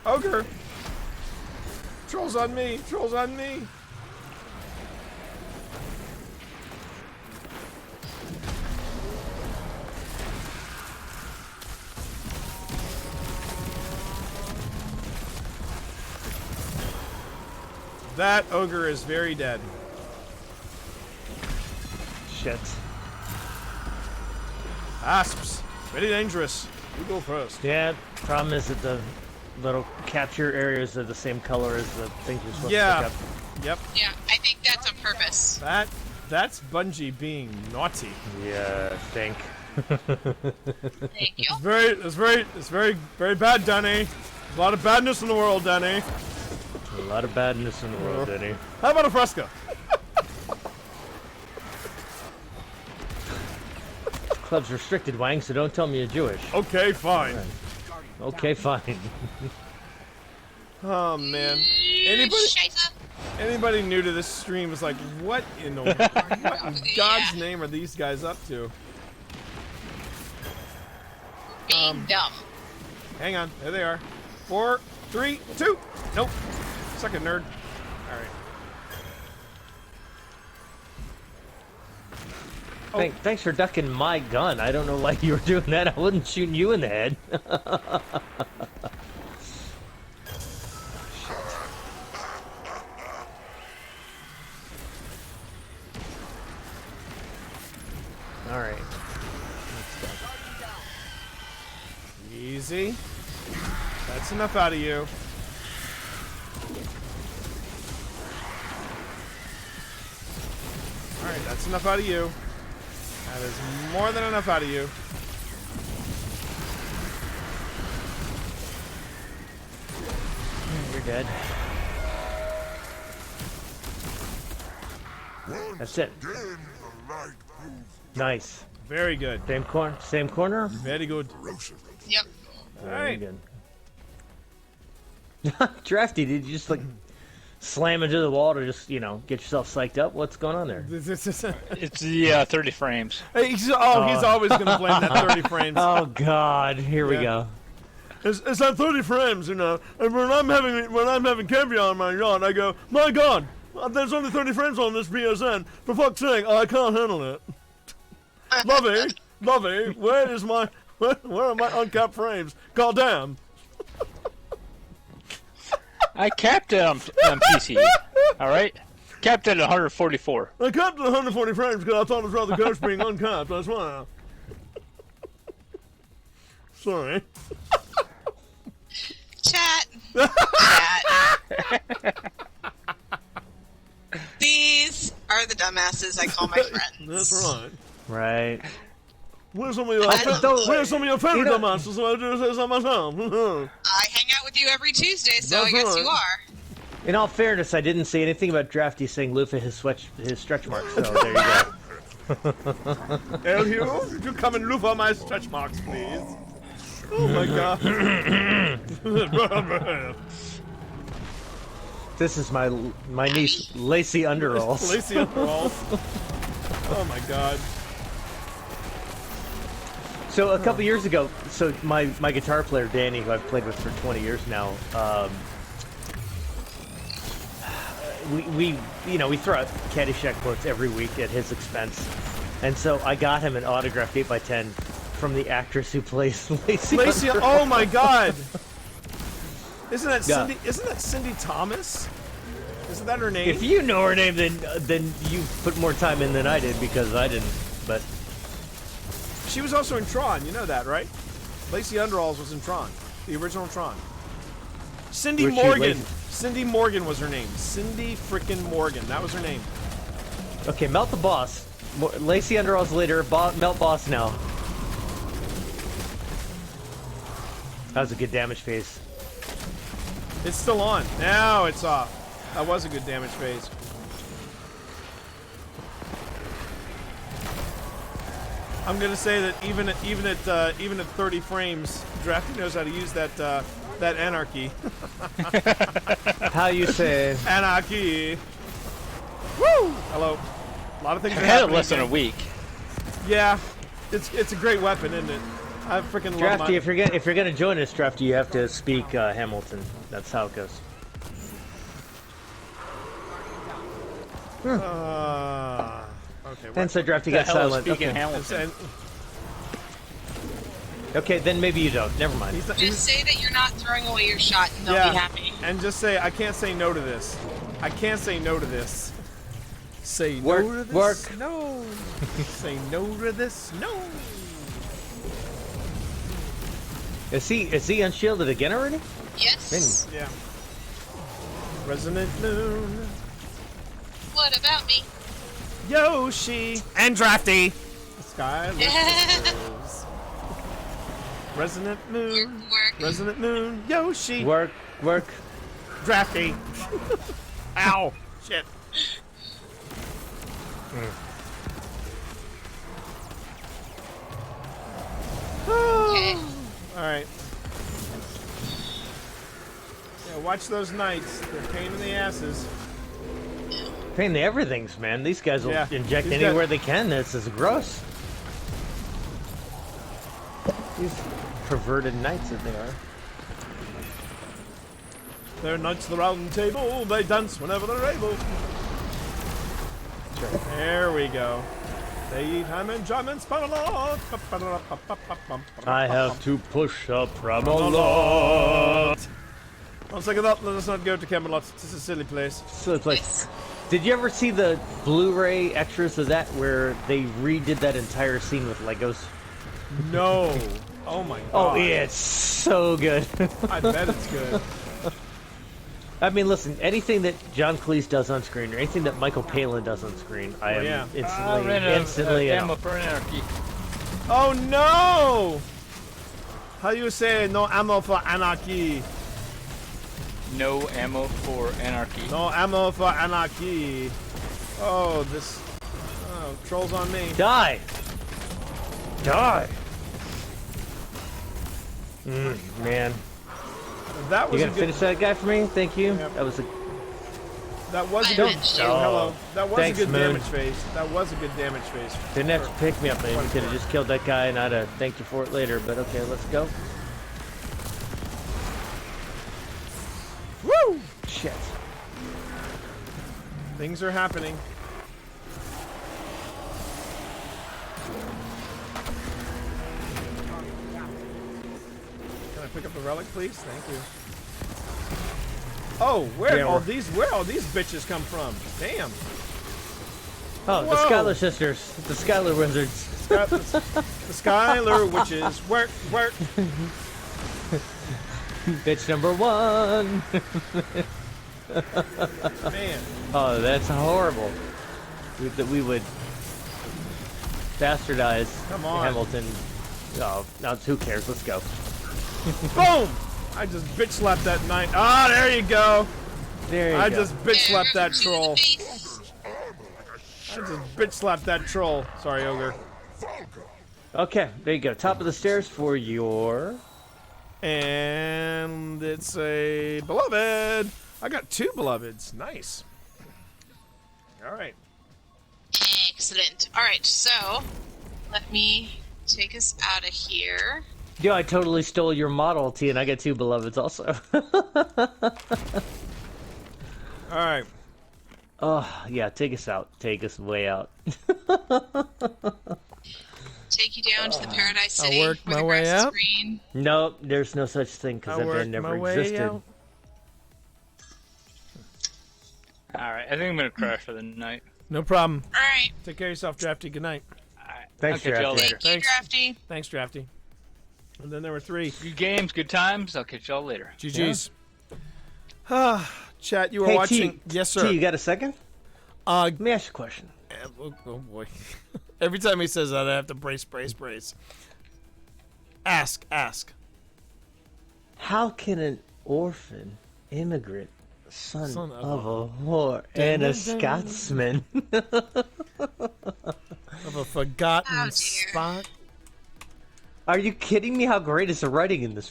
[SPEAKER 2] Ogre! Trolls on me! Trolls on me! That ogre is very dead.
[SPEAKER 13] Shit.
[SPEAKER 2] Asps! Very dangerous. You go first.
[SPEAKER 13] Yeah, problem is that the little capture areas are the same color as the things you're supposed to pick up.
[SPEAKER 2] Yep.
[SPEAKER 3] Yeah, I think that's on purpose.
[SPEAKER 2] That's Bungie being naughty.
[SPEAKER 13] Yeah, I think.
[SPEAKER 3] Thank you.
[SPEAKER 2] It's very bad, Danny. There's a lot of badness in the world, Danny.
[SPEAKER 13] A lot of badness in the world, Denny.
[SPEAKER 2] How about a fresca?
[SPEAKER 13] Club's restricted, Wang, so don't tell me you're Jewish.
[SPEAKER 2] Okay, fine.
[SPEAKER 13] Okay, fine.
[SPEAKER 2] Oh man. Anybody new to this stream is like, what in God's name are these guys up to?
[SPEAKER 3] Being dumb.
[SPEAKER 2] Hang on, there they are. 4, 3, 2. Nope. Suck it, nerd. All right.
[SPEAKER 13] Thanks for ducking my gun. I don't know why you were doing that. I wasn't shooting you in the head. All right.
[SPEAKER 2] Easy. That's enough out of you. Alright, that's enough out of you. That is more than enough out of you.
[SPEAKER 13] You're dead. That's it. Nice.
[SPEAKER 2] Very good.
[SPEAKER 13] Same corner?
[SPEAKER 2] Very good.
[SPEAKER 3] Yep.
[SPEAKER 13] Very good. Drafty, did you just like slam into the wall to just, you know, get yourself psyched up? What's going on there?
[SPEAKER 12] It's the 30 frames.
[SPEAKER 2] Hey, he's always going to blame that 30 frames.
[SPEAKER 13] Oh God, here we go.
[SPEAKER 2] It's that 30 frames, you know. And when I'm having caviar on my yacht, I go, my God, there's only 30 frames on this PSN. For fuck's sake, I can't handle it. Lovey, where are my uncapped frames? God damn.
[SPEAKER 12] I capped it on PC. All right, capped it at 144.
[SPEAKER 2] I capped it at 140 frames because I thought it was rather ghost being uncapped. That's why. Sorry.
[SPEAKER 3] Chat. These are the dumbasses I call my friends.
[SPEAKER 2] That's right.
[SPEAKER 13] Right.
[SPEAKER 2] Where's some of your favorite dumbasses? I do say so myself.
[SPEAKER 3] I hang out with you every Tuesday, so I guess you are.
[SPEAKER 13] In all fairness, I didn't say anything about Drafty saying loofah his stretch marks, so there you go.
[SPEAKER 2] Hugh, could you come and loofah my stretch marks, please? Oh my God.
[SPEAKER 13] This is my niece, Lacey Underalls.
[SPEAKER 2] Lacey Underalls. Oh my God.
[SPEAKER 13] So a couple years ago, so my guitar player Danny, who I've played with for 20 years now, we throw out Caddyshack quotes every week at his expense, and so I got him an autographed 8x10 from the actress who plays Lacey.
[SPEAKER 2] Lacey, oh my God! Isn't that Cindy? Isn't that Cindy Thomas? Isn't that her name?
[SPEAKER 13] If you know her name, then you put more time in than I did because I didn't. But
[SPEAKER 2] she was also in Tron. You know that, right? Lacey Underalls was in Tron, the original Tron. Cindy Morgan. Cindy Morgan was her name. Cindy frickin' Morgan. That was her name.
[SPEAKER 13] Okay, melt the boss. Lacey Underalls later. Melt boss now. That was a good damage phase.
[SPEAKER 2] It's still on. Now it's off. That was a good damage phase. I'm gonna say that even at 30 frames, Drafty knows how to use that anarchy.
[SPEAKER 13] How you say?
[SPEAKER 2] Anarchy. Woo! Hello. A lot of things.
[SPEAKER 12] I've had it less than a week.
[SPEAKER 2] Yeah, it's a great weapon, isn't it? I freaking love
[SPEAKER 13] Drafty, if you're gonna join us, Drafty, you have to speak Hamilton. That's how it goes.
[SPEAKER 2] Okay.
[SPEAKER 13] Then so Drafty got silent.
[SPEAKER 12] Speaking Hamilton.
[SPEAKER 13] Okay, then maybe you don't. Never mind.
[SPEAKER 3] Just say that you're not throwing away your shot, and they'll be happy.
[SPEAKER 2] And just say, I can't say no to this. I can't say no to this. Say no to this.
[SPEAKER 13] Work.
[SPEAKER 2] No. Say no to this. No.
[SPEAKER 13] Is he unshielded again already?
[SPEAKER 3] Yes.
[SPEAKER 2] Yeah. Resonant Moon.
[SPEAKER 3] What about me?
[SPEAKER 2] Yoshi. And Drafty. Sky. Resonant Moon.
[SPEAKER 3] Work.
[SPEAKER 2] Resonant Moon. Yoshi.
[SPEAKER 13] Work.
[SPEAKER 2] Drafty. Ow. Shit.
[SPEAKER 3] Okay.
[SPEAKER 2] Alright. Yeah, watch those knights. They're a pain in the asses.
[SPEAKER 13] Pain in the everythings, man. These guys will inject
[SPEAKER 2] These
[SPEAKER 13] anywhere
[SPEAKER 2] guys-
[SPEAKER 13] they can. This is gross. These perverted knights that they are.
[SPEAKER 2] They're knights of the round table. They dance whenever they're able. There we go. They eat ham and jam and Spamalot.
[SPEAKER 13] I have to push a Spamalot.
[SPEAKER 2] One second up, let us not go to Camelot. This is a silly place.
[SPEAKER 13] So it's like, did you ever see the Blu-ray extras of that where they redid that entire scene with Legos?
[SPEAKER 2] No. Oh my god.
[SPEAKER 13] Oh yeah, it's so good.
[SPEAKER 2] I bet it's good.
[SPEAKER 13] I mean, listen, anything that John Cleese does on screen, or anything that Michael Palin does on screen, I am instantly
[SPEAKER 12] ammo for anarchy.
[SPEAKER 2] Oh no! How you say no ammo for anarchy?
[SPEAKER 12] No ammo for anarchy.
[SPEAKER 2] No ammo for anarchy. Oh, this. Oh, trolls on me.
[SPEAKER 13] Die! Die! Man.
[SPEAKER 2] That was
[SPEAKER 13] you gonna finish that guy for me? Thank you.
[SPEAKER 2] Yep.
[SPEAKER 13] That was a.
[SPEAKER 2] That was a good. Hello. That was
[SPEAKER 13] Thanks,
[SPEAKER 2] a good
[SPEAKER 13] Moon.
[SPEAKER 2] damage phase. That was a good damage phase.
[SPEAKER 13] Didn't have to pick me up, man. You could have just killed that guy, and I'd have thanked you for it later. But okay, let's go.
[SPEAKER 2] Woo!
[SPEAKER 13] Shit.
[SPEAKER 2] Things are happening. Can I pick up the relic, please? Thank you. Oh, where all these bitches come from? Damn.
[SPEAKER 13] Oh,
[SPEAKER 2] Whoa.
[SPEAKER 13] the Skylar sisters, the Skylar wizards.
[SPEAKER 2] The Skylar witches. Work.
[SPEAKER 13] Bitch number one.
[SPEAKER 2] Man.
[SPEAKER 13] Oh, that's horrible. That we would bastardize
[SPEAKER 2] Come on.
[SPEAKER 13] Hamilton. Oh, no, who cares? Let's go.
[SPEAKER 2] Boom! I just bitch slapped that knight. Ah, there you go.
[SPEAKER 13] There you go.
[SPEAKER 2] I just bitch slapped that troll. I just bitch slapped that troll. Sorry, Ogre.
[SPEAKER 13] Okay, there you go. Top of the stairs for your.
[SPEAKER 2] And it's a beloved. I got 2 beloveds. Nice. All right.
[SPEAKER 3] Excellent. All right, so let me take us out of here.
[SPEAKER 13] Yo, I totally stole your Model T, and I got 2 beloveds also.
[SPEAKER 2] All right.
[SPEAKER 13] Oh, yeah, take us out. Take us way out.
[SPEAKER 3] Take you down to the Paradise City.
[SPEAKER 2] I worked
[SPEAKER 3] where
[SPEAKER 2] my
[SPEAKER 3] the
[SPEAKER 2] way
[SPEAKER 3] grass is
[SPEAKER 2] out.
[SPEAKER 3] green.
[SPEAKER 13] Nope, there's no such thing because
[SPEAKER 2] I
[SPEAKER 13] that
[SPEAKER 2] worked
[SPEAKER 13] band never
[SPEAKER 2] my way
[SPEAKER 13] existed.
[SPEAKER 2] out.
[SPEAKER 12] Alright, I think I'm gonna crash for the night.
[SPEAKER 2] No problem.
[SPEAKER 3] All right.
[SPEAKER 2] Take care of yourself, Drafty. Good night.
[SPEAKER 13] Thanks,
[SPEAKER 12] I'll catch y'all
[SPEAKER 13] Drafty.
[SPEAKER 12] later.
[SPEAKER 3] Thank you, Drafty.
[SPEAKER 2] Thanks, Drafty. And then there were 3.
[SPEAKER 12] Good games, good times. I'll catch y'all later.
[SPEAKER 2] GG's. Chat, you were
[SPEAKER 13] Hey,
[SPEAKER 2] watching.
[SPEAKER 13] T,
[SPEAKER 2] Yes, sir.
[SPEAKER 13] T, you got a second? Let me ask you a question.
[SPEAKER 2] Oh boy. Every time he says that, I have to brace. Ask.
[SPEAKER 13] How can an orphan immigrant, son
[SPEAKER 2] Son
[SPEAKER 13] of a whore, and a Scotsman
[SPEAKER 2] Of a forgotten spot.
[SPEAKER 13] Are you kidding me? How great is the writing in this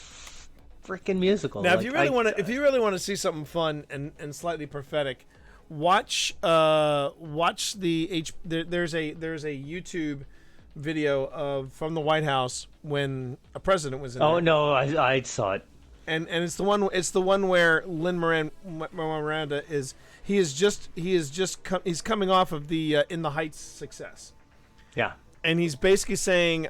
[SPEAKER 13] freaking musical?
[SPEAKER 2] Now,
[SPEAKER 13] Like,
[SPEAKER 2] if you really want to see something fun and slightly prophetic, watch the there's a YouTube video from the White House when a president was in there.
[SPEAKER 13] Oh no, I saw it.
[SPEAKER 2] And it's the one where Miranda is he's coming off of the In the Heights success.
[SPEAKER 13] Yeah.
[SPEAKER 2] And he's basically saying,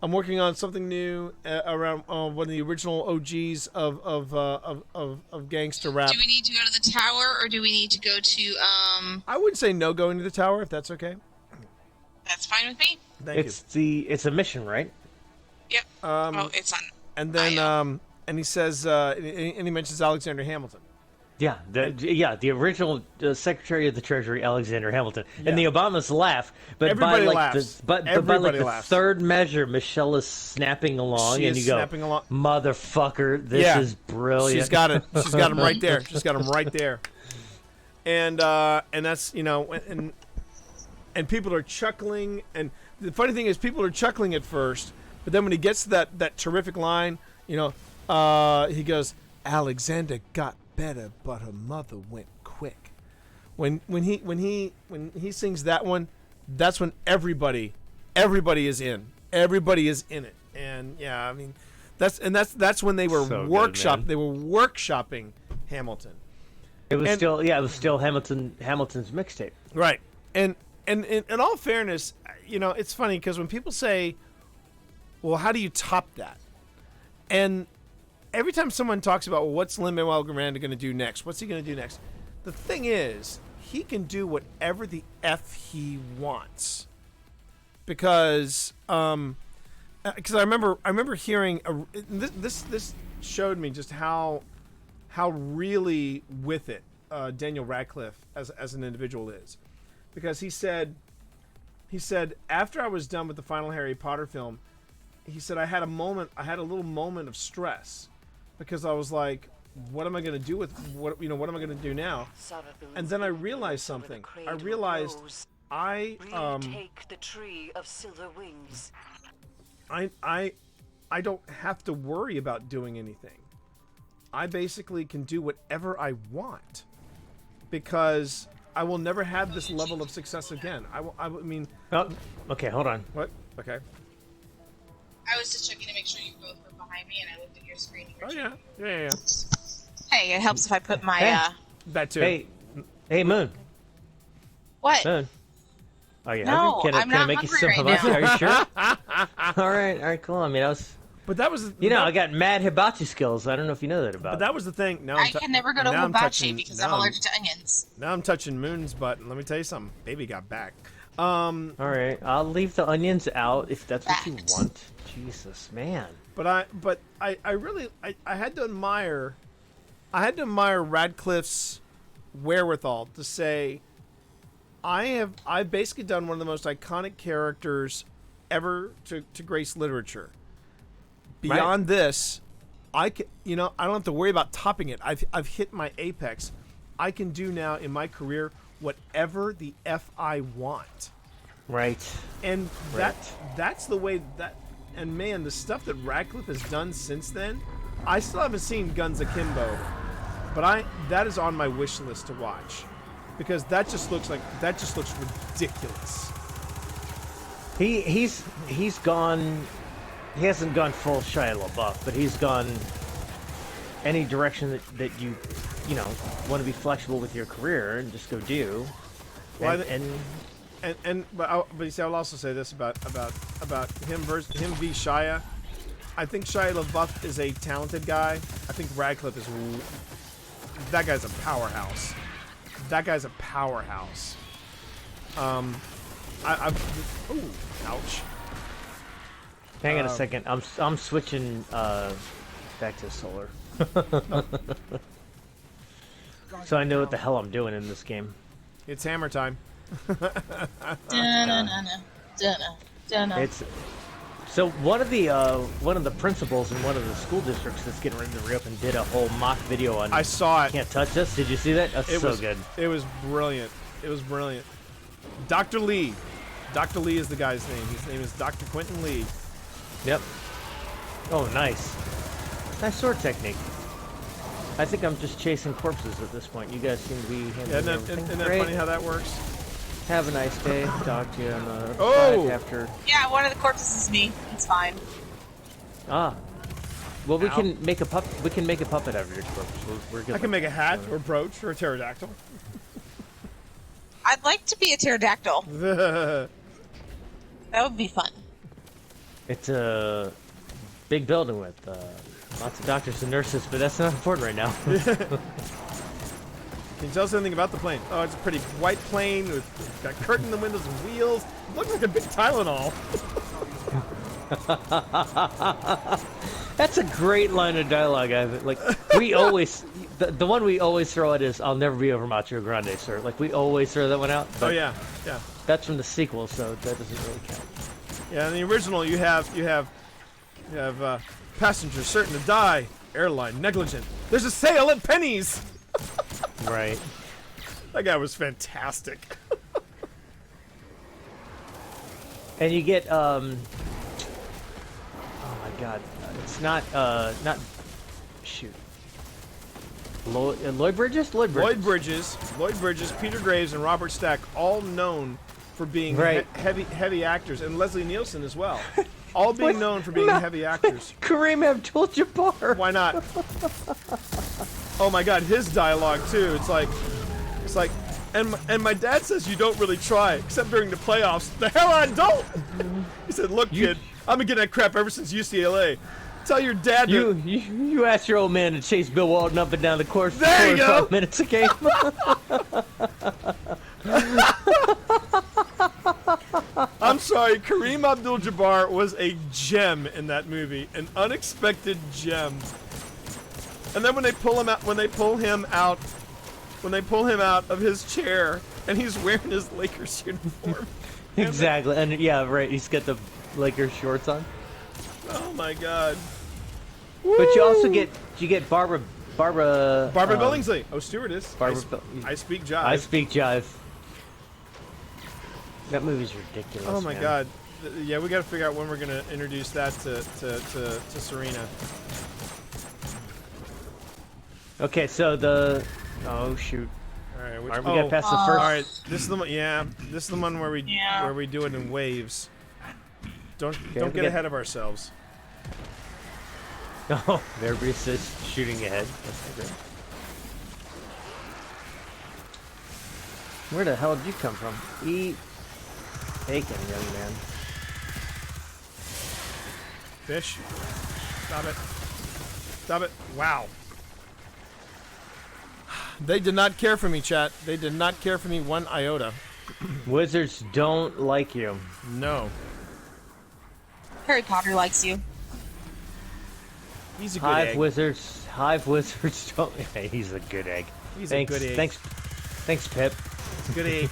[SPEAKER 2] I'm working on something new around one of the original OGs of gangster rap.
[SPEAKER 3] Do we need to go to the tower, or do we need to go to?
[SPEAKER 2] I would say no going to the tower if that's okay.
[SPEAKER 3] That's fine with me.
[SPEAKER 2] Thank
[SPEAKER 13] It's a mission, right?
[SPEAKER 3] Yep. It's on.
[SPEAKER 2] And then and he says and he mentions Alexander Hamilton.
[SPEAKER 13] Yeah, the original Secretary of the Treasury, Alexander Hamilton,
[SPEAKER 2] Yeah.
[SPEAKER 13] and the Obamas laugh, but
[SPEAKER 2] Everybody
[SPEAKER 13] by like
[SPEAKER 2] laughs.
[SPEAKER 13] by like
[SPEAKER 2] Everybody
[SPEAKER 13] the
[SPEAKER 2] laughs.
[SPEAKER 13] third measure, Michelle is snapping along,
[SPEAKER 2] She
[SPEAKER 13] and
[SPEAKER 2] is
[SPEAKER 13] you go,
[SPEAKER 2] snapping along.
[SPEAKER 13] "Motherfucker, this is brilliant."
[SPEAKER 2] She's got it. She's got him right there. She's got him right there. And that's and people are chuckling, and the funny thing is people are chuckling at first, but then when he gets to that terrific line, he goes, "Alexander got better, but her mother went quick." When he sings that one, that's when everybody is in. Everybody is in it. And yeah, I mean, that's when they were
[SPEAKER 13] So good,
[SPEAKER 2] workshop.
[SPEAKER 13] man.
[SPEAKER 2] They were workshopping Hamilton.
[SPEAKER 13] It was still Hamilton's mixtape.
[SPEAKER 2] Right. And in all fairness, it's funny because when people say, well, how do you top that? And every time someone talks about, well, what's Lin-Manuel Miranda going to do next? What's he going to do next? The thing is, he can do whatever the F he wants. Because I remember hearing, this showed me just how really with it Daniel Radcliffe as an individual is. Because he said after I was done with the final Harry Potter film, he said I had a little moment of stress because I was like, what am I going to do with what am I going to do now? And then I realized something. I realized
[SPEAKER 8] take the tree of silver wings.
[SPEAKER 2] I don't have to worry about doing anything. I basically can do whatever I want because I will never have this level of success again. I mean.
[SPEAKER 13] Oh, okay, hold on.
[SPEAKER 2] What? Okay.
[SPEAKER 3] I was just checking to make sure you both were behind me, and I looked at your screen.
[SPEAKER 2] Oh yeah.
[SPEAKER 3] Hey, it helps if I put my
[SPEAKER 2] that too.
[SPEAKER 13] Hey, Moon.
[SPEAKER 3] What?
[SPEAKER 13] Moon. Are you
[SPEAKER 3] No,
[SPEAKER 13] hungry? Can I make you some hibachi? Are you sure? all right, cool. I mean,
[SPEAKER 2] But that was.
[SPEAKER 13] I got mad hibachi skills. I don't know if you know that about.
[SPEAKER 2] But that was the thing. Now
[SPEAKER 3] I can never go to hibachi because I'm allergic to onions.
[SPEAKER 2] Now I'm touching Moon's butt, and let me tell you something. Baby got back.
[SPEAKER 13] All right, I'll leave the onions out if that's what you want. Jesus, man.
[SPEAKER 2] But I really had to admire Radcliffe's wherewithal to say, I've basically done one of the most iconic characters ever to grace literature. Beyond this, I don't have to worry about topping it. I've hit my apex. I can do now in my career whatever the F I want.
[SPEAKER 13] Right.
[SPEAKER 2] And that's the way that. And man, the stuff that Radcliffe has done since then, I still haven't seen Guns Akimbo, but that is on my wish list to watch because that just looks ridiculous.
[SPEAKER 13] He's gone. He hasn't gone full Shia LaBeouf, but he's gone any direction that you want to be flexible with your career and just go do.
[SPEAKER 2] Well, but you see, I'll also say this about him v. Shia. I think Shia LaBeouf is a talented guy. I think Radcliffe is. That guy's a powerhouse. Ooh, ouch.
[SPEAKER 13] Hang on a second. I'm switching back to solar. So I know what the hell I'm doing in this game.
[SPEAKER 2] It's hammer time.
[SPEAKER 13] It's so one of the principals in one of the school districts that's getting ready to reopen did a whole mock video on.
[SPEAKER 2] I saw it.
[SPEAKER 13] Can't touch us. Did you see that? That's so good.
[SPEAKER 2] It was brilliant. Dr. Lee. Dr. Lee is the guy's name. His name is Dr. Quentin Lee.
[SPEAKER 13] Yep. Oh, nice. Nice sword technique. I think I'm just chasing corpses at this point. You guys seem to be handling everything.
[SPEAKER 2] Isn't that
[SPEAKER 13] Great.
[SPEAKER 2] funny how that works?
[SPEAKER 13] Have a nice day. Talk to you on the side after.
[SPEAKER 3] Yeah, one of the corpses is me. It's fine.
[SPEAKER 13] Ah. Well, we can make a puppet. We can make a puppet out of your corpse. We're good.
[SPEAKER 2] I can make a hat or a brooch or a pterodactyl.
[SPEAKER 3] I'd like to be a pterodactyl. That would be fun.
[SPEAKER 13] It's a big building with lots of doctors and nurses, but that's not important right now.
[SPEAKER 2] Can you tell us anything about the plane? Oh, it's a pretty white plane with got curtain in the windows and wheels. It looks like a big Tylenol.
[SPEAKER 13] That's a great line of dialogue. We always, the one we always throw out is, "I'll never be over Macho Grande, sir." Like we always throw that one out.
[SPEAKER 2] Oh yeah.
[SPEAKER 13] That's from the sequel, so that doesn't really count.
[SPEAKER 2] Yeah, in the original, you have passengers certain to die, airline negligent. There's a sale at Penny's.
[SPEAKER 13] Right.
[SPEAKER 2] That guy was fantastic.
[SPEAKER 13] And you get oh my god, it's not shoot. Lloyd Bridges,
[SPEAKER 2] Lloyd Bridges, Peter Graves, and Robert Stack, all known for being heavy actors, and Leslie Nielsen as well. All being known for being heavy actors.
[SPEAKER 13] Kareem Abdul-Jabbar.
[SPEAKER 2] Why not? Oh my God, his dialogue too. It's like, And my dad says you don't really try, except during the playoffs. The hell I don't! He said, look, kid, I've been getting that crap ever since UCLA. Tell your dad to...
[SPEAKER 13] You asked your old man to chase Bill Walton up and down the course for
[SPEAKER 2] There you go.
[SPEAKER 13] 45 minutes a game.
[SPEAKER 2] I'm sorry, Kareem Abdul-Jabbar was a gem in that movie, an unexpected gem. And then when they pull him out of his chair, and he's wearing his Lakers uniform.
[SPEAKER 13] Exactly, and yeah, right. He's got the Lakers shorts on.
[SPEAKER 2] Oh my God!
[SPEAKER 13] But you also get Barbara
[SPEAKER 2] Billingsley. Oh, stewardess.
[SPEAKER 13] Barbara.
[SPEAKER 2] I speak jive.
[SPEAKER 13] I speak jive. That movie's ridiculous.
[SPEAKER 2] Oh my
[SPEAKER 13] man.
[SPEAKER 2] God! Yeah, we got to figure out when we're gonna introduce that to Serena.
[SPEAKER 13] Okay, so the oh shoot.
[SPEAKER 2] All right,
[SPEAKER 13] we got past the first.
[SPEAKER 2] All right, this is the one. Yeah, this is the one where we do it in waves. Don't get ahead of ourselves.
[SPEAKER 13] Oh, everybody says shooting ahead. That's great. Where the hell did you come from? Eat bacon, young man.
[SPEAKER 2] Fish. Stop it. Stop it. Wow. They did not care for me, chat. They did not care for me one iota.
[SPEAKER 13] Wizards don't like you.
[SPEAKER 2] No.
[SPEAKER 3] Harry Potter likes you.
[SPEAKER 2] He's a good
[SPEAKER 13] Hive
[SPEAKER 2] egg.
[SPEAKER 13] Hive wizards don't. Yeah, he's a good egg.
[SPEAKER 2] He's
[SPEAKER 13] thanks,
[SPEAKER 2] a good egg.
[SPEAKER 13] Thanks, Pip.
[SPEAKER 2] It's a good egg.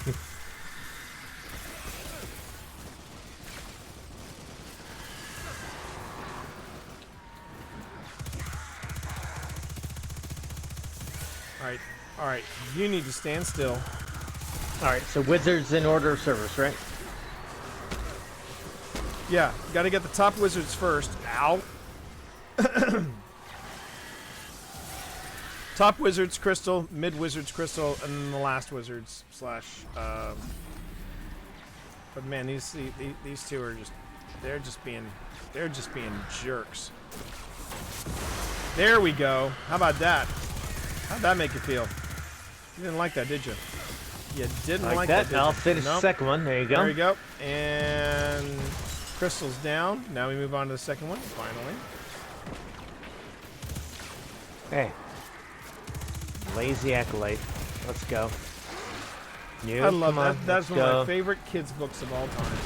[SPEAKER 2] All right. You need to stand still.
[SPEAKER 13] All right. So wizards in order of service, right?
[SPEAKER 2] Yeah, got to get the top wizards first. Ow. Top wizards crystal, mid wizards crystal, and then the last wizards slash. But man, these two are they're just being jerks. There we go. How about that? How'd that make you feel? You didn't like that, did you? You didn't like that, did you?
[SPEAKER 13] I'll finish the second one. There you go.
[SPEAKER 2] There you go. And crystal's down. Now we move on to the second one, finally.
[SPEAKER 13] Hey. Lazy Acolyte. Let's go.
[SPEAKER 2] I love that. That's one of my favorite kids' books of all time.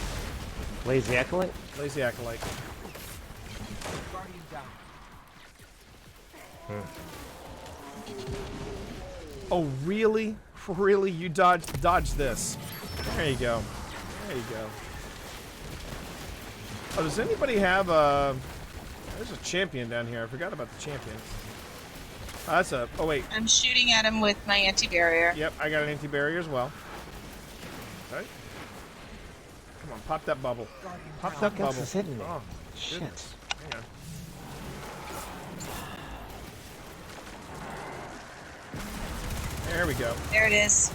[SPEAKER 13] Lazy Acolyte?
[SPEAKER 2] Lazy Acolyte. Oh, really? Really? You dodge this. There you go. There you go. Oh, does anybody have a... There's a champion down here. I forgot about the champion. Oh, that's a... Oh, wait.
[SPEAKER 3] I'm shooting at him with my anti-barrier.
[SPEAKER 2] Yep, I got an anti-barrier as well. Right. Come on, pop that bubble. Pop that bubble.
[SPEAKER 13] Is hitting me?
[SPEAKER 2] Oh,
[SPEAKER 13] shit.
[SPEAKER 2] Goodness. Hang on. There we go.
[SPEAKER 3] There it is.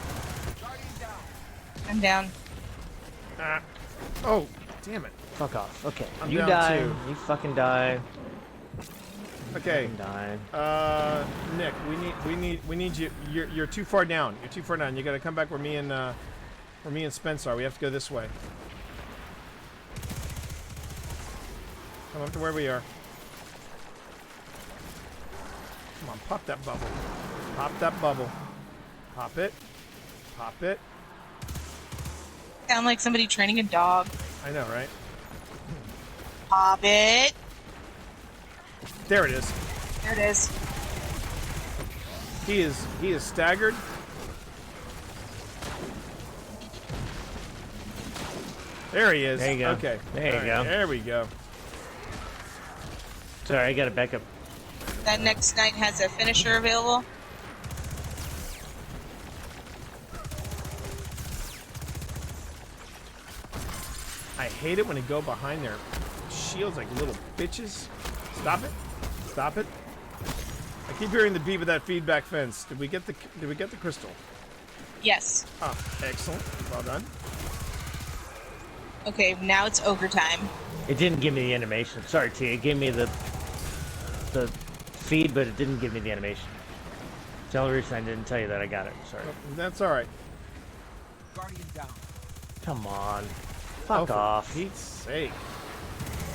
[SPEAKER 3] I'm down.
[SPEAKER 2] Ah. Oh, damn it.
[SPEAKER 13] Fuck off. Okay.
[SPEAKER 2] I'm
[SPEAKER 13] you
[SPEAKER 2] down
[SPEAKER 13] die.
[SPEAKER 2] too.
[SPEAKER 13] You fucking die.
[SPEAKER 2] Okay.
[SPEAKER 13] Die.
[SPEAKER 2] Nick, we need you. You're too far down. You're too far down. You got to come back where me and Spence are. We have to go this way. Come up to where we are. Come on, pop that bubble. Pop that bubble. Pop it. Pop it.
[SPEAKER 3] Sound like somebody training a dog.
[SPEAKER 2] I know, right?
[SPEAKER 3] Pop it.
[SPEAKER 2] There it is.
[SPEAKER 3] There it is.
[SPEAKER 2] He is staggered. There he is.
[SPEAKER 13] There you go.
[SPEAKER 2] Okay.
[SPEAKER 13] There you go.
[SPEAKER 2] There we go.
[SPEAKER 13] Sorry, I gotta back up.
[SPEAKER 3] That next knight has a finisher available.
[SPEAKER 2] I hate it when they go behind their shields like little bitches. Stop it. Stop it. I keep hearing the beep of that feedback fence. Did we get the crystal?
[SPEAKER 3] Yes.
[SPEAKER 2] Oh, excellent. Well done.
[SPEAKER 3] Okay, now it's ogre time.
[SPEAKER 13] It didn't give me the animation. Sorry, T. It gave me the feed, but it didn't give me the animation. The only reason I didn't tell you that I got it. Sorry.
[SPEAKER 2] That's all right.
[SPEAKER 13] Come on. Fuck off.
[SPEAKER 2] For Pete's sake.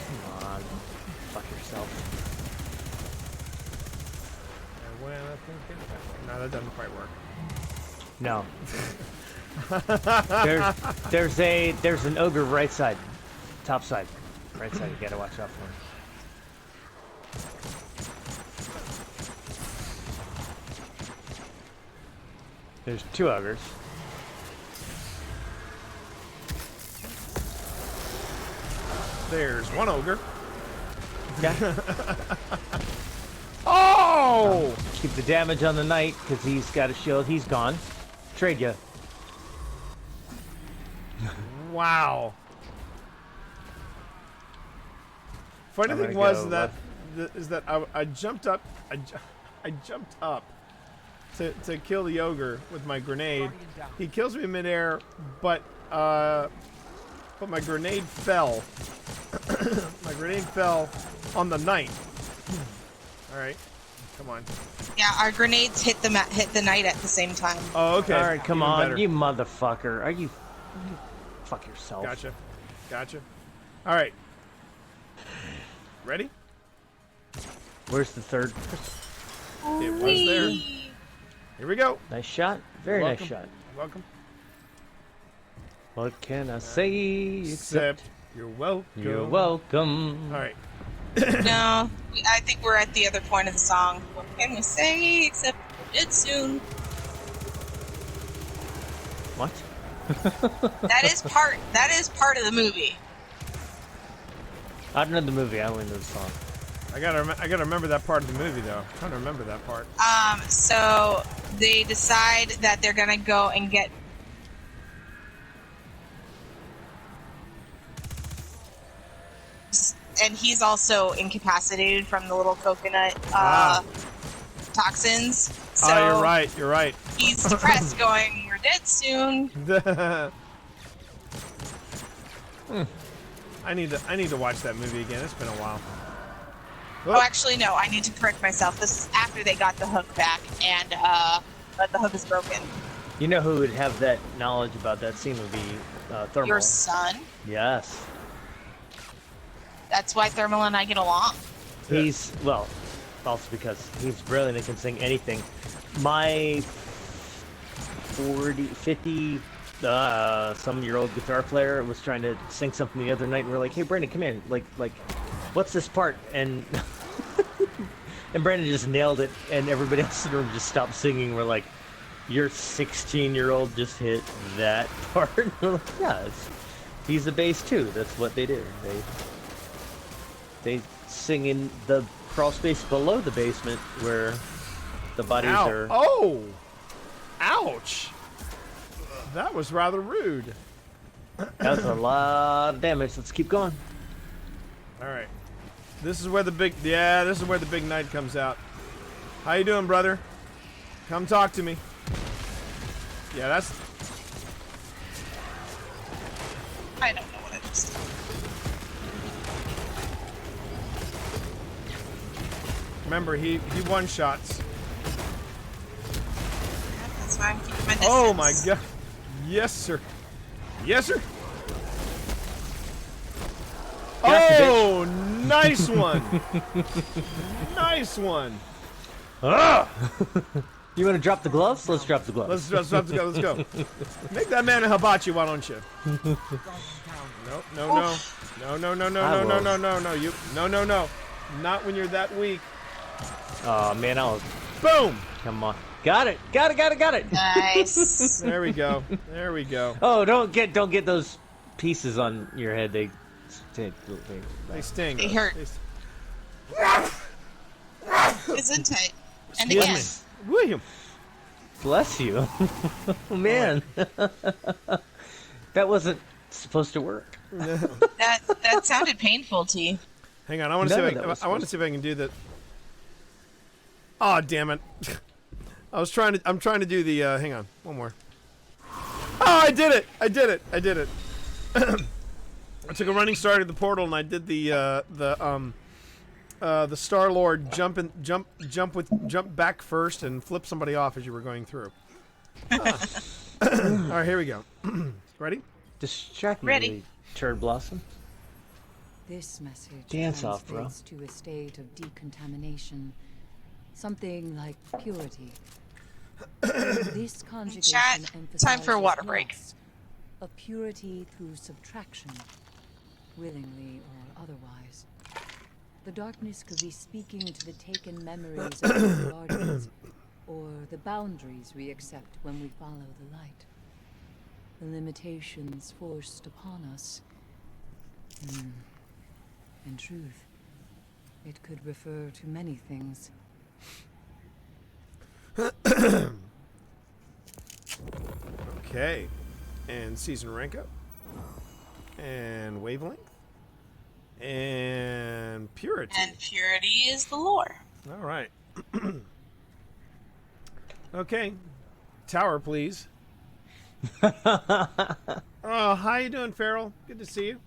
[SPEAKER 13] Come on. Fuck yourself.
[SPEAKER 2] When I think no, that doesn't quite work.
[SPEAKER 13] No. there's an ogre right side. Top side. Right side. You gotta watch out for him. There's 2 ogres.
[SPEAKER 2] There's 1 ogre.
[SPEAKER 13] Yeah.
[SPEAKER 2] Oh!
[SPEAKER 13] Keep the damage on the knight because he's got a shield. He's gone. Trade ya.
[SPEAKER 2] Wow. Funny thing was that I jumped up. I jumped up to kill the ogre with my grenade. He kills me midair, but my grenade fell. My grenade fell on the knight. All right, come on.
[SPEAKER 3] Yeah, our grenades hit the knight at the same time.
[SPEAKER 2] Oh, okay.
[SPEAKER 13] All right, come
[SPEAKER 2] Even
[SPEAKER 13] on,
[SPEAKER 2] better.
[SPEAKER 13] you motherfucker. Are you? Fuck yourself.
[SPEAKER 2] Gotcha. All right. Ready?
[SPEAKER 13] Where's the third?
[SPEAKER 2] It was there. Here we go.
[SPEAKER 13] Nice shot. Very nice shot.
[SPEAKER 2] You're welcome.
[SPEAKER 13] What can I say except
[SPEAKER 2] you're welcome.
[SPEAKER 13] You're welcome.
[SPEAKER 2] All right.
[SPEAKER 3] No, I think we're at the other point of the song. What can we say except it's soon?
[SPEAKER 13] What?
[SPEAKER 3] That is part of the movie.
[SPEAKER 13] I don't know the movie. I only know the song.
[SPEAKER 2] I gotta remember that part of the movie though. I'm trying to remember that part.
[SPEAKER 3] So they decide that they're gonna go and get. And he's also incapacitated from the little coconut toxins. So
[SPEAKER 2] Oh, you're right.
[SPEAKER 3] he's depressed, going, "We're dead soon."
[SPEAKER 2] I need to watch that movie again. It's been a while.
[SPEAKER 3] Oh, actually, no. I need to correct myself. This is after they got the hook back, and but the hook is broken.
[SPEAKER 13] You know who would have that knowledge about that scene would be Thermal.
[SPEAKER 3] Your son.
[SPEAKER 13] Yes.
[SPEAKER 3] That's why Thermal and I get along.
[SPEAKER 13] He's, well, also because he's brilliant and can sing anything. My 50 some-year-old guitar player was trying to sing something the other night, and we're like, "Hey, Brandon, come in. Like, what's this part?" And and Brandon just nailed it, and everybody else in the room just stopped singing. We're like, "Your 16-year-old just hit that part." We're like, yeah, he's a bass too. That's what they do. They sing in the crawl space below the basement where the bodies are.
[SPEAKER 2] Oh! Ouch! That was rather rude.
[SPEAKER 13] That was a lot of damage. Let's keep going.
[SPEAKER 2] All right. This is where the big knight comes out. How you doing, brother? Come talk to me. Yeah, that's.
[SPEAKER 3] I don't know what I just.
[SPEAKER 2] Remember, he one shots.
[SPEAKER 3] That's why I'm keeping my distance.
[SPEAKER 2] Oh my god. Yes, sir. Yes, sir. Oh, nice one. Nice one.
[SPEAKER 13] Ah! You want to drop the gloves? Let's drop the gloves.
[SPEAKER 2] Let's drop the gloves. Let's go. Make that man a hibachi, why don't you? No. No. Not when you're that weak.
[SPEAKER 13] Oh man,
[SPEAKER 2] Boom.
[SPEAKER 13] Come on. Got it.
[SPEAKER 3] Nice.
[SPEAKER 2] There we go.
[SPEAKER 13] Oh, don't get those pieces on your head. They
[SPEAKER 2] sting.
[SPEAKER 3] They hurt. Isn't it? And
[SPEAKER 2] Excuse
[SPEAKER 3] again.
[SPEAKER 2] me. William.
[SPEAKER 13] Bless you. Oh, man. That wasn't supposed to work.
[SPEAKER 3] That sounded painful to you.
[SPEAKER 2] Hang on, I want to see if I can do that. Oh, damn it. I'm trying to do the hang on, one more. Oh, I did it. I took a running start at the portal and I did the Star-Lord jump back first and flip somebody off as you were going through. right, here we go. Ready?
[SPEAKER 13] Distract me,
[SPEAKER 3] Ready.
[SPEAKER 13] Turd Blossom.
[SPEAKER 8] This message
[SPEAKER 13] Dance off, bro.
[SPEAKER 8] translates to a state of decontamination, something like purity. This conjugation
[SPEAKER 3] Chat, time for a
[SPEAKER 8] emphasizes
[SPEAKER 3] water break.
[SPEAKER 8] loss, a purity through subtraction, willingly or otherwise. The darkness could be speaking to the taken memories of our guardians, or the boundaries we accept when we follow the light. The limitations forced upon us. In truth, it could refer to many things.
[SPEAKER 2] Okay. And season rank up. And wavelength. And purity.
[SPEAKER 3] And purity is the lore.
[SPEAKER 2] All right. Okay. Tower, please. Oh, how you doing, Farrell? Good to see you.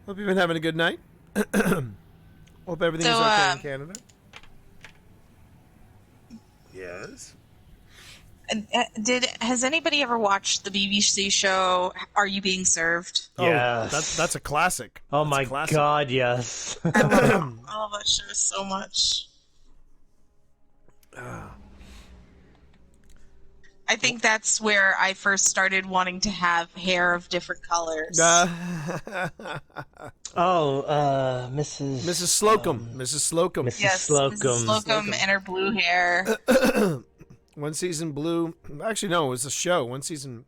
[SPEAKER 2] Hope you've been having a good night. Hope everything's okay in Canada. Yes.
[SPEAKER 3] Has anybody ever watched the BBC show Are You Being Served?
[SPEAKER 13] Yes.
[SPEAKER 2] Oh, that's a classic.
[SPEAKER 13] Oh
[SPEAKER 2] That's
[SPEAKER 13] my
[SPEAKER 2] a classic.
[SPEAKER 13] God, yes.
[SPEAKER 3] I love that show so much. I think that's where I first started wanting to have hair of different colors.
[SPEAKER 13] Mrs.
[SPEAKER 2] Slocum. Mrs. Slocum.
[SPEAKER 3] Yes, Mrs. Slocum and her blue hair.
[SPEAKER 2] One season blue. Actually, no, it was a show. One season,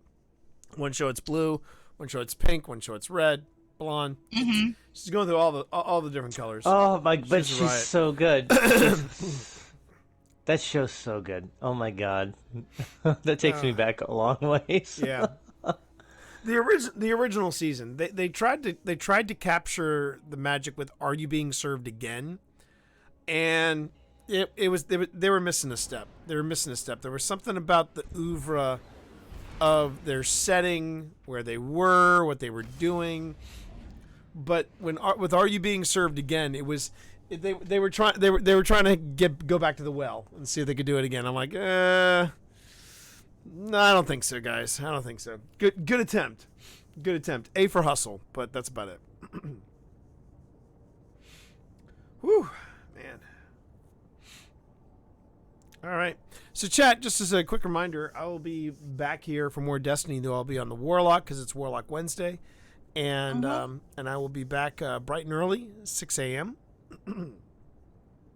[SPEAKER 2] one show it's blue, one show it's pink, one show it's red, blonde.
[SPEAKER 3] Mm-hmm.
[SPEAKER 2] She's going through all the different colors.
[SPEAKER 13] Oh my! But
[SPEAKER 2] She's a
[SPEAKER 13] she's
[SPEAKER 2] riot.
[SPEAKER 13] so good. That show's so good. Oh my God, that takes me back a long ways.
[SPEAKER 2] Yeah. The original season, they tried to capture the magic with "Are You Being Served Again," and it was they were missing a step. They were missing a step. There was something about the oeuvre of their setting, where they were, what they were doing. But with "Are You Being Served Again," it was they were trying to go back to the well and see if they could do it again. I'm like, no, I don't think so, guys. I don't think so. Good attempt. Good attempt. A for hustle, but that's about it. Whew, man. All right. So, chat, just as a quick reminder, I will be back here for more Destiny, though I'll be on the Warlock because it's Warlock Wednesday. And and I will be back bright and early, 6 a.m.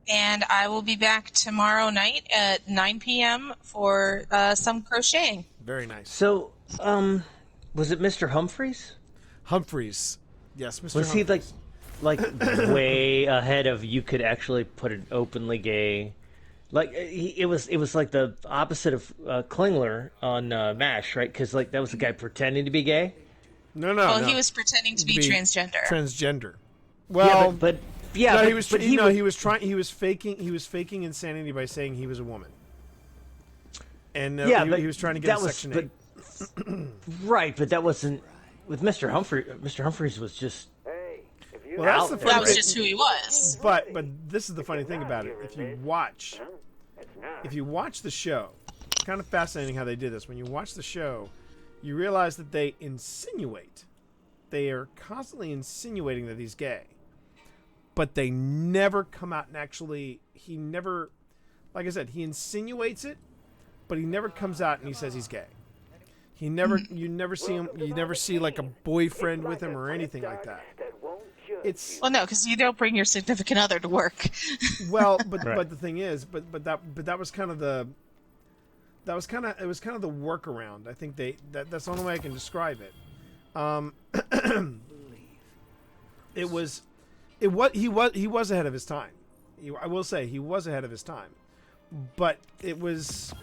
[SPEAKER 3] And I will be back tomorrow night at 9 p.m. for some crocheting.
[SPEAKER 2] Very nice.
[SPEAKER 13] So, was it Mr. Humphreys?
[SPEAKER 2] Humphreys. Yes, Mr.
[SPEAKER 13] Was
[SPEAKER 2] Humphreys.
[SPEAKER 13] he like way ahead of you could actually put an openly gay? Like it was like the opposite of Klingler on MASH, right? Because like that was the guy pretending to be gay.
[SPEAKER 2] No.
[SPEAKER 3] Well, he was pretending to be transgender.
[SPEAKER 2] Transgender. Well,
[SPEAKER 13] yeah,
[SPEAKER 2] he was faking insanity by saying he was a woman. And he was trying to get a Section 8.
[SPEAKER 13] Right, but that wasn't with Mr. Humphrey. Mr. Humphreys was just.
[SPEAKER 2] Well,
[SPEAKER 3] that was just who he was.
[SPEAKER 2] But this is the funny thing about it. If you watch the show, it's kind of fascinating how they did this. When you watch the show, you realize that they insinuate. They are constantly insinuating that he's gay. But they never come out and actually, he never, like I said, he insinuates it, but he never comes out and he says he's gay. You never see him, you never see like a boyfriend with him or anything like that.
[SPEAKER 3] Well, no, because you don't bring your significant other to work.
[SPEAKER 2] Well, but the thing is, that was kind of the workaround. I think that's the only way I can describe it. He was ahead of his time. I will say he was ahead of his time, but it was,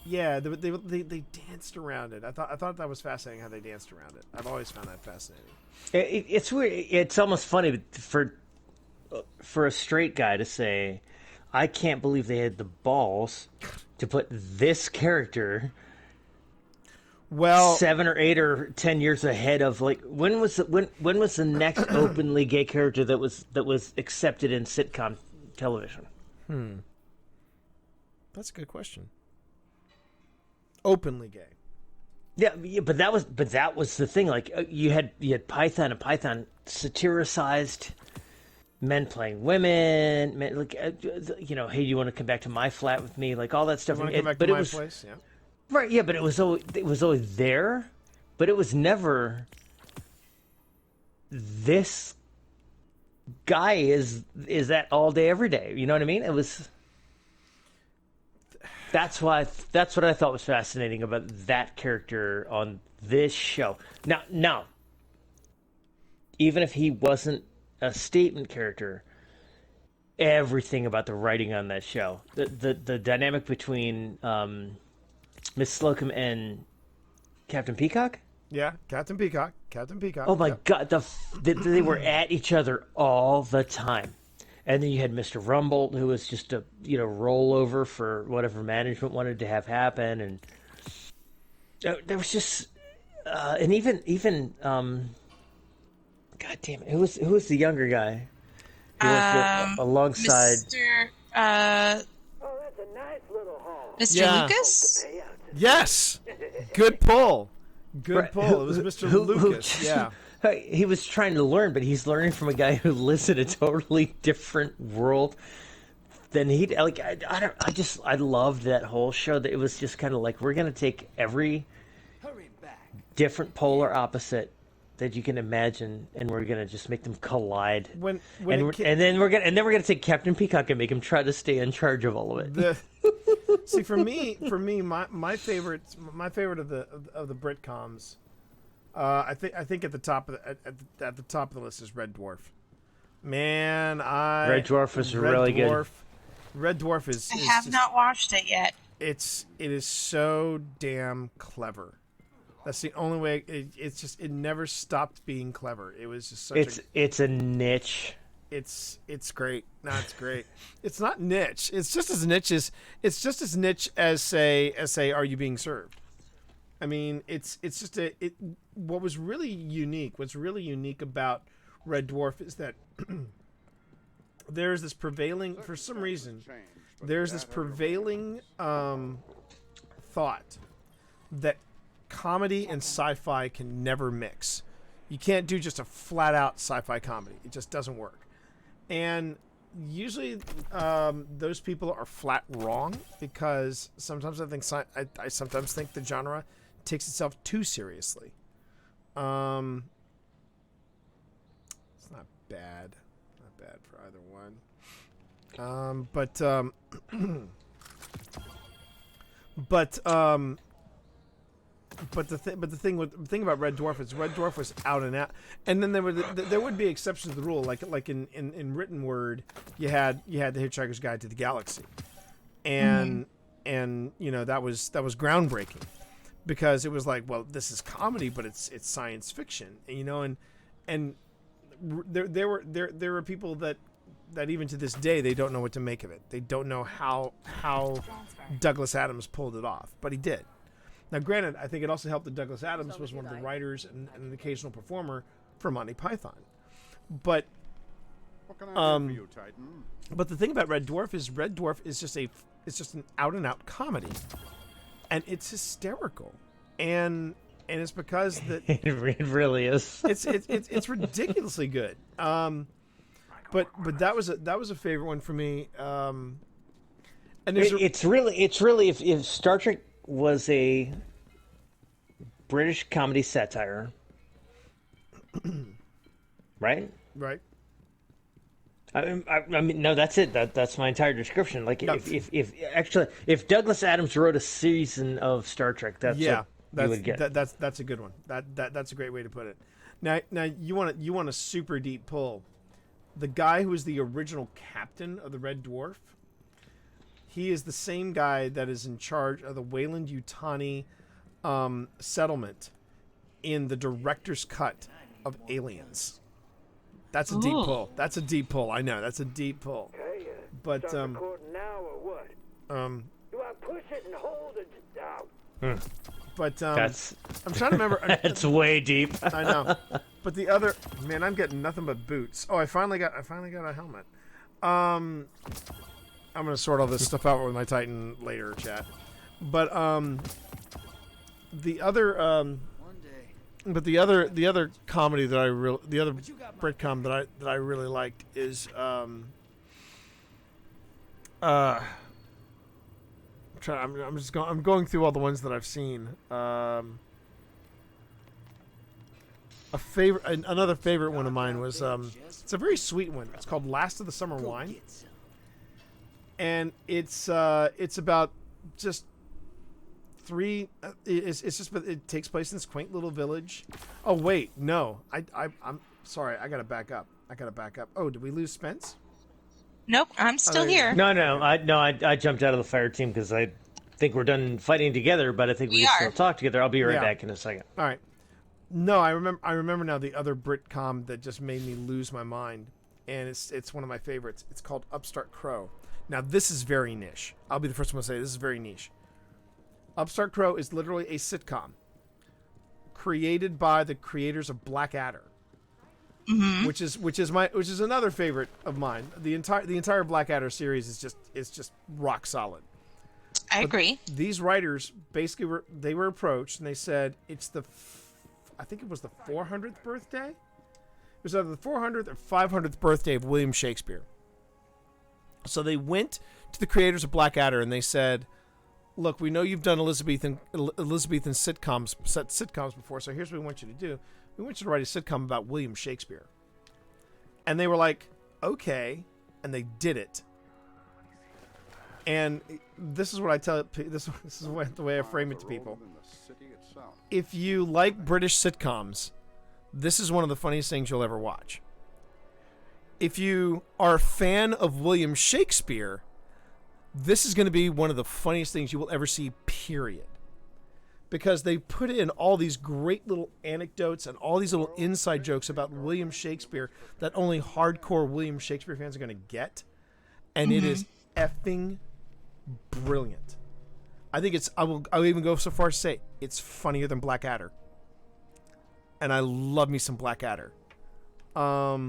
[SPEAKER 2] yeah, they danced around it. I thought that was fascinating how they danced around it. I've always found that fascinating.
[SPEAKER 13] It's weird. It's almost funny for a straight guy to say, I can't believe they had the balls to put this character 7 or 8 or 10 years ahead of, like, when was the next openly gay character that was accepted in sitcom television?
[SPEAKER 2] That's a good question. Openly gay.
[SPEAKER 13] Yeah, but that was the thing. Like you had Python, and Python satiricized men playing women, men, like hey, you want to come back to my flat with me, like all that stuff.
[SPEAKER 2] You want to come back to my place? Yeah.
[SPEAKER 13] Right, yeah, but it was always there, but it was never this guy is that all day every day. You know what I mean? It was. That's what I thought was fascinating about that character on this show. Now, even if he wasn't a statement character, everything about the writing on that show, the dynamic between Miss Slocum and Captain Peacock.
[SPEAKER 2] Yeah, Captain Peacock.
[SPEAKER 13] Oh my God, they were at each other all the time. And then you had Mr. Rumbold, who was just a rollover for whatever management wanted to have happen, and there was just and even God damn it, who was the younger guy? Who worked alongside
[SPEAKER 3] Mr. Lucas.
[SPEAKER 2] Yes, good pull. Good pull. It was Mr. Lucas. Yeah.
[SPEAKER 13] He was trying to learn, but he's learning from a guy who lives in a totally different world than he. Like I loved that whole show. That it was just kind of like we're gonna take every different polar opposite that you can imagine, and we're gonna just make them collide. And then we're gonna take Captain Peacock and make him try to stay in charge of all of it.
[SPEAKER 2] See, for me, my favorite of the Britcoms. I think at the top of the list is Red Dwarf. Man,
[SPEAKER 13] Red Dwarf was really good.
[SPEAKER 2] Red Dwarf is.
[SPEAKER 3] I have not watched it yet.
[SPEAKER 2] It is so damn clever. That's the only way. It never stopped being clever. It was just such.
[SPEAKER 13] It's a niche.
[SPEAKER 2] It's great. No, it's great. It's not niche. It's just as niche as say Are You Being Served? I mean, it's just what was really unique. What's really unique about Red Dwarf is that there's this prevailing, for some reason, thought that comedy and sci-fi can never mix. You can't do just a flat-out sci-fi comedy. It just doesn't work. And usually those people are flat wrong, because sometimes I sometimes think the genre takes itself too seriously. It's not bad for either one. But the thing about Red Dwarf is Red Dwarf was out and out, and then there would be exceptions to the rule, like in written word, you had the Hitchhiker's Guide to the Galaxy, and that was groundbreaking. Because it was like, well, this is comedy, but it's science fiction, and there were people that even to this day they don't know what to make of it. They don't know how Douglas Adams pulled it off, but he did. Now, granted, I think it also helped that Douglas Adams was one of the writers and an occasional performer for Monty Python. But
[SPEAKER 9] what can I do for you, Titan?
[SPEAKER 2] But the thing about Red Dwarf is just an out and out comedy. And it's hysterical, and it's because that
[SPEAKER 13] it really is.
[SPEAKER 2] It's ridiculously good. But that was a favorite one for me. And
[SPEAKER 13] it's really if Star Trek was a British comedy satire, right?
[SPEAKER 2] Right.
[SPEAKER 13] I mean, no, that's it. That's my entire description. Like, no. if Douglas Adams wrote a season of Star Trek, that's what you would get.
[SPEAKER 2] That's a good one. That's a great way to put it. Now you want a super deep pull. The guy who was the original captain of the Red Dwarf, he is the same guy that is in charge of the Weyland-Yutani settlement in the director's cut of Aliens. That's a deep pull. That's a deep pull. I know. That's a deep pull.
[SPEAKER 14] Okay,
[SPEAKER 2] but
[SPEAKER 14] start recording now or what? Do I push it and hold it down?
[SPEAKER 2] But I'm trying to remember.
[SPEAKER 13] That's way deep.
[SPEAKER 2] I know. But the other man, I'm getting nothing but boots. Oh, I finally got a helmet. I'm gonna sort all this stuff out with my Titan later, chat. But the other but the other comedy that the other Britcom that I really liked is I'm going through all the ones that I've seen. Another favorite one of mine was it's a very sweet one. It's called Last of the Summer Wine, and it's about just three. It takes place in this quaint little village. Oh wait, no, I'm sorry. I gotta back up. Oh, did we lose Spence?
[SPEAKER 3] Nope, I'm still here.
[SPEAKER 13] No, I jumped out of the fire team because I think we're done fighting together, but I think we can still talk together. I'll be right back in a second.
[SPEAKER 2] All right. No, I remember now the other Britcom that just made me lose my mind, and it's one of my favorites. It's called Upstart Crow. Now this is very niche. I'll be the first one to say this is very niche. Upstart Crow is literally a sitcom created by the creators of Blackadder, which is another favorite of mine. The entire Blackadder series is just rock solid.
[SPEAKER 3] I agree.
[SPEAKER 2] These writers basically were approached and they said it's I think it was the 400th birthday. It was either the 400th or 500th birthday of William Shakespeare. So they went to the creators of Blackadder and they said, "Look, we know you've done Elizabethan sitcoms before, so here's what we want you to do. We want you to write a sitcom about William Shakespeare." And they were like, "Okay," and they did it. And this is what I tell this is the way I frame it to people. If you like British sitcoms, this is one of the funniest things you'll ever watch. If you are a fan of William Shakespeare, this is going to be one of the funniest things you will ever see, period. Because they put in all these great little anecdotes and all these little inside jokes about William Shakespeare that only hardcore William Shakespeare fans are going to get. And it is effing brilliant. I think I'll even go so far as to say it's funnier than Blackadder. And I love me some Blackadder. But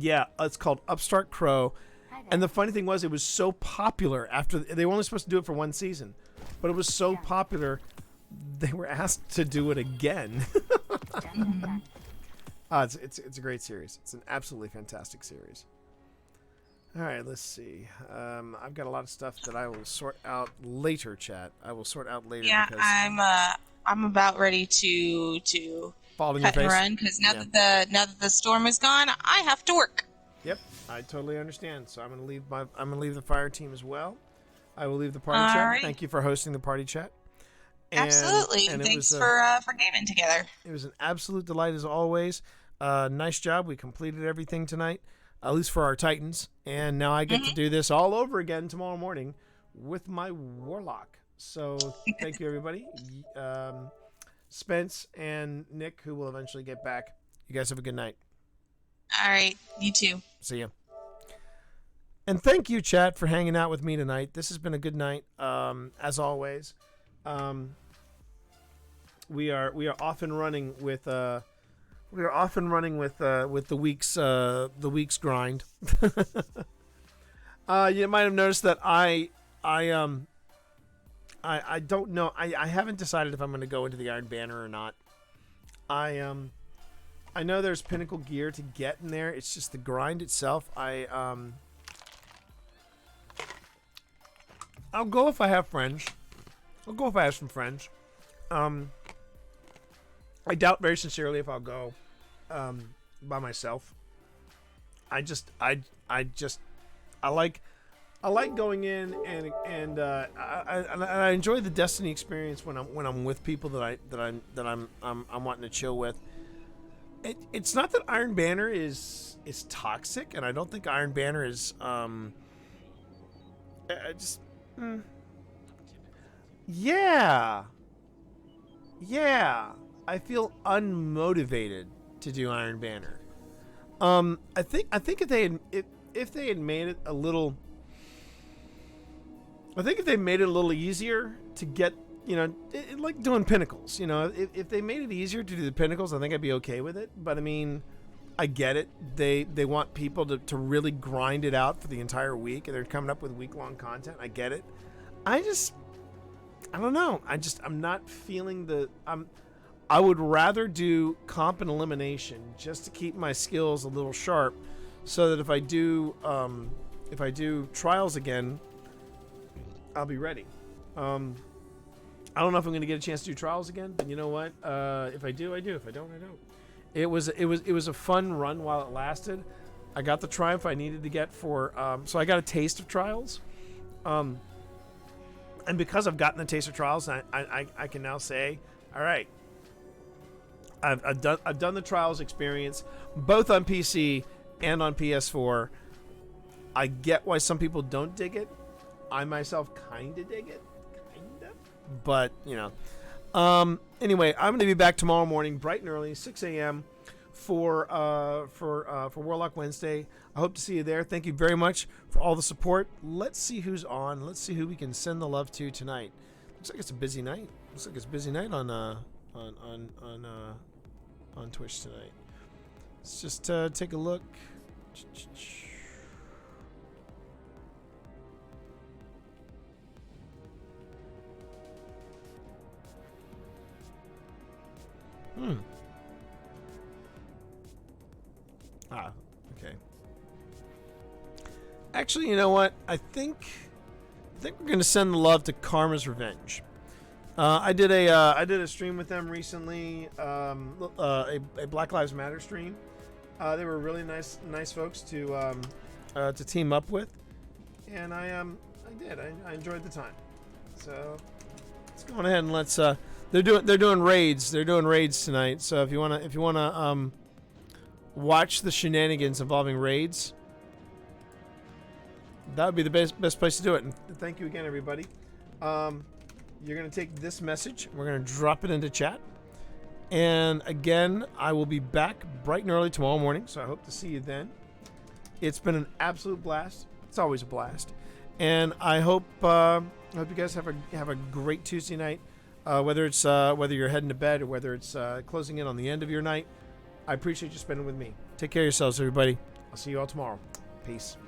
[SPEAKER 2] yeah, it's called Upstart Crow. And the funny thing was, it was so popular after they were only supposed to do it for one season, but it was so popular they were asked to do it again. It's a great series. It's an absolutely fantastic series. All right, let's see. I've got a lot of stuff that I will sort out later, chat. I will sort out later.
[SPEAKER 3] Yeah,
[SPEAKER 2] because
[SPEAKER 3] I'm about ready to
[SPEAKER 2] fall in
[SPEAKER 3] cut
[SPEAKER 2] your
[SPEAKER 3] and
[SPEAKER 2] face.
[SPEAKER 3] run because now that the storm is gone, I have to work.
[SPEAKER 2] Yep, I totally understand. So I'm gonna leave the fire team as well. I will leave the party chat.
[SPEAKER 3] Right.
[SPEAKER 2] Thank you for hosting the party chat.
[SPEAKER 3] Absolutely.
[SPEAKER 2] And
[SPEAKER 3] Thanks for gaming together.
[SPEAKER 2] It was an absolute delight as always. Nice job. We completed everything tonight, at least for our Titans. And now I get to do this all over again tomorrow morning with my Warlock. So thank you, everybody. Spence and Nick, who will eventually get back. You guys have a good night.
[SPEAKER 3] All right. You too.
[SPEAKER 2] See ya. And thank you, chat, for hanging out with me tonight. This has been a good night, as always. We are off and running with the week's grind. You might have noticed that I don't know. I haven't decided if I'm going to go into the Iron Banner or not. I know there's pinnacle gear to get in there. It's just the grind itself. I'll go if I have friends. I'll go if I have some friends. I doubt very sincerely if I'll go by myself. I like going in and I enjoy the Destiny experience when I'm with people that I'm wanting to chill with. It's not that Iron Banner is toxic, and I don't think Iron Banner is yeah. I feel unmotivated to do Iron Banner. I think if they had made it a little, I think if they made it a little easier to get, like doing Pinnacles, if they made it easier to do the Pinnacles, I think I'd be okay with it. But I mean, I get it. They want people to really grind it out for the entire week, and they're coming up with week-long content. I get it. I don't know. I'm not feeling I would rather do comp and elimination just to keep my skills a little sharp, so that if I do trials again, I'll be ready. I don't know if I'm going to get a chance to do trials again, but you know what? If I do, I do. If I don't, I don't. It was a fun run while it lasted. I got the triumph I needed to get for so I got a taste of trials. And because I've gotten the taste of trials, I can now say, all right, I've done the trials experience both on PC and on PS4. I get why some people don't dig it. I myself kind of dig it, but you know. Anyway, I'm going to be back tomorrow morning, bright and early, 6 a.m. for Warlock Wednesday. I hope to see you there. Thank you very much for all the support. Let's see who's on. Let's see who we can send the love to tonight. Looks like it's a busy night. Looks like it's a busy night on Twitch tonight. Let's just take a look. Okay. Actually, you know what? I think we're gonna send the love to Karma's Revenge. I did a stream with them recently, a Black Lives Matter stream. They were really nice folks to team up with, and I enjoyed the time. So let's go on ahead and let's. They're doing raids. They're doing raids tonight. So if you wanna watch the shenanigans involving raids, that would be the best place to do it. And thank you again, everybody. You're going to take this message. We're going to drop it into chat. And again, I will be back bright and early tomorrow morning. So I hope to see you then. It's been an absolute blast. It's always a blast. And I hope you guys have a great Tuesday night. Whether you're heading to bed or whether it's closing in on the end of your night. I appreciate you spending with me. Take care of yourselves, everybody. I'll see you all tomorrow. Peace.